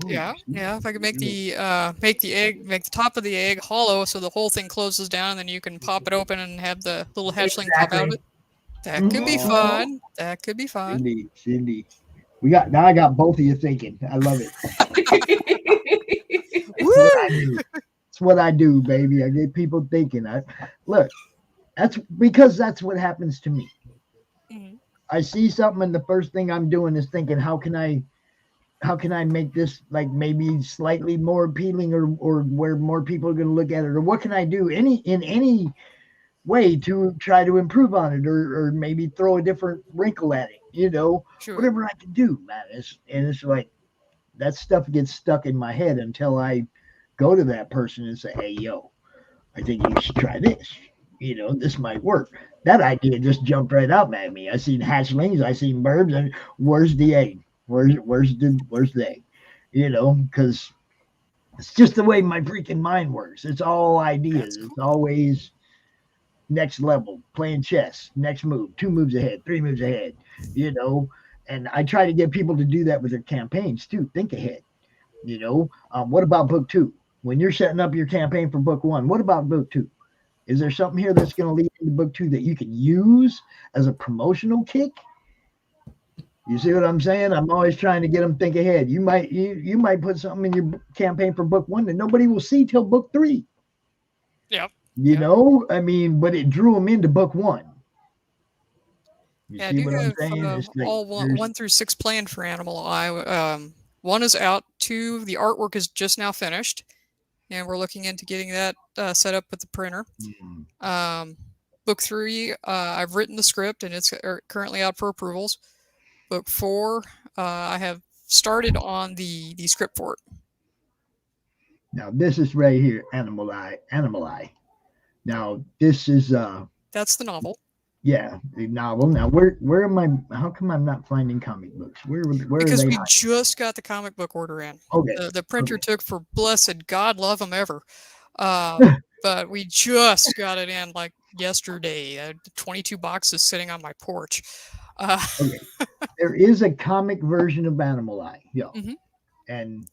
[SPEAKER 20] Yeah. If I could make the top of the egg hollow so the whole thing closes down, and then you can pop it open and have the little hatchling pop out of it. That could be fun. That could be fun.
[SPEAKER 6] Cindy. Now I got both of you thinking. I love it. It's what I do, baby. I get people thinking. Look, that's because that's what happens to me. I see something and the first thing I'm doing is thinking, how can I make this like maybe slightly more appealing or where more people are going to look at it, or what can I do in any way to try to improve on it, or maybe throw a different wrinkle at it, whatever I can do, man. It's like that stuff gets stuck in my head until I go to that person and say, hey, yo, I think you should try this. This might work. That idea just jumped right out at me. I seen hatchlings, I seen birds, and where's the egg? Where's the egg? Because it's just the way my freaking mind works. It's all ideas. It's always next level, playing chess, next move, 2 moves ahead, 3 moves ahead, and I try to get people to do that with their campaigns too. Think ahead. What about book 2? When you're setting up your campaign for book 1, what about book 2? Is there something here that's going to lead into book 2 that you can use as a promotional kick? You see what I'm saying? I'm always trying to get them think ahead. You might put something in your campaign for book 1 that nobody will see till book 3.
[SPEAKER 20] Yep.
[SPEAKER 6] But it drew them into book 1. You
[SPEAKER 20] Yeah,
[SPEAKER 6] see
[SPEAKER 20] I do
[SPEAKER 6] what I'm
[SPEAKER 20] have
[SPEAKER 6] saying? It's like
[SPEAKER 20] all 1 through 6 planned for Animal Eye. 1 is out. 2, the artwork is just now finished, and we're looking into getting that set up with the printer. Book 3, I've written the script, and it's currently out for approvals. Book 4, I have started on the script for it.
[SPEAKER 6] Now this is right here, Animal Eye. Now this is
[SPEAKER 20] that's the novel.
[SPEAKER 6] Yeah, the novel. Now where am I? How come I'm not finding comic books? Where
[SPEAKER 20] Because
[SPEAKER 6] are they?
[SPEAKER 20] we just got the comic book order in.
[SPEAKER 6] Okay.
[SPEAKER 20] The printer took for blessed God love them ever. But we just got it in like yesterday. 22 boxes sitting on my porch.
[SPEAKER 6] Okay. There is a comic version of Animal Eye, and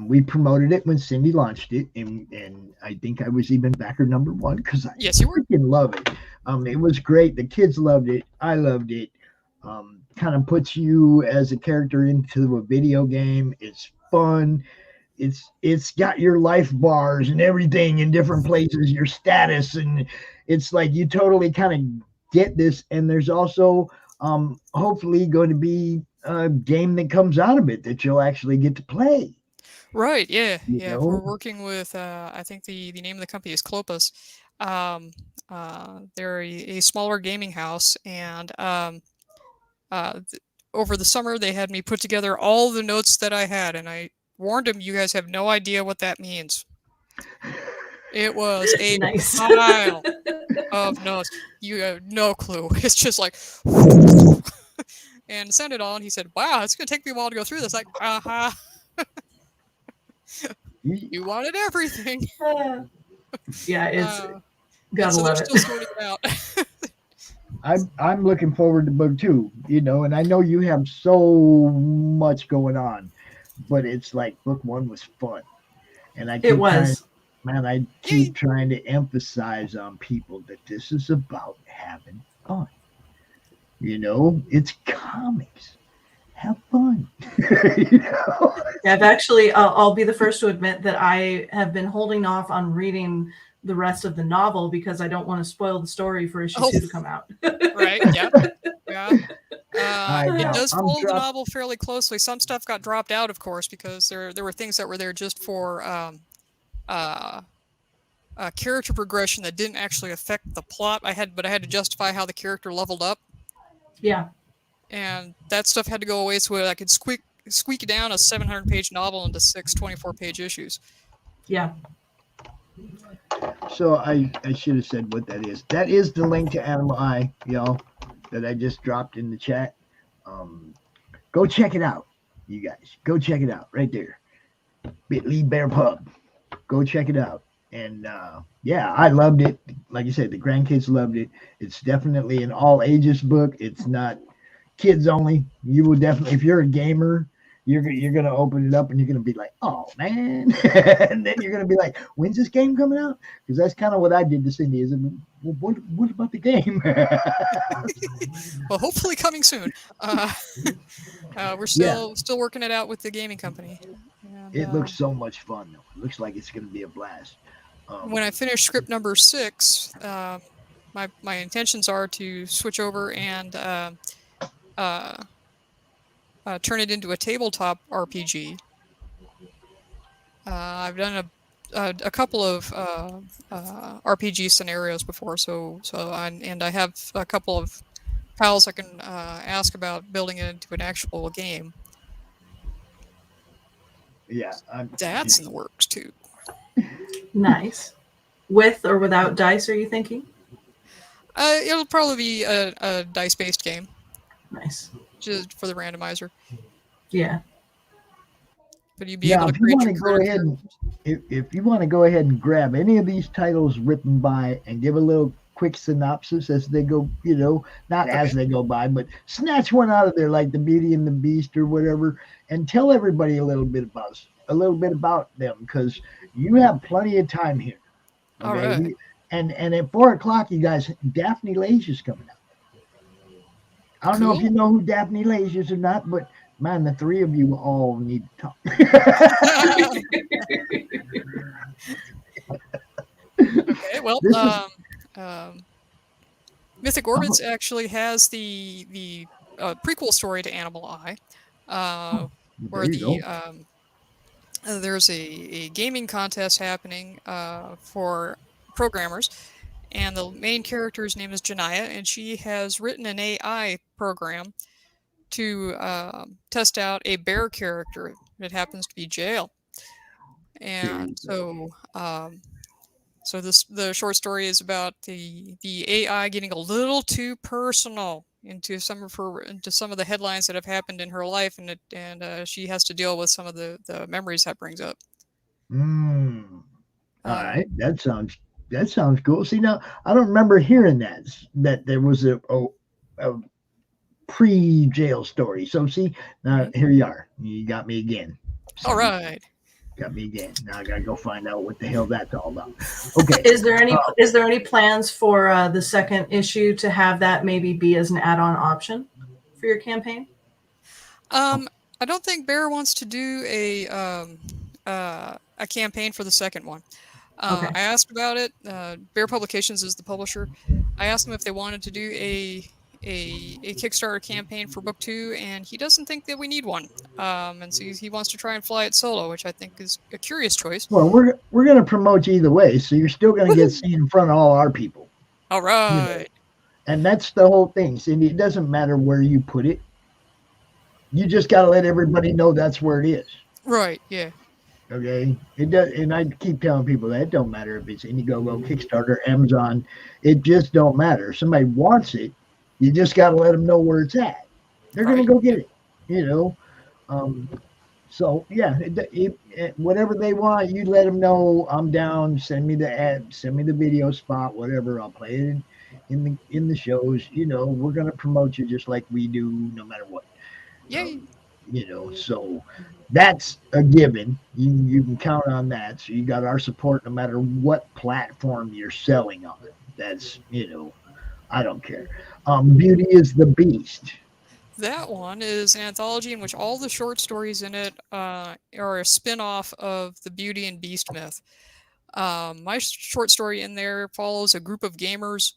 [SPEAKER 6] we promoted it when Cindy launched it, and I think I was even backer number 1 because I freaking love it. It was great. The kids loved it. I loved it. Kind of puts you as a character into a video game. It's fun. It's got your life bars and everything in different places, your status, and it's like you totally kind of get this. And there's also hopefully going to be a game that comes out of it that you'll actually get to play.
[SPEAKER 20] Right. Yeah.
[SPEAKER 6] You
[SPEAKER 20] Yeah.
[SPEAKER 6] know?
[SPEAKER 20] We're working with, I think the name of the company is Clopus. They're a smaller gaming house, and over the summer they had me put together all the notes that I had, and I warned them, you guys have no idea what that means. It was a pile of notes. You have no clue. It's just like, and sent it on. He said, "Wow, it's going to take me a while to go through this." Like, you wanted everything.
[SPEAKER 19] Yeah, it's gotta
[SPEAKER 20] so
[SPEAKER 19] love
[SPEAKER 20] they're
[SPEAKER 19] it.
[SPEAKER 20] still sorting it out.
[SPEAKER 6] I'm looking forward to book 2, and I know you have so much going on. but it's like book 1 was fun, and I
[SPEAKER 19] It
[SPEAKER 6] keep
[SPEAKER 19] was.
[SPEAKER 6] I keep trying to emphasize on people that this is about having fun. You know, it's comics. Have fun. You know?
[SPEAKER 19] I've actually, I'll be the first to admit that I have been holding off on reading the rest of the novel because I don't want to spoil the story for issue 2 to come out.
[SPEAKER 20] Right. Yeah. Yeah. It does follow the novel fairly closely. Some stuff got dropped out, of course, because there were things that were there just for character progression that didn't actually affect the plot. I had to justify how the character leveled up.
[SPEAKER 19] Yeah.
[SPEAKER 20] And that stuff had to go away so I could squeak down a 700-page novel into 6 24-page issues.
[SPEAKER 19] Yeah.
[SPEAKER 6] So I should have said what that is. That is the link to Animal Eye, y'all, that I just dropped in the chat. Go check it out, you guys. Go check it out right there. Lee Bear Pub. Go check it out. And yeah, I loved it. Like you said, the grandkids loved it. It's definitely an all ages book. It's not kids only. You will definitely, if you're a gamer, you're going to open it up and you're going to be like, oh man. And then you're going to be like, when's this game coming out? Because that's kind of what I did to Cindy. Is well, what about the game?
[SPEAKER 20] Well, hopefully coming soon. We're still working it out with the gaming company. And,
[SPEAKER 6] it looks so much fun though. It looks like it's going to be a blast.
[SPEAKER 20] When I finish script number 6, my intentions are to switch over and turn it into a tabletop RPG. I've done a couple of RPG scenarios before, and I have a couple of pals I can ask about building it into an actual game.
[SPEAKER 6] Yeah,
[SPEAKER 20] that's in the works too.
[SPEAKER 19] Nice. With or without dice, are you thinking?
[SPEAKER 20] It'll probably be a dice-based game.
[SPEAKER 19] Nice.
[SPEAKER 20] Just for the randomizer.
[SPEAKER 19] Yeah.
[SPEAKER 20] But you'd be able to create your character.
[SPEAKER 6] If you want to go ahead and grab any of these titles written by and give a little quick synopsis as they go, not as they go by, but snatch one out of there like the Beauty and the Beast or whatever, and tell everybody a little bit about them, because you have plenty of time here. Okay?
[SPEAKER 20] All right.
[SPEAKER 6] And at 4:00, you guys, Daphne Lage is coming out. I don't know if you know who Daphne Lage is or not, but man, the three of you all need to talk.
[SPEAKER 20] Okay, well, Mythic Orbits actually has the prequel story to Animal Eye, where there's a gaming contest happening for programmers, and the main character's name is Janaya, and she has written an AI program to test out a bear character that happens to be Jail. And so the short story is about the AI getting a little too personal into some of the headlines that have happened in her life, and she has to deal with some of the memories that brings up.
[SPEAKER 6] All right, that sounds cool. See, now I don't remember hearing that there was a pre-jail story. So see, now here you are. You got me again.
[SPEAKER 20] All right.
[SPEAKER 6] Got me again. Now I gotta go find out what the hell that's all about. Okay.
[SPEAKER 19] Is there any plans for the second issue to have that maybe be as an add-on option for your campaign?
[SPEAKER 20] I don't think Bear wants to do a campaign for the second one.
[SPEAKER 19] Okay.
[SPEAKER 20] I asked about it. Bear Publications is the publisher. I asked them if they wanted to do a Kickstarter campaign for book 2, and he doesn't think that we need one. And so he wants to try and fly it solo, which I think is a curious choice.
[SPEAKER 6] Well, we're going to promote you either way, so you're still going to get seen in front of all our people.
[SPEAKER 20] All right.
[SPEAKER 6] And that's the whole thing, Cindy. It doesn't matter where you put it. You just got to let everybody know that's where it is.
[SPEAKER 20] Right. Yeah.
[SPEAKER 6] Okay. It does, and I keep telling people that it don't matter if it's Indiegogo, Kickstarter, Amazon. It just don't matter. If somebody wants it, you just got to let them know where it's at. They're going to go get it, So, yeah, whatever they want, you let them know. I'm down. Send me the ad, send me the video spot, whatever. I'll play it in the shows. We're going to promote you just like we do no matter what.
[SPEAKER 20] Yay.
[SPEAKER 6] So that's a given. You can count on that. So you got our support no matter what platform you're selling on. That's, I don't care. Beauty is the Beast.
[SPEAKER 20] That one is an anthology in which all the short stories in it are a spin-off of the Beauty and Beast myth. My short story in there follows a group of gamers.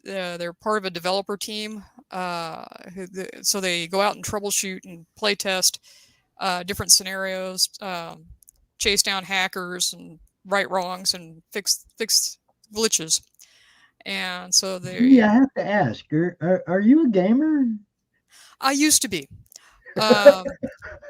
[SPEAKER 20] They're part of a developer team, so they go out and troubleshoot and play test different scenarios, chase down hackers and right wrongs and fix glitches. And so they.
[SPEAKER 6] Yeah, I have to ask, are you a gamer?
[SPEAKER 20] I used to be.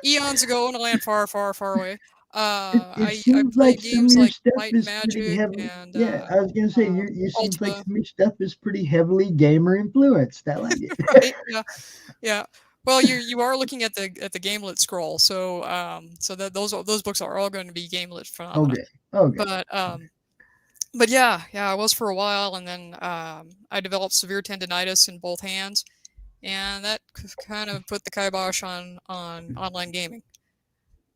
[SPEAKER 20] Eons ago in a land far, far, far away.
[SPEAKER 6] It seems
[SPEAKER 20] I
[SPEAKER 6] like
[SPEAKER 20] played
[SPEAKER 6] some of
[SPEAKER 20] games
[SPEAKER 6] your
[SPEAKER 20] like
[SPEAKER 6] stuff
[SPEAKER 20] Light
[SPEAKER 6] is
[SPEAKER 20] Magic
[SPEAKER 6] pretty heavy.
[SPEAKER 20] and
[SPEAKER 6] I was gonna say you seems like
[SPEAKER 20] Ultima.
[SPEAKER 6] some of your stuff is pretty heavily gamer influenced. I like it.
[SPEAKER 20] Right? Yeah. Well, you are looking at the gamelit scroll, so that those books are all going to be gamelit phenomena.
[SPEAKER 6] Okay.
[SPEAKER 20] But yeah, I was for a while, and then I developed severe tendinitis in both hands, and that kind of put the kibosh on online gaming.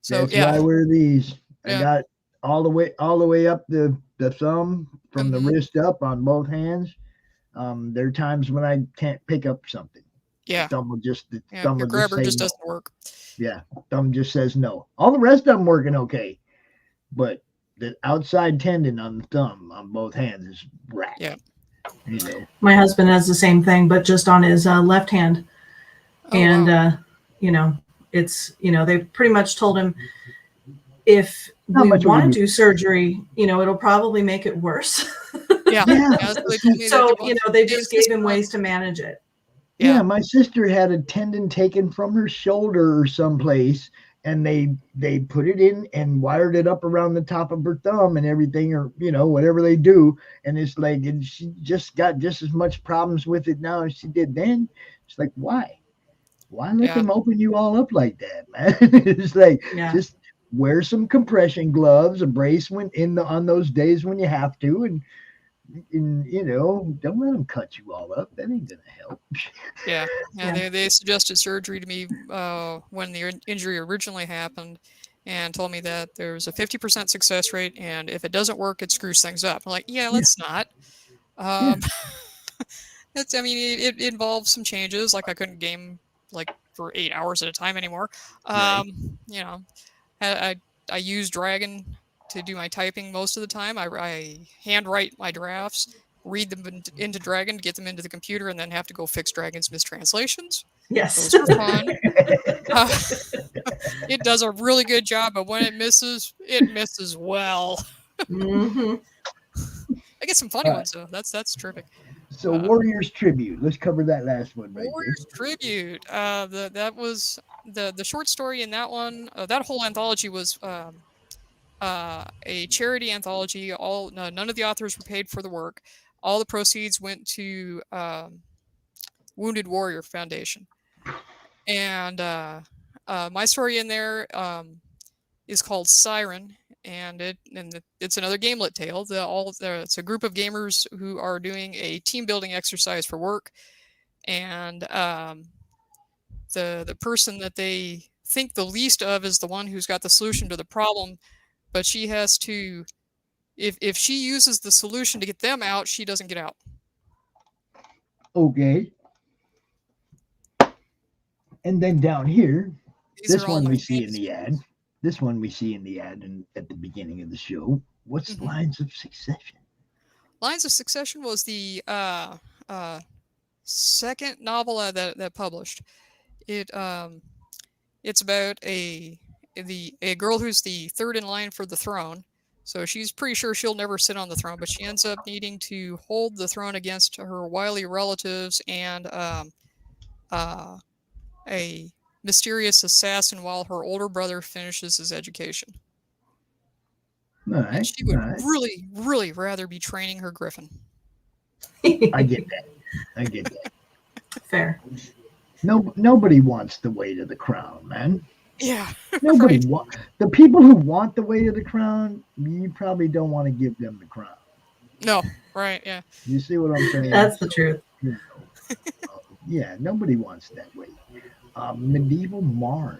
[SPEAKER 20] So
[SPEAKER 6] That's why I wear these. I
[SPEAKER 20] Yeah.
[SPEAKER 6] got all the way up the thumb from the wrist up on both hands. There are times when I can't pick up something.
[SPEAKER 20] Yeah.
[SPEAKER 6] The thumb will just
[SPEAKER 20] Your grabber
[SPEAKER 6] say
[SPEAKER 20] just
[SPEAKER 6] no.
[SPEAKER 20] doesn't work.
[SPEAKER 6] Yeah, thumb just says no. All the rest of them working okay, but the outside tendon on the thumb on both hands is wrecked.
[SPEAKER 20] Yeah.
[SPEAKER 19] My husband has the same thing, but just on his left hand. And, it's, they pretty much told him if we want to do surgery, it'll probably make it worse.
[SPEAKER 20] Yeah.
[SPEAKER 19] So, they just gave him ways to manage it.
[SPEAKER 6] Yeah, my sister had a tendon taken from her shoulder or someplace, and they put it in and wired it up around the top of her thumb and everything, or whatever they do. And it's like, and she just got just as much problems with it now as she did then. It's like, why let them open you all up like that, man? It's like, just wear some compression gloves, a brace on those days when you have to, and don't let them cut you all up. That ain't gonna help.
[SPEAKER 20] Yeah. They suggested surgery to me when the injury originally happened, and told me that there's a 50% success rate, and if it doesn't work, it screws things up. I'm like, let's not. It involves some changes, like I couldn't game like for 8 hours at a time anymore. I use Dragon to do my typing most of the time. I handwrite my drafts, read them into Dragon to get them into the computer, and then have to go fix Dragon's mistranslations.
[SPEAKER 19] Yes.
[SPEAKER 20] Those are fun. It does a really good job, but when it misses well.
[SPEAKER 19] Mm-hmm.
[SPEAKER 20] I get some funny ones though. That's terrific.
[SPEAKER 6] So Warriors Tribute. Let's cover that last one right
[SPEAKER 20] Warriors Tribute. That was the short story in that one. That whole anthology was a charity anthology. None of the authors were paid for the work. All the proceeds went to Wounded Warrior Foundation. And my story in there is called Siren, and it's another gamelit tale. It's a group of gamers who are doing a team building exercise for work, and the person that they think the least of is the one who's got the solution to the problem, but she has to, if she uses the solution to get them out, she doesn't get out.
[SPEAKER 6] Okay. And then down here, this one we see in the ad. This one we see in the ad and at the beginning of the show. What's Lines of Succession?
[SPEAKER 20] Lines of Succession was the second novel that published. It's about a girl who's the third in line for the throne. So she's pretty sure she'll never sit on the throne, but she ends up needing to hold the throne against her wily relatives and a mysterious assassin while her older brother finishes his education.
[SPEAKER 6] All right.
[SPEAKER 20] And she would really, really rather be training her griffin.
[SPEAKER 6] I get that.
[SPEAKER 19] Fair.
[SPEAKER 6] Nobody wants the weight of the crown, man.
[SPEAKER 20] Yeah.
[SPEAKER 6] Nobody wants the people who want the weight of the crown. You probably don't want to give them the crown.
[SPEAKER 20] No, right? Yeah.
[SPEAKER 6] You see what I'm saying?
[SPEAKER 19] That's the truth.
[SPEAKER 6] Yeah, nobody wants that weight. Medieval Mars.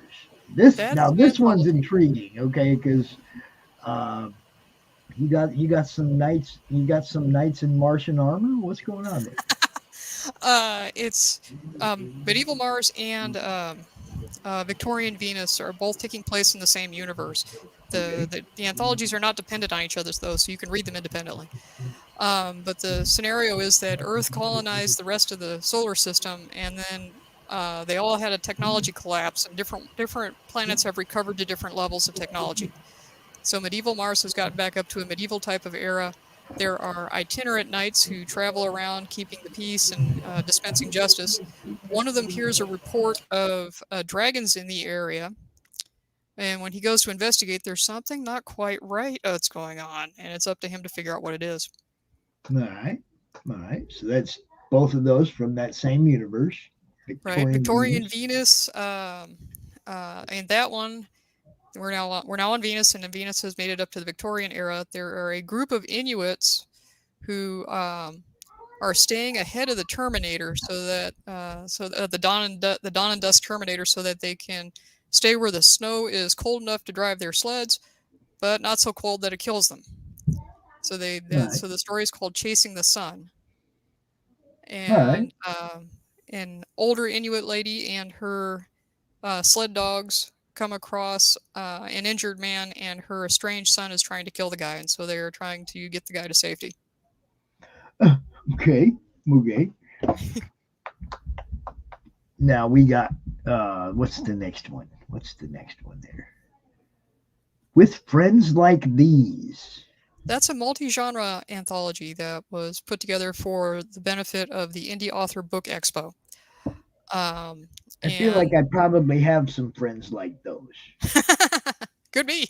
[SPEAKER 6] This one's intriguing, okay, because you got some knights in Martian armor. What's going on there?
[SPEAKER 20] It's Medieval Mars and Victorian Venus are both taking place in the same universe. The anthologies are not dependent on each other, though, so you can read them independently. But the scenario is that Earth colonized the rest of the solar system, and then they all had a technology collapse, and different planets have recovered to different levels of technology. So medieval Mars has gotten back up to a medieval type of era. There are itinerant knights who travel around keeping the peace and dispensing justice. One of them hears a report of dragons in the area, and when he goes to investigate, there's something not quite right that's going on, and it's up to him to figure out what it is.
[SPEAKER 6] All right. So that's both of those from that same universe.
[SPEAKER 20] Victorian Venus, and that one, we're now on Venus, and Venus has made it up to the Victorian era. There are a group of Inuits who are staying ahead of the Terminator, so that the dawn and dusk Terminator, so that they can stay where the snow is cold enough to drive their sleds, but not so cold that it kills them. So so the story is called Chasing the Sun. And an older Inuit lady and her sled dogs come across an injured man, and her estranged son is trying to kill the guy, and so they're trying to get the guy to safety.
[SPEAKER 6] Okay. Now we got what's the next one there? With Friends Like These.
[SPEAKER 20] That's a multi-genre anthology that was put together for the benefit of the Indie Author Book Expo.
[SPEAKER 6] I feel like I probably have some friends like those.
[SPEAKER 20] Could be.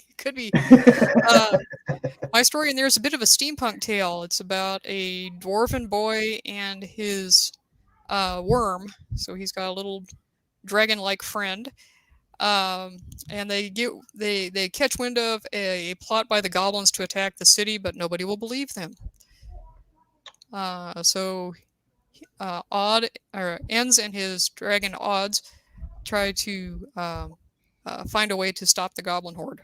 [SPEAKER 20] My story in there is a bit of a steampunk tale. It's about a dwarven boy and his worm. So he's got a little dragon-like friend. And they catch wind of a plot by the goblins to attack the city, but nobody will believe them. So Ends and his dragon Odds try to find a way to stop the goblin horde.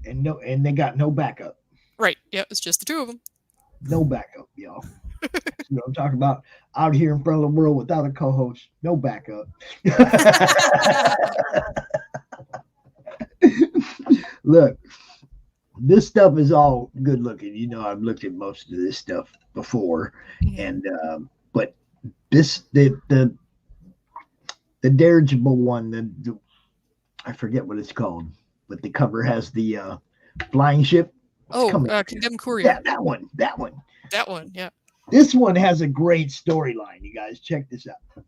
[SPEAKER 6] And they got no backup.
[SPEAKER 20] Right. Yeah, it's just the two of them.
[SPEAKER 6] No backup, y'all. You know, I'm talking about out here in front of the world without a co-host. No backup. Look, this stuff is all good looking. You know, I've looked at most of this stuff before, and but this the dirigible one, the I forget what it's called, but the cover has the flying ship.
[SPEAKER 20] Condemned Courier.
[SPEAKER 6] Yeah, that one.
[SPEAKER 20] That one, yeah.
[SPEAKER 6] This one has a great storyline. You guys check this out.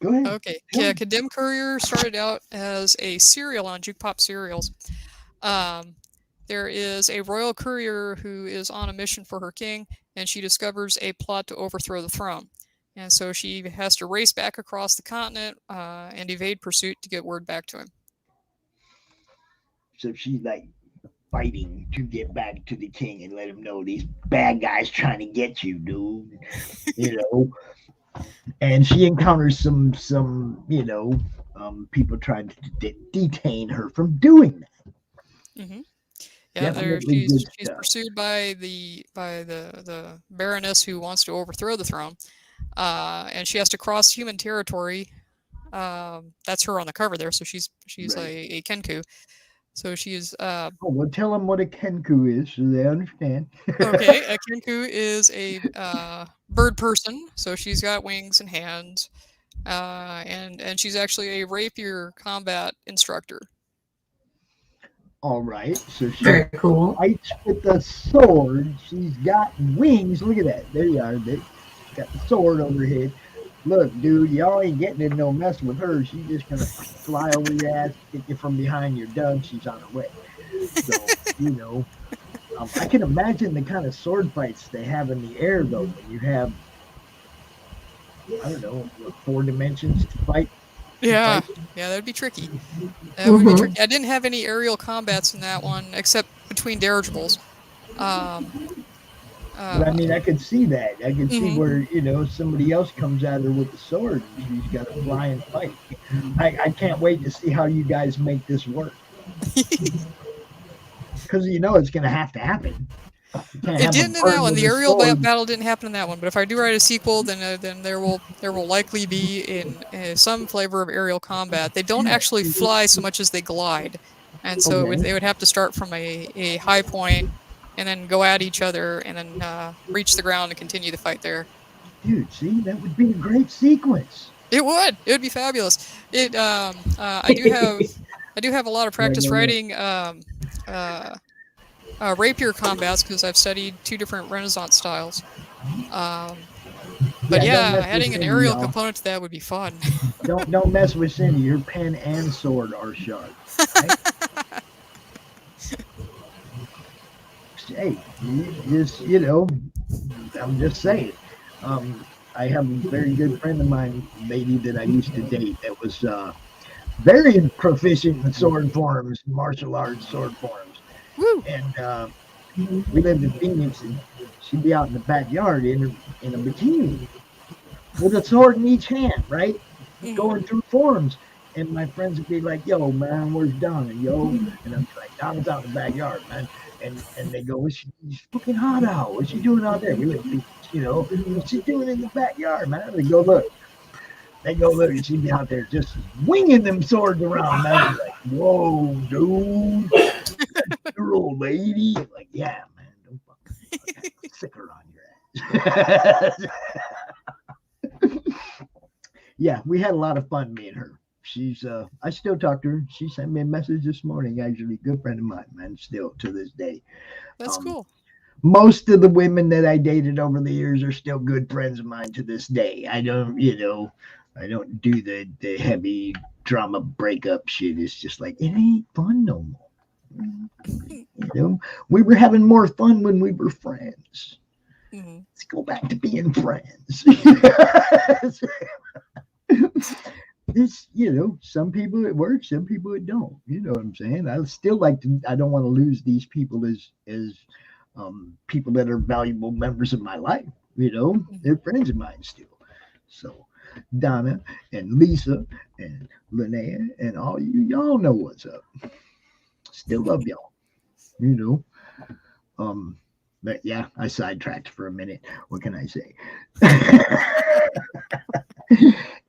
[SPEAKER 6] Go ahead.
[SPEAKER 20] Okay. Yeah, Condemned Courier started out as a serial on Jukepop Serials. There is a royal courier who is on a mission for her king, and she discovers a plot to overthrow the throne. And so she has to race back across the continent and evade pursuit to get word back to him.
[SPEAKER 6] So she's like fighting to get back to the king and let him know these bad guys trying to get you, dude. You know, and she encounters some people trying to detain her from doing that.
[SPEAKER 20] Mm-hmm. Yeah, she's pursued by the Baroness who wants to overthrow the throne, and she has to cross human territory. That's her on the cover there, so she's right. a Kenku. So she's.
[SPEAKER 6] Well, tell them what a Kenku is, so they understand.
[SPEAKER 20] Okay, a Kenku is a bird person, so she's got wings and hands, and she's actually a rapier combat instructor.
[SPEAKER 6] All right, so she
[SPEAKER 16] very cool.
[SPEAKER 6] Fights with the sword. She's got wings. Look at that. There you are. She's got the sword over her head. Look, dude, y'all ain't getting in no mess with her. She's just gonna fly over your ass, get you from behind. You're done. She's on her way. So you know, I can imagine the kind of sword fights they have in the air, though. When you have, I don't know, 4 dimensions to fight.
[SPEAKER 20] Yeah, that'd be tricky. That would be tricky. I didn't have any aerial combats in that one, except between dirigibles.
[SPEAKER 6] But I mean, I could see that. I could see
[SPEAKER 20] Mhm.
[SPEAKER 6] where, you know, somebody else comes at her with the sword and she's got to fly and fight. I can't wait to see how you guys make this work. Because you know it's going to happen. You can't
[SPEAKER 20] It
[SPEAKER 6] have a
[SPEAKER 20] didn't in that
[SPEAKER 6] bird
[SPEAKER 20] one.
[SPEAKER 6] with
[SPEAKER 20] The
[SPEAKER 6] a
[SPEAKER 20] aerial
[SPEAKER 6] sword.
[SPEAKER 20] battle didn't happen in that one. But if I do write a sequel, then there will likely be some flavor of aerial combat. They don't actually fly so much as they glide, and so
[SPEAKER 6] Okay.
[SPEAKER 20] they would have to start from a high point and then go at each other and then reach the ground and continue the fight there.
[SPEAKER 6] Dude, see, that would be a great sequence.
[SPEAKER 20] It would. It would be fabulous. I do have a lot of practice writing rapier combats because I've studied 2 different Renaissance styles. But
[SPEAKER 6] Don't
[SPEAKER 20] yeah,
[SPEAKER 6] mess with
[SPEAKER 20] adding an
[SPEAKER 6] Cindy,
[SPEAKER 20] aerial
[SPEAKER 6] y'all.
[SPEAKER 20] component to that would be fun.
[SPEAKER 6] Don't mess with Cindy. Your pen and sword are sharp. Right? Hey, you know, I'm just saying. I have a very good friend of mine, lady that I used to date, that was very proficient in sword forms, martial arts sword forms.
[SPEAKER 20] Woo!
[SPEAKER 6] And we lived in Phoenix, and she'd be out in the backyard in a bikini with a sword in each hand, right? Going through forms. And my friends would be like, "Yo, man, where's Donna? Yo," and I'm like, "Donna's out in the backyard, man." And they go, "It's fucking hot out. What's she doing out there?" We live in Phoenix, you know. "What's she doing in the backyard, man?" They go look. And she'd be out there just winging them swords around, man. I'd be like, "Whoa, dude, your old lady." Like, yeah, man, don't fucking sick her on your ass. Yeah, we had a lot of fun, me and her. She's I still talk to her. She sent me a message this morning, actually. Good friend of mine, man, still to this day.
[SPEAKER 20] That's cool.
[SPEAKER 6] Most of the women that I dated over the years are still good friends of mine to this day. I don't do the heavy drama breakup shit. It's just like, it ain't fun no more. You know, we were having more fun when we were friends. Let's go back to being friends. This, you know, some people it works, some people it don't. You know what I'm saying? I still like to. I don't want to lose these people as people that are valuable members of my life. You know, they're friends of mine still. So Donna and Lisa and Linnea and all y'all know what's up. Still love y'all. You know. But yeah, I sidetracked for a minute. What can I say?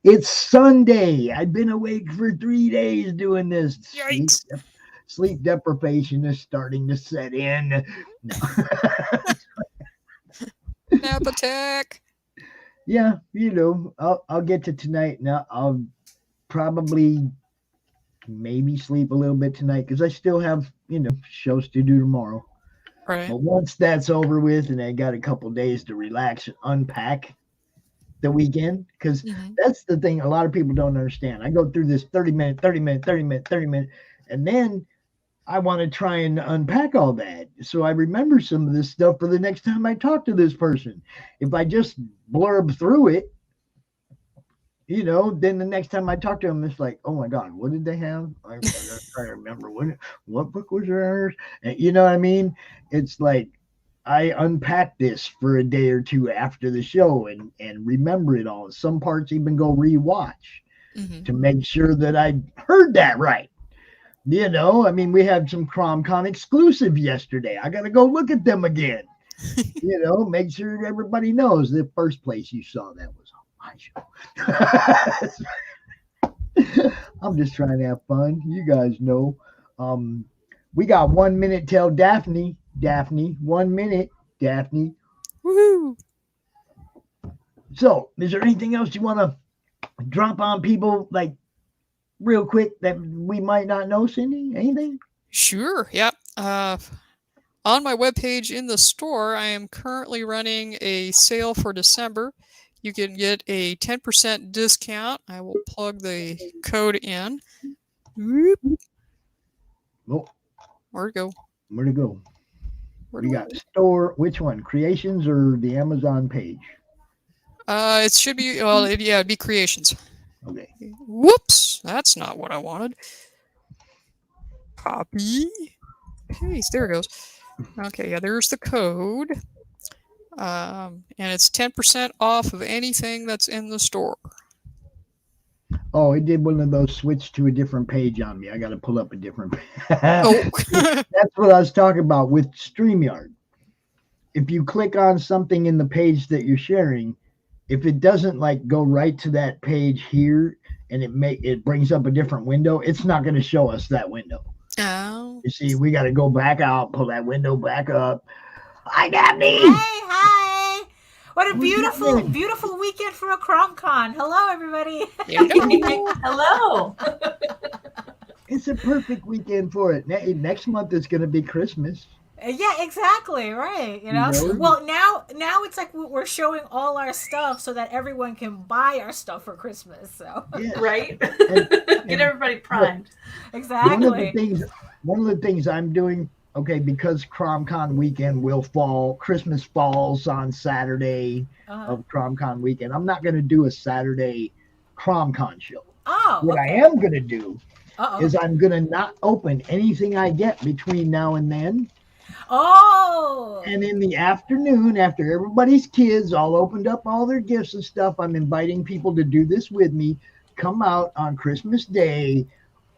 [SPEAKER 6] It's Sunday. I've been awake for 3 days doing this.
[SPEAKER 20] Yikes.
[SPEAKER 6] Sleep deprivation is starting to set in. No.
[SPEAKER 20] Nap attack.
[SPEAKER 6] Yeah, you know, I'll get to tonight. Now I'll probably maybe sleep a little bit tonight because I still have, you know, shows to do tomorrow.
[SPEAKER 20] Right.
[SPEAKER 6] But once that's over with and I got a couple days to relax and unpack the weekend, because that's the thing a lot of people don't understand. I go through this 30 minute, and then I want to try and unpack all that. So I remember some of this stuff for the next time I talk to this person. If I just blurb through it, you know, then the next time I talk to them, it's like, oh my God, what did they have? I'm trying to remember what book was theirs. And you know what I mean? It's like I unpack this for a day or two after the show and remember it all. Some parts even go rewatch to make sure that I heard that right. You know, I mean, we had some CRoM CoN exclusive yesterday. I got to go look at them again. You know, make sure everybody knows the first place you saw that was on my show. I'm just trying to have fun. You guys know. We got 1 minute till Daphne. 1 minute, Daphne.
[SPEAKER 20] Woohoo!
[SPEAKER 6] So, is there anything else you want to drop on people, like real quick, that we might not know, Cindy? Anything?
[SPEAKER 20] Sure. Yeah. On my webpage in the store, I am currently running a sale for December. You can get a 10% discount. I will plug the code in. Whoop.
[SPEAKER 6] Oh.
[SPEAKER 20] Where'd it go?
[SPEAKER 6] Where'd it go? We got store. Which one? Creations or the Amazon page?
[SPEAKER 20] It should be, well, it'd be Creations.
[SPEAKER 6] Okay.
[SPEAKER 20] Whoops. That's not what I wanted. Copy. Paste. There it goes. Okay, yeah, there's the code. And it's 10% off of anything that's in the store.
[SPEAKER 6] Oh, it did one of those switch to a different page on me. I got to pull up a different page.
[SPEAKER 20] Oh.
[SPEAKER 6] That's what I was talking about with StreamYard. If you click on something in the page that you're sharing, if it doesn't like go right to that page here and it brings up a different window, it's not going to show us that window.
[SPEAKER 20] Oh.
[SPEAKER 6] You see, we got to go back out, pull that window back up. Hi, Daphne.
[SPEAKER 21] Hi. What a beautiful weekend for a CRoM CoN. Hello, everybody.
[SPEAKER 19] Hello.
[SPEAKER 6] It's a perfect weekend for it. Next month is going to be Christmas.
[SPEAKER 21] Yeah, exactly. Right. You know? Well, now it's like we're showing all our stuff so that everyone can buy our stuff for Christmas. So
[SPEAKER 19] right. Get everybody primed.
[SPEAKER 21] Exactly.
[SPEAKER 6] One of the things I'm doing, okay, because CRoM CoN weekend will fall, Christmas falls on Saturday of CRoM CoN weekend. I'm not going to do a Saturday CRoM CoN show.
[SPEAKER 21] Oh.
[SPEAKER 6] What I am going to do is I'm going to not open anything I get between now and then.
[SPEAKER 21] Oh.
[SPEAKER 6] And in the afternoon, after everybody's kids all opened up all their gifts and stuff, I'm inviting people to do this with me. Come out on Christmas Day,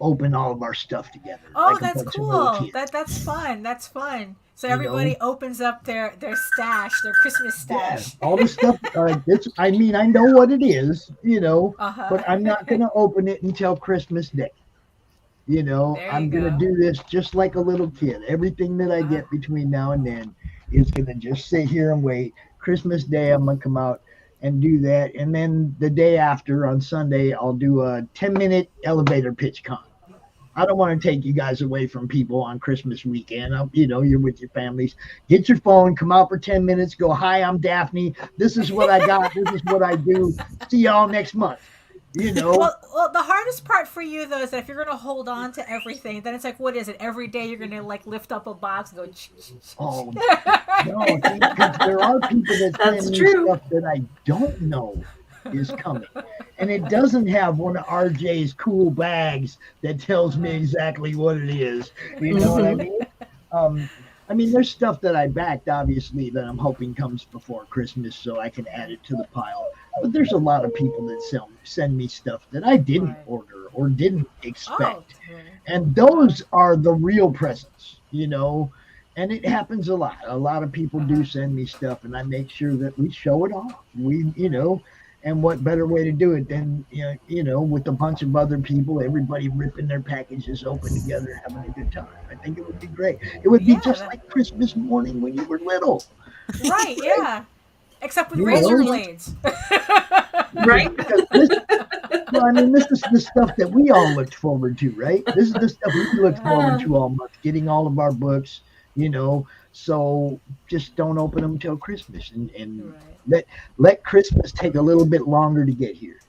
[SPEAKER 6] open all of our stuff together.
[SPEAKER 21] Oh,
[SPEAKER 6] like
[SPEAKER 21] that's cool. That's fun. That's fun. So everybody opens up their stash, their Christmas stash.
[SPEAKER 6] Yeah, all the stuff. I know what it is, but I'm not going to open it until Christmas Day. I'm going to do this just like a little kid. Everything that I get between now and then is going to just sit here and wait. Christmas Day, I'm going to come out and do that. And then the day after, on Sunday, I'll do a 10-minute elevator pitch con. I don't want to take you guys away from people on Christmas weekend. You're with your families. Get your phone, come out for 10 minutes, go, hi, I'm Daphne. This is what I got. This is what I do. See y'all next month.
[SPEAKER 21] Well, the hardest part for you though is that if you're going to hold on to everything, then it's like, what is it? Every day you're going to like lift up a box and go.
[SPEAKER 6] Oh no! Because there are people that send me stuff that I don't know is coming, and it doesn't have one of RJ's cool bags that tells me exactly what it is. You know what I mean? There's stuff that I backed, obviously, that I'm hoping comes before Christmas, so I can add it to the pile. But there's a lot of people that send me stuff that I didn't order or didn't expect. And those are the real presents, and it happens a lot. A lot of people do send me stuff, and I make sure that we show it off. And what better way to do it than, with a bunch of other people, everybody ripping their packages open together, having a good time. I think it would be great. It would be just like Christmas morning when you were little.
[SPEAKER 21] Right, yeah. Except with razor blades.
[SPEAKER 19] Right?
[SPEAKER 6] This is the stuff that we all looked forward to, right? This is the stuff we looked forward to all month, getting all of our books, so just don't open them till Christmas and let Christmas take a little bit longer to get here.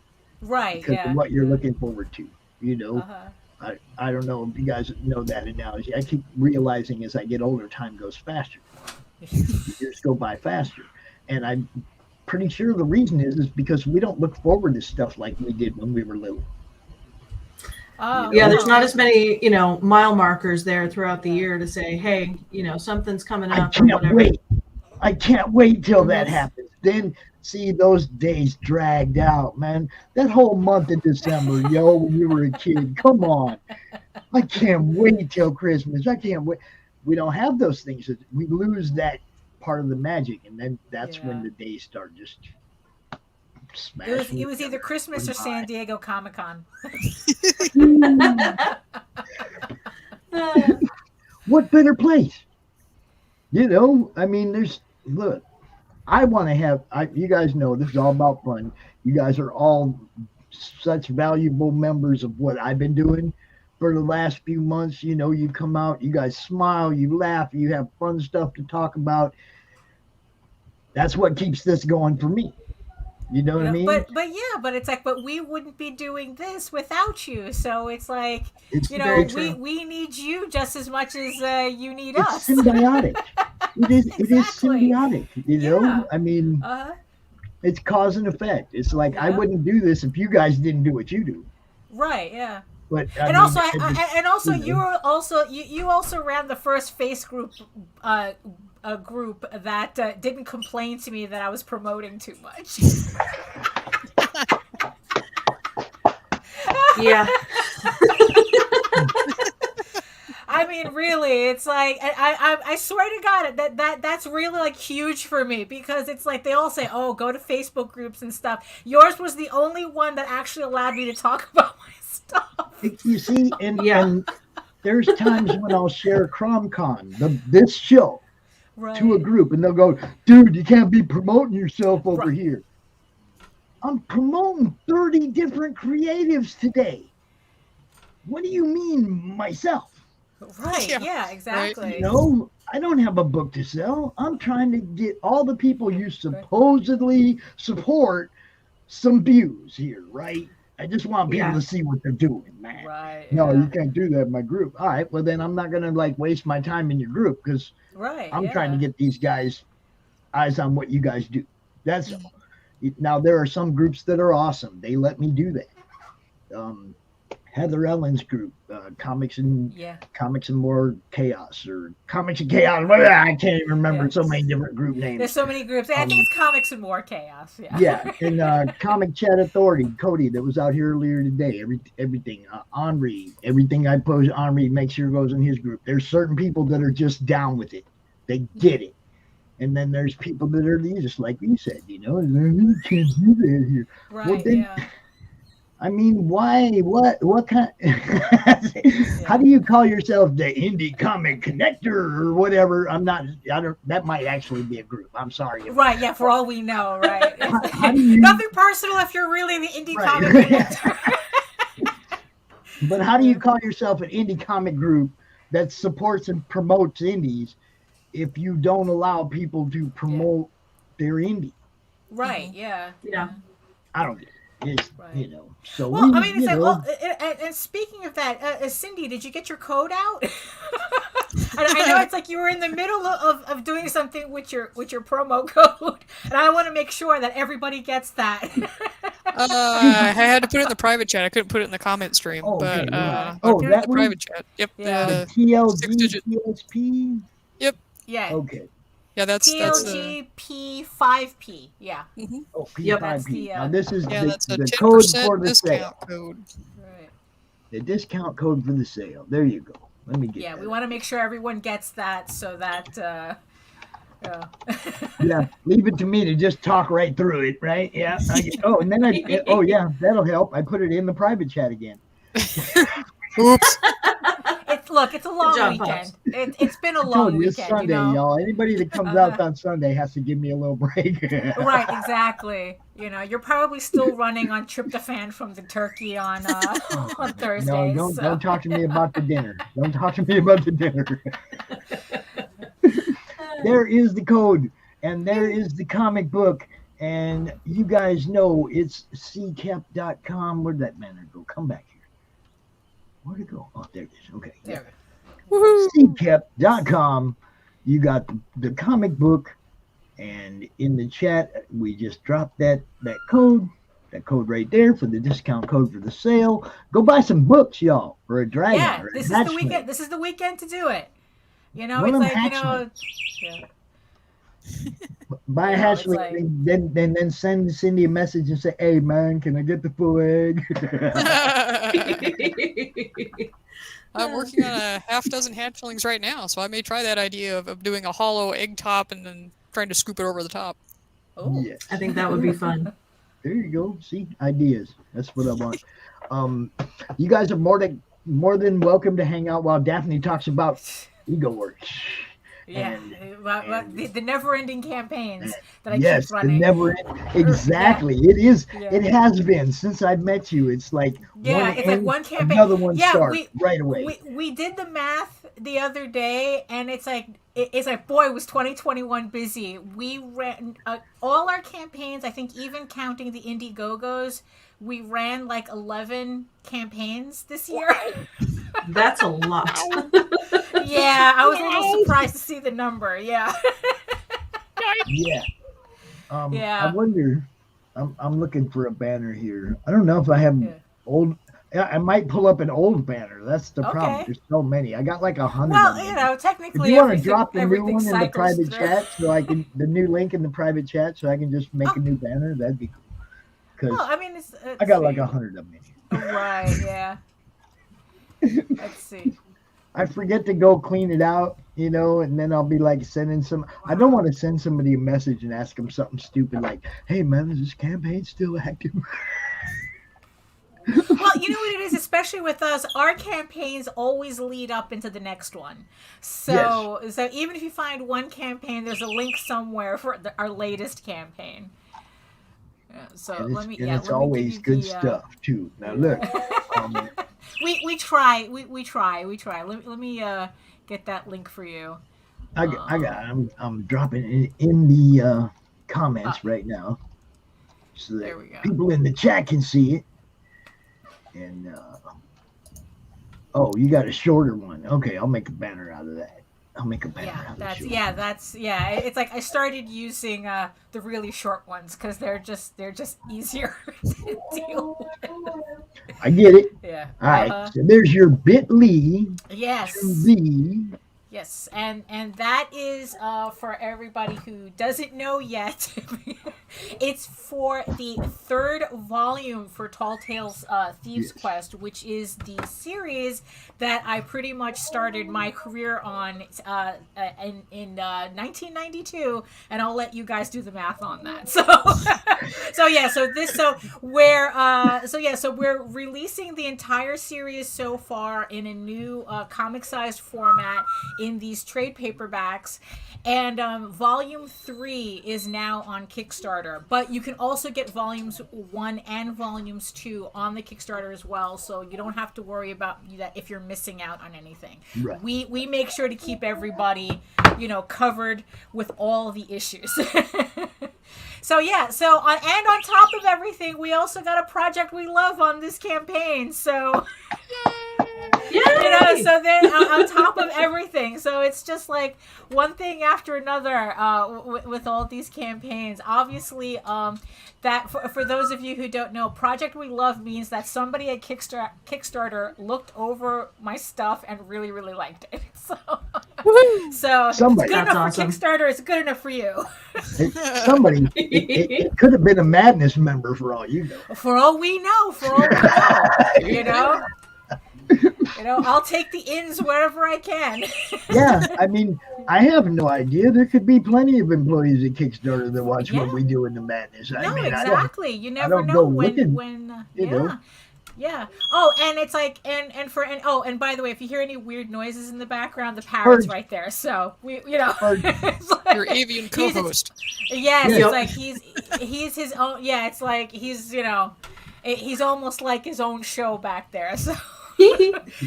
[SPEAKER 21] Right,
[SPEAKER 6] because of what you're looking forward to, I don't know if you guys know that analogy. I keep realizing as I get older, time goes faster. Years go by faster. And I'm pretty sure the reason is because we don't look forward to stuff like we did when we were little.
[SPEAKER 19] Yeah, there's not as many, mile markers there throughout the year to say, hey, something's coming up.
[SPEAKER 6] I can't wait till that happens. Then see those days dragged out, man. That whole month of December, when you were a kid, come on. I can't wait till Christmas. I can't wait. We don't have those things. We lose that part of the magic, and then that's when the days start just smashing.
[SPEAKER 21] It was either Christmas or San Diego Comic-Con.
[SPEAKER 6] What better place? Look, I want to have, you guys know this is all about fun. You guys are all such valuable members of what I've been doing for the last few months. You come out, you guys smile, you laugh, you have fun stuff to talk about. That's what keeps this going for me. You know what I mean?
[SPEAKER 21] But it's like, but we wouldn't be doing this without you. So it's like, we need you just as much as you need us.
[SPEAKER 6] It's symbiotic. It is symbiotic. It's cause and effect. It's like I wouldn't do this if you guys didn't do what you do.
[SPEAKER 21] Right. Yeah.
[SPEAKER 6] But
[SPEAKER 21] you also ran the first face group a group that didn't complain to me that I was promoting too much.
[SPEAKER 19] Yeah.
[SPEAKER 21] I mean, really, it's like I swear to God that's really like huge for me, because it's like they all say, "Oh, go to Facebook groups and stuff." Yours was the only one that actually allowed me to talk about my stuff.
[SPEAKER 6] You see, and there's times when I'll share CRoM CoN, this show, to a group, and they'll go, "Dude, you can't be promoting yourself over here." I'm promoting 30 different creatives today. What do you mean, myself?
[SPEAKER 21] Right, yeah, exactly.
[SPEAKER 6] You know, I don't have a book to sell. I'm trying to get all the people you supposedly support some views here, right? I just want people to see what they're doing, man.
[SPEAKER 21] Right.
[SPEAKER 6] No, you can't do that in my group. All right, well, then I'm not going to like waste my time in your group, because I'm trying to get these guys eyes on what you guys do. That's all. Now, there are some groups that are awesome. They let me do that. Heather Ellen's group, Comics and More Chaos, or Comics and Chaos. I can't even remember so many different group names.
[SPEAKER 21] There's so many groups. I think it's Comics and More Chaos.
[SPEAKER 6] Yeah, and Comic Chat Authority, Cody, that was out here earlier today. Everything, Henri, everything I post, Henri makes sure goes in his group. There's certain people that are just down with it. They get it. And then there's people that are just like you said, you know, you can't do that here.
[SPEAKER 21] Right,
[SPEAKER 6] well, then, I mean, why? What kind? How do you call yourself the Indie Comic Connector or whatever? I'm not. I don't. That might actually be a group. I'm sorry.
[SPEAKER 21] Right. Yeah. For all we know. Right. Nothing personal if you're really the Indie Comic Connector.
[SPEAKER 6] But how do you call yourself an indie comic group that supports and promotes indies if you don't allow people to promote their indie?
[SPEAKER 21] Right. Yeah.
[SPEAKER 19] Yeah.
[SPEAKER 6] I don't get it. It's, you know, so
[SPEAKER 21] well, I mean, it's like, well, and speaking of that, Cindy, did you get your code out? I know it's like you were in the middle of doing something with your promo code, and I want to make sure that everybody gets that.
[SPEAKER 20] I had to put it in the private chat. I couldn't put it in the comment stream, but I put it in the private chat. Yep.
[SPEAKER 6] The TLG TSP.
[SPEAKER 20] Yep.
[SPEAKER 21] Yeah.
[SPEAKER 6] Okay.
[SPEAKER 20] Yeah, that's
[SPEAKER 21] TLG P5P. Yeah.
[SPEAKER 20] Mm-hmm.
[SPEAKER 6] Oh, P5P. Now this is
[SPEAKER 20] that's
[SPEAKER 6] the code for the
[SPEAKER 20] discount
[SPEAKER 6] sale.
[SPEAKER 20] Code.
[SPEAKER 21] Right.
[SPEAKER 6] The discount code for the sale. There you go. Let me get.
[SPEAKER 21] Yeah, we want to make sure everyone gets that, so that.
[SPEAKER 6] Yeah, leave it to me to just talk right through it, right? Yeah. And then yeah, that'll help. I put it in the private chat again.
[SPEAKER 20] Oops.
[SPEAKER 21] It's a long weekend. It's been a long weekend.
[SPEAKER 6] It's Sunday, y'all. Anybody that comes out on Sunday has to give me a little break.
[SPEAKER 21] Right, exactly. You know, you're probably still running on tryptophan from the turkey on Thursdays.
[SPEAKER 6] No, don't talk to me about the dinner. Don't talk to me about the dinner. There is the code, and there is the comic book, and you guys know it's ckepp.com. Where'd that banner go? Come back here. Where'd it go? Oh, there it is. Okay.
[SPEAKER 21] There.
[SPEAKER 6] ckepp.com. You got the comic book, and in the chat we just dropped that code right there for the discount code for the sale. Go buy some books, y'all, or a dragon.
[SPEAKER 21] Yeah,
[SPEAKER 6] or a
[SPEAKER 21] this is the weekend. This is the weekend to do it. You know,
[SPEAKER 6] Well,
[SPEAKER 21] it's like
[SPEAKER 6] hatchling.
[SPEAKER 21] Yeah.
[SPEAKER 6] Buy a hatchling, then send Cindy a message and say, "Hey man, can I get the full egg?"
[SPEAKER 20] I'm working on a half dozen hatchlings right now, so I may try that idea of doing a hollow egg top and then trying to scoop it over the top.
[SPEAKER 21] Oh,
[SPEAKER 6] yes.
[SPEAKER 19] I think that would be fun.
[SPEAKER 6] There you go. See, ideas. That's what I want. You guys are more than welcome to hang out while Daphne talks about ego work.
[SPEAKER 21] Yeah, the never-ending campaigns that I
[SPEAKER 6] yes,
[SPEAKER 21] keep running.
[SPEAKER 6] Exactly.
[SPEAKER 21] Yeah.
[SPEAKER 6] It is.
[SPEAKER 21] Yeah.
[SPEAKER 6] It has been since I've met you. It's like
[SPEAKER 21] one campaign,
[SPEAKER 6] another one starts right away.
[SPEAKER 21] We did the math the other day, and it's like boy, was 2021 busy. We ran all our campaigns. I think even counting the Indiegogos, we ran like 11 campaigns this year.
[SPEAKER 19] That's a lot.
[SPEAKER 21] Yeah, I was a little surprised to see the number. Yeah.
[SPEAKER 6] Yeah.
[SPEAKER 21] Yeah.
[SPEAKER 6] I wonder. I'm looking for a banner here. I don't know if I have old. I might pull up an old banner. That's the problem.
[SPEAKER 21] Okay.
[SPEAKER 6] There's so many. I got like 100.
[SPEAKER 21] Well,
[SPEAKER 6] of
[SPEAKER 21] you
[SPEAKER 6] them.
[SPEAKER 21] know,
[SPEAKER 6] If
[SPEAKER 21] technically,
[SPEAKER 6] you want to
[SPEAKER 21] everything,
[SPEAKER 6] drop the new
[SPEAKER 21] everything
[SPEAKER 6] one in the
[SPEAKER 21] cycles
[SPEAKER 6] private
[SPEAKER 21] through.
[SPEAKER 6] chat, so I can the new link in the private chat, so I can just make a new banner, that'd be cool. Because
[SPEAKER 21] Well, I mean,
[SPEAKER 6] I got like 100 of them.
[SPEAKER 21] Right, yeah. Let's see.
[SPEAKER 6] I forget to go clean it out, you know, and then I'll be like sending some. I don't want to send somebody a message and ask them something stupid like, "Hey man, is this campaign still active?"
[SPEAKER 21] Well, you know what it is, especially with us, our campaigns always lead up into the next one. So, so even if you find one campaign, there's a link somewhere for our latest campaign. So
[SPEAKER 6] And
[SPEAKER 21] let me.
[SPEAKER 6] and
[SPEAKER 21] Yeah,
[SPEAKER 6] it's
[SPEAKER 21] let me
[SPEAKER 6] always
[SPEAKER 21] give
[SPEAKER 6] good
[SPEAKER 21] you the,
[SPEAKER 6] stuff too. Now look,
[SPEAKER 21] we try. We try. Let me get that link for you.
[SPEAKER 6] I'm dropping it in the comments right now, so that people in the chat can see it. And oh, you got a shorter one. Okay, I'll make a banner out of that. I'll make a banner out of that.
[SPEAKER 21] That's It's like I started using the really short ones because they're just easier to deal with.
[SPEAKER 6] I get it.
[SPEAKER 21] Yeah.
[SPEAKER 6] All right. So there's your bit.ly.
[SPEAKER 21] Yes.
[SPEAKER 6] To the.
[SPEAKER 21] Yes, and that is for everybody who doesn't know yet. It's for the third volume for Tall Tales Thieves Quest, which is the series that I pretty much started my career on in 1992, and I'll let you guys do the math on that. So we're releasing the entire series so far in a new comic-sized format in these trade paperbacks, and volume 3 is now on Kickstarter, but you can also get volumes 1 and volumes 2 on the Kickstarter as well, so you don't have to worry about that if you're missing out on anything.
[SPEAKER 6] Right.
[SPEAKER 21] We make sure to keep everybody, covered with all the issues. So and on top of everything, we also got a project we love on this campaign. So, so then on top of everything, so it's just like one thing after another with all these campaigns. Obviously, that for those of you who don't know, Project We Love means that somebody at Kickstarter looked over my stuff and really, really liked it. So it's good enough for Kickstarter. It's good enough for you.
[SPEAKER 6] It could have been a Madness member for all you know.
[SPEAKER 21] For all we know, I'll take the ins wherever I can.
[SPEAKER 6] Yeah, I mean, I have no idea. There could be plenty of employees at Kickstarter that watch what we do in the Madness.
[SPEAKER 21] Exactly. You never know when
[SPEAKER 6] you know.
[SPEAKER 21] Yeah. Oh, and it's like, and by the way, if you hear any weird noises in the background, the parrot's right there. So
[SPEAKER 20] your avian co-host.
[SPEAKER 21] Yes, it's like he's his own. Yeah, it's like he's almost like his own show back there. So.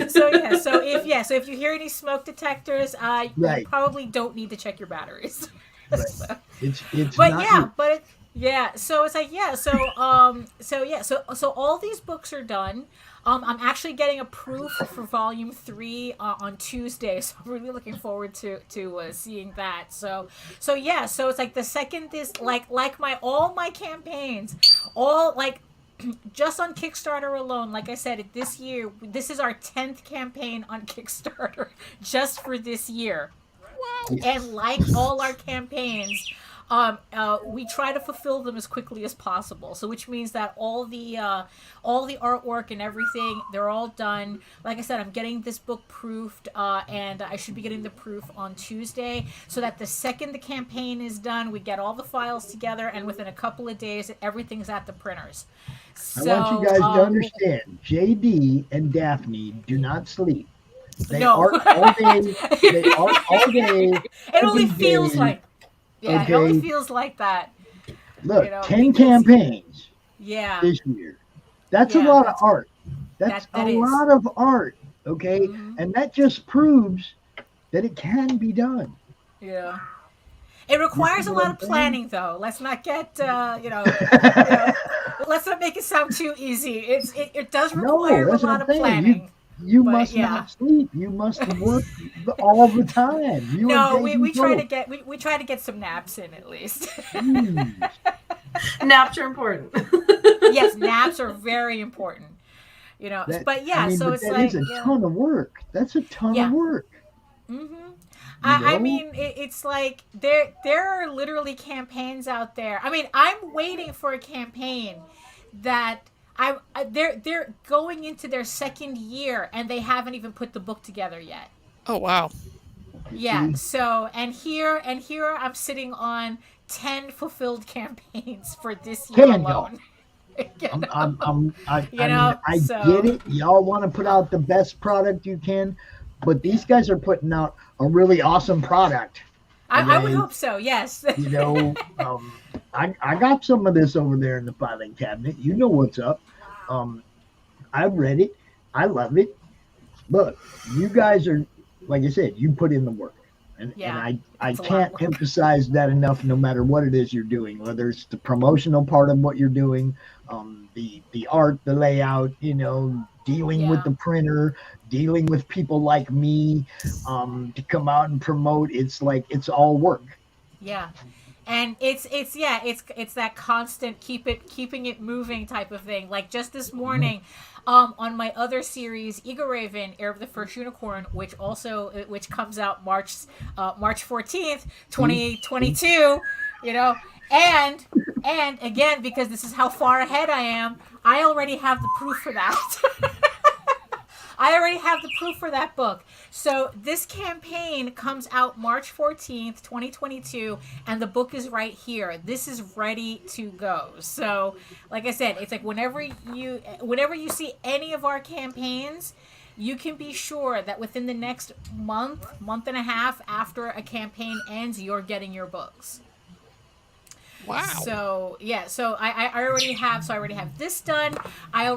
[SPEAKER 21] So if you hear any smoke detectors, you probably don't need to check your batteries. So all these books are done. I'm actually getting a proof for volume 3 on Tuesday, so I'm really looking forward to seeing that. So it's like the second this like all my campaigns, all like. Just on Kickstarter alone, like I said, this year, this is our 10th campaign on Kickstarter just for this year. Wow. And like all our campaigns, we try to fulfill them as quickly as possible. So which means that all the artwork and everything, they're all done. Like I said, I'm getting this book proofed, and I should be getting the proof on Tuesday, so that the second the campaign is done, we get all the files together, and within a couple of days, everything's at the printers.
[SPEAKER 6] So, I want you guys to understand, JD and Daphne do not sleep. They art all day. They art all day.
[SPEAKER 21] It only feels like. Yeah, it only feels like that.
[SPEAKER 6] Look, 10 campaigns.
[SPEAKER 21] Yeah.
[SPEAKER 6] This year. That's a lot of art. That's a lot of art. Okay, and that just proves that it can be done.
[SPEAKER 21] Yeah. It requires a lot of planning, though. Let's not get, let's not make it sound too easy. It does require a lot of planning.
[SPEAKER 6] You must not sleep. You must work all the time.
[SPEAKER 21] We try to get some naps in at least.
[SPEAKER 19] Naps are important.
[SPEAKER 21] Yes, naps are very important. But yeah, so
[SPEAKER 6] but
[SPEAKER 21] it's
[SPEAKER 6] that
[SPEAKER 21] like
[SPEAKER 6] is a ton of work. That's a ton of work.
[SPEAKER 21] I mean, it's like there are literally campaigns out there. I mean, I'm waiting for a campaign that they're going into their second year and they haven't even put the book together yet.
[SPEAKER 20] Oh wow.
[SPEAKER 21] Yeah. So and here I'm sitting on 10 fulfilled campaigns for this year alone.
[SPEAKER 6] I mean, I get it. Y'all want to put out the best product you can, but these guys are putting out a really awesome product.
[SPEAKER 21] I would hope so. Yes.
[SPEAKER 6] I got some of this over there in the filing cabinet. You know what's up. I've read it. I love it. Look, you guys are, like I said, you put in the work. And I can't emphasize that enough, no matter what it is you're doing, whether it's the promotional part of what you're doing, the art, the layout, dealing with the printer, dealing with people like me to come out and promote. It's like, it's all work.
[SPEAKER 21] Yeah. And it's that constant keeping it moving type of thing. Like just this morning, on my other series, Eagle Raven, Heir of the First Unicorn, which comes out March 14th, 2022, and again, because this is how far ahead I am, I already have the proof for that. I already have the proof for that book. So this campaign comes out March 14th, 2022, and the book is right here. This is ready to go. So, like I said, it's like whenever you see any of our campaigns, you can be sure that within the next month and a half after a campaign ends, you're getting your books.
[SPEAKER 20] Wow.
[SPEAKER 21] So yeah, so I already have this done. I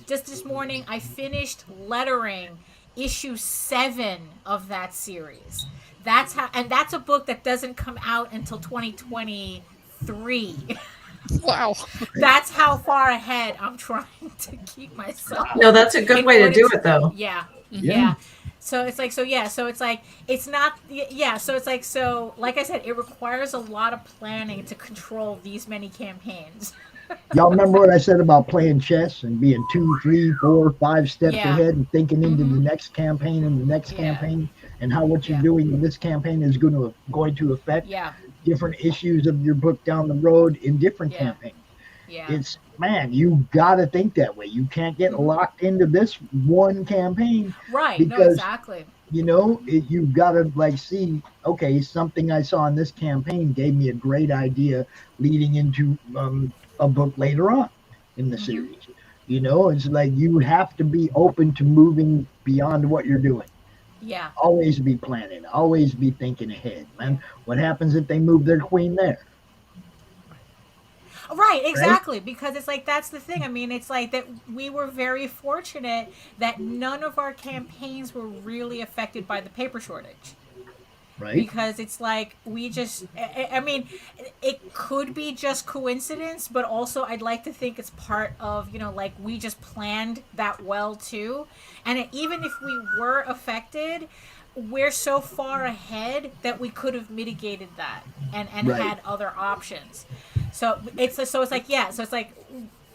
[SPEAKER 21] just this morning I finished lettering issue 7 of that series. That's a book that doesn't come out until 2023.
[SPEAKER 20] Wow.
[SPEAKER 21] That's how far ahead I'm trying to keep myself.
[SPEAKER 19] No, that's a good way to do it though.
[SPEAKER 21] Yeah. Yeah. So it's like, like I said, it requires a lot of planning to control these many campaigns.
[SPEAKER 6] Y'all remember what I said about playing chess and being 2, 3, 4, 5 steps ahead and thinking into the next campaign and the next campaign, and how what you're doing in this campaign is going to affect different issues of your book down the road in different campaigns. Yeah. It's, man, you got to think that way. You can't get locked into this one campaign.
[SPEAKER 21] Right.
[SPEAKER 6] Because,
[SPEAKER 21] no, exactly.
[SPEAKER 6] You've got to see, okay, something I saw in this campaign gave me a great idea leading into a book later on in the series. It's like you have to be open to moving beyond what you're doing.
[SPEAKER 21] Yeah.
[SPEAKER 6] Always be planning. Always be thinking ahead, man. What happens if they move their queen there?
[SPEAKER 21] Right, exactly. Right? Because it's like, that's the thing. I mean, it's like that we were very fortunate that none of our campaigns were really affected by the paper shortage. Right. Because it's like, I mean, it could be just coincidence, but also I'd like to think it's part of, like we just planned that well too. And even if we were affected, we're so far ahead that we could have mitigated that and had other options. So it's like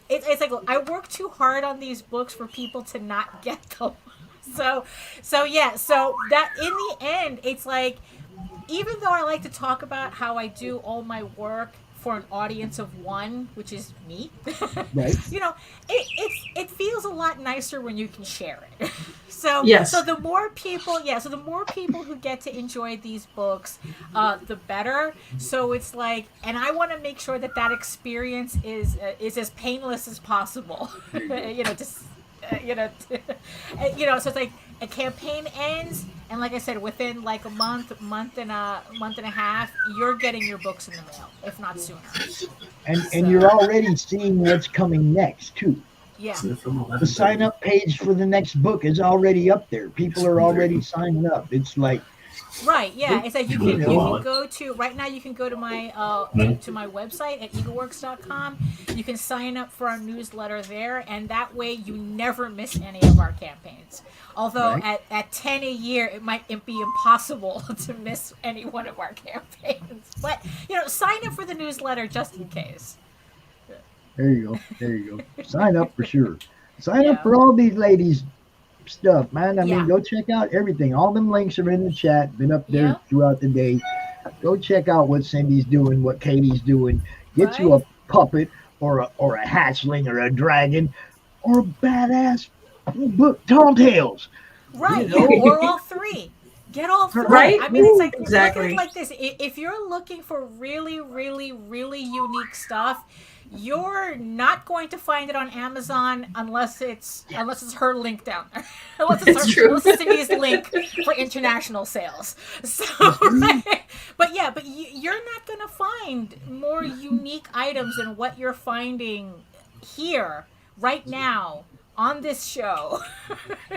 [SPEAKER 21] I work too hard on these books for people to not get them. So that in the end, it's like, even though I like to talk about how I do all my work for an audience of one, which is me, right. It feels a lot nicer when you can share it. So the more people who get to enjoy these books, the better. So it's like, and I want to make sure that experience is as painless as possible. So it's like a campaign ends, and like I said, within like a month and a half, you're getting your books in the mail, if not sooner.
[SPEAKER 6] And you're already seeing what's coming next too.
[SPEAKER 21] Yeah.
[SPEAKER 6] The sign up page for the next book is already up there. People are already signing up. It's like,
[SPEAKER 21] right, yeah. It's like you can go to right now. You can go to my to my website at eagleworks.com. You can sign up for our newsletter there, and that way you never miss any of our campaigns. Although at 10 a year, it might be impossible to miss any one of our campaigns. But sign up for the newsletter just in case.
[SPEAKER 6] There you go. There you go. Sign up for sure. Sign up for all these ladies' stuff, man. I mean, go check out everything. All them links are in the chat. Been up there throughout the day. Go check out what Cindy's doing, what Katie's doing. Get you a puppet or a hatchling or a dragon or a badass book, Tall Tales.
[SPEAKER 21] Right,
[SPEAKER 6] You know?
[SPEAKER 21] or all three. Get all three.
[SPEAKER 6] Right?
[SPEAKER 21] I mean, it's like
[SPEAKER 6] Exactly.
[SPEAKER 21] look at it like this. If you're looking for really, really, really unique stuff, you're not going to find it on Amazon unless it's her link down there. unless it's Cindy's link for international sales. So, right? But you're not going to find more unique items than what you're finding here right now on this show.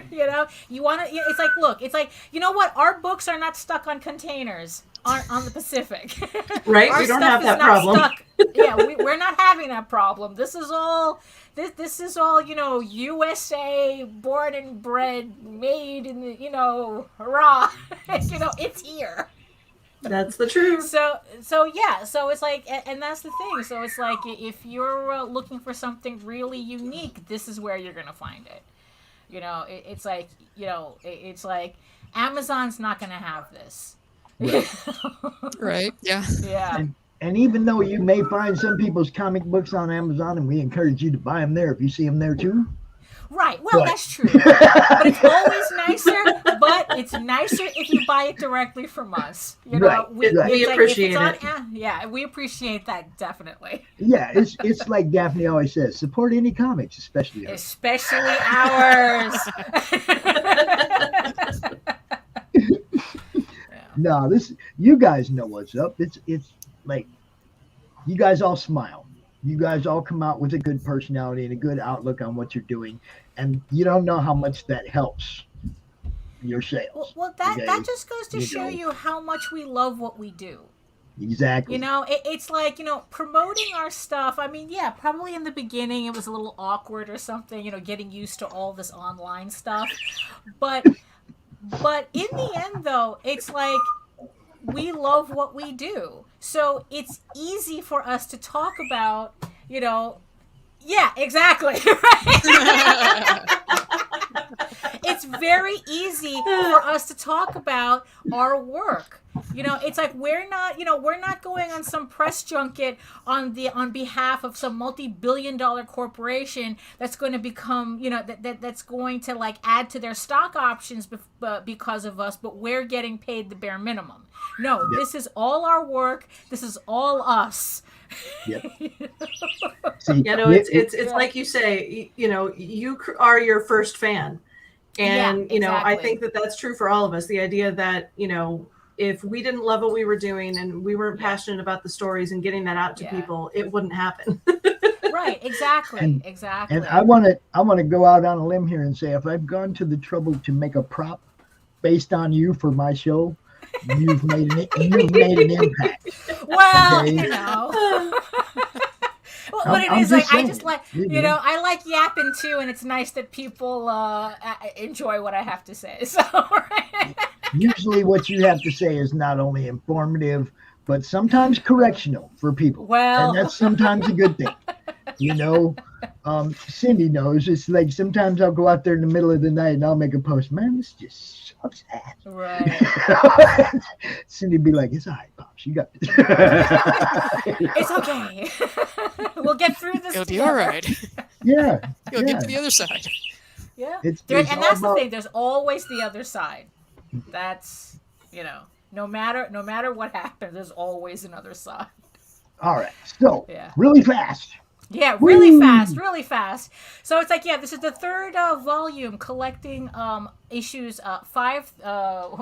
[SPEAKER 21] You know, you want to, it's like, look, it's like, you know what? Our books are not stuck on containers on the Pacific.
[SPEAKER 19] Right?
[SPEAKER 21] Our
[SPEAKER 19] We don't
[SPEAKER 21] stuff
[SPEAKER 19] have
[SPEAKER 21] is
[SPEAKER 19] that
[SPEAKER 21] not
[SPEAKER 19] problem.
[SPEAKER 21] stuck. Yeah, we're not having that problem. This is all, you know, USA, born and bred, made in the, you know, hurrah. You know, it's here.
[SPEAKER 19] That's the truth.
[SPEAKER 21] So it's like, and that's the thing. So it's like, if you're looking for something really unique, this is where you're gonna find it. You know, it's like, you know, it's like Amazon's not gonna have this.
[SPEAKER 20] Right. Yeah.
[SPEAKER 21] Yeah.
[SPEAKER 6] And even though you may find some people's comic books on Amazon, and we encourage you to buy them there if you see them there too.
[SPEAKER 21] Right. Well, that's true. But it's always nicer. But it's nicer if you buy it directly from us. You know,
[SPEAKER 6] Right,
[SPEAKER 21] we
[SPEAKER 6] right.
[SPEAKER 21] appreciate it. Yeah, we appreciate that definitely.
[SPEAKER 6] Yeah, it's like Daphne always says, support indie comics, especially ours.
[SPEAKER 21] Especially ours.
[SPEAKER 6] No, you guys know what's up. It's like you guys all smile. You guys all come out with a good personality and a good outlook on what you're doing, and you don't know how much that helps your sales.
[SPEAKER 21] Well, that just goes to show you how much we love what we do.
[SPEAKER 6] Exactly.
[SPEAKER 21] You know, it's like, you know, promoting our stuff. I mean, yeah, probably in the beginning it was a little awkward or something, you know, getting used to all this online stuff. But in the end, though, it's like we love what we do. So it's easy for us to talk about, you know, yeah, exactly. It's very easy for us to talk about our work. You know, it's like we're not going on some press junket on behalf of some multi-billion-dollar corporation that's going to become, you know, that's going to like add to their stock options because of us, but we're getting paid the bare minimum. No, This is all our work. This is all us.
[SPEAKER 6] Yep.
[SPEAKER 19] You know, it's like you say, you know, you are your first fan. And, you know, I think that's true for all of us. The idea that, you know, if we didn't love what we were doing and we weren't passionate about the stories and getting that out to people, it wouldn't happen.
[SPEAKER 21] Right. Exactly. Exactly.
[SPEAKER 6] And I want to go out on a limb here and say, if I've gone to the trouble to make a prop based on you for my show, you've made an impact.
[SPEAKER 21] Well,
[SPEAKER 6] okay?
[SPEAKER 21] You know. What it is, like, I just like, you know, I like yapping too, and it's nice that people enjoy what I have to say. So, right?
[SPEAKER 6] Usually what you have to say is not only informative, but sometimes correctional for people.
[SPEAKER 21] Well,
[SPEAKER 6] and that's sometimes a good thing. You know, Cindy knows. It's like sometimes I'll go out there in the middle of the night and I'll make a post. Man, this just sucks ass.
[SPEAKER 21] Right.
[SPEAKER 6] Cindy be like, "It's all right, Pops. You got this."
[SPEAKER 21] It's okay. We'll get through this.
[SPEAKER 20] It'll be all right.
[SPEAKER 6] Yeah.
[SPEAKER 20] You'll get to the other side.
[SPEAKER 21] Yeah.
[SPEAKER 6] And
[SPEAKER 21] that's the thing. There's always the other side. That's, you know, no matter what happens, there's always another side.
[SPEAKER 6] All right. So, really fast.
[SPEAKER 21] Yeah, really fast. So it's like, this is the third volume collecting issues 5.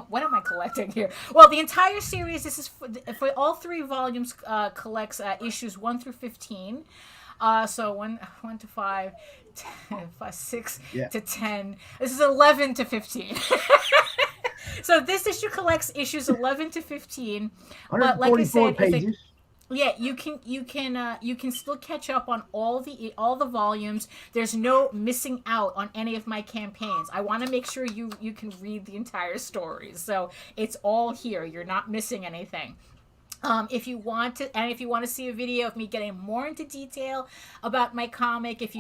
[SPEAKER 21] What am I collecting here? Well, the entire series, this is for all 3 volumes, collects issues 1 through 15. So 1 to 5, 6 to 10. This is 11 to 15. So this issue collects issues 11 to 15. But like I said,
[SPEAKER 6] pages.
[SPEAKER 21] You can still catch up on all the volumes. There's no missing out on any of my campaigns. I want to make sure you can read the entire stories. So it's all here. You're not missing anything. If you want to see a video of me getting more into detail about my comic, if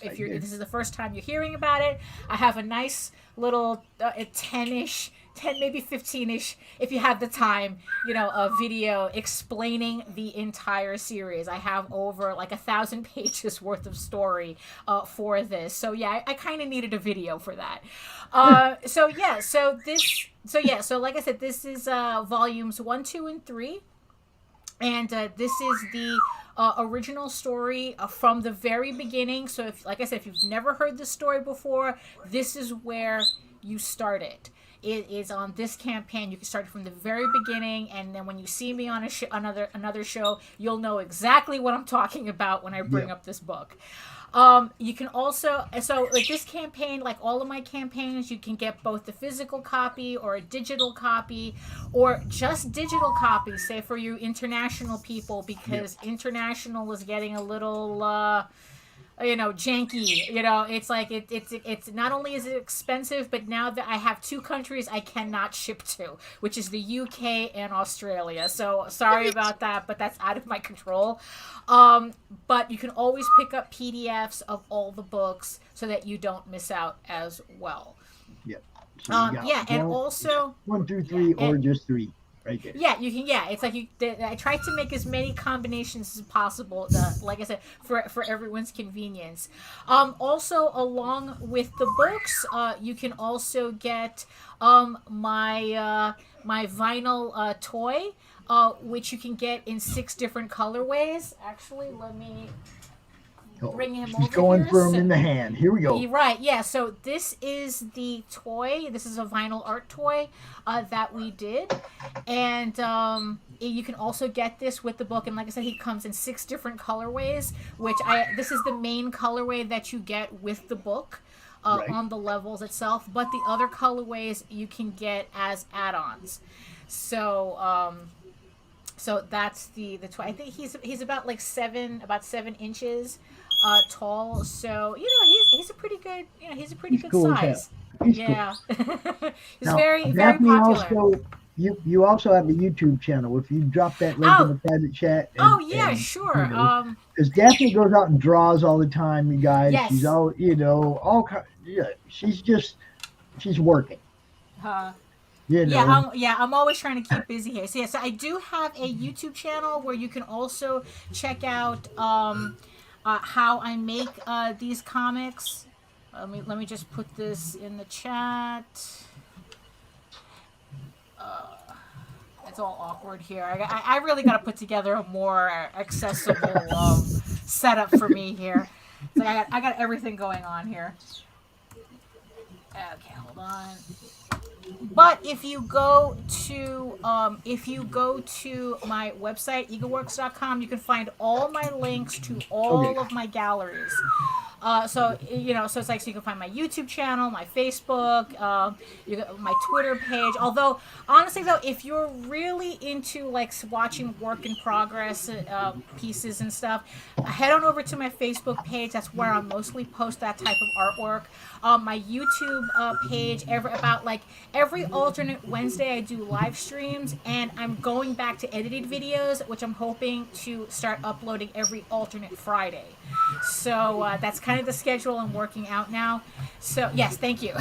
[SPEAKER 21] this is the first time you're hearing about it, I have a nice little 10-ish, 10 maybe 15-ish, if you have the time, a video explaining the entire series. I have over like 1,000 pages worth of story for this. So yeah, I kind of needed a video for that. So like I said, this is volumes 1, 2, and 3. And this is the original story from the very beginning. So, like I said, if you've never heard this story before, this is where you start it. It is on this campaign. You can start from the very beginning, and then when you see me on another show, you'll know exactly what I'm talking about when I bring up this book. You can also, so with this campaign, like all of my campaigns, you can get both the physical copy or a digital copy, or just digital copies, say for you international people, because international is getting a little janky. It's like it's not only is it expensive, but now that I have 2 countries I cannot ship to, which is the UK and Australia. So sorry about that, but that's out of my control. But you can always pick up PDFs of all the books so that you don't miss out as well.
[SPEAKER 6] Yep.
[SPEAKER 21] So and also
[SPEAKER 6] 1 through 3 or just 3. Right there.
[SPEAKER 21] Yeah, you can. Yeah, it's like I tried to make as many combinations as possible. Like I said, for everyone's convenience. Also, along with the books, you can also get my vinyl toy, which you can get in 6 different colorways. Actually, let me bring him over.
[SPEAKER 6] He's going
[SPEAKER 21] here.
[SPEAKER 6] for him in the hand. Here we go.
[SPEAKER 21] Right, yeah. So this is the toy. This is a vinyl art toy that we did. And you can also get this with the book. And like I said, he comes in 6 different colorways, this is the main colorway that you get with the book on the levels itself. But the other colorways you can get as add-ons. So... So that's the toy. I think he's about 7 inches tall. So he's a pretty good good
[SPEAKER 6] cool
[SPEAKER 21] size.
[SPEAKER 6] He's
[SPEAKER 21] yeah.
[SPEAKER 6] Cool.
[SPEAKER 21] He's
[SPEAKER 6] now,
[SPEAKER 21] very
[SPEAKER 6] Daphne
[SPEAKER 21] popular.
[SPEAKER 6] Also, you also have a YouTube channel. If you drop that link in the private chat.
[SPEAKER 21] Sure.
[SPEAKER 6] Because Daphne goes out and draws all the time, you guys.
[SPEAKER 21] Yes.
[SPEAKER 6] She's she's working.
[SPEAKER 21] I'm always trying to keep busy here. So I do have a YouTube channel where you can also check out how I make these comics. Let me just put this in the chat. It's all awkward here. I really got to put together a more accessible setup for me here. So I got everything going on here. Okay, hold on. But if you go to my website, eagleworks.com, you can find all my links to all of my galleries. So it's like, so you can find my YouTube channel, my Facebook, my Twitter page. Although, honestly though, if you're really into watching work in progress pieces and stuff, head on over to my Facebook page. That's where I mostly post that type of artwork. My YouTube page, every alternate Wednesday I do live streams, and I'm going back to edited videos, which I'm hoping to start uploading every alternate Friday. So that's kind of the schedule I'm working out now. So yes, thank you.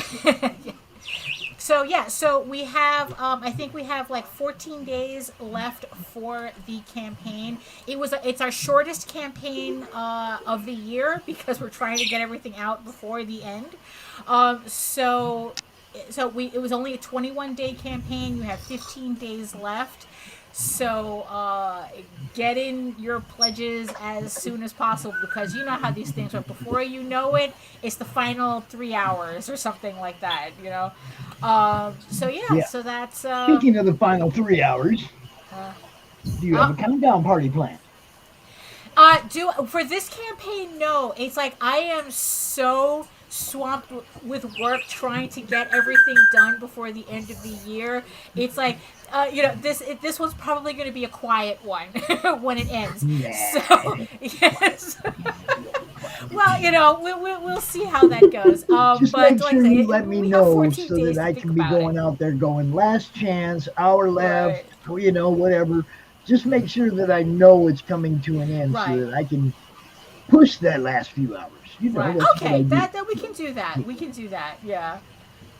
[SPEAKER 21] So we have, I think we have 14 days left for the campaign. It's our shortest campaign of the year because we're trying to get everything out before the end. So it was only a 21-day campaign. You have 15 days left. So get in your pledges as soon as possible, because you know how these things are. Before you know it, it's the final 3 hours or something like that, So that's...
[SPEAKER 6] Speaking of the final 3 hours, do you have a countdown party plan?
[SPEAKER 21] For this campaign, no. It's like I am so swamped with work trying to get everything done before the end of the year. It's like, this one's probably going to be a quiet one when it ends. So, yes. Well, we'll see how that goes.
[SPEAKER 6] Just make sure you let me know so that I can be going out there going, last chance, hour left, whatever. just make sure that I know it's coming to an end
[SPEAKER 21] Right.
[SPEAKER 6] so that I can push that last few hours. You know,
[SPEAKER 21] Right.
[SPEAKER 6] that's what I
[SPEAKER 21] Okay.
[SPEAKER 6] do.
[SPEAKER 21] That we can do that. We can do that. Yeah.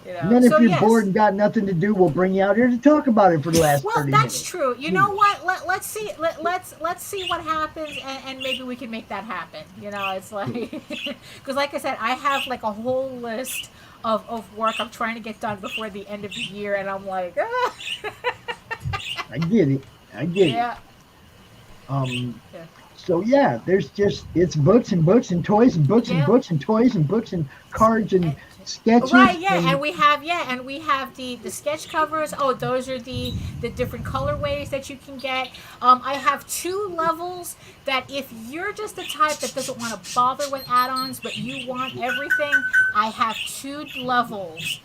[SPEAKER 21] You know.
[SPEAKER 6] And then if
[SPEAKER 21] So
[SPEAKER 6] you're
[SPEAKER 21] yes.
[SPEAKER 6] bored and got nothing to do, we'll bring you out here to talk about it for the last
[SPEAKER 21] Well,
[SPEAKER 6] 30
[SPEAKER 21] that's
[SPEAKER 6] minutes.
[SPEAKER 21] true. You know what? Let's see. Let's see what happens, and maybe we can make that happen. You know, it's like because, like I said, I have like a whole list of work I'm trying to get done before the end of the year, and I'm like,
[SPEAKER 6] I get it. I get
[SPEAKER 21] yeah.
[SPEAKER 6] it.
[SPEAKER 21] Yeah.
[SPEAKER 6] So yeah, there's just it's books and books and toys and books and
[SPEAKER 21] Yeah.
[SPEAKER 6] books and toys and books and cards and sketches.
[SPEAKER 21] Right, yeah,
[SPEAKER 6] and
[SPEAKER 21] and we have the sketch covers. Oh, those are the different colorways that you can get. I have 2 levels that if you're just the type that doesn't want to bother with add-ons but you want everything, I have 2 levels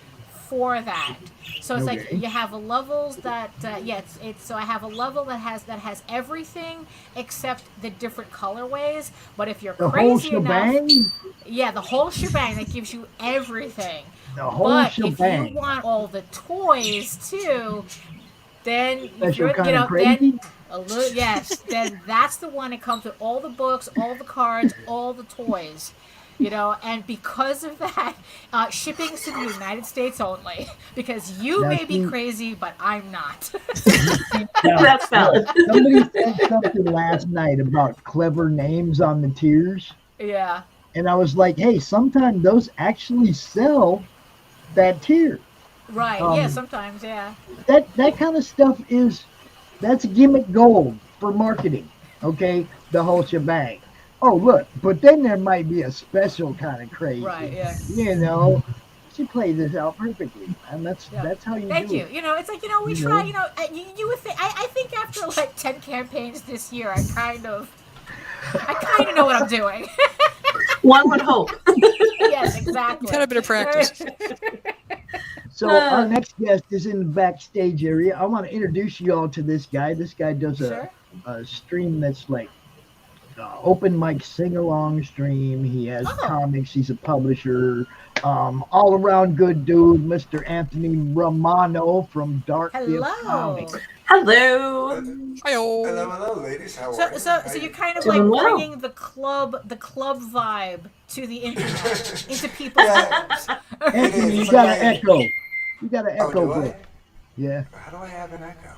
[SPEAKER 21] for that. So it's like
[SPEAKER 6] Okay.
[SPEAKER 21] you have a levels that it's so I have a level that has everything except the different colorways. But if you're
[SPEAKER 6] the whole
[SPEAKER 21] crazy enough,
[SPEAKER 6] shebang.
[SPEAKER 21] yeah, the whole shebang that gives you everything.
[SPEAKER 6] The whole
[SPEAKER 21] But
[SPEAKER 6] shebang.
[SPEAKER 21] if you want all the toys too, then if
[SPEAKER 6] Special
[SPEAKER 21] you're
[SPEAKER 6] kind
[SPEAKER 21] you know
[SPEAKER 6] of crazy.
[SPEAKER 21] then yes, then that's the one that comes with all the books, all the cards, all the toys. You know, and because of that, shipping's to the United States only. Because you
[SPEAKER 6] Now,
[SPEAKER 21] may be
[SPEAKER 6] see-
[SPEAKER 21] crazy, but I'm not.
[SPEAKER 6] Now,
[SPEAKER 2] That's valid.
[SPEAKER 6] Somebody said something last night about clever names on the tiers,
[SPEAKER 21] Yeah.
[SPEAKER 6] and I was like, hey, sometimes those actually sell that tier.
[SPEAKER 21] Right. Yeah.
[SPEAKER 6] Um,
[SPEAKER 21] Sometimes. Yeah.
[SPEAKER 6] That kind of stuff that's gimmick gold for marketing. Okay, the whole shebang. Oh look, but then there might be a special kind of crazy.
[SPEAKER 21] Right. Yeah.
[SPEAKER 6] You know, she played this out perfectly, and that's how you
[SPEAKER 21] Thank
[SPEAKER 6] do
[SPEAKER 21] you.
[SPEAKER 6] it.
[SPEAKER 21] You know, it's like we
[SPEAKER 6] You
[SPEAKER 21] try.
[SPEAKER 6] know?
[SPEAKER 21] You know, you would think. I think after like 10 campaigns this year, I kind of know what I'm doing.
[SPEAKER 2] One would hope.
[SPEAKER 21] Yes, exactly.
[SPEAKER 20] Had a bit of practice.
[SPEAKER 6] So our next guest is in the backstage area. I want to introduce you all to this guy. This guy does a stream that's like open mic sing along stream. He has comics. He's a publisher. All around good dude, Mr. Anthony Romano from Darkgift Comics.
[SPEAKER 2] Hello.
[SPEAKER 21] Hello,
[SPEAKER 22] ladies. How
[SPEAKER 21] So,
[SPEAKER 22] are you?
[SPEAKER 21] so you're kind of like
[SPEAKER 2] Doing well.
[SPEAKER 21] bringing the club vibe to the internet, into people's homes.
[SPEAKER 6] Anthony, you got an echo. You got an echo.
[SPEAKER 22] do I?
[SPEAKER 6] bro. Yeah.
[SPEAKER 22] How do I have an echo?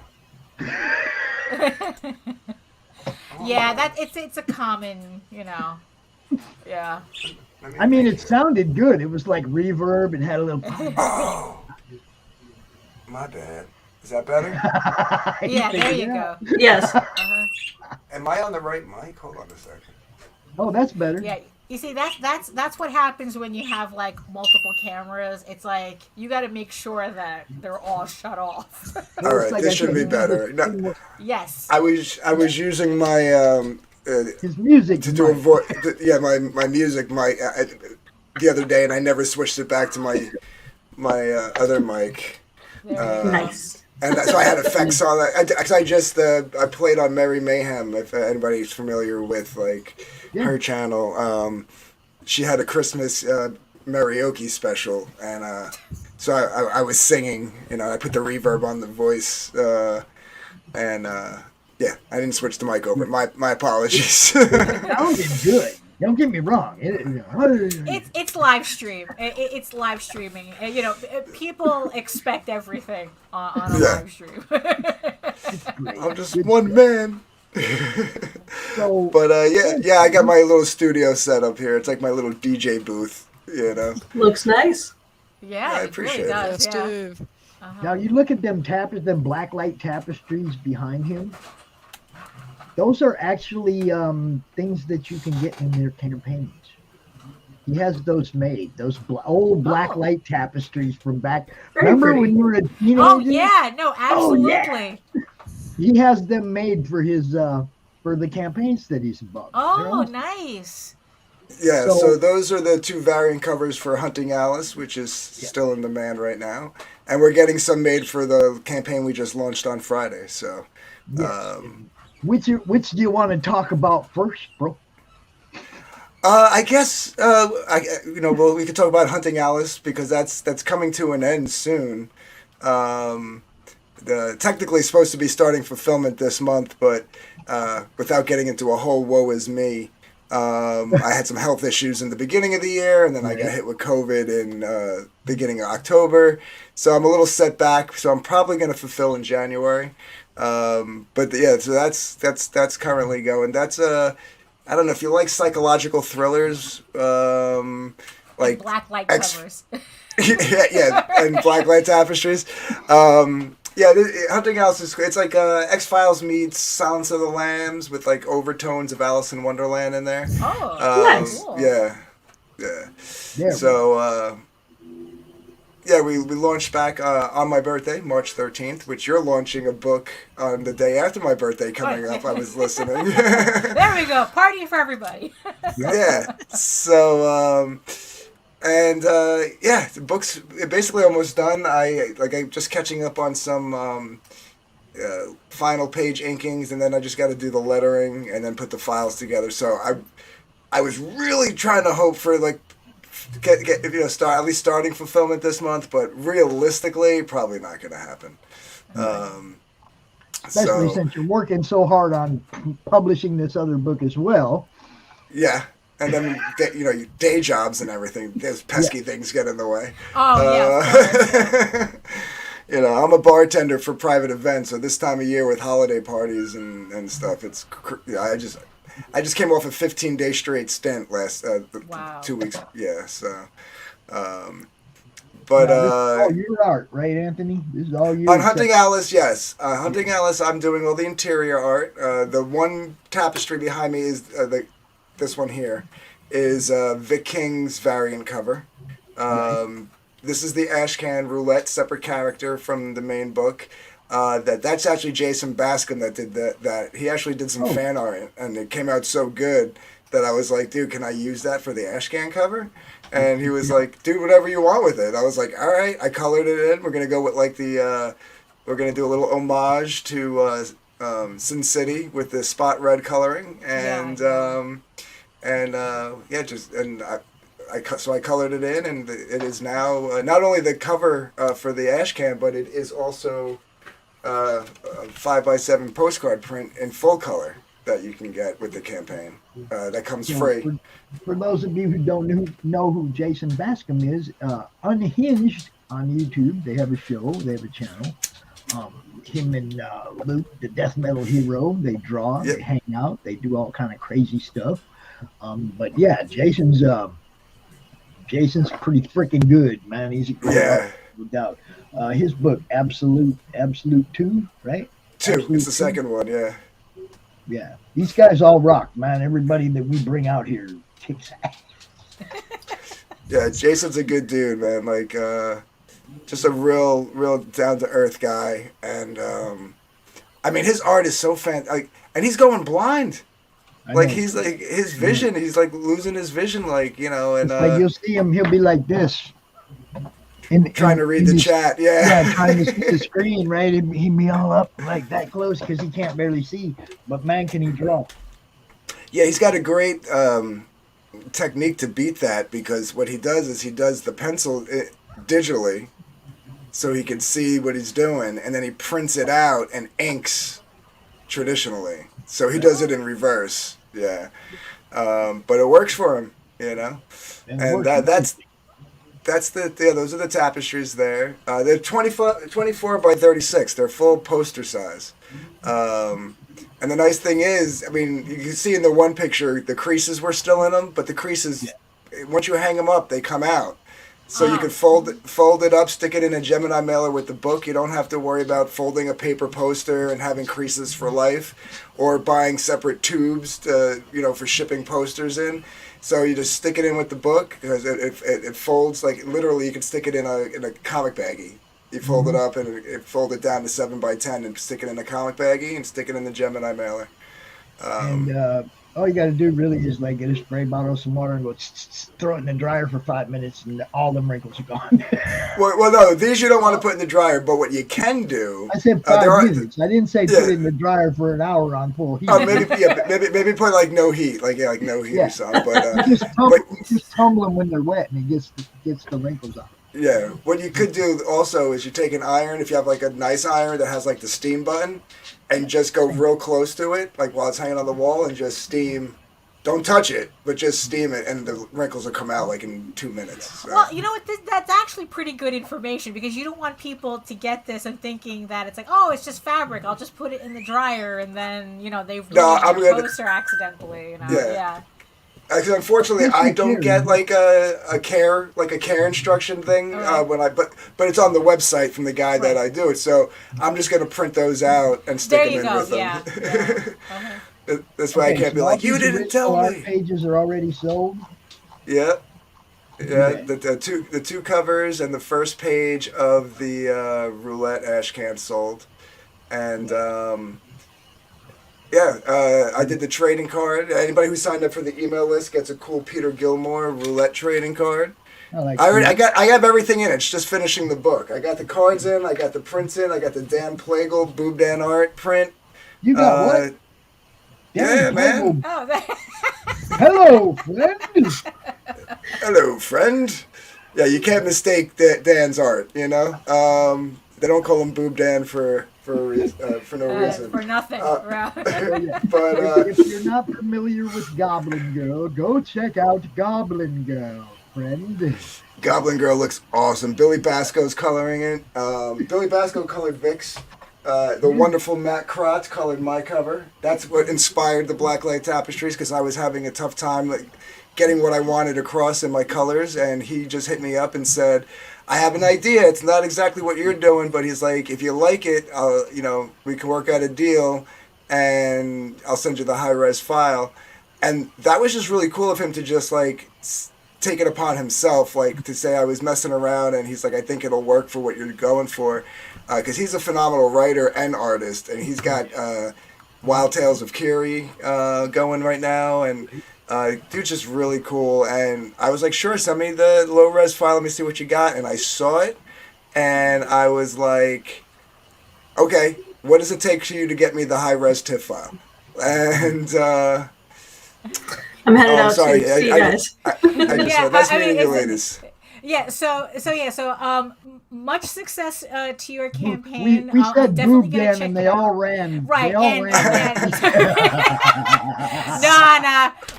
[SPEAKER 21] Yeah, that it's a common, yeah.
[SPEAKER 6] I mean, it sounded good. It was like reverb. It had a little.
[SPEAKER 22] Oh, my bad. Is that better?
[SPEAKER 21] Yeah, there you go.
[SPEAKER 2] Yes.
[SPEAKER 22] Am I on the right mic? Hold on a second.
[SPEAKER 6] Oh, that's better.
[SPEAKER 21] Yeah, you see, that's what happens when you have like multiple cameras. It's like you got to make sure that they're all shut off.
[SPEAKER 22] All right, this should be better. No,
[SPEAKER 21] Yes.
[SPEAKER 22] I was using my
[SPEAKER 6] his music
[SPEAKER 22] to do a voice. Yeah, my music mic the other day, and I never switched it back to my other mic.
[SPEAKER 2] Nice.
[SPEAKER 22] And so I had effects on that. I just I played on Merry Mayhem. If anybody's familiar with her channel, she had a Christmas karaoke special, and so I was singing. I put the reverb on the voice, and yeah, I didn't switch the mic over. My apologies.
[SPEAKER 6] It sounded good. Don't get me wrong.
[SPEAKER 21] It's live stream. It's live streaming. People expect everything on a live stream.
[SPEAKER 22] I'm just one man.
[SPEAKER 6] So,
[SPEAKER 22] but yeah, I got my little studio set up here. It's like my little DJ booth.
[SPEAKER 2] Looks nice.
[SPEAKER 21] Yeah,
[SPEAKER 22] I
[SPEAKER 21] it
[SPEAKER 22] appreciate
[SPEAKER 21] really
[SPEAKER 22] it.
[SPEAKER 21] does.
[SPEAKER 20] Yes,
[SPEAKER 21] Yeah.
[SPEAKER 20] Dave.
[SPEAKER 6] Now you look at them blacklight tapestries behind him. Those are actually things that you can get in their campaigns. He has those made. Those old blacklight tapestries from back. Remember
[SPEAKER 2] pretty.
[SPEAKER 6] when you were a teenager?
[SPEAKER 21] Oh yeah, no, absolutely.
[SPEAKER 6] Oh, yeah. He has them made for his for the campaigns that he's bought.
[SPEAKER 21] Oh, nice.
[SPEAKER 22] Yeah,
[SPEAKER 6] So-
[SPEAKER 22] so those are the 2 variant covers for Hunting Alice, which is still in demand right now. And we're getting some made for the campaign we just launched on Friday. So,
[SPEAKER 6] Which do you want to talk about first, bro?
[SPEAKER 22] I guess well, we could talk about Hunting Alice because that's coming to an end soon. technically supposed to be starting fulfillment this month, but without getting into a whole woe is me, I had some health issues in the beginning of the year, and then I got hit with COVID in beginning of October. So I'm a little set back. So I'm probably going to fulfill in January. But yeah, so that's currently going. That's I don't know if you like psychological thrillers, like
[SPEAKER 21] black light covers.
[SPEAKER 22] yeah, and black light tapestries. Hunting Alice is it's like X-Files meets Silence of the Lambs with like overtones of Alice in Wonderland in there.
[SPEAKER 21] Oh, nice. Cool.
[SPEAKER 22] Yeah. So we launched back on my birthday, March 13th, which you're launching a book on the day after my birthday coming up. I was listening.
[SPEAKER 21] There we go. Party for everybody.
[SPEAKER 22] Yeah. So the book's basically almost done. I'm just catching up on some final page inkings, and then I just got to do the lettering and then put the files together. So I was really trying to hope for like start at least starting fulfillment this month, but realistically, probably not going to happen.
[SPEAKER 6] Especially since you're working so hard on publishing this other book as well.
[SPEAKER 22] Yeah. And then, your day jobs and everything, those pesky things get in the way.
[SPEAKER 21] Oh,
[SPEAKER 22] yeah. I'm a bartender for private events, so this time of year with holiday parties and stuff, I just came off a 15-day straight stint last 2 weeks. Yeah, so.
[SPEAKER 6] This is all your art, right, Anthony? This is all you.
[SPEAKER 22] On Hunting Alice, yes. Hunting Alice, I'm doing all the interior art. The one tapestry behind me is this one here is Vic King's variant cover. This is the Ashcan Roulette, separate character from the main book. That's actually Jason Bascom that did that. He actually did some fan art, and it came out so good that I was like, dude, can I use that for the Ashcan cover? And he was like, dude, whatever you want with it. I was like, all right. I colored it in. We're gonna go with like we're gonna do a little homage to Sin City with the spot red coloring, and I colored it in, and it is now not only the cover for the Ashcan, but it is also a 5x7 postcard print in full color that you can get with the campaign. That comes free.
[SPEAKER 6] For those of you who don't know who Jason Bascom is, Unhinged on YouTube, they have a show, they have a channel. Him and Luke, the death metal hero, they draw, they hang out, they do all kind of crazy stuff. But yeah, Jason's pretty freaking good, man. He's a great artist, no doubt. His book, Absolute 2, right?
[SPEAKER 22] 2. It's the second one, yeah.
[SPEAKER 6] Yeah. These guys all rock, man. Everybody that we bring out here kicks ass.
[SPEAKER 22] Yeah, Jason's a good dude, man. Like, just a real down-to-earth guy. And, his art is so and he's going blind. Like, he's like, his vision, he's like losing his vision, like, and.
[SPEAKER 6] Like you'll see him, he'll be like this.
[SPEAKER 22] Trying to read the chat,
[SPEAKER 6] Yeah, trying to see the screen, right? He'd be all up like that close because he can't barely see. But man, can he draw?
[SPEAKER 22] Yeah, he's got a great technique to beat that, because what he does is he does the pencil digitally so he can see what he's doing, and then he prints it out and inks traditionally. So he does it in reverse, yeah. But it works for him, And those are the tapestries there. They're 24 by 36. They're full poster size. And the nice thing is, you can see in the one picture, the creases were still in them, but the creases, once you hang them up, they come out. So you can fold it up, stick it in a Gemini mailer with the book. You don't have to worry about folding a paper poster and having creases for life, or buying separate tubes to, for shipping posters in. So you just stick it in with the book, because it folds, like literally you can stick it in a comic baggie. You fold it up and it fold it down to 7x10 and stick it in a comic baggie and stick it in the Gemini mailer.
[SPEAKER 6] And all you got to do really is like get a spray bottle, some water, and go throw it in the dryer for 5 minutes, and all them wrinkles are gone.
[SPEAKER 22] well, no, these you don't want to put in the dryer, but what you can do.
[SPEAKER 6] I said 5 minutes. I didn't say put it in the dryer for an hour on full heat.
[SPEAKER 22] Oh, maybe put like no heat, like no heat or something. But
[SPEAKER 6] you just tumble them when they're wet, and it gets the wrinkles off.
[SPEAKER 22] Yeah, what you could do also is you take an iron, if you have like a nice iron that has like the steam button, and just go real close to it, like while it's hanging on the wall, and just steam. Don't touch it, but just steam it, and the wrinkles will come out like in 2 minutes. So.
[SPEAKER 21] Well, you know what? That's actually pretty good information because you don't want people to get this and thinking that it's like, oh, it's just fabric. I'll just put it in the dryer, and then they've ruined their poster accidentally. Yeah.
[SPEAKER 22] Because unfortunately, I don't get like a care instruction thing but it's on the website from the guy that I do it. So I'm just gonna print those out and stick them in with them.
[SPEAKER 21] Yeah.
[SPEAKER 22] That's why I can't be like, you didn't tell me.
[SPEAKER 6] Pages are already sold.
[SPEAKER 22] Yeah. The two covers and the first page of the roulette ash can sold, and I did the trading card. Anybody who signed up for the email list gets a cool Peter Gilmore roulette trading card. I have everything in it. It's just finishing the book. I got the cards in. I got the prints in. I got the Dan Plagle Boob Dan art print.
[SPEAKER 6] You got what?
[SPEAKER 22] Yeah, man.
[SPEAKER 6] Hello, friend.
[SPEAKER 22] Hello, friend. Yeah, you can't mistake Dan's art. They don't call him Boob Dan for no reason.
[SPEAKER 21] For nothing.
[SPEAKER 22] But
[SPEAKER 6] if you're not familiar with Goblin Girl, go check out Goblin Girl, friend.
[SPEAKER 22] Goblin Girl looks awesome. Billy Basco's coloring it. Billy Basco colored Vic's. The wonderful Matt Krotz colored my cover. That's what inspired the Blacklight Tapestries, because I was having a tough time getting what I wanted across in my colors, and he just hit me up and said, I have an idea. It's not exactly what you're doing, but he's like, if you like it, we can work out a deal, and I'll send you the high-res file. And that was just really cool of him to just take it upon himself, to say I was messing around, and he's like, I think it'll work for what you're going for. Because he's a phenomenal writer and artist, and he's got Wild Tales of Kiri going right now, and dude's just really cool. And I was like, sure, send me the low-res file, let me see what you got. And I saw it, and I was like, okay, what does it take for you to get me the high-res TIFF file? And
[SPEAKER 2] I'm headed out to see you guys.
[SPEAKER 22] Nice meeting you ladies.
[SPEAKER 21] So much success to your campaign.
[SPEAKER 6] We said Boob Dan and they all ran.
[SPEAKER 21] Right.
[SPEAKER 6] No.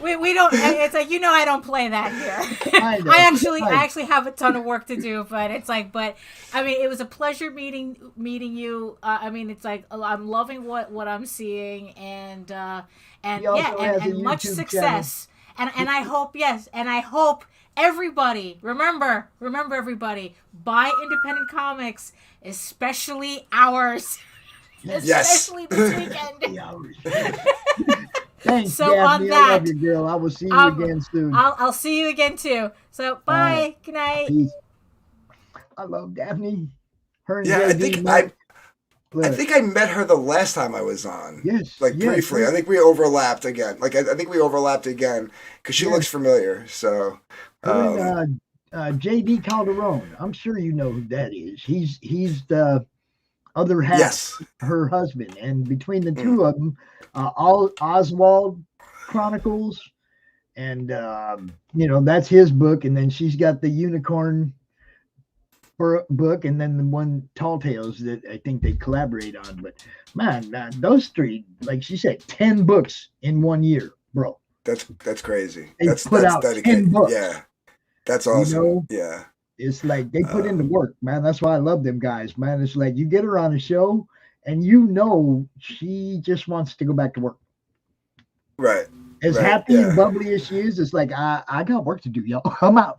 [SPEAKER 21] We don't. It's like, I don't play that here. I actually have a ton of work to do, but it's like, it was a pleasure meeting you. It's like I'm loving what I'm seeing, and much success. And I hope everybody, remember everybody, buy independent comics, especially ours. Especially this weekend.
[SPEAKER 6] Thanks,
[SPEAKER 21] so
[SPEAKER 6] Daphne,
[SPEAKER 21] on that,
[SPEAKER 6] I love you, girl. I will see you again soon.
[SPEAKER 21] I'll see you again too. So bye. Good night.
[SPEAKER 6] Peace. I love Daphne. Her and
[SPEAKER 22] I think I met her the last time I was on.
[SPEAKER 6] Yes.
[SPEAKER 22] Briefly.
[SPEAKER 6] Yes.
[SPEAKER 22] I think we overlapped again. I think we overlapped again because she looks familiar. So.
[SPEAKER 6] J.D. Calderon. I'm sure you know who that is. He's the other half, her husband, and between the two of them, Oswald Chronicles, and that's his book, and then she's got the Unicorn book, and then the one Tall Tales that I think they collaborate on. But man, those three, like she said, 10 books in 1 year, bro.
[SPEAKER 22] That's crazy.
[SPEAKER 6] That's out dedicated. 10 books.
[SPEAKER 22] Yeah, that's awesome. Yeah,
[SPEAKER 6] it's like they put in the work, man. That's why I love them guys, man. It's like you get her on a show, and she just wants to go back to work.
[SPEAKER 22] Right.
[SPEAKER 6] As happy and bubbly as she is, it's like I got work to do, y'all. I'm out.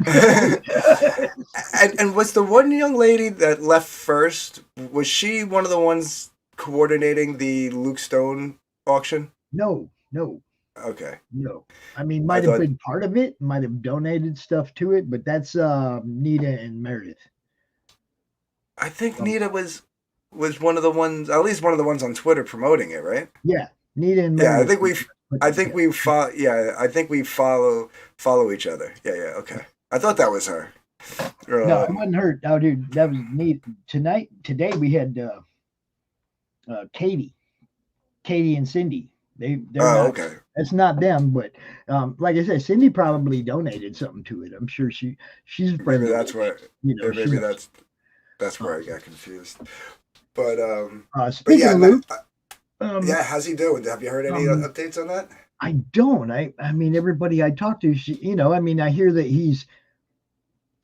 [SPEAKER 22] and was the one young lady that left first? Was she one of the ones coordinating the Luke Stone auction?
[SPEAKER 6] No.
[SPEAKER 22] Okay.
[SPEAKER 6] No. Might have been part of it. Might have donated stuff to it, but that's Nita and Meredith.
[SPEAKER 22] I think Nita was one of the ones, at least one of the ones on Twitter promoting it, right?
[SPEAKER 6] Yeah, Nita and Meredith.
[SPEAKER 22] Yeah, I think we follow each other. Yeah, okay. I thought that was her.
[SPEAKER 6] No, it wasn't her. Oh, dude, that was neat. Today we had Katie and Cindy. They're not,
[SPEAKER 22] okay.
[SPEAKER 6] That's not them, but like I said, Cindy probably donated something to it. I'm sure she's
[SPEAKER 22] maybe that's what maybe
[SPEAKER 6] she
[SPEAKER 22] that's where I got confused. But
[SPEAKER 6] speaking of Luke,
[SPEAKER 22] yeah, how's he doing? Have you heard any updates on that?
[SPEAKER 6] I don't. I mean, everybody I talk to, I mean, I hear that he's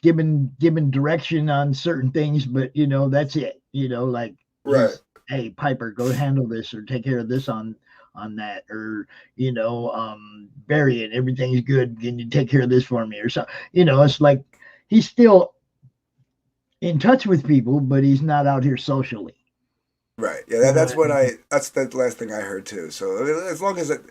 [SPEAKER 6] given direction on certain things, but that's it. Like
[SPEAKER 22] right.
[SPEAKER 6] Hey, Piper, go handle this or take care of this on that, or Barry, and everything's good. Can you take care of this for me or something? It's like he's still in touch with people, but he's not out here socially.
[SPEAKER 22] Right. Yeah, that's the last thing I heard too. So as long as it,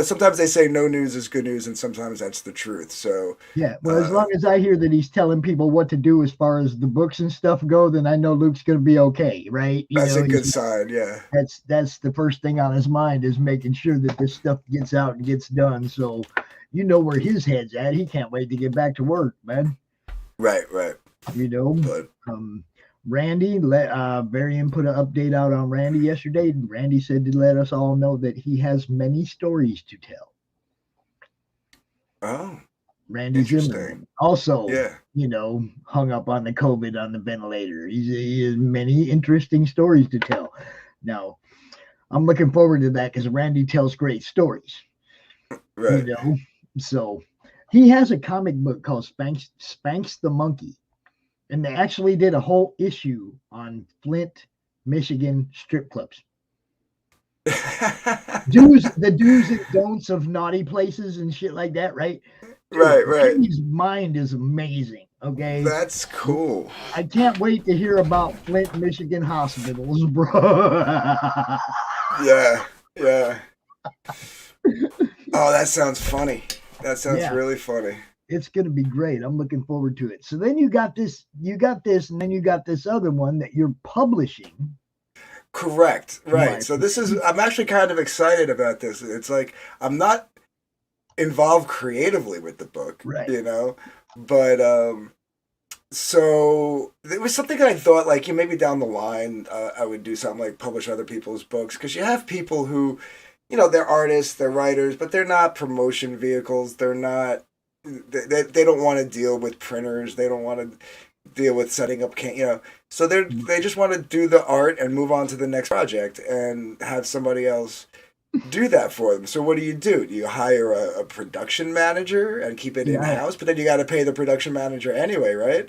[SPEAKER 22] sometimes they say no news is good news, and sometimes that's the truth. So
[SPEAKER 6] yeah, well, as long as I hear that he's telling people what to do as far as the books and stuff go, then I know Luke's going to be okay, right?
[SPEAKER 22] That's a good sign. Yeah.
[SPEAKER 6] That's the first thing on his mind, is making sure that this stuff gets out and gets done. So where his head's at. He can't wait to get back to work, man.
[SPEAKER 22] Right.
[SPEAKER 6] But Randy, Varian put an update out on Randy yesterday. Randy said to let us all know that he has many stories to tell.
[SPEAKER 22] Oh,
[SPEAKER 6] Randy Zimmerman also, hung up on the COVID on the ventilator. He has many interesting stories to tell. Now, I'm looking forward to that because Randy tells great stories.
[SPEAKER 22] Right.
[SPEAKER 6] So he has a comic book called Spanx the Monkey. And they actually did a whole issue on Flint, Michigan strip clubs. The do's and don'ts of naughty places and shit like that, right?
[SPEAKER 22] Right.
[SPEAKER 6] His mind is amazing. Okay.
[SPEAKER 22] That's cool.
[SPEAKER 6] I can't wait to hear about Flint, Michigan hospitals, bro.
[SPEAKER 22] Yeah. Oh, that sounds funny. That sounds really funny.
[SPEAKER 6] It's going to be great. I'm looking forward to it. So then you got this, and then you got this other one that you're publishing.
[SPEAKER 22] Correct. Right. So I'm actually kind of excited about this. It's like, I'm not involved creatively with the book,
[SPEAKER 6] right.
[SPEAKER 22] But, so it was something that I thought like, maybe down the line, I would do something like publish other people's books. 'Cause you have people who, they're artists, they're writers, but they're not promotion vehicles. They're not, they don't want to deal with printers. They don't want to deal with setting up, so they just want to do the art and move on to the next project and have somebody else do that for them. So what do? Do you hire a production manager and keep it in-house? But then you got to pay the production manager anyway, right?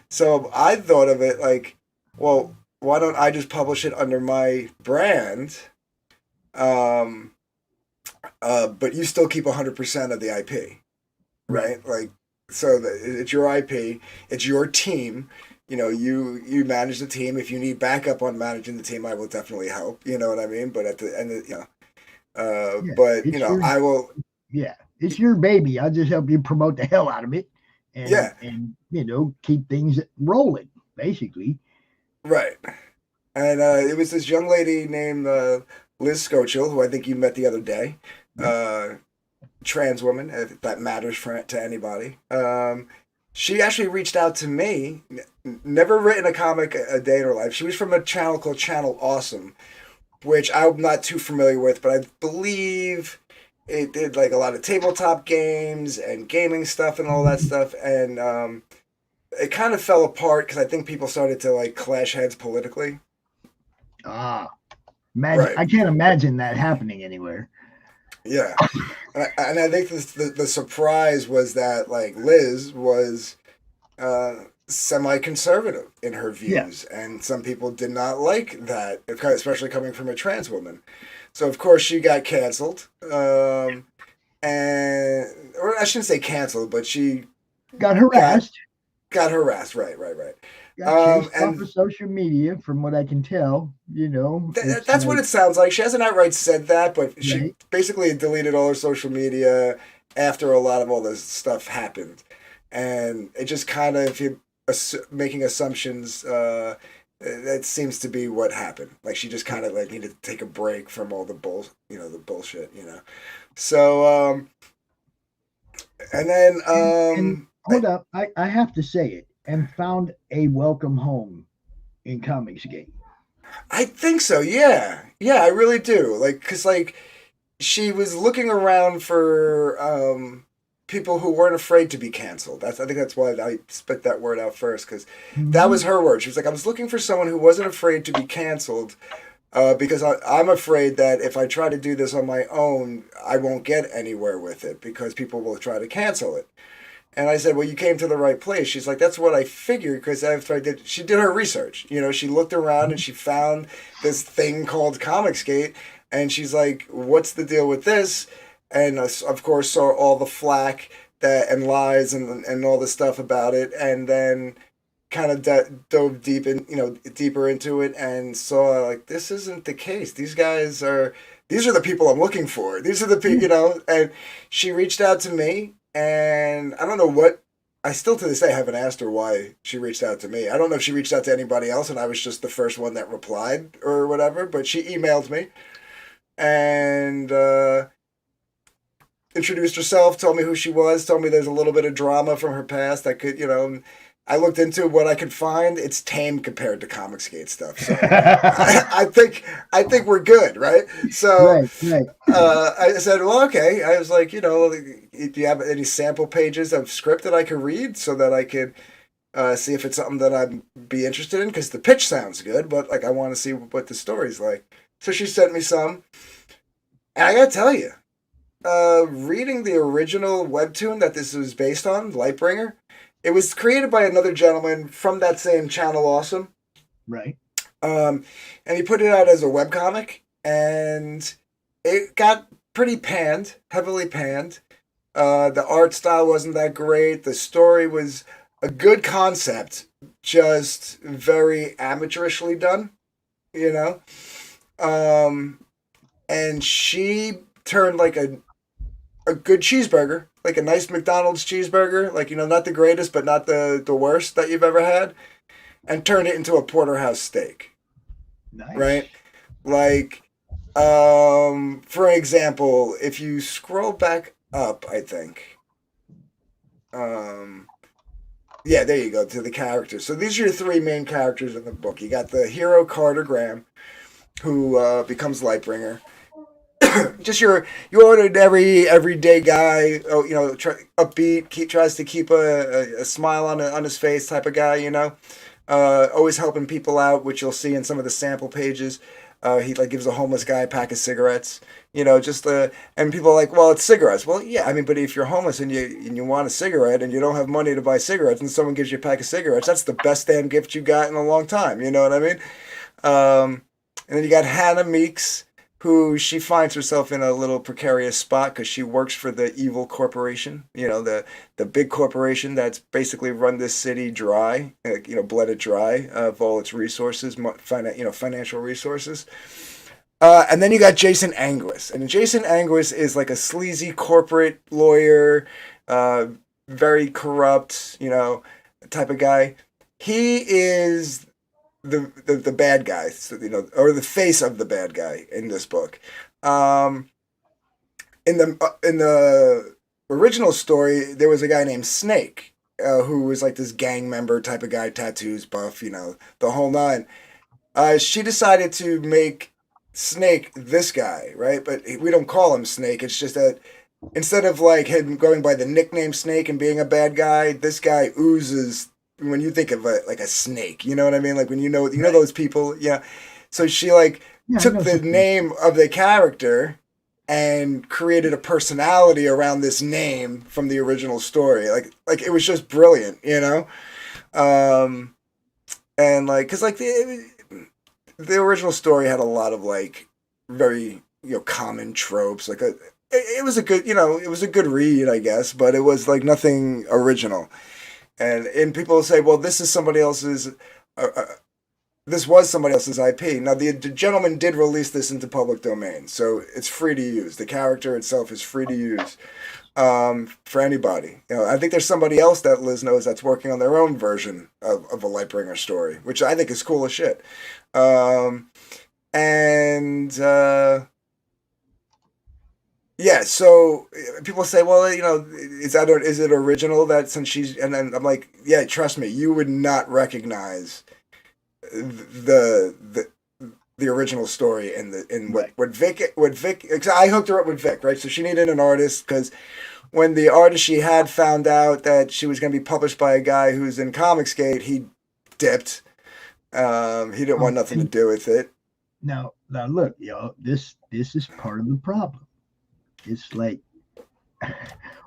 [SPEAKER 22] So I thought of it like, well, why don't I just publish it under my brand? But you still keep 100% of the IP. Right? Like, so it's your IP, it's your team. You manage the team. If you need backup on managing the team, I will definitely help. You know what I mean? But at the end of, I will.
[SPEAKER 6] Yeah, it's your baby. I'll just help you promote the hell out of it. And keep things rolling, basically.
[SPEAKER 22] Right. And it was this young lady named Liz Scochel, who I think you met the other day. Trans woman, if that matters to anybody. She actually reached out to me, never written a comic a day in her life. She was from a channel called Channel Awesome, which I'm not too familiar with, but I believe it did like a lot of tabletop games and gaming stuff and all that stuff. And it kind of fell apart because I think people started to like clash heads politically.
[SPEAKER 6] Right. I can't imagine that happening anywhere.
[SPEAKER 22] Yeah, and I think the surprise was that like Liz was semi-conservative in her views, and some people did not like that, especially coming from a trans woman. So of course she got canceled, or I shouldn't say canceled, but she
[SPEAKER 6] got harassed.
[SPEAKER 22] Got harassed, right.
[SPEAKER 6] Got chased off of social media, from what I can tell.
[SPEAKER 22] That's what it sounds like. She hasn't outright said that, but she basically deleted all her social media after a lot of all this stuff happened, and it just kind of, if you're making assumptions, that seems to be what happened. Like she just kind of like needed to take a break from all the bullshit. So, and then
[SPEAKER 6] hold up, I have to say it. And found a welcome home in Comicsgate.
[SPEAKER 22] I think so. Yeah, I really do. Like, cause like she was looking around for people who weren't afraid to be canceled. I think that's why I spit that word out first, because that was her word. She was like, I was looking for someone who wasn't afraid to be canceled, because I'm afraid that if I try to do this on my own, I won't get anywhere with it because people will try to cancel it. And I said, well, you came to the right place. She's like, that's what I figured, because after she did her research. You know, she looked around and she found this thing called Comicsgate, and she's like, what's the deal with this? And of course saw all the flack and lies and all the stuff about it, and then kind of dove deeper into it and saw like, this isn't the case. These are the people I'm looking for. These are the people, and she reached out to me. And I don't know what, I still to this day haven't asked her why she reached out to me. I don't know if she reached out to anybody else and I was just the first one that replied or whatever, but she emailed me and introduced herself, told me who she was, told me there's a little bit of drama from her past that could, I looked into what I could find. It's tame compared to Comicsgate stuff. So I think we're good, right? So
[SPEAKER 6] right.
[SPEAKER 22] I said, well, okay. I was like, do you have any sample pages of script that I could read so that I could see if it's something that I'd be interested in? Because the pitch sounds good, but like I want to see what the story's like. So she sent me some. And I got to tell you, reading the original webtoon that this was based on, Lightbringer, it was created by another gentleman from that same channel, Awesome.
[SPEAKER 6] Right.
[SPEAKER 22] And he put it out as a webcomic, and it got pretty heavily panned. The art style wasn't that great. The story was a good concept, just very amateurishly done, And she turned like a good cheeseburger, like a nice McDonald's cheeseburger, like, not the greatest, but not the worst that you've ever had, and turned it into a porterhouse steak.
[SPEAKER 6] Nice.
[SPEAKER 22] Right? Like, for example, if you scroll back up, I think, yeah, there you go, to the characters. So these are your three main characters in the book. You got the hero Carter Graham, who becomes Lightbringer. Just your ordinary everyday guy, upbeat, tries to keep a smile on his face type of guy, always helping people out, which you'll see in some of the sample pages. He gives a homeless guy a pack of cigarettes, and people are like, well, it's cigarettes. Well, yeah, but if you're homeless and you want a cigarette and you don't have money to buy cigarettes and someone gives you a pack of cigarettes, that's the best damn gift you got in a long time. You know what I mean? And then you got Hannah Meeks, who she finds herself in a little precarious spot because she works for the evil corporation, the big corporation that's basically run this city dry, bled it dry of all its resources, financial resources. And then you got Jason Anguis. And Jason Anguis is like a sleazy corporate lawyer, very corrupt, type of guy. He is the bad guy, or the face of the bad guy in this book. In the original story, there was a guy named Snake, who was like this gang member type of guy, tattoos, buff, the whole nine. She decided to make Snake this guy, right? But we don't call him Snake. It's just that instead of like him going by the nickname Snake and being a bad guy, this guy oozes. When you think of like a snake, you know what I mean? Like when you know those people, yeah. So she took the name of the character and created a personality around this name from the original story. Like it was just brilliant, And cause the original story had a lot of very common tropes. It was a good it was a good read, I guess, but it was nothing original. And people will say, well, this is somebody else's, this was somebody else's IP. Now, the gentleman did release this into public domain, so it's free to use. The character itself is free to use for anybody. I think there's somebody else that Liz knows that's working on their own version of a Lightbringer story, which I think is cool as shit. Yeah, so people say, well, is it original that since she's, and then I'm like, yeah, trust me, you would not recognize the the original story and what Vic. Cause I hooked her up with Vic, right? So she needed an artist because when the artist she had found out that she was going to be published by a guy who's in Comicsgate, he dipped. He didn't want nothing to do with it.
[SPEAKER 6] Now look, y'all, this is part of the problem. It's like,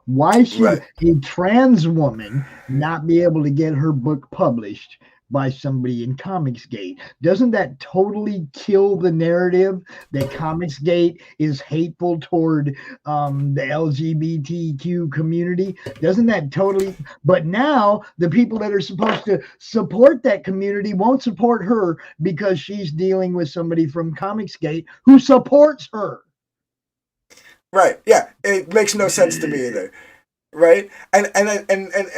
[SPEAKER 6] why should a trans woman not be able to get her book published by somebody in Comicsgate? Doesn't that totally kill the narrative that Comicsgate is hateful toward the LGBTQ community? Doesn't that totally? But now the people that are supposed to support that community won't support her because she's dealing with somebody from Comicsgate who supports her.
[SPEAKER 22] Right. Yeah. It makes no sense to me either. Right. And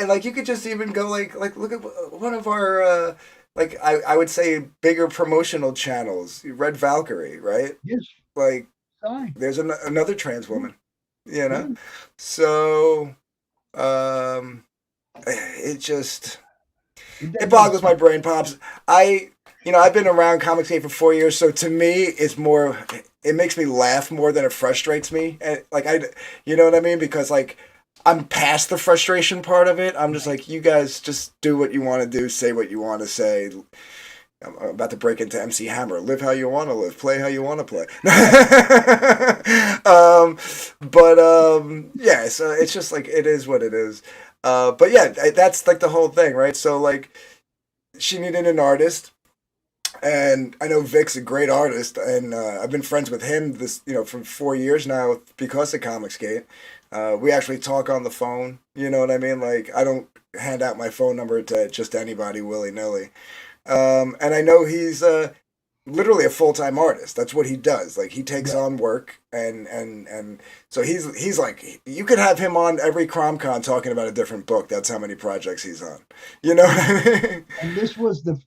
[SPEAKER 22] like you could just even go like look at one of our like I would say bigger promotional channels, Red Valkyrie, right?
[SPEAKER 6] Yes.
[SPEAKER 22] Like there's another trans woman, you know? So it boggles my brain, Pops. I've been around Comicsgate for 4 years, so to me, it makes me laugh more than it frustrates me. And you know what I mean? Because like, I'm past the frustration part of it. I'm just like, you guys just do what you want to do, say what you want to say. I'm about to break into MC Hammer. Live how you want to live, play how you want to play. Yeah, so it's just like, it is what it is. But yeah, that's like the whole thing, right? So like, she needed an artist. And I know Vic's a great artist, and I've been friends with him for 4 years now because of Comicsgate. We actually talk on the phone, you know what I mean? Like, I don't hand out my phone number to just anybody willy-nilly. And I know he's literally a full-time artist. That's what he does. Like, he takes on work, and so he's like, you could have him on every CRoM CoN talking about a different book. That's how many projects he's on. You know what I mean?
[SPEAKER 6] And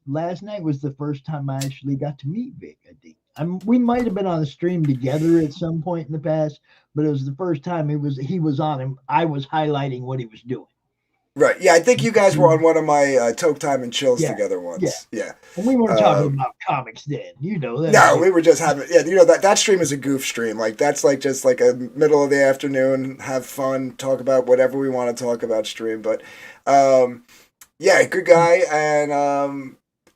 [SPEAKER 6] last night was the first time I actually got to meet Vic, I think. We might have been on the stream together at some point in the past, but it was the first time he was on and I was highlighting what he was doing.
[SPEAKER 22] Right. Yeah, I think you guys were on one of my Toke Time and Chills together once. Yeah.
[SPEAKER 6] And we weren't talking about comics then, you know.
[SPEAKER 22] No, we were just having, you know, that stream is a goof stream. Like, that's like just like a middle of the afternoon, have fun, talk about whatever we want to talk about stream. But, yeah, good guy. And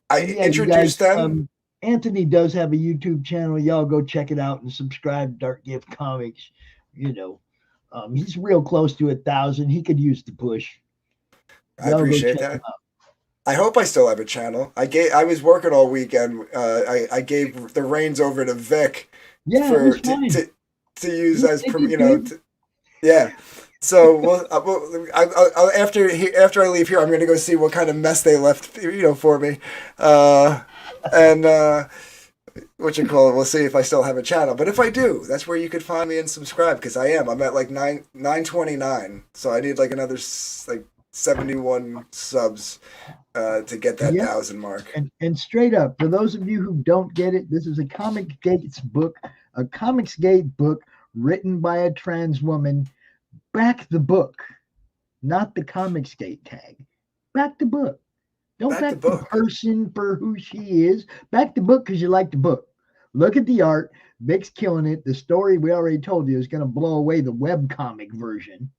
[SPEAKER 22] I introduced them.
[SPEAKER 6] Anthony does have a YouTube channel. Y'all go check it out and subscribe to Darkgift Comics. You know, he's real close to 1,000. He could use the push.
[SPEAKER 22] I appreciate that. I hope I still have a channel. I was working all weekend. I gave the reins over to Vic to use as yeah. So I'll, after I leave here, I'm going to go see what kind of mess they left for me, and we'll see if I still have a channel. But if I do, that's where you could find me and subscribe because I'm at like 929, so I need like another 71 subs to get that 1,000 mark.
[SPEAKER 6] And straight up, for those of you who don't get it, this is a Comicsgate book written by a trans woman. Back the book, not the Comicsgate tag. Back the book. Don't back the person for who she is. Back the book because you like the book. Look at the art. Vic's killing it. The story we already told you is going to blow away the webcomic version.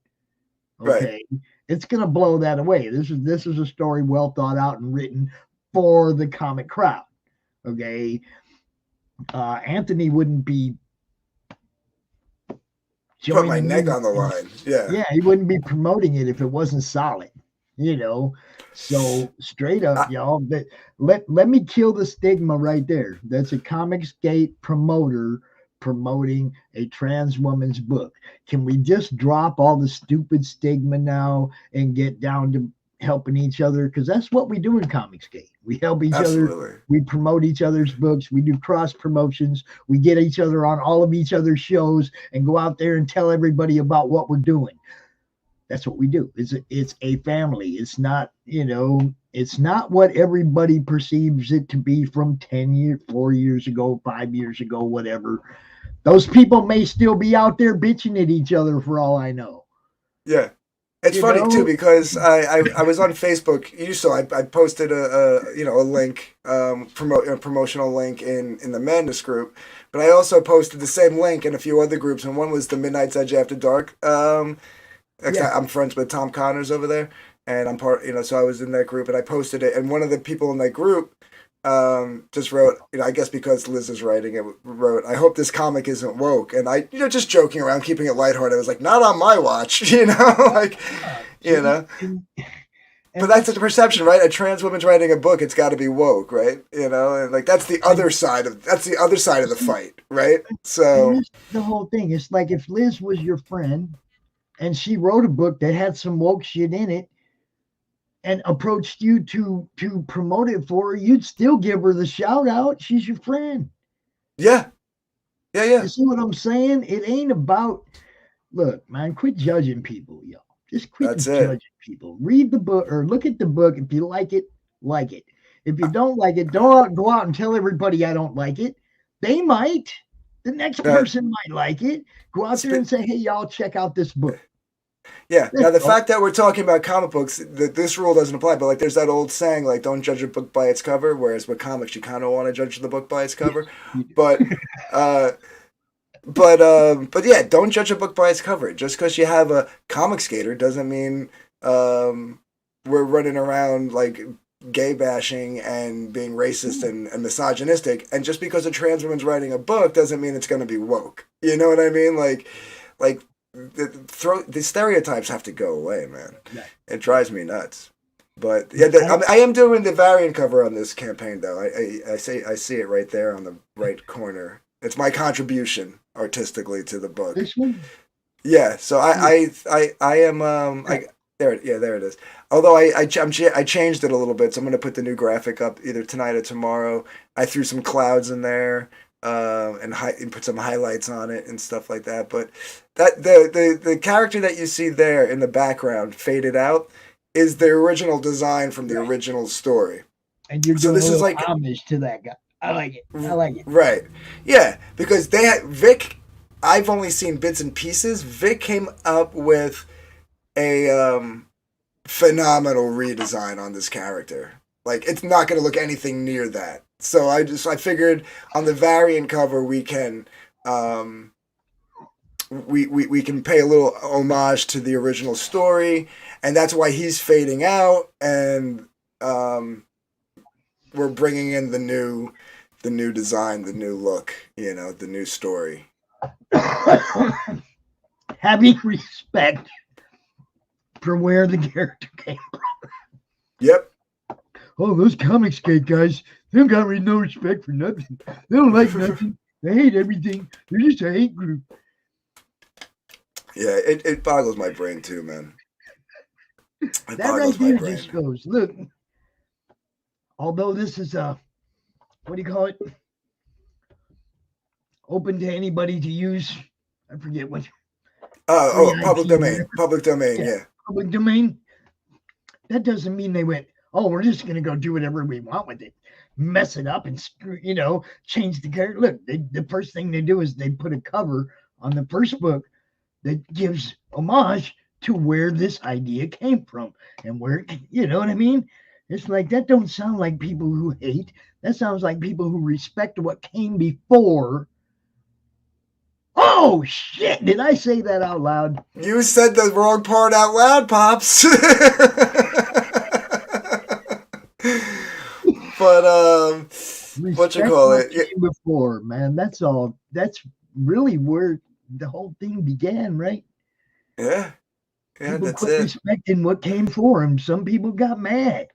[SPEAKER 6] Okay. Right. It's going to blow that away. This is a story well thought out and written for the comic crowd. Okay. Anthony wouldn't be
[SPEAKER 22] put my neck on the line.
[SPEAKER 6] Yeah, he wouldn't be promoting it if it wasn't solid, you know. So straight up, y'all, let me kill the stigma right there. That's a Comicsgate promoter promoting a trans woman's book. Can we just drop all the stupid stigma now and get down to helping each other? Because that's what we do in Comicsgate. We help each other. We promote each other's books. We do cross promotions. We get each other on all of each other's shows and go out there and tell everybody about what we're doing. That's what we do. It's a family. It's not, it's not what everybody perceives it to be from 4 years ago, 5 years ago, whatever. Those people may still be out there bitching at each other for all I know.
[SPEAKER 22] Yeah. It's funny too because I was on Facebook. You saw I posted a link, promotional link in the Madness group, but I also posted the same link in a few other groups, and one was the Midnight's Edge After Dark. I'm friends with Tom Connors over there, and I'm part. So I was in that group, and I posted it, and one of the people in that group just wrote, I guess because Liz is writing it, wrote, "I hope this comic isn't woke," and I, just joking around, keeping it lighthearted. I was like, "Not on my watch," But that's the perception, right? A trans woman's writing a book; it's got to be woke, right? And like that's the other side of the fight, right? So
[SPEAKER 6] the whole thing is like if Liz was your friend, and she wrote a book that had some woke shit in it, and approached you to promote it for her, you'd still give her the shout out. She's your friend.
[SPEAKER 22] Yeah.
[SPEAKER 6] You see what I'm saying? It ain't about, look, man, quit judging people, yo. Just quit judging people. Read the book or look at the book. If you like it, like it. If you don't like it, don't go out and tell everybody I don't like it. They might. The next person might like it. Go out there and say, hey, y'all, check out this book.
[SPEAKER 22] Yeah. Now, the fact that we're talking about comic books, this rule doesn't apply. But like, there's that old saying, like, don't judge a book by its cover. Whereas with comics, you kind of want to judge the book by its cover. But yeah, don't judge a book by its cover. Just because you have a comic skater doesn't mean we're running around like gay bashing and being racist and misogynistic. And just because a trans woman's writing a book doesn't mean it's going to be woke. You know what I mean? Like. The stereotypes have to go away, man. Yeah. It drives me nuts. But yeah, I am doing the variant cover on this campaign, though. I see it right there on the right corner. It's my contribution artistically to the book.
[SPEAKER 6] This one?
[SPEAKER 22] Yeah. So I am there it is. Although I changed it a little bit, so I'm going to put the new graphic up either tonight or tomorrow. I threw some clouds in there. And put some highlights on it and stuff like that. But that the character that you see there in the background, faded out, is the original design from the original story.
[SPEAKER 6] And you're doing this is like homage to that guy. I like it.
[SPEAKER 22] Right. Yeah, because they had Vic. I've only seen bits and pieces. Vic came up with a phenomenal redesign on this character. Like, it's not going to look anything near that. So I figured on the variant cover we can we can pay a little homage to the original story, and that's why he's fading out, and we're bringing in the new design, the new look, the new story.
[SPEAKER 6] Having respect for where the character came from.
[SPEAKER 22] Yep.
[SPEAKER 6] Oh, those comic skate guys, they don't got no respect for nothing. They don't like nothing. They hate everything. They're just a hate group.
[SPEAKER 22] Yeah, it boggles my brain too, man.
[SPEAKER 6] That right there just goes, look, although this is what do you call it? Open to anybody to use. I forget what.
[SPEAKER 22] Public domain. Public domain, yeah.
[SPEAKER 6] Public domain. That doesn't mean they went, oh, we're just going to go do whatever we want with it. Mess it up and, change the character. Look, the first thing they do is they put a cover on the first book that gives homage to where this idea came from and where, you know what I mean? It's like, that don't sound like people who hate. That sounds like people who respect what came before. Oh, shit. Did I say that out loud?
[SPEAKER 22] You said the wrong part out loud, Pops. But what you call it?
[SPEAKER 6] Before, man, that's all. That's really where the whole thing began, right?
[SPEAKER 22] Yeah,
[SPEAKER 6] people
[SPEAKER 22] that's
[SPEAKER 6] quit
[SPEAKER 22] it.
[SPEAKER 6] Respecting what came before him. Some people got mad.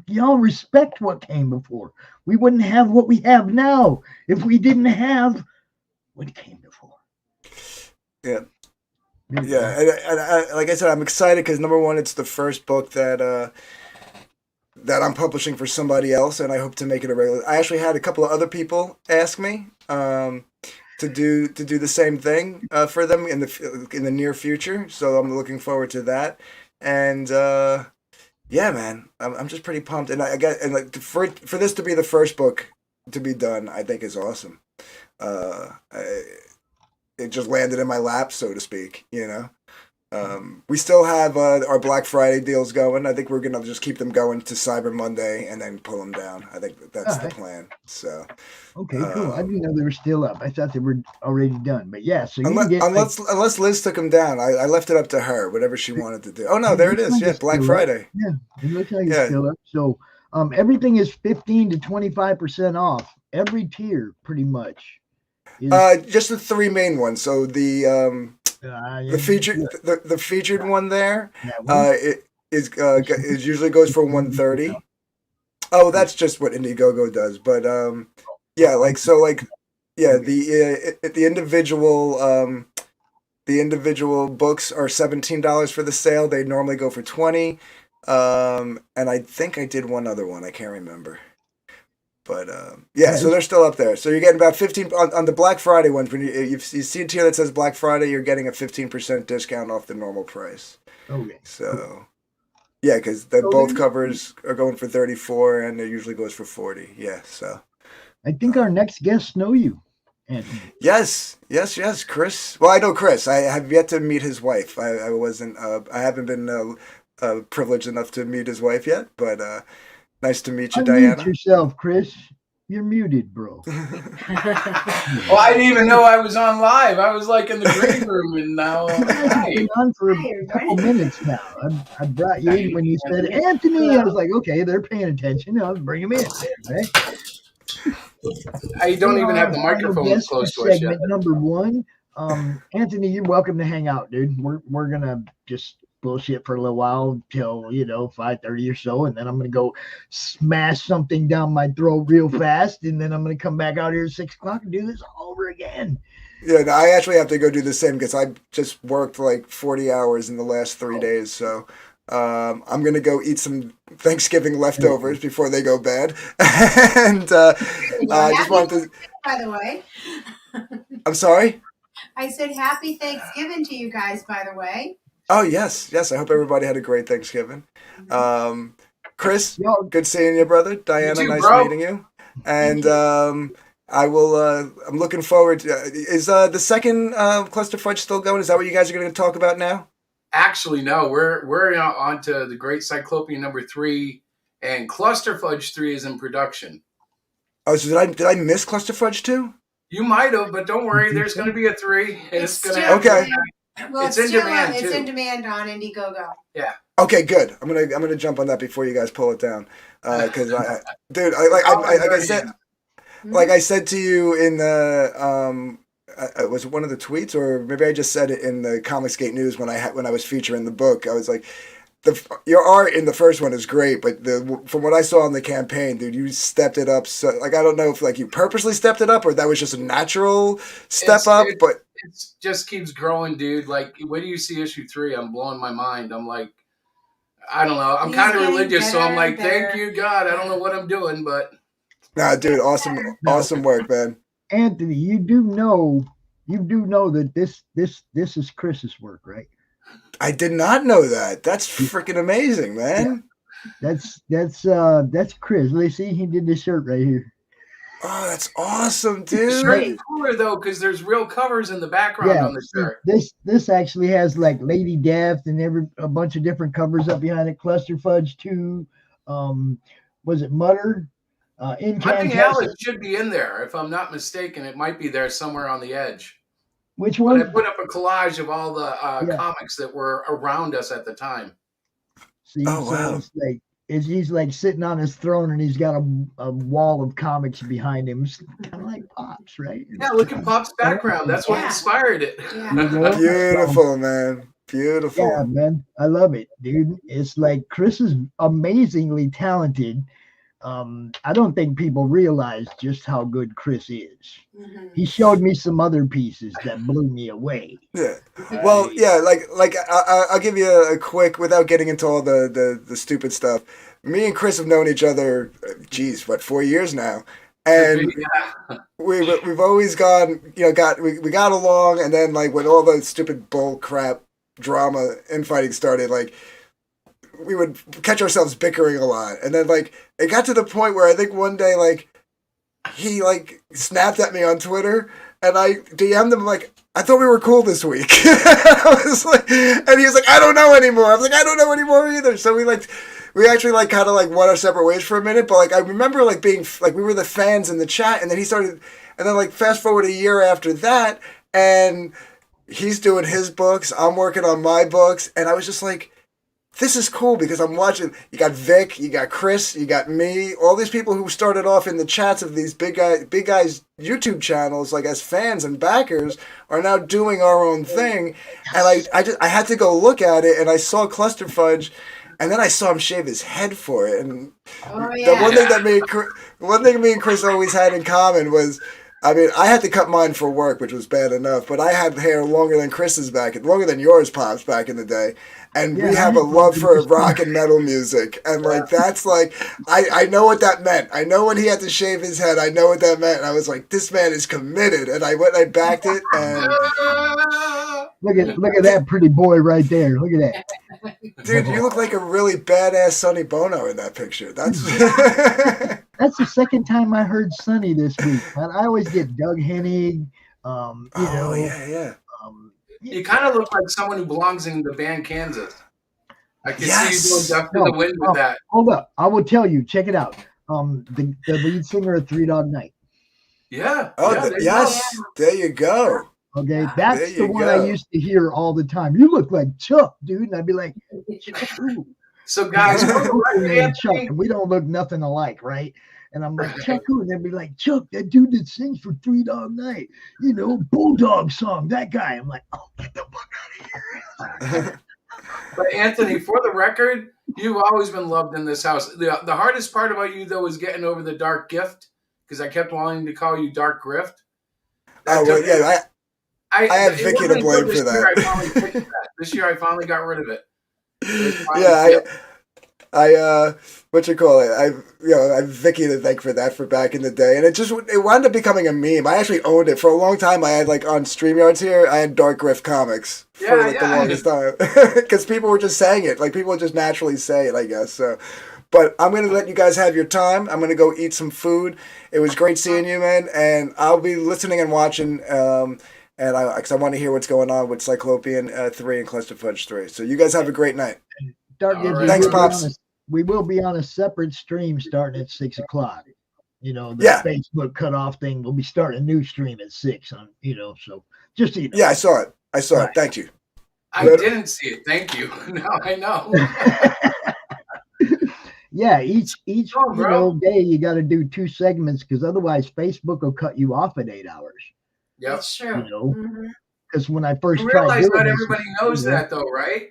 [SPEAKER 6] Y'all respect what came before. We wouldn't have what we have now if we didn't have what came before.
[SPEAKER 22] Yeah. Yeah, and like I said, I'm excited because number one, it's the first book that I'm publishing for somebody else, and I hope to make it a regular. I actually had a couple of other people ask me to do the same thing for them in the near future. So I'm looking forward to that, and yeah, man, I'm just pretty pumped, and for this to be the first book to be done, I think is awesome. It just landed in my lap, so to speak, We still have our Black Friday deals going. I think we're gonna just keep them going to Cyber Monday and then pull them down. I think that's the plan. So.
[SPEAKER 6] Okay, cool. I didn't know they were still up. I thought they were already done. But yeah, so you
[SPEAKER 22] unless,
[SPEAKER 6] can get
[SPEAKER 22] unless Liz took them down, I left it up to her. Whatever she wanted to do. Oh no, there it is. Yeah, Black Friday.
[SPEAKER 6] Yeah, it looks like it's still up. So everything is 15 to 25% off. Every tier, pretty much.
[SPEAKER 22] Just the three main ones. So the featured one there, it usually goes for 130. Oh, that's just what Indiegogo does. But the individual books are $17 for the sale. They normally go for $20. And I think I did one other one. I can't remember. But so they're still up there. So you're getting about 15 on the Black Friday ones. When you see a tier that says Black Friday, you're getting a 15% discount off the normal price.
[SPEAKER 6] Okay.
[SPEAKER 22] So. Yeah, because both covers are going for 34, and it usually goes for 40. Yeah, so.
[SPEAKER 6] I think our next guests know you, Anthony.
[SPEAKER 22] Yes, Chris. Well, I know Chris. I have yet to meet his wife. I haven't been privileged enough to meet his wife yet, but nice to meet you, Diana.
[SPEAKER 6] Unmute yourself, Chris. You're muted, bro.
[SPEAKER 3] Well, I didn't even know I was on live. I was like in the green room, and now
[SPEAKER 6] I've been on for a couple minutes now. I brought you in when you said Anthony. I was like, okay, they're paying attention. I'll bring him in. Right?
[SPEAKER 3] I don't even have the microphone close to us yet.
[SPEAKER 6] Segment number 1. Anthony, you're welcome to hang out, dude. We're gonna just bullshit for a little while till 5:30 or so, and then I'm gonna go smash something down my throat real fast, and then I'm gonna come back out here at 6 o'clock and do this all over again.
[SPEAKER 22] Yeah, no, I actually have to go do the same because I just worked like 40 hours in the last 3 days. So I'm gonna go eat some Thanksgiving leftovers before they go bad, and I just wanted to.
[SPEAKER 4] By the way,
[SPEAKER 22] I'm sorry.
[SPEAKER 4] I said happy Thanksgiving to you guys. By the way.
[SPEAKER 22] Oh, yes. I hope everybody had a great Thanksgiving. Chris, good seeing you, brother. Diana, nice meeting you. And I'm looking forward to, is the second Cluster Fudge still going? Is that what you guys are going to talk about now?
[SPEAKER 3] Actually, no. We're on to the Great Cyclopean number 3, and Cluster Fudge 3 is in production.
[SPEAKER 22] Oh, so did I miss Cluster Fudge 2?
[SPEAKER 3] You might have, but don't worry. There's going to be a 3. It's going to
[SPEAKER 22] okay.
[SPEAKER 4] Well,
[SPEAKER 3] it's in demand
[SPEAKER 4] It's
[SPEAKER 3] too.
[SPEAKER 4] in demand on Indiegogo.
[SPEAKER 3] Yeah.
[SPEAKER 22] Okay, good. I'm gonna jump on that before you guys pull it down, because like I said to you in the was it one of the tweets, or maybe I just said it in the Comicsgate News when I was featuring the book. I was like, your art in the first one is great, but from what I saw in the campaign, dude, you stepped it up. So I don't know if you purposely stepped it up or that was just a natural step up, but.
[SPEAKER 3] It just keeps growing, dude. Like, when do you see issue 3? I'm blowing my mind. I'm like, I don't know. I'm kind of religious, so I'm like, thank you, God. I don't know what I'm doing, but.
[SPEAKER 22] Nah, dude, awesome work, man.
[SPEAKER 6] Anthony, you do know that this is Chris's work, right?
[SPEAKER 22] I did not know that. That's freaking amazing, man.
[SPEAKER 6] Yeah. That's Chris. Let's see, he did this shirt right here.
[SPEAKER 22] Oh, that's awesome, dude.
[SPEAKER 3] It's really cooler though, because there's real covers in the background on the shirt.
[SPEAKER 6] This actually has like Lady Death and a bunch of different covers up behind it. Cluster Fudge 2. Was it Mutter?
[SPEAKER 3] I think Alice should be in there, if I'm not mistaken. It might be there somewhere on the edge.
[SPEAKER 6] Which one?
[SPEAKER 3] But I put up a collage of all the comics that were around us at the time.
[SPEAKER 6] See, wow. He's like sitting on his throne and he's got a wall of comics behind him. It's kind of like Pop's, right?
[SPEAKER 3] Yeah, look at Pop's background. That's what inspired it.
[SPEAKER 22] Yeah. Beautiful, man. Beautiful.
[SPEAKER 6] Yeah, man. I love it, dude. It's like Chris is amazingly talented. I don't think people realize just how good Chris is. Mm-hmm. He showed me some other pieces that blew me away.
[SPEAKER 22] Yeah. Well, yeah, like I'll give you a quick, without getting into all the stupid stuff. Me and Chris have known each other, 4 years now. And we've always gone, we got along, and then like when all the stupid bull crap drama infighting started, like we would catch ourselves bickering a lot. And then like it got to the point where I think one day like he like snapped at me on Twitter and I DM'd him like, I thought we were cool this week. I was like, and he was like, I don't know anymore. I was like, I don't know anymore either. So we actually like kind of like went our separate ways for a minute. But like I remember like being like we were the fans in the chat, and then he started, and then like fast forward a year after that, and he's doing his books. I'm working on my books, and I was just like, this is cool because I'm watching. You got Vic, you got Chris, you got me. All these people who started off in the chats of these big guys YouTube channels, like as fans and backers, are now doing our own thing. And I had to go look at it, and I saw Cluster Fudge, and then I saw him shave his head for it. And the one thing me and Chris always had in common was, I mean, I had to cut mine for work, which was bad enough, but I had hair longer than Chris's longer than yours, Pops, back in the day. And we have a love for rock and metal music. And like, that's like, I know what that meant. I know when he had to shave his head, I know what that meant. And I was like, this man is committed. And I went and I backed it. And
[SPEAKER 6] look at that pretty boy right there. Look at that.
[SPEAKER 22] Dude, you look like a really badass Sonny Bono in that picture. That's
[SPEAKER 6] that's the second time I heard Sonny this week. I always get Doug Hennig.
[SPEAKER 22] Yeah.
[SPEAKER 3] You kind of look like someone who belongs in the band Kansas. I can see you doing Death to the Wind with that.
[SPEAKER 6] Hold up. I will tell you. Check it out. The lead singer of Three Dog Night.
[SPEAKER 3] Yeah.
[SPEAKER 22] Oh, yes. There you go.
[SPEAKER 6] Okay, that's the one I used to hear all the time. You look like Chuck, dude. And I'd be like,
[SPEAKER 3] so guys,
[SPEAKER 6] Chuck, and we don't look nothing alike, right? And I'm like, Chuck who? And they'd be like, Chuck, that dude that sings for Three Dog Night, Bulldog song, that guy. I'm like, oh, get the fuck out of here.
[SPEAKER 3] But Anthony, for the record, you've always been loved in this house. The hardest part about you, though, is getting over the Dark Gift, because I kept wanting to call you Dark Grift.
[SPEAKER 22] I have Vicky to blame for that.
[SPEAKER 3] This year I finally got rid of it.
[SPEAKER 22] I what you call it? I have Vicky to thank for that for back in the day, and it wound up becoming a meme. I actually owned it for a long time. I had like on StreamYards here, I had Darkgift Comics for the longest time because people were just saying it. Like people would just naturally say it, I guess. So, but I'm gonna let you guys have your time. I'm gonna go eat some food. It was great seeing you, man, and I'll be listening and watching. And because I want to hear what's going on with Cyclopean 3 and Cluster Fudge 3. So you guys have a great night. Thanks, Pops.
[SPEAKER 6] We will be on a separate stream starting at 6 o'clock. The Facebook cutoff thing. We'll be starting a new stream at 6. So just so you know.
[SPEAKER 22] Yeah, I saw it. Thank you.
[SPEAKER 3] I didn't see it. Thank you. Now I know.
[SPEAKER 6] Yeah, each day you got to do 2 segments because otherwise Facebook will cut you off at 8 hours.
[SPEAKER 3] Yep.
[SPEAKER 4] That's true.
[SPEAKER 6] Because when I first
[SPEAKER 3] tried
[SPEAKER 6] doing
[SPEAKER 3] not everybody knows that, though, right?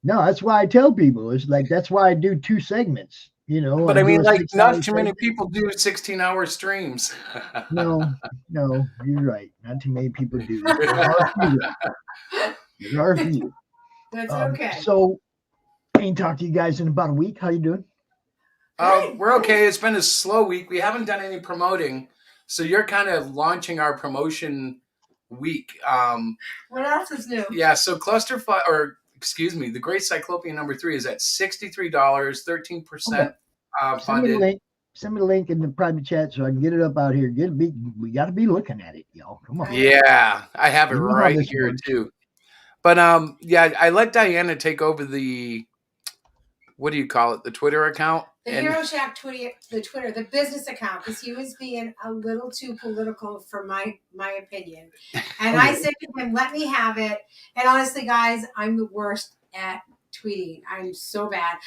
[SPEAKER 6] No, that's why I tell people. It's like that's why I do 2 segments.
[SPEAKER 3] But I mean, like, not too many people do 16-hour streams.
[SPEAKER 6] No, you're right. Not too many people do. There are a few.
[SPEAKER 4] That's okay.
[SPEAKER 6] So, I ain't talked to you guys in about a week. How you doing?
[SPEAKER 3] We're okay. It's been a slow week. We haven't done any promoting. So you're kind of launching our promotion week.
[SPEAKER 4] What else is new?
[SPEAKER 3] Yeah, so the Great Cyclopean #3 is at $63, 13% funded.
[SPEAKER 6] Send me the link in the private chat so I can get it up out here. We got to be looking at it, y'all. Come on.
[SPEAKER 3] Yeah, I have it right here too. But I let Diana take over the, what do you call it, the Twitter account?
[SPEAKER 4] The Hero Shack Twitter, the business account, because he was being a little too political for my opinion. And I said to him, let me have it. And honestly, guys, I'm the worst at tweeting. I'm so bad.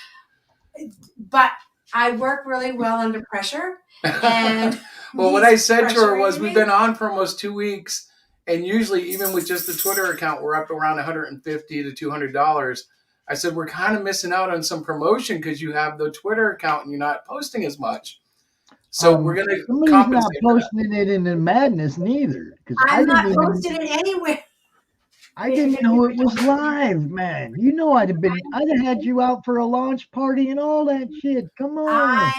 [SPEAKER 4] But I work really well under pressure. And
[SPEAKER 3] well, what I said to her was, we've been on for almost 2 weeks. And usually, even with just the Twitter account, we're up around $150 to $200. I said, we're kind of missing out on some promotion because you have the Twitter account and you're not posting as much. So we're going to compensate.
[SPEAKER 6] Not posting it in the madness neither.
[SPEAKER 4] I'm not posting it anywhere.
[SPEAKER 6] I didn't know it was live, man. I'd have had you out for a launch party and all that shit. Come on.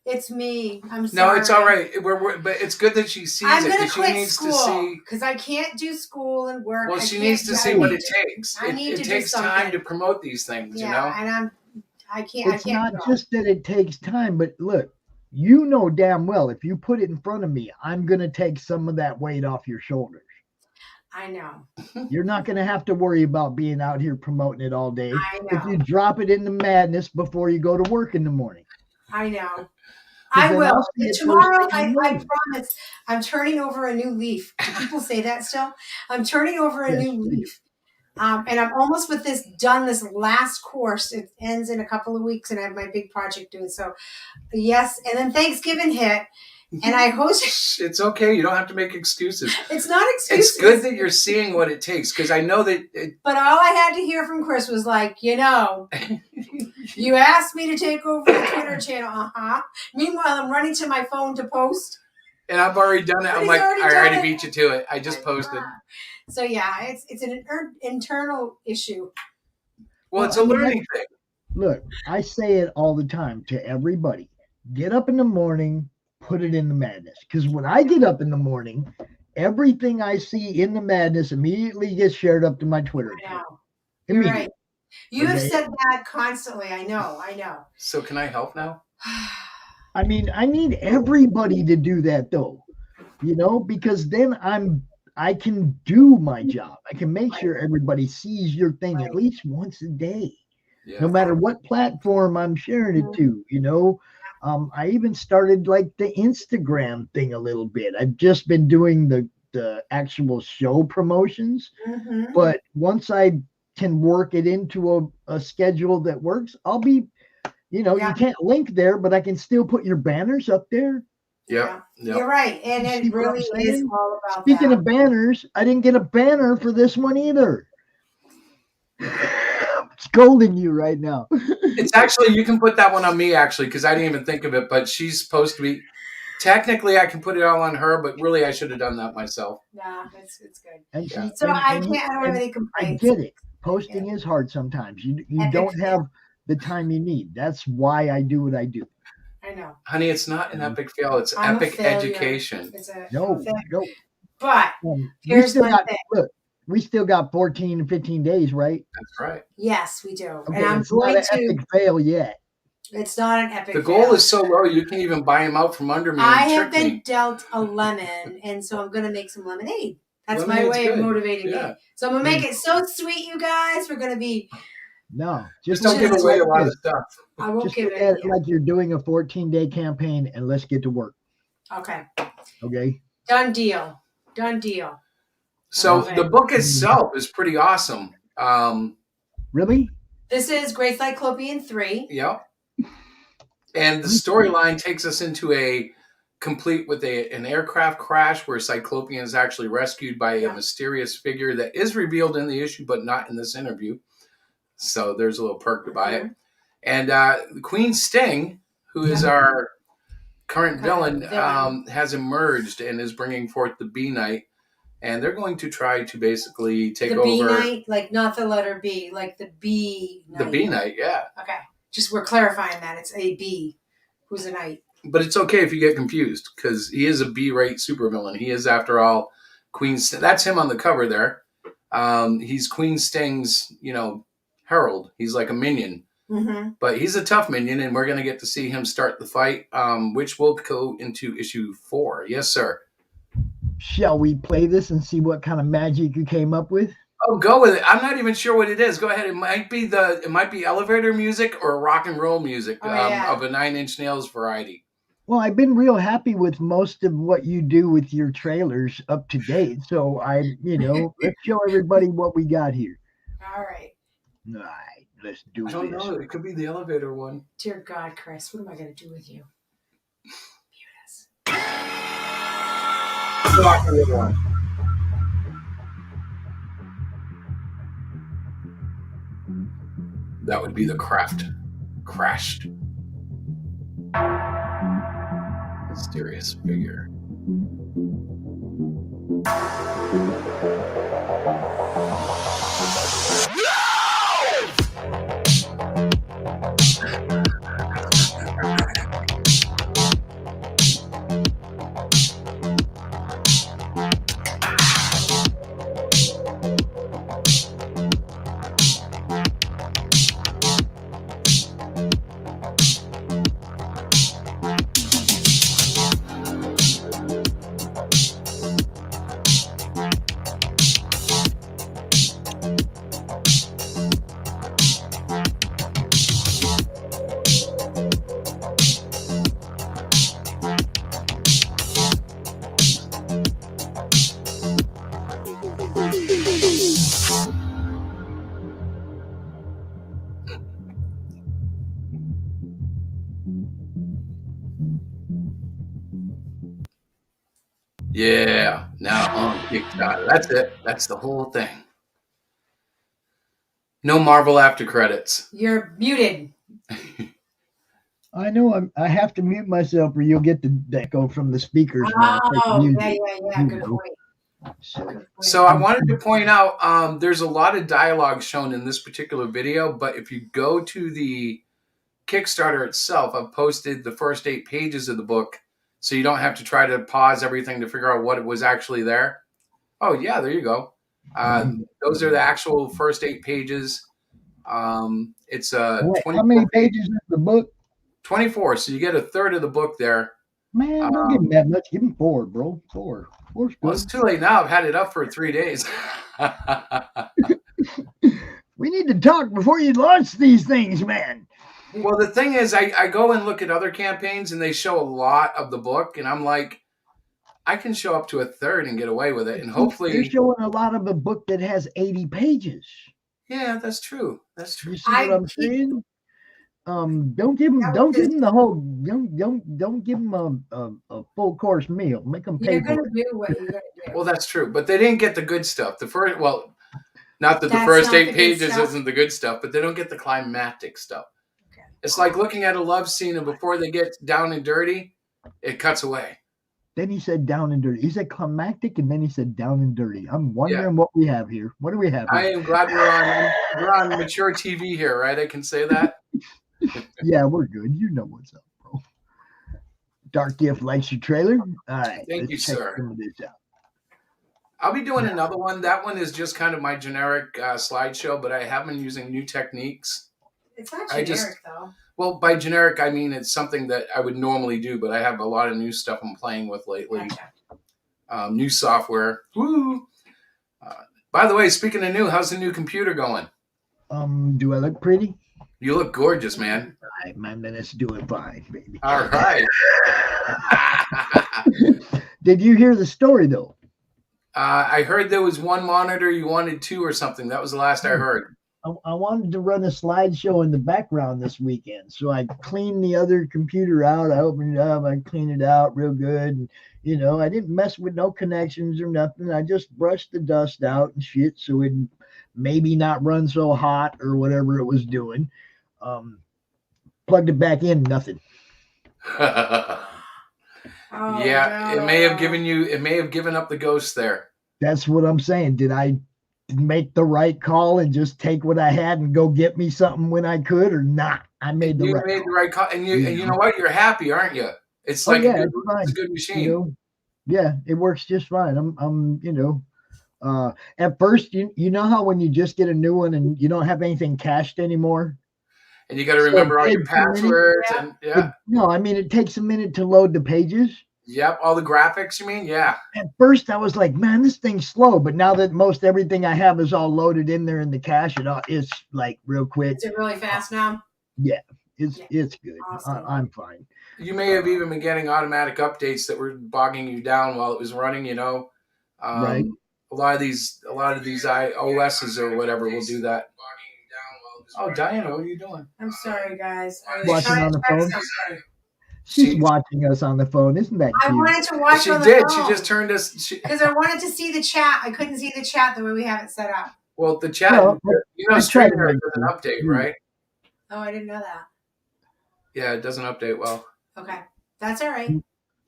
[SPEAKER 4] It's me. I'm sorry.
[SPEAKER 3] No, it's all right. But it's good that she sees it because she needs to see.
[SPEAKER 4] Because I can't do school and work.
[SPEAKER 3] Well, she needs to see what it takes. It takes time to promote these things, and
[SPEAKER 4] I can't.
[SPEAKER 6] It's not just that it takes time, but look, you know damn well if you put it in front of me, I'm gonna take some of that weight off your shoulders.
[SPEAKER 4] I know.
[SPEAKER 6] You're not going to have to worry about being out here promoting it all day.
[SPEAKER 4] I know.
[SPEAKER 6] If you drop it into madness before you go to work in the morning.
[SPEAKER 4] I know. I will. Tomorrow, I promise, I'm turning over a new leaf. Do people say that still? I'm turning over a new leaf. And I'm almost with this done, this last course. It ends in a couple of weeks, and I have my big project doing. So, yes. And then Thanksgiving hit, and I host.
[SPEAKER 3] It's okay. You don't have to make excuses.
[SPEAKER 4] It's not excuses.
[SPEAKER 3] It's good that you're seeing what it takes, because I know that.
[SPEAKER 4] But all I had to hear from Chris was like, you asked me to take over the Twitter channel. Meanwhile, I'm running to my phone to post.
[SPEAKER 3] And I've already done it. I'm like, I already beat you to it. I just posted.
[SPEAKER 4] So yeah, it's an internal issue.
[SPEAKER 3] Well, it's a learning thing.
[SPEAKER 6] Look, I say it all the time to everybody. Get up in the morning, put it in the madness. Because when I get up in the morning, everything I see in the madness immediately gets shared up to my Twitter account.
[SPEAKER 4] You're right. You have said that constantly. I know.
[SPEAKER 3] So can I help now?
[SPEAKER 6] I mean, I need everybody to do that though, because then I can do my job. I can make sure everybody sees your thing at least once a day, no matter what platform I'm sharing it to, I even started like the Instagram thing a little bit. I've just been doing the actual show promotions, but once I can work it into a schedule that works, I'll be, you can't link there, but I can still put your banners up there.
[SPEAKER 3] Yeah.
[SPEAKER 4] You're right. And it really is all about
[SPEAKER 6] Speaking of banners, I didn't get a banner for this one either. I'm scolding you right now.
[SPEAKER 3] It's actually, you can put that one on me actually, because I didn't even think of it, but she's supposed to be, technically I can put it all on her, but really I should have done that myself.
[SPEAKER 4] Nah, it's good.
[SPEAKER 6] I
[SPEAKER 4] don't have any complaints.
[SPEAKER 6] I get it. Posting is hard sometimes. You don't have the time you need. That's why I do what I do.
[SPEAKER 4] I know.
[SPEAKER 3] Honey, it's not an epic fail. It's epic education.
[SPEAKER 6] No.
[SPEAKER 4] But here's my thing.
[SPEAKER 6] Look, we still got 14 to 15 days, right?
[SPEAKER 3] That's right.
[SPEAKER 4] Yes, we do.
[SPEAKER 6] Okay,
[SPEAKER 4] and I'm
[SPEAKER 6] it's
[SPEAKER 4] going
[SPEAKER 6] not an epic fail yet.
[SPEAKER 4] It's not an epic
[SPEAKER 3] The goal is so low, you can even buy them out from under me.
[SPEAKER 4] I have been dealt a lemon, and so I'm going to make some lemonade. That's my way of motivating me. So I'm going to make it so sweet, you guys. We're going to be...
[SPEAKER 6] No,
[SPEAKER 3] just don't give away a lot of stuff.
[SPEAKER 4] I won't
[SPEAKER 6] just
[SPEAKER 4] give
[SPEAKER 6] look at it like you're doing a 14-day campaign, and let's get to work.
[SPEAKER 4] Okay.
[SPEAKER 6] Okay.
[SPEAKER 4] Done deal.
[SPEAKER 3] So the book itself is pretty awesome.
[SPEAKER 6] Really?
[SPEAKER 4] This is Great Cyclopean 3.
[SPEAKER 3] Yep. And the storyline takes us into a complete with an aircraft crash where Cyclopean is actually rescued by a mysterious figure that is revealed in the issue, but not in this interview. So there's a little perk to buy it. And Queen Sting, who is our current villain, has emerged and is bringing forth the B Knight. And they're going to try to basically take over.
[SPEAKER 4] The B Knight, like not the letter B, like the B Knight.
[SPEAKER 3] The B Knight, yeah.
[SPEAKER 4] Okay. Just we're clarifying that. It's a B who's a knight.
[SPEAKER 3] But it's okay if you get confused, because he is a B-rate supervillain. He is, after all, Queen Sting. That's him on the cover there. He's Queen Sting's, herald. He's like a minion.
[SPEAKER 4] Mm-hmm.
[SPEAKER 3] But he's a tough minion, and we're going to get to see him start the fight, which will go into issue 4. Yes, sir.
[SPEAKER 6] Shall we play this and see what kind of magic you came up with?
[SPEAKER 3] Oh, go with it. I'm not even sure what it is. Go ahead. It might be elevator music or rock and roll music of a 9 Inch Nails variety.
[SPEAKER 6] Well, I've been real happy with most of what you do with your trailers up to date. So let's show everybody what we got here.
[SPEAKER 4] All right.
[SPEAKER 6] All right, let's do this.
[SPEAKER 3] I don't know. It could be the elevator one.
[SPEAKER 4] Dear God, Chris, what am I going to do with you?
[SPEAKER 3] Rock and roll one. That would be the craft crashed. Mysterious figure. Yeah, now on Kickstarter. That's it. That's the whole thing. No Marvel after credits.
[SPEAKER 4] You're muted.
[SPEAKER 6] I know I have to mute myself or you'll get the echo from the speakers.
[SPEAKER 4] Oh, yeah. Good point.
[SPEAKER 3] So I wanted to point out there's a lot of dialogue shown in this particular video, but if you go to the Kickstarter itself, I've posted the first 8 pages of the book, so you don't have to try to pause everything to figure out what was actually there. Oh, yeah, there you go. Those are the actual first 8 pages. It's
[SPEAKER 6] how many pages is the book?
[SPEAKER 3] 24, so you get a third of the book there.
[SPEAKER 6] Man, don't give him that much. Give him 4, bro. 4. 4's good.
[SPEAKER 3] Well, it's too late now. I've had it up for 3 days.
[SPEAKER 6] We need to talk before you launch these things, man.
[SPEAKER 3] Well, the thing is, I go and look at other campaigns, and they show a lot of the book, and I'm like, I can show up to a third and get away with it, and hopefully...
[SPEAKER 6] You're showing a lot of a book that has 80 pages.
[SPEAKER 3] Yeah, that's true. That's true.
[SPEAKER 6] You see what I'm saying? Don't give him the whole. Don't give him a full course meal. Make them pay for it.
[SPEAKER 4] Do what you're gonna do.
[SPEAKER 3] Well, that's true, but they didn't get the good stuff. Not that the
[SPEAKER 4] That's
[SPEAKER 3] first
[SPEAKER 4] not
[SPEAKER 3] 8
[SPEAKER 4] the good
[SPEAKER 3] pages
[SPEAKER 4] stuff.
[SPEAKER 3] isn't the good stuff, but they don't get the climactic stuff. Okay. It's like looking at a love scene, and before they get down and dirty, it cuts away.
[SPEAKER 6] Then he said down and dirty. He said climactic, and then he said down and dirty. I'm wondering what we have here. What do we have here?
[SPEAKER 3] I am glad we're on mature TV here, right? I can say that.
[SPEAKER 6] Yeah, we're good. You know what's up, bro. Darkgift likes your trailer. All right.
[SPEAKER 3] Thank you,
[SPEAKER 6] check
[SPEAKER 3] sir.
[SPEAKER 6] some of this out.
[SPEAKER 3] I'll be doing another one. That one is just kind of my generic slideshow, but I have been using new techniques.
[SPEAKER 4] It's not generic, though.
[SPEAKER 3] Well, by generic, I mean it's something that I would normally do, but I have a lot of new stuff I'm playing with lately. Gotcha. New software. Woo! By the way, speaking of new, how's the new computer going?
[SPEAKER 6] Do I look pretty?
[SPEAKER 3] You look gorgeous, man.
[SPEAKER 6] All right, man, then it's doing fine, baby.
[SPEAKER 3] All right.
[SPEAKER 6] Did you hear the story, though?
[SPEAKER 3] I heard there was one monitor, you wanted 2 or something. That was the last I heard.
[SPEAKER 6] I wanted to run a slideshow in the background this weekend, so I cleaned the other computer out. I opened it up, I cleaned it out real good. And, I didn't mess with no connections or nothing. I just brushed the dust out and shit so it maybe not run so hot or whatever it was doing. Plugged it back in, nothing.
[SPEAKER 3] Yeah, no. It may have given up the ghost there.
[SPEAKER 6] That's what I'm saying. Did I make the right call and just take what I had and go get me something when I could, or not? I made the right call.
[SPEAKER 3] And you know what? You're happy, aren't you? It's like it's a good machine.
[SPEAKER 6] Yeah, it works just fine. At first, you know how when you just get a new one and you don't have anything cached anymore,
[SPEAKER 3] and you got to remember all your passwords
[SPEAKER 6] it takes a minute to load the pages.
[SPEAKER 3] Yep, all the graphics, you mean? Yeah.
[SPEAKER 6] At first, I was like, man, this thing's slow. But now that most everything I have is all loaded in there in the cache, it's like real quick.
[SPEAKER 4] Is it really fast now?
[SPEAKER 6] Yeah, it's good.
[SPEAKER 4] Awesome.
[SPEAKER 6] I'm fine.
[SPEAKER 3] You may have even been getting automatic updates that were bogging you down while it was running,
[SPEAKER 6] Right.
[SPEAKER 3] A lot of these OSs or whatever will do that. Oh, Diana, what are you doing?
[SPEAKER 4] I'm sorry, guys. I was
[SPEAKER 6] Watching
[SPEAKER 4] trying
[SPEAKER 6] on the
[SPEAKER 4] to check
[SPEAKER 6] phone?
[SPEAKER 4] something.
[SPEAKER 6] She's watching us on the phone. Isn't that
[SPEAKER 4] I
[SPEAKER 6] cute?
[SPEAKER 4] wanted to watch
[SPEAKER 3] She
[SPEAKER 4] on the
[SPEAKER 3] did.
[SPEAKER 4] phone.
[SPEAKER 3] She just turned us.
[SPEAKER 4] Because I wanted to see the chat. I couldn't see the chat the way we have it set up.
[SPEAKER 3] Well, the chat,
[SPEAKER 6] I tried to
[SPEAKER 3] StreamYard
[SPEAKER 6] make
[SPEAKER 3] doesn't update, right?
[SPEAKER 4] Oh, I didn't know that.
[SPEAKER 3] Yeah, it doesn't update well.
[SPEAKER 4] Okay. That's all right.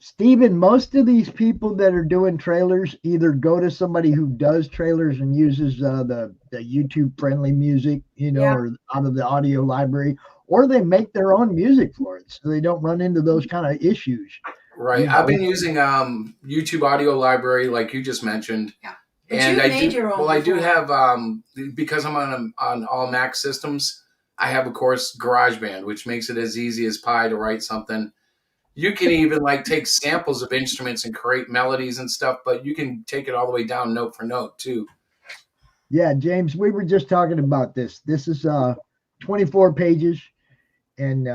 [SPEAKER 6] Steven, most of these people that are doing trailers either go to somebody who does trailers and uses the YouTube friendly music, or out of the audio library, or they make their own music for it so they don't run into those kind of issues.
[SPEAKER 3] Right. I've been using YouTube audio library like you just mentioned.
[SPEAKER 4] Yeah.
[SPEAKER 3] And I do have because I'm on all Mac systems, I have of course GarageBand, which makes it as easy as pie to write something. You can even take samples of instruments and create melodies and stuff, but you can take it all the way down note for note too.
[SPEAKER 6] Yeah, James, we were just talking about this. This is 24 pages, and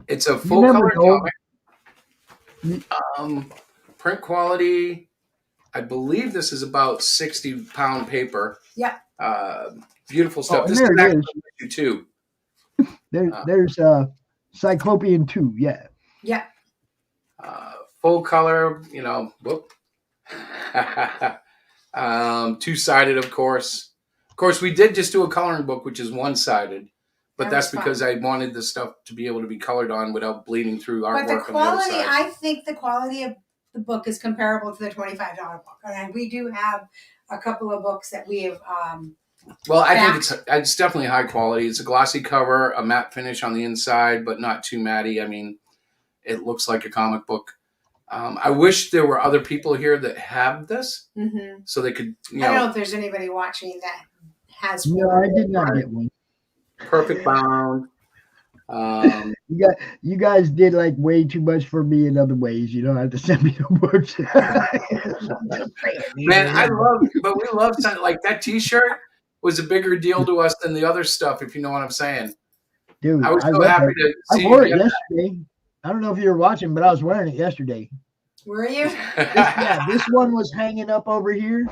[SPEAKER 3] it's a full color comic. Print quality. I believe this is about 60-pound paper.
[SPEAKER 4] Yeah.
[SPEAKER 3] Beautiful stuff. This
[SPEAKER 6] there
[SPEAKER 3] is
[SPEAKER 6] it
[SPEAKER 3] actually
[SPEAKER 6] is.
[SPEAKER 3] issue 2.
[SPEAKER 6] There's Cyclopean 2. Yeah.
[SPEAKER 4] Yeah.
[SPEAKER 3] Full color, whoop. Two-sided, of course. Of course, we did just do a coloring book, which is one-sided. But that's because I wanted the stuff to be able to be colored on without bleeding through artwork.
[SPEAKER 4] But the quality,
[SPEAKER 3] on the other side.
[SPEAKER 4] I think the quality of the book is comparable to the $25 book. And we do have a couple of books that we have.
[SPEAKER 3] Well, I think it's definitely high quality. It's a glossy cover, a matte finish on the inside, but not too matty. I mean, it looks like a comic book. I wish there were other people here that have this, so they could.
[SPEAKER 4] I don't know if there's anybody watching that has.
[SPEAKER 6] No, I did not get one.
[SPEAKER 3] Perfect bound.
[SPEAKER 6] You guys did like way too much for me in other ways. You don't have to send me the books.
[SPEAKER 3] Man, we love something like that T-shirt was a bigger deal to us than the other stuff, if you know what I'm saying.
[SPEAKER 6] Dude,
[SPEAKER 3] I was so happy to see
[SPEAKER 6] I wore it
[SPEAKER 3] you.
[SPEAKER 6] yesterday. I don't know if you were watching, but I was wearing it yesterday.
[SPEAKER 4] Were you?
[SPEAKER 6] This one was hanging up over here.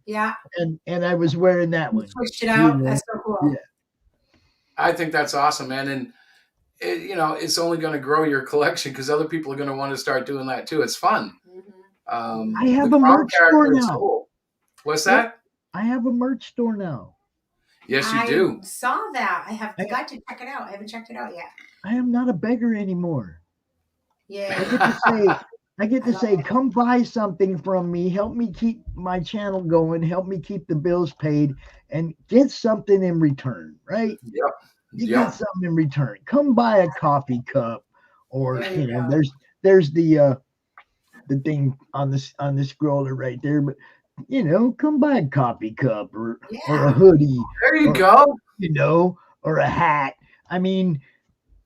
[SPEAKER 4] Yeah.
[SPEAKER 6] And I was wearing that one.
[SPEAKER 4] Switched it out. That's so cool.
[SPEAKER 6] Yeah.
[SPEAKER 3] I think that's awesome, man. And, it's only going to grow your collection because other people are going to want to start doing that too. It's fun.
[SPEAKER 6] I have a merch store now.
[SPEAKER 3] Cool. What's that?
[SPEAKER 6] I have a merch store now.
[SPEAKER 3] Yes, you do.
[SPEAKER 4] I saw that. I have got to check it out. I haven't checked it out yet.
[SPEAKER 6] I am not a beggar anymore.
[SPEAKER 4] Yeah.
[SPEAKER 6] I get to say, come buy something from me, help me keep my channel going, help me keep the bills paid, and get something in return, right?
[SPEAKER 3] Yep.
[SPEAKER 6] You get something in return. Come buy a coffee cup, or there's the thing on the scroller right there, but come buy a coffee cup or a hoodie.
[SPEAKER 3] There you go.
[SPEAKER 6] Or a hat. I mean,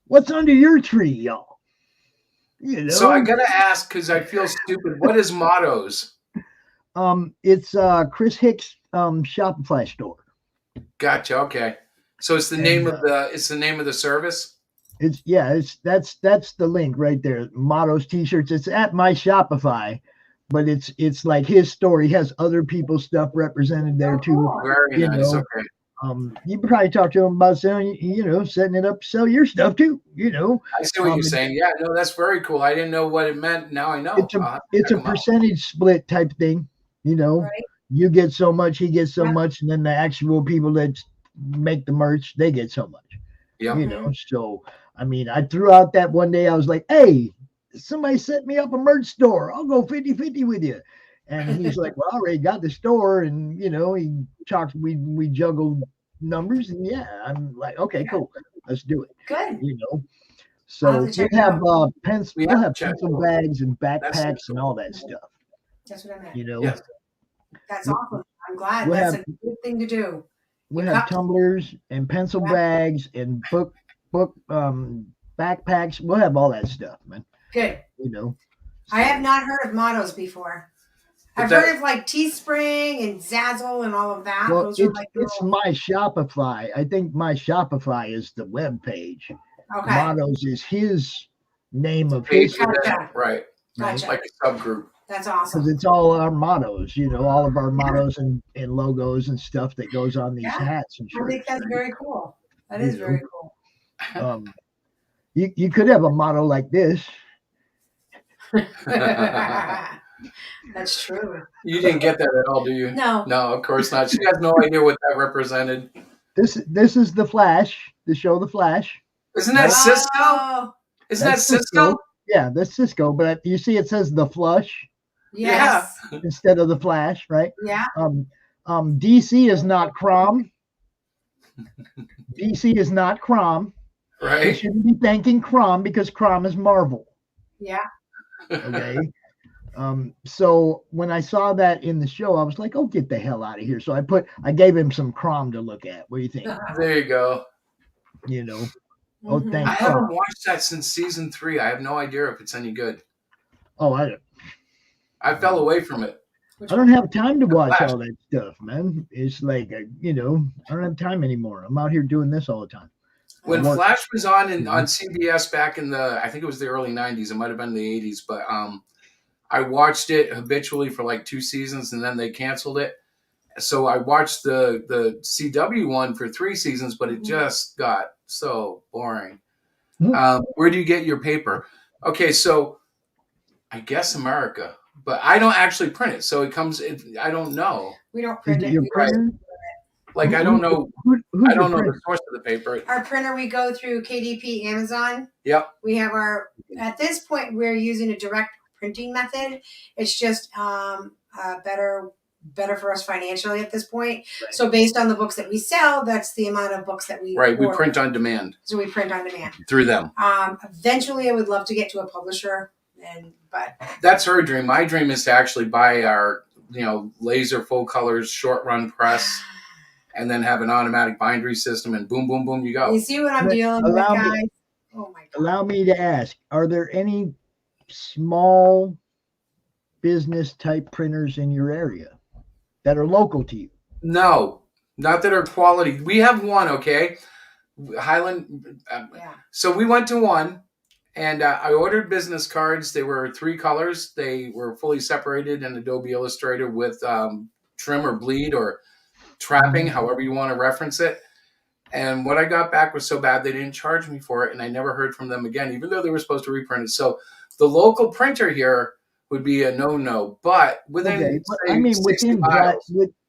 [SPEAKER 6] what's under your tree, y'all?
[SPEAKER 3] So I gotta ask because I feel stupid. What is Mottos?
[SPEAKER 6] It's Chris Hicks Shopify store.
[SPEAKER 3] Gotcha. Okay. So it's the name of the service.
[SPEAKER 6] That's the link right there. Mottos t-shirts. It's at my Shopify, but it's like his store. He has other people's stuff represented there too.
[SPEAKER 3] Very nice. Okay.
[SPEAKER 6] You probably talk to him about selling, setting it up to sell your stuff too.
[SPEAKER 3] I see what you're saying. Yeah, no, that's very cool. I didn't know what it meant. Now I know.
[SPEAKER 6] It's a percentage split type thing.
[SPEAKER 4] Right.
[SPEAKER 6] You get so much, he gets so much, and then the actual people that make the merch, they get so much.
[SPEAKER 3] Yeah.
[SPEAKER 6] So I mean, I threw out that one day. I was like, hey, somebody set me up a merch store. I'll go 50-50 with you. And he's like, well, I already got the store. And, he talked, we juggled numbers. And I'm like, okay, cool. Let's do it.
[SPEAKER 4] Good.
[SPEAKER 6] So we'll have pencil bags and backpacks and all that stuff.
[SPEAKER 4] That's what I meant.
[SPEAKER 6] Yes.
[SPEAKER 4] That's awesome. I'm glad. That's a good thing to do.
[SPEAKER 6] We'll have tumblers and pencil bags and book backpacks. We'll have all that stuff, man.
[SPEAKER 4] Good. I have not heard of Mottos before. I've heard of like Teespring and Zazzle and all of that.
[SPEAKER 6] Well, it's my Shopify. I think my Shopify is the web page.
[SPEAKER 4] Okay.
[SPEAKER 6] Mottos is his name of his.
[SPEAKER 4] Gotcha.
[SPEAKER 3] Right.
[SPEAKER 4] Gotcha.
[SPEAKER 3] Like a subgroup.
[SPEAKER 4] That's awesome.
[SPEAKER 6] Because it's all our mottos, all of our mottos and logos and stuff that goes on these hats and shirts.
[SPEAKER 4] I think that's very cool. That is very cool.
[SPEAKER 6] You could have a motto like this.
[SPEAKER 4] That's true.
[SPEAKER 3] You didn't get that at all, do you?
[SPEAKER 4] No.
[SPEAKER 3] No, of course not. She has no idea what that represented.
[SPEAKER 6] This is the Flash, the show The Flash.
[SPEAKER 3] Isn't that Cisco? Isn't that Cisco?
[SPEAKER 6] Yeah, that's Cisco. But you see, it says the Flush.
[SPEAKER 4] Yes.
[SPEAKER 6] Instead of the Flash, right?
[SPEAKER 4] Yeah.
[SPEAKER 6] DC is not CRoM. DC is not CRoM.
[SPEAKER 3] Right.
[SPEAKER 6] We shouldn't be thanking CRoM because CRoM is Marvel.
[SPEAKER 4] Yeah.
[SPEAKER 6] Okay. So when I saw that in the show, I was like, "Oh, get the hell out of here!" So I gave him some CRoM to look at. What do you think?
[SPEAKER 3] There you go.
[SPEAKER 6] Oh, thank
[SPEAKER 3] I haven't watched that since season 3. I have no idea if it's any good.
[SPEAKER 6] Oh,
[SPEAKER 3] I fell away from it.
[SPEAKER 6] I don't have time to watch all that stuff, man. It's like, I don't have time anymore. I'm out here doing this all the time.
[SPEAKER 3] When Flash was on CBS back in I think it was the early 90s. It might have been the 80s, but I watched it habitually for like 2 seasons, and then they canceled it. So I watched the CW one for 3 seasons, but it just got so boring. Where do you get your paper? Okay, so I guess America, but I don't actually print it, so it comes. I don't know.
[SPEAKER 4] We don't print it.
[SPEAKER 6] Your
[SPEAKER 4] We
[SPEAKER 6] printer?
[SPEAKER 3] Like I don't know.
[SPEAKER 6] Who's
[SPEAKER 3] I don't know
[SPEAKER 6] your
[SPEAKER 3] the source of the paper.
[SPEAKER 4] Our printer, we go through KDP, Amazon.
[SPEAKER 3] Yep.
[SPEAKER 4] We have at this point, we're using a direct printing method. It's just better for us financially at this point. Right. So based on the books that we sell, that's the amount of books that we
[SPEAKER 3] order.
[SPEAKER 4] We
[SPEAKER 3] print on demand.
[SPEAKER 4] So we print on demand.
[SPEAKER 3] Through them.
[SPEAKER 4] Eventually, I would love to get to a publisher, but
[SPEAKER 3] that's her dream. My dream is to actually buy our, laser full colors, short run press, and then have an automatic bindery system, and boom, boom, boom, you go.
[SPEAKER 4] You see what I'm dealing with, guys? Oh my God.
[SPEAKER 6] Allow me to ask: are there any small business type printers in your area that are local to you?
[SPEAKER 3] No, not that are quality. We have one, okay, Highland. So we went to one. And I ordered business cards. They were 3 colors. They were fully separated in Adobe Illustrator with trim or bleed or trapping, however you want to reference it. And what I got back was so bad they didn't charge me for it, and I never heard from them again, even though they were supposed to reprint it. So the local printer here would be a no-no, but within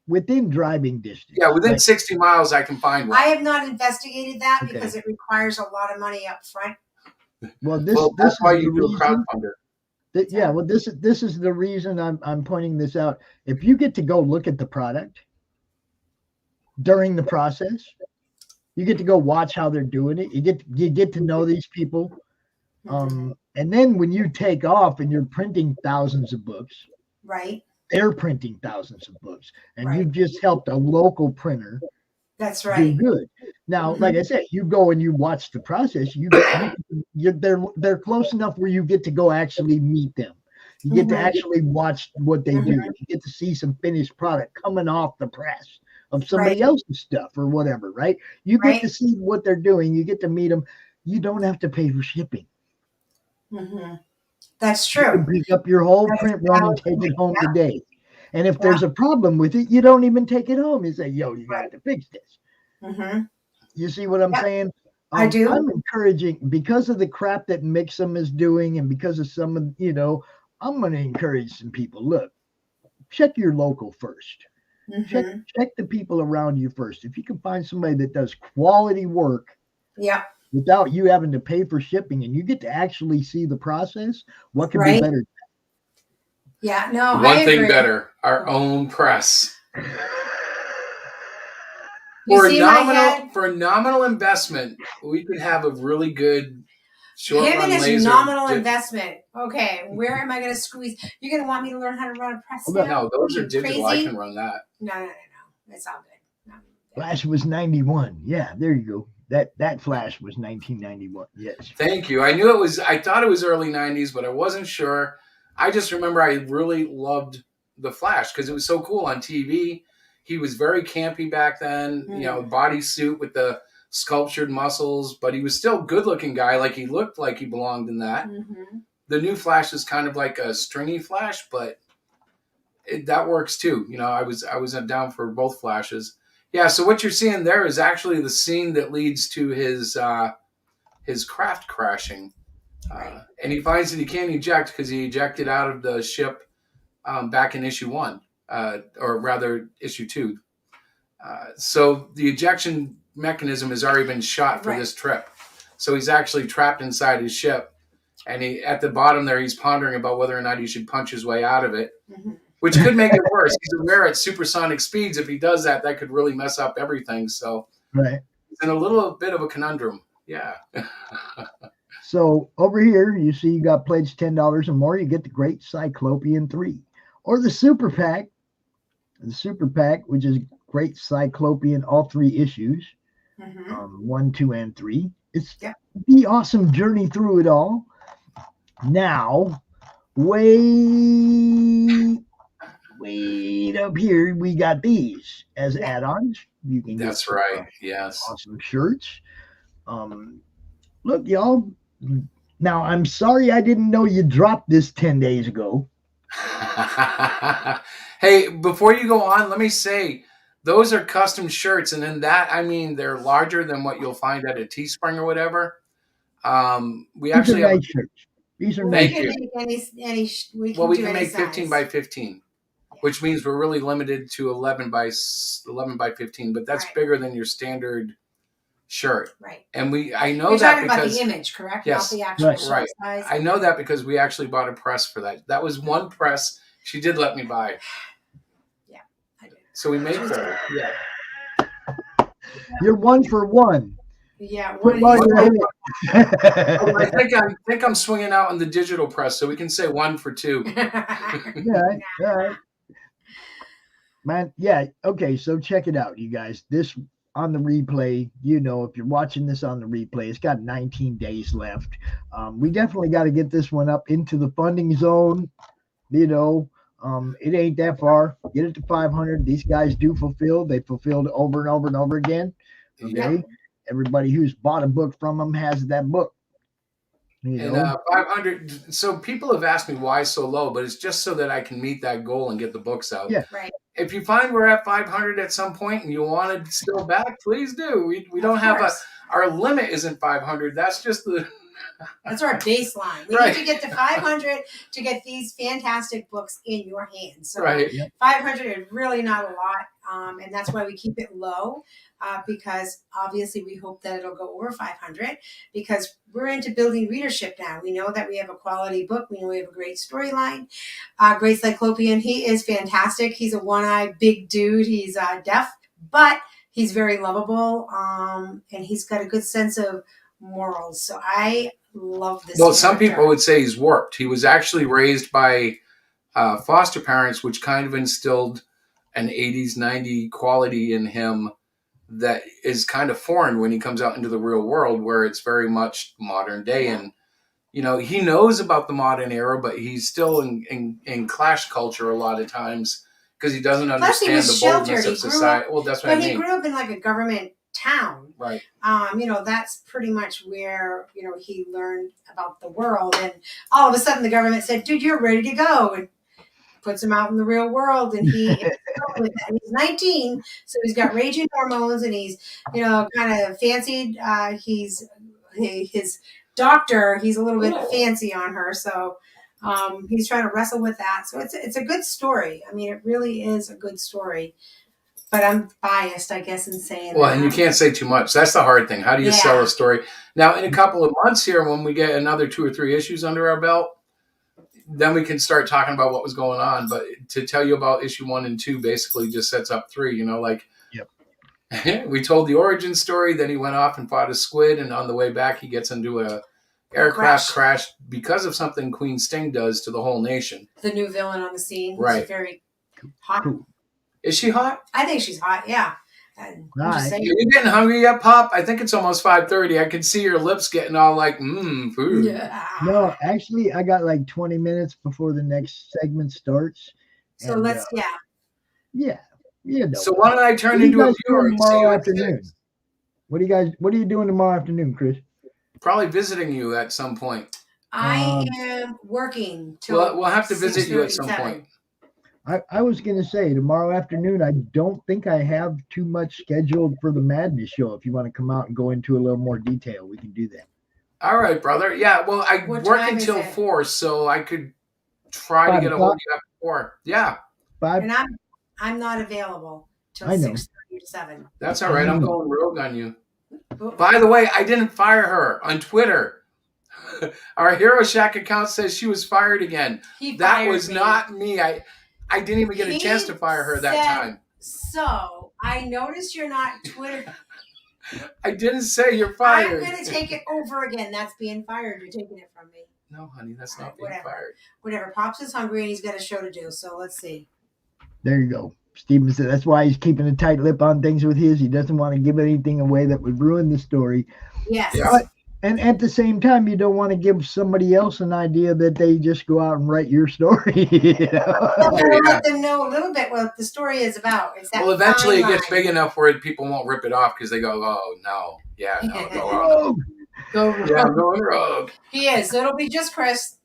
[SPEAKER 6] within driving distance.
[SPEAKER 3] Yeah, within 60 miles, I can find one.
[SPEAKER 4] I have not investigated that because it requires a lot of money up front.
[SPEAKER 6] Well, this
[SPEAKER 3] that's
[SPEAKER 6] is
[SPEAKER 3] why
[SPEAKER 6] the
[SPEAKER 3] you do a
[SPEAKER 6] reason.
[SPEAKER 3] crowdfunder.
[SPEAKER 6] Well, this is the reason I'm pointing this out. If you get to go look at the product during the process, you get to go watch how they're doing it. You get to know these people, and then when you take off and you're printing thousands of books,
[SPEAKER 4] right?
[SPEAKER 6] They're printing thousands of books, and you've just helped a local printer.
[SPEAKER 4] That's right.
[SPEAKER 6] Do good. Now, like I said, you go and you watch the process. They're close enough where you get to go actually meet them. You get to actually watch what they do. You get to see some finished product coming off the press of somebody else's stuff or whatever, right? You get to see what they're doing. You get to meet them. You don't have to pay for shipping.
[SPEAKER 4] That's true.
[SPEAKER 6] You can pick up your whole print run and take it home today. And if there's a problem with it, you don't even take it home. You say, yo, you got to fix this. You see what I'm saying?
[SPEAKER 4] I do.
[SPEAKER 6] I'm encouraging, because of the crap that Mixum is doing and because of some of, I'm going to encourage some people. Look, check your local first. Check the people around you first. If you can find somebody that does quality work without you having to pay for shipping and you get to actually see the process, what can be better?
[SPEAKER 4] Yeah, no,
[SPEAKER 3] One thing better, our own press. For a nominal investment, we could have a really good short run laser.
[SPEAKER 4] Him and his nominal investment. Okay, where am I going to squeeze? You're going to want me to learn how to run a press?
[SPEAKER 3] No, those are digital. I can run that.
[SPEAKER 4] No. It's all good.
[SPEAKER 6] Flash was 91. Yeah, there you go. That Flash was 1991. Yes.
[SPEAKER 3] Thank you. I thought it was early 90s, but I wasn't sure. I just remember I really loved the Flash because it was so cool on TV. He was very campy back then, bodysuit with the sculptured muscles, but he was still a good-looking guy. Like, he looked like he belonged in that. The new Flash is kind of like a stringy Flash, but that works too. I was down for both Flashes. Yeah, so what you're seeing there is actually the scene that leads to his craft crashing. And he finds that he can't eject because he ejected out of the ship back in issue 1. Or rather, issue 2. So the ejection mechanism has already been shot for this trip. So he's actually trapped inside his ship. And at the bottom there, he's pondering about whether or not he should punch his way out of it, which could make it worse. He's aware at supersonic speeds. If he does that, that could really mess up everything. So he's in a little bit of a conundrum. Yeah.
[SPEAKER 6] So over here, you see you got pledged $10 or more. You get the Great Cyclopean 3. Or the Super Pack. The Super Pack, which is Great Cyclopean, all 3 issues, 1, 2, and 3. It's the awesome journey through it all. Now, way up here, we got these as add-ons. You can get
[SPEAKER 3] yes,
[SPEAKER 6] awesome shirts. Look, y'all. Now, I'm sorry I didn't know you dropped this 10 days ago.
[SPEAKER 3] Hey, before you go on, let me say, those are custom shirts. And in that, I mean, they're larger than what you'll find at a Teespring or whatever. We actually have,
[SPEAKER 6] These are
[SPEAKER 4] We
[SPEAKER 6] nice.
[SPEAKER 4] can make any. We can
[SPEAKER 3] Well, we
[SPEAKER 4] do
[SPEAKER 3] can
[SPEAKER 4] any
[SPEAKER 3] make 15
[SPEAKER 4] size.
[SPEAKER 3] by 15, which means we're really limited to 11 by 15, but that's bigger than your standard shirt.
[SPEAKER 4] Right.
[SPEAKER 3] And I know
[SPEAKER 4] You're
[SPEAKER 3] that
[SPEAKER 4] talking about
[SPEAKER 3] because
[SPEAKER 4] the image, correct?
[SPEAKER 3] Yes,
[SPEAKER 4] Not the actual shirt
[SPEAKER 3] right.
[SPEAKER 4] size.
[SPEAKER 3] I know that because we actually bought a press for that. That was one press she did let me buy.
[SPEAKER 4] Yeah, I did.
[SPEAKER 3] So we made her. Yeah.
[SPEAKER 6] You're 1 for 1.
[SPEAKER 4] Yeah.
[SPEAKER 6] Put while you're at it.
[SPEAKER 3] I think I'm swinging out on the digital press, so we can say 1 for 2.
[SPEAKER 6] Yeah, all right. Man, yeah, okay, so check it out, you guys. This on the replay, if you're watching this on the replay, it's got 19 days left. We definitely got to get this one up into the funding zone. It ain't that far. Get it to 500. These guys do fulfill. They fulfilled over and over and over again. Okay. Yeah. Everybody who's bought a book from them has that book.
[SPEAKER 3] And 500. So people have asked me why so low, but it's just so that I can meet that goal and get the books out.
[SPEAKER 6] Yeah.
[SPEAKER 4] Right.
[SPEAKER 3] If you find we're at 500 at some point and you want to still back, please do. We don't have our limit isn't 500. That's just
[SPEAKER 4] that's our baseline. We need to get to 500 to get these fantastic books in your hands. So 500 is really not a lot, and that's why we keep it low, because obviously we hope that it'll go over 500 because we're into building readership now. We know that we have a quality book. We know we have a great storyline. Great Cyclopean. He is fantastic. He's a one-eyed big dude. He's deaf, but he's very lovable, and he's got a good sense of morals. So I love this.
[SPEAKER 3] Well, some people would say he's warped. He was actually raised by foster parents, which kind of instilled an 80s, 90s quality in him that is kind of foreign when he comes out into the real world, where it's very much modern day. And, he knows about the modern era, but he's still in clash culture a lot of times because he doesn't understand the boldness of society. Well, that's what I mean.
[SPEAKER 4] But he grew up in like a government town.
[SPEAKER 3] Right.
[SPEAKER 4] That's pretty much where, he learned about the world. And all of a sudden the government said, dude, you're ready to go. And puts him out in the real world. And he's 19. So he's got raging hormones and he's, kind of fancied. His doctor, he's a little bit fancy on her. So he's trying to wrestle with that. So it's a good story. I mean, it really is a good story. But I'm biased, I guess, in saying that.
[SPEAKER 3] Well, and you can't say too much. That's the hard thing. How do you sell a story? Now, in a couple of months here, when we get another 2 or 3 issues under our belt, then we can start talking about what was going on. But to tell you about issue 1 and 2 basically just sets up 3, we told the origin story. Then he went off and fought a squid. And on the way back, he gets into a aircraft crash because of something Queen Sting does to the whole nation.
[SPEAKER 4] The new villain on the scene.
[SPEAKER 3] Right.
[SPEAKER 4] She's very hot.
[SPEAKER 6] Cool.
[SPEAKER 3] Is she hot?
[SPEAKER 4] I think she's hot, yeah. I'm just saying.
[SPEAKER 3] Are you getting hungry yet, Pop? I think it's almost 5:30. I can see your lips getting all like, food.
[SPEAKER 4] Yeah.
[SPEAKER 6] No, actually, I got like 20 minutes before the next segment starts.
[SPEAKER 4] So
[SPEAKER 6] and,
[SPEAKER 4] let's,
[SPEAKER 6] Yeah.
[SPEAKER 3] So why don't I turn into a viewer and see
[SPEAKER 6] tomorrow
[SPEAKER 3] you
[SPEAKER 6] afternoon? What are you doing tomorrow afternoon, Chris?
[SPEAKER 3] Probably visiting you at some point.
[SPEAKER 4] I am working till
[SPEAKER 3] We'll have to visit you at some point.
[SPEAKER 6] I was going to say tomorrow afternoon, I don't think I have too much scheduled for the Madness show. If you want to come out and go into a little more detail, we can do that.
[SPEAKER 3] All right, brother. Yeah, well, I work until 4, so I could try to get a hold of you after 4. Yeah.
[SPEAKER 6] 5.
[SPEAKER 4] And I'm not available till 6:30 to 7.
[SPEAKER 3] That's all right. I'm going rogue on you. By the way, I didn't fire her on Twitter. Our Hero Shack account says she was fired again. That was not me. I didn't even get a chance to fire her that time.
[SPEAKER 4] So I noticed you're not Twitter.
[SPEAKER 3] I didn't say you're fired.
[SPEAKER 4] I'm going to take it over again. That's being fired. You're taking it from me.
[SPEAKER 3] No, honey, that's not being fired.
[SPEAKER 4] Whatever. Pops is hungry and he's got a show to do. So let's see.
[SPEAKER 6] There you go. Steven said that's why he's keeping a tight lip on things with his. He doesn't want to give anything away that would ruin the story.
[SPEAKER 4] Yes.
[SPEAKER 6] But, and at the same time, you don't want to give somebody else an idea that they just go out and write your story.
[SPEAKER 4] Let them know a little bit what the story is about.
[SPEAKER 3] Well, eventually it gets big enough where people won't rip it off because they go, oh, no. Yeah, no, go rogue.
[SPEAKER 4] Go rogue.
[SPEAKER 3] Yeah, I'm going rogue.
[SPEAKER 4] He is. So it'll be just Chris.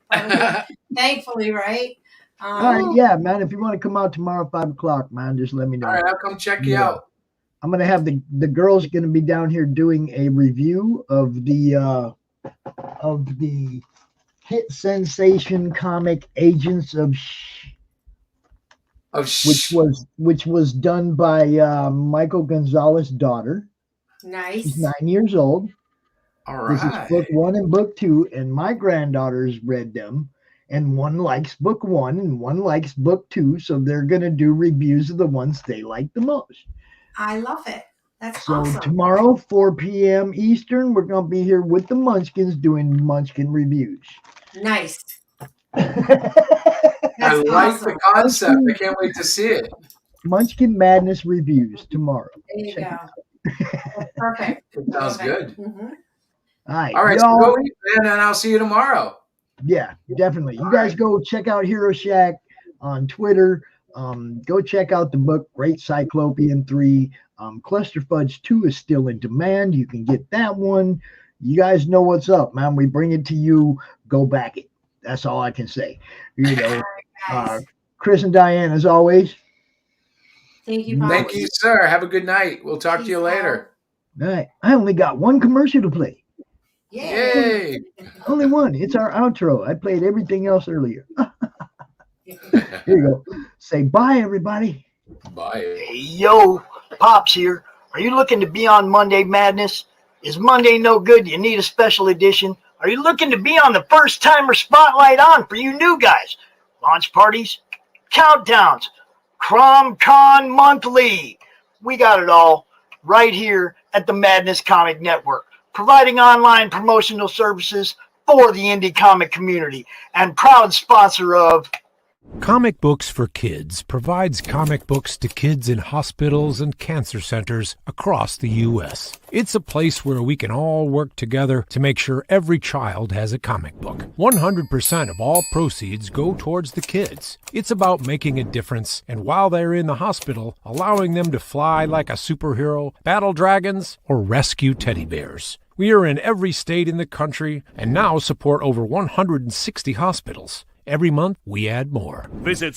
[SPEAKER 4] Thankfully, right?
[SPEAKER 6] All right, yeah, man. If you want to come out tomorrow at 5 o'clock, man, just let me know.
[SPEAKER 3] All right, I'll come check you out.
[SPEAKER 6] I'm gonna have the girls gonna be down here doing a review of the hit sensation comic Agents of which was done by Michael Gonzalez's daughter.
[SPEAKER 4] Nice.
[SPEAKER 6] She's 9 years old.
[SPEAKER 3] All
[SPEAKER 6] This
[SPEAKER 3] right.
[SPEAKER 6] is book 1 and book 2, and my granddaughters read them, and one likes book 1 and one likes book 2, so they're going to do reviews of the ones they like the most.
[SPEAKER 4] I love it. That's
[SPEAKER 6] So
[SPEAKER 4] awesome.
[SPEAKER 6] tomorrow, 4 p.m. Eastern, we're going to be here with the Munchkins doing Munchkin reviews.
[SPEAKER 4] Nice.
[SPEAKER 3] I like the concept. I can't wait to see it.
[SPEAKER 6] Munchkin Madness reviews tomorrow.
[SPEAKER 4] There you go. That's perfect.
[SPEAKER 3] It sounds good.
[SPEAKER 4] Mm-hmm.
[SPEAKER 6] All right.
[SPEAKER 3] All right, so go eat, man, and I'll see you tomorrow.
[SPEAKER 6] Yeah, definitely. You guys go check out Hero Shack on Twitter. Go check out the book, Great Cyclopean 3. Cluster Fudge 2 is still in demand. You can get that one. You guys know what's up, man. We bring it to you. Go back it. That's all I can say. You know, Chris and Diane, as always.
[SPEAKER 4] Thank you,
[SPEAKER 3] Thank you, sir. Have a good night. We'll talk to you later.
[SPEAKER 6] All right. I only got one commercial to play.
[SPEAKER 3] Yay.
[SPEAKER 6] Only one. It's our outro. I played everything else earlier. Here you go. Say bye, everybody.
[SPEAKER 3] Bye.
[SPEAKER 6] Hey, yo, Pops here. Are you looking to be on Monday Madness? Is Monday no good? You need a special edition? Are you looking to be on the first timer spotlight on for you new guys? Launch parties, countdowns, CRoM CoN monthly. We got it all right here at the Madness Comic Network, providing online promotional services for the indie comic community and proud sponsor of
[SPEAKER 5] Comic Books for Kids provides comic books to kids in hospitals and cancer centers across the U.S. It's a place where we can all work together to make sure every child has a comic book. 100% of all proceeds go towards the kids. It's about making a difference, and while they're in the hospital, allowing them to fly like a superhero, battle dragons, or rescue teddy bears. We are in every state in the country and now support over 160 hospitals. Every month, we add more.
[SPEAKER 7] Visit